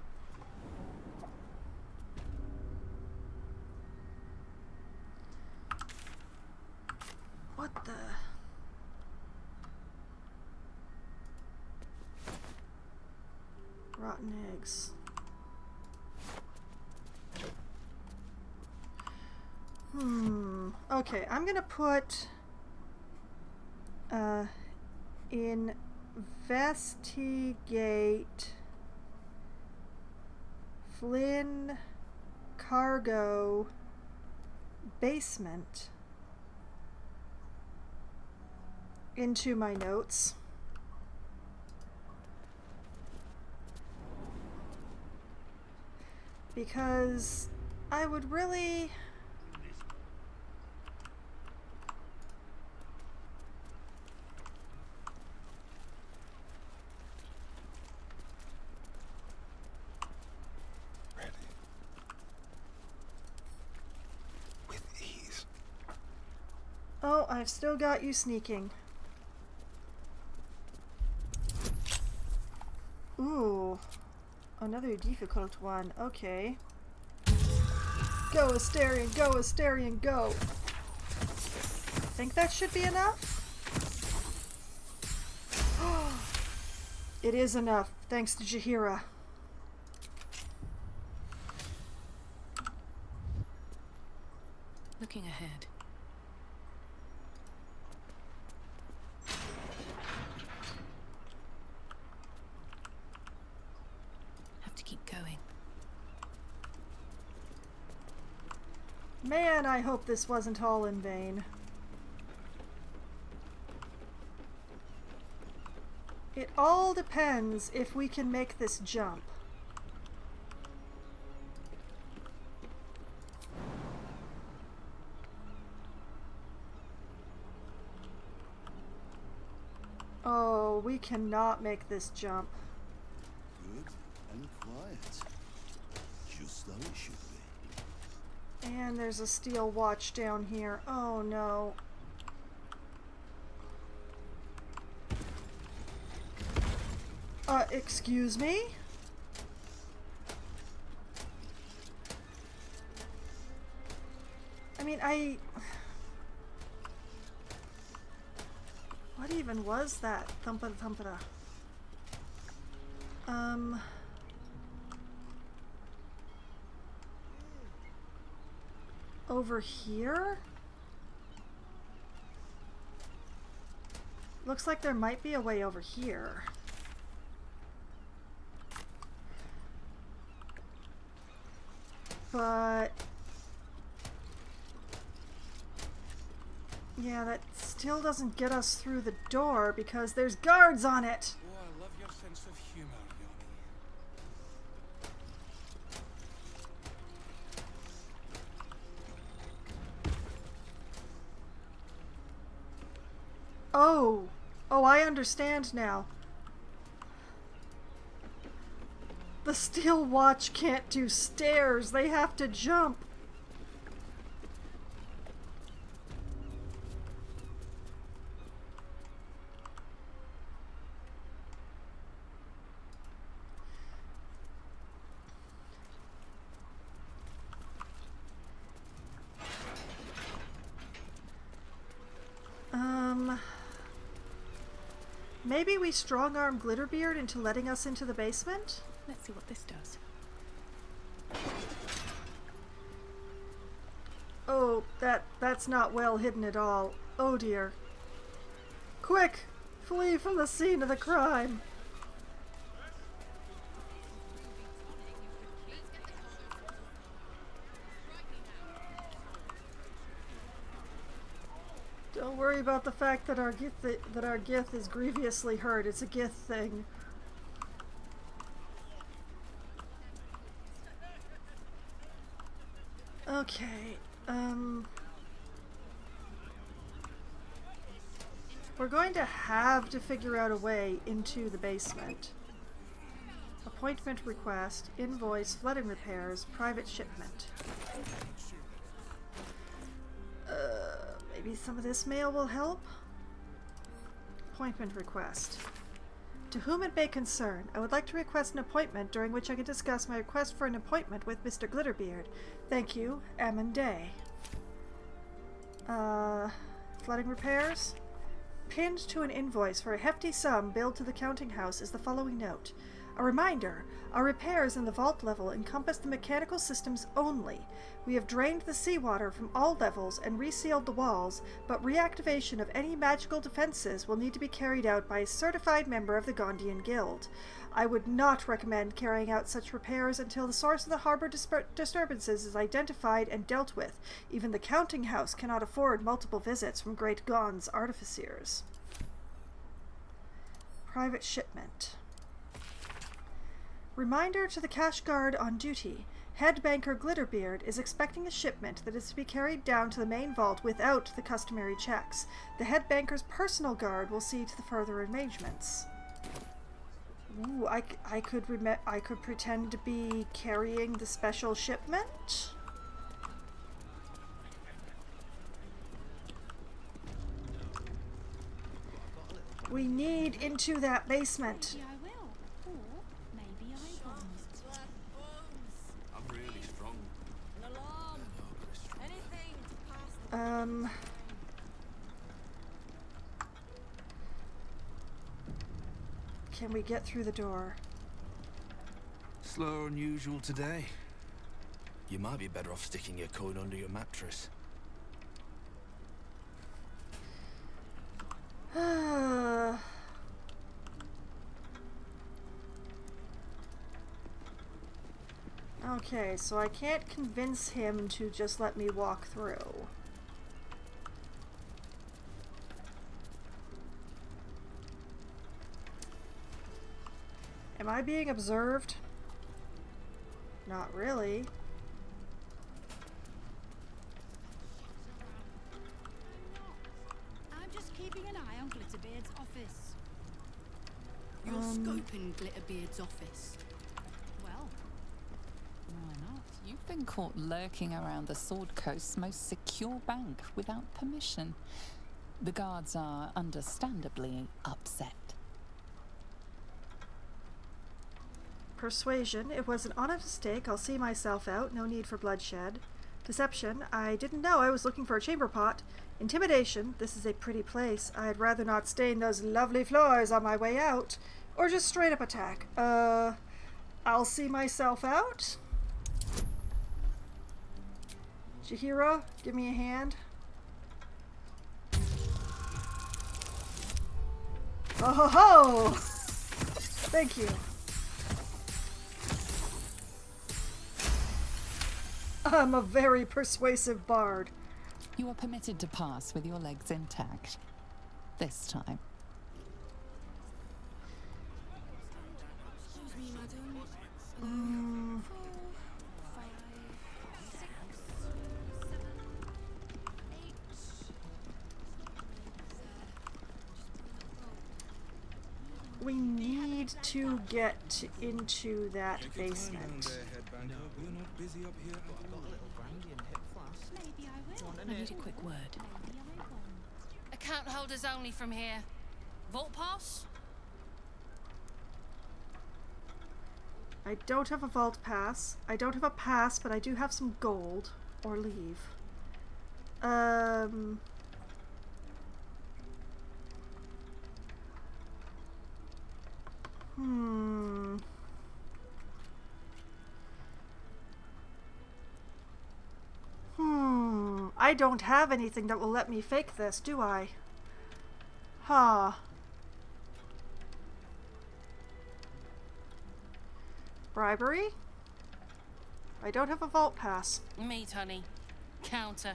What the... Rotten eggs. Okay, I'm gonna put investigate Flynn cargo basement into my notes. Because I would really... Oh, I've still got you sneaking. Ooh. Another difficult one. Okay. Go, Asterion, go, Asterion, go! Think that should be enough? It is enough, thanks to Jaheira. Looking ahead. Keep going. Man, I hope this wasn't all in vain. It all depends if we can make this jump. Oh, we cannot make this jump. Good and quiet. Just though it should be. And there's a steel watch down here. Oh no. Excuse me? I mean, what even was that? Thumpada thumpada. Over here? Looks like there might be a way over here. But yeah, that still doesn't get us through the door because there's guards on it. Oh, I love your sense of humor, Oh, I understand now. The steel watch can't do stairs. They have to jump. Maybe we strong-arm Glitterbeard into letting us into the basement? Let's see what this does. Oh, that's not well hidden at all. Oh dear. Quick! Flee from the scene of the crime! Don't worry about the fact that our Gith is grievously hurt. It's a Gith thing. Okay, we're going to have to figure out a way into the basement. Appointment request, invoice, flooding repairs, private shipment. Maybe some of this mail will help? Appointment request. To whom it may concern, I would like to request an appointment during which I can discuss my request for an appointment with Mr. Glitterbeard. Thank you, Ammon Day. Flooding repairs? Pinned to an invoice for a hefty sum billed to the counting house is the following note. A reminder, our repairs in the vault level encompass the mechanical systems only. We have drained the seawater from all levels and resealed the walls, but reactivation of any magical defenses will need to be carried out by a certified member of the Gondian Guild. I would not recommend carrying out such repairs until the source of the harbor disturbances is identified and dealt with. Even the counting house cannot afford multiple visits from Great Gond's artificers. Private shipment. Reminder to the cash guard on duty. Head banker Glitterbeard is expecting a shipment that is to be carried down to the main vault without the customary checks. The head banker's personal guard will see to the further arrangements. Ooh, I could pretend to be carrying the special shipment. We need into that basement. Maybe I will. Or maybe I won't. I'm really strong. An alarm! Anything to pass the Can we get through the door? Slower than usual today. You might be better off sticking your coin under your mattress. Okay, so I can't convince him to just let me walk through. Am I being observed? Not really. I'm just keeping an eye on Glitterbeard's office. You're scoping Glitterbeard's office. Well, why not? You've been caught lurking around the Sword Coast's most secure bank without permission. The guards are understandably upset. Persuasion. It was an honest mistake. I'll see myself out. No need for bloodshed. Deception. I didn't know I was looking for a chamber pot. Intimidation. This is a pretty place. I'd rather not stain those lovely floors on my way out. Or just straight up attack. I'll see myself out. Chihiro, give me a hand. Oh ho ho! Thank you. I'm a very persuasive bard. You are permitted to pass with your legs intact. This time. Excuse me, madam. 4, 5, 6, 7, 8. We need to get into that basement. Maybe I will. I need a quick word. Maybe I won't. Account holders only from here. Vault pass? I don't have a vault pass. I don't have a pass, but I do have some gold. Or leave. I don't have anything that will let me fake this, do I? Huh. Bribery? I don't have a vault pass. Meat, honey. Counter.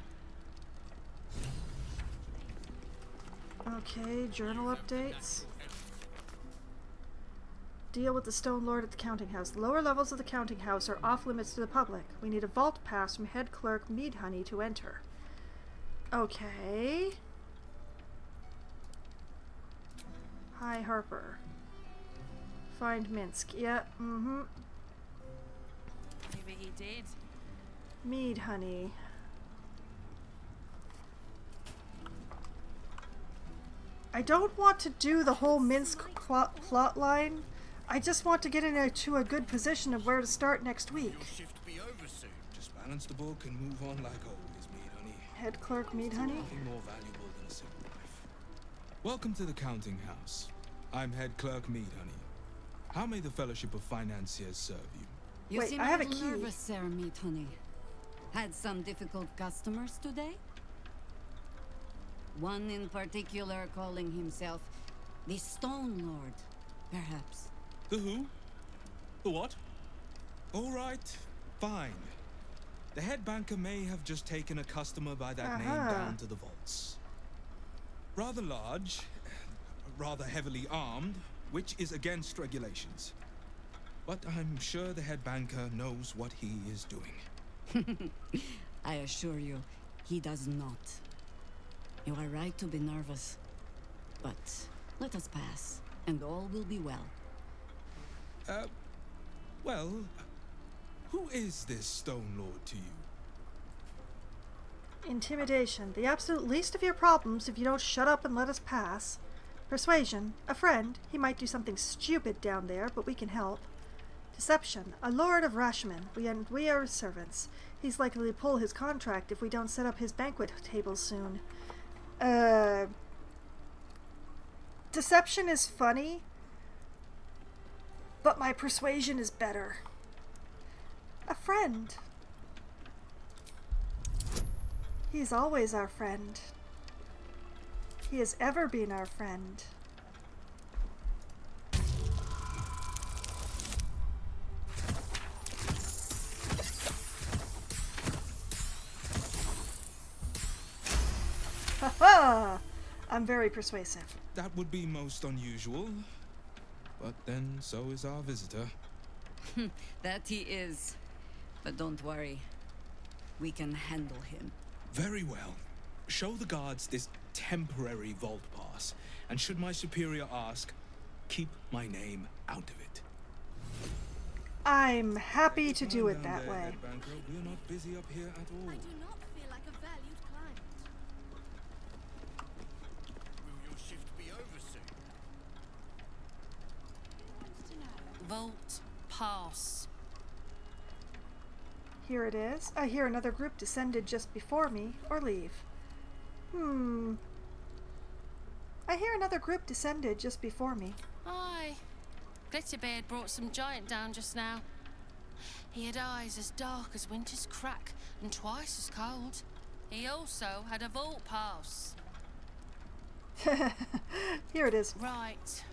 Okay, journal updates. Deal with the Stone Lord at the counting house. The lower levels of the counting house are off limits to the public. We need a vault pass from head clerk Meadhoney to enter. Okay. Hi, Harper. Find Minsk. Yeah, Maybe he did. Meadhoney. I don't want to do the whole Minsk plot line. I just want to get into a good position of where to start next week. Shift be over soon. Just balance the book and move on like always, Meadhoney. Head clerk Meadhoney? Nothing more valuable than a simple life. Welcome to the counting house. I'm head clerk Meadhoney. How may the Fellowship of Financiers serve you? You Wait, seem I have a little key. nervous, Sir Meat Honey. Had some difficult customers today? One in particular calling himself the Stone Lord, perhaps. The who? The what? All right, fine. The head banker may have just taken a customer by that name down to the vaults. Rather large, rather heavily armed, which is against regulations. But I'm sure the head banker knows what he is doing. I assure you, he does not. You are right to be nervous. But let us pass, and all will be well. Well, who is this Stone Lord to you? Intimidation. The absolute least of your problems if you don't shut up and let us pass. Persuasion. A friend. He might do something stupid down there, but we can help. Deception. A lord of Rashomon. We are his servants. He's likely to pull his contract if we don't set up his banquet table soon. Deception is funny, but my persuasion is better. A friend. He's always our friend. He has ever been our friend. Ha ha! I'm very persuasive. That would be most unusual. But then so is our visitor. That he is. But don't worry. We can handle him. Very well. Show the guards this temporary vault pass, and should my superior ask, keep my name out of it. I'm happy to do it that way. We're not busy up here at all. I do not feel like a valued client. Will your shift be over soon? Vault pass. Here it is. I hear another group descended just before me, or leave. I hear another group descended just before me. Aye. Glitterbeard brought some giant down just now. He had eyes as dark as winter's crack and twice as cold. He also had a vault pass. Here it is. Right.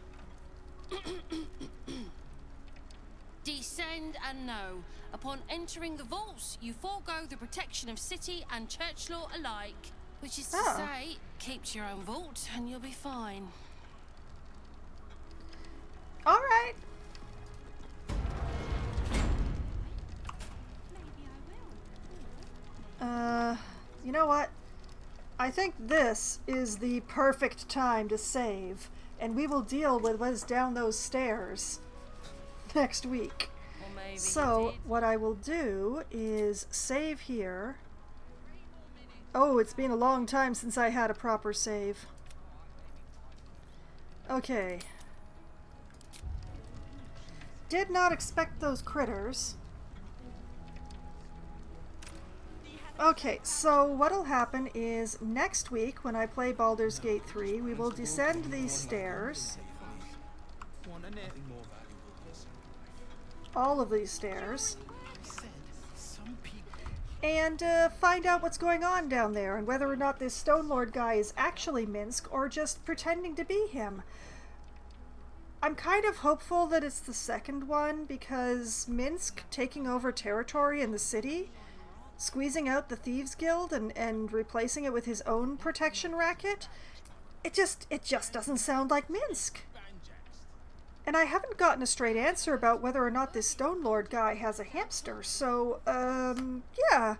Descend and know. Upon entering the vaults, you forego the protection of city and church law alike. Which is to say, keep to your own vault and you'll be fine. All right. You know what? I think this is the perfect time to save, and we will deal with what is down those stairs next week. So, what I will do is save here. Oh, it's been a long time since I had a proper save. Okay. Did not expect those critters. Okay, so what'll happen is next week when I play Baldur's Gate 3, we will descend these stairs. All of these stairs. And find out what's going on down there and whether or not this Stone Lord guy is actually Minsk or just pretending to be him. I'm kind of hopeful that it's the second one because Minsk taking over territory in the city, squeezing out the Thieves Guild and replacing it with his own protection racket, it just doesn't sound like Minsk. And I haven't gotten a straight answer about whether or not this Stone Lord guy has a hamster, so, yeah.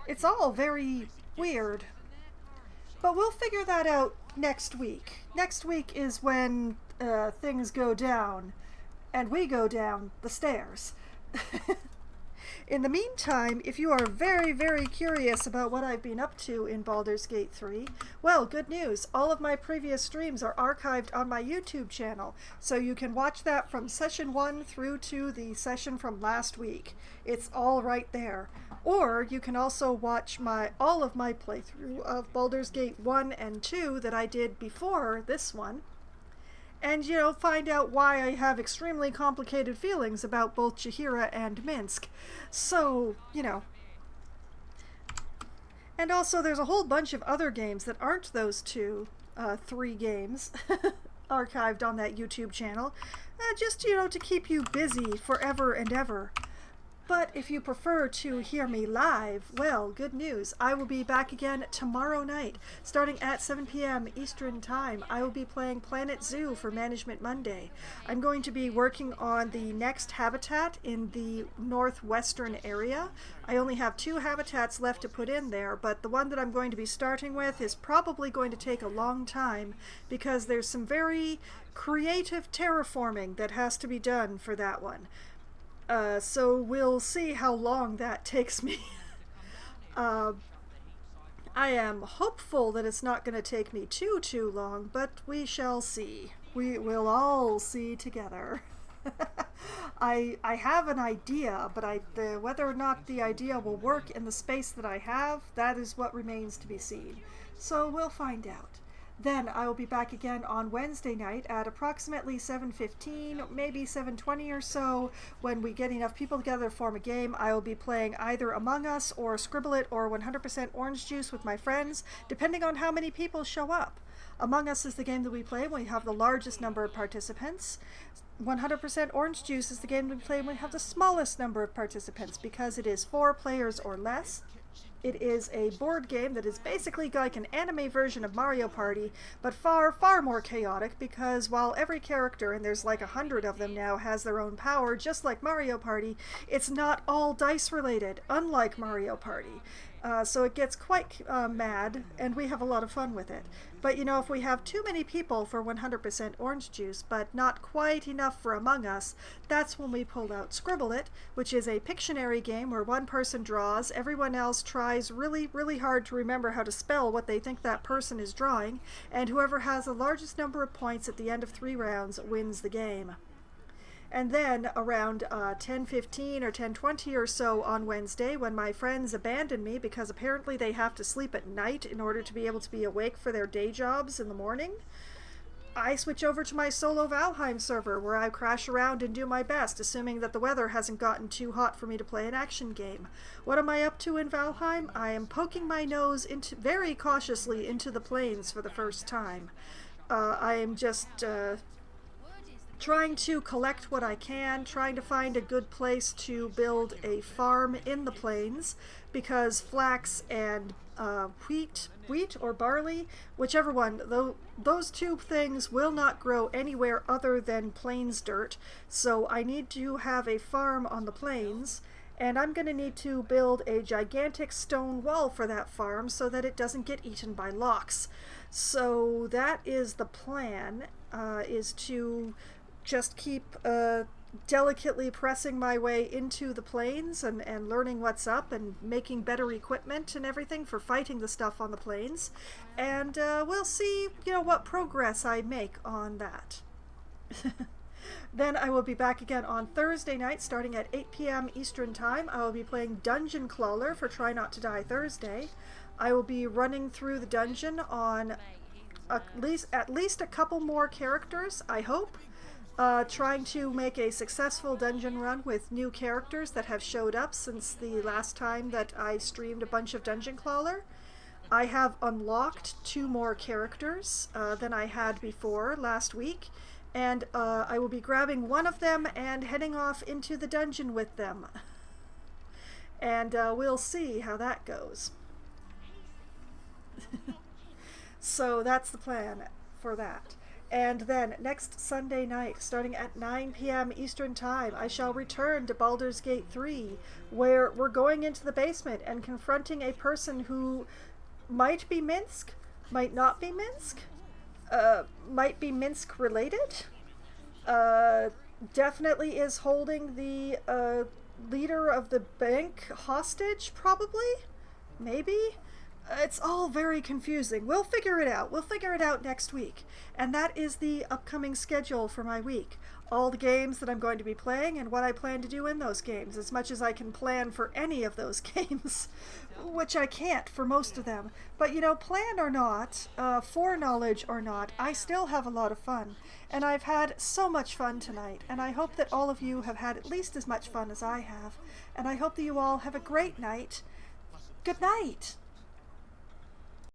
It's all very weird. But we'll figure that out next week. Next week is when, things go down, and we go down the stairs. In the meantime, if you are very, very curious about what I've been up to in Baldur's Gate 3, well, good news. All of my previous streams are archived on my YouTube channel, so you can watch that from session 1 through to the session from last week. It's all right there. Or you can also watch all of my playthrough of Baldur's Gate 1 and 2 that I did before this one. and, you know, find out why I have extremely complicated feelings about both Chihira and Minsk. So, you know. And also, there's a whole bunch of other games that aren't those three games archived on that YouTube channel, just, you know, to keep you busy forever and ever. But if you prefer to hear me live, well, good news. I will be back again tomorrow night, starting at 7 p.m. Eastern Time. I will be playing Planet Zoo for Management Monday. I'm going to be working on the next habitat in the northwestern area. I only have 2 habitats left to put in there, but the one that I'm going to be starting with is probably going to take a long time because there's some very creative terraforming that has to be done for that one. So we'll see how long that takes me. I am hopeful that it's not going to take me too long, but we shall see. We will all see together. I have an idea, but whether or not the idea will work in the space that I have, that is what remains to be seen. So we'll find out. Then I will be back again on Wednesday night at approximately 7:15, maybe 7:20 or so. When we get enough people together to form a game, I will be playing either Among Us or Scribble It or 100% Orange Juice with my friends, depending on how many people show up. Among Us is the game that we play when we have the largest number of participants. 100% Orange Juice is the game that we play when we have the smallest number of participants, because it is 4 players or less. It is a board game that is basically like an anime version of Mario Party, but far more chaotic, because while every character, and there's like 100 of them now, has their own power, just like Mario Party, it's not all dice related, unlike Mario Party. So it gets quite mad, and we have a lot of fun with it. But, you know, if we have too many people for 100% Orange Juice, but not quite enough for Among Us, that's when we pull out Scribble It, which is a Pictionary game where one person draws, everyone else tries really hard to remember how to spell what they think that person is drawing, and whoever has the largest number of points at the end of 3 rounds wins the game. And then around 10:15 or 10:20 or so on Wednesday, when my friends abandon me because apparently they have to sleep at night in order to be able to be awake for their day jobs in the morning, I switch over to my solo Valheim server, where I crash around and do my best, assuming that the weather hasn't gotten too hot for me to play an action game. What am I up to in Valheim? I am poking my nose very cautiously into the plains for the first time. I am just trying to collect what I can, trying to find a good place to build a farm in the plains, because flax and wheat or barley, whichever one, those 2 things will not grow anywhere other than plains dirt, so I need to have a farm on the plains, and I'm going to need to build a gigantic stone wall for that farm so that it doesn't get eaten by lox. So that is the plan, is to just keep delicately pressing my way into the plains and learning what's up and making better equipment and everything for fighting the stuff on the plains. And we'll see, you know, what progress I make on that. Then I will be back again on Thursday night, starting at 8 p.m. Eastern Time. I will be playing Dungeon Crawler for Try Not to Die Thursday. I will be running through the dungeon on at least a couple more characters, I hope. Trying to make a successful dungeon run with new characters that have showed up since the last time that I streamed a bunch of Dungeon Crawler. I have unlocked 2 more characters than I had before last week, and I will be grabbing one of them and heading off into the dungeon with them. And we'll see how that goes. So that's the plan for that. And then next Sunday night, starting at 9 p.m. Eastern Time, I shall return to Baldur's Gate 3, where we're going into the basement and confronting a person who might be Minsk, might not be Minsk, might be Minsk related, definitely is holding the leader of the bank hostage, probably, maybe. It's all very confusing. We'll figure it out. We'll figure it out next week. And that is the upcoming schedule for my week. All the games that I'm going to be playing and what I plan to do in those games, as much as I can plan for any of those games, which I can't for most of them. But, you know, plan or not, foreknowledge or not, I still have a lot of fun. And I've had so much fun tonight, and I hope that all of you have had at least as much fun as I have. And I hope that you all have a great night. Good night!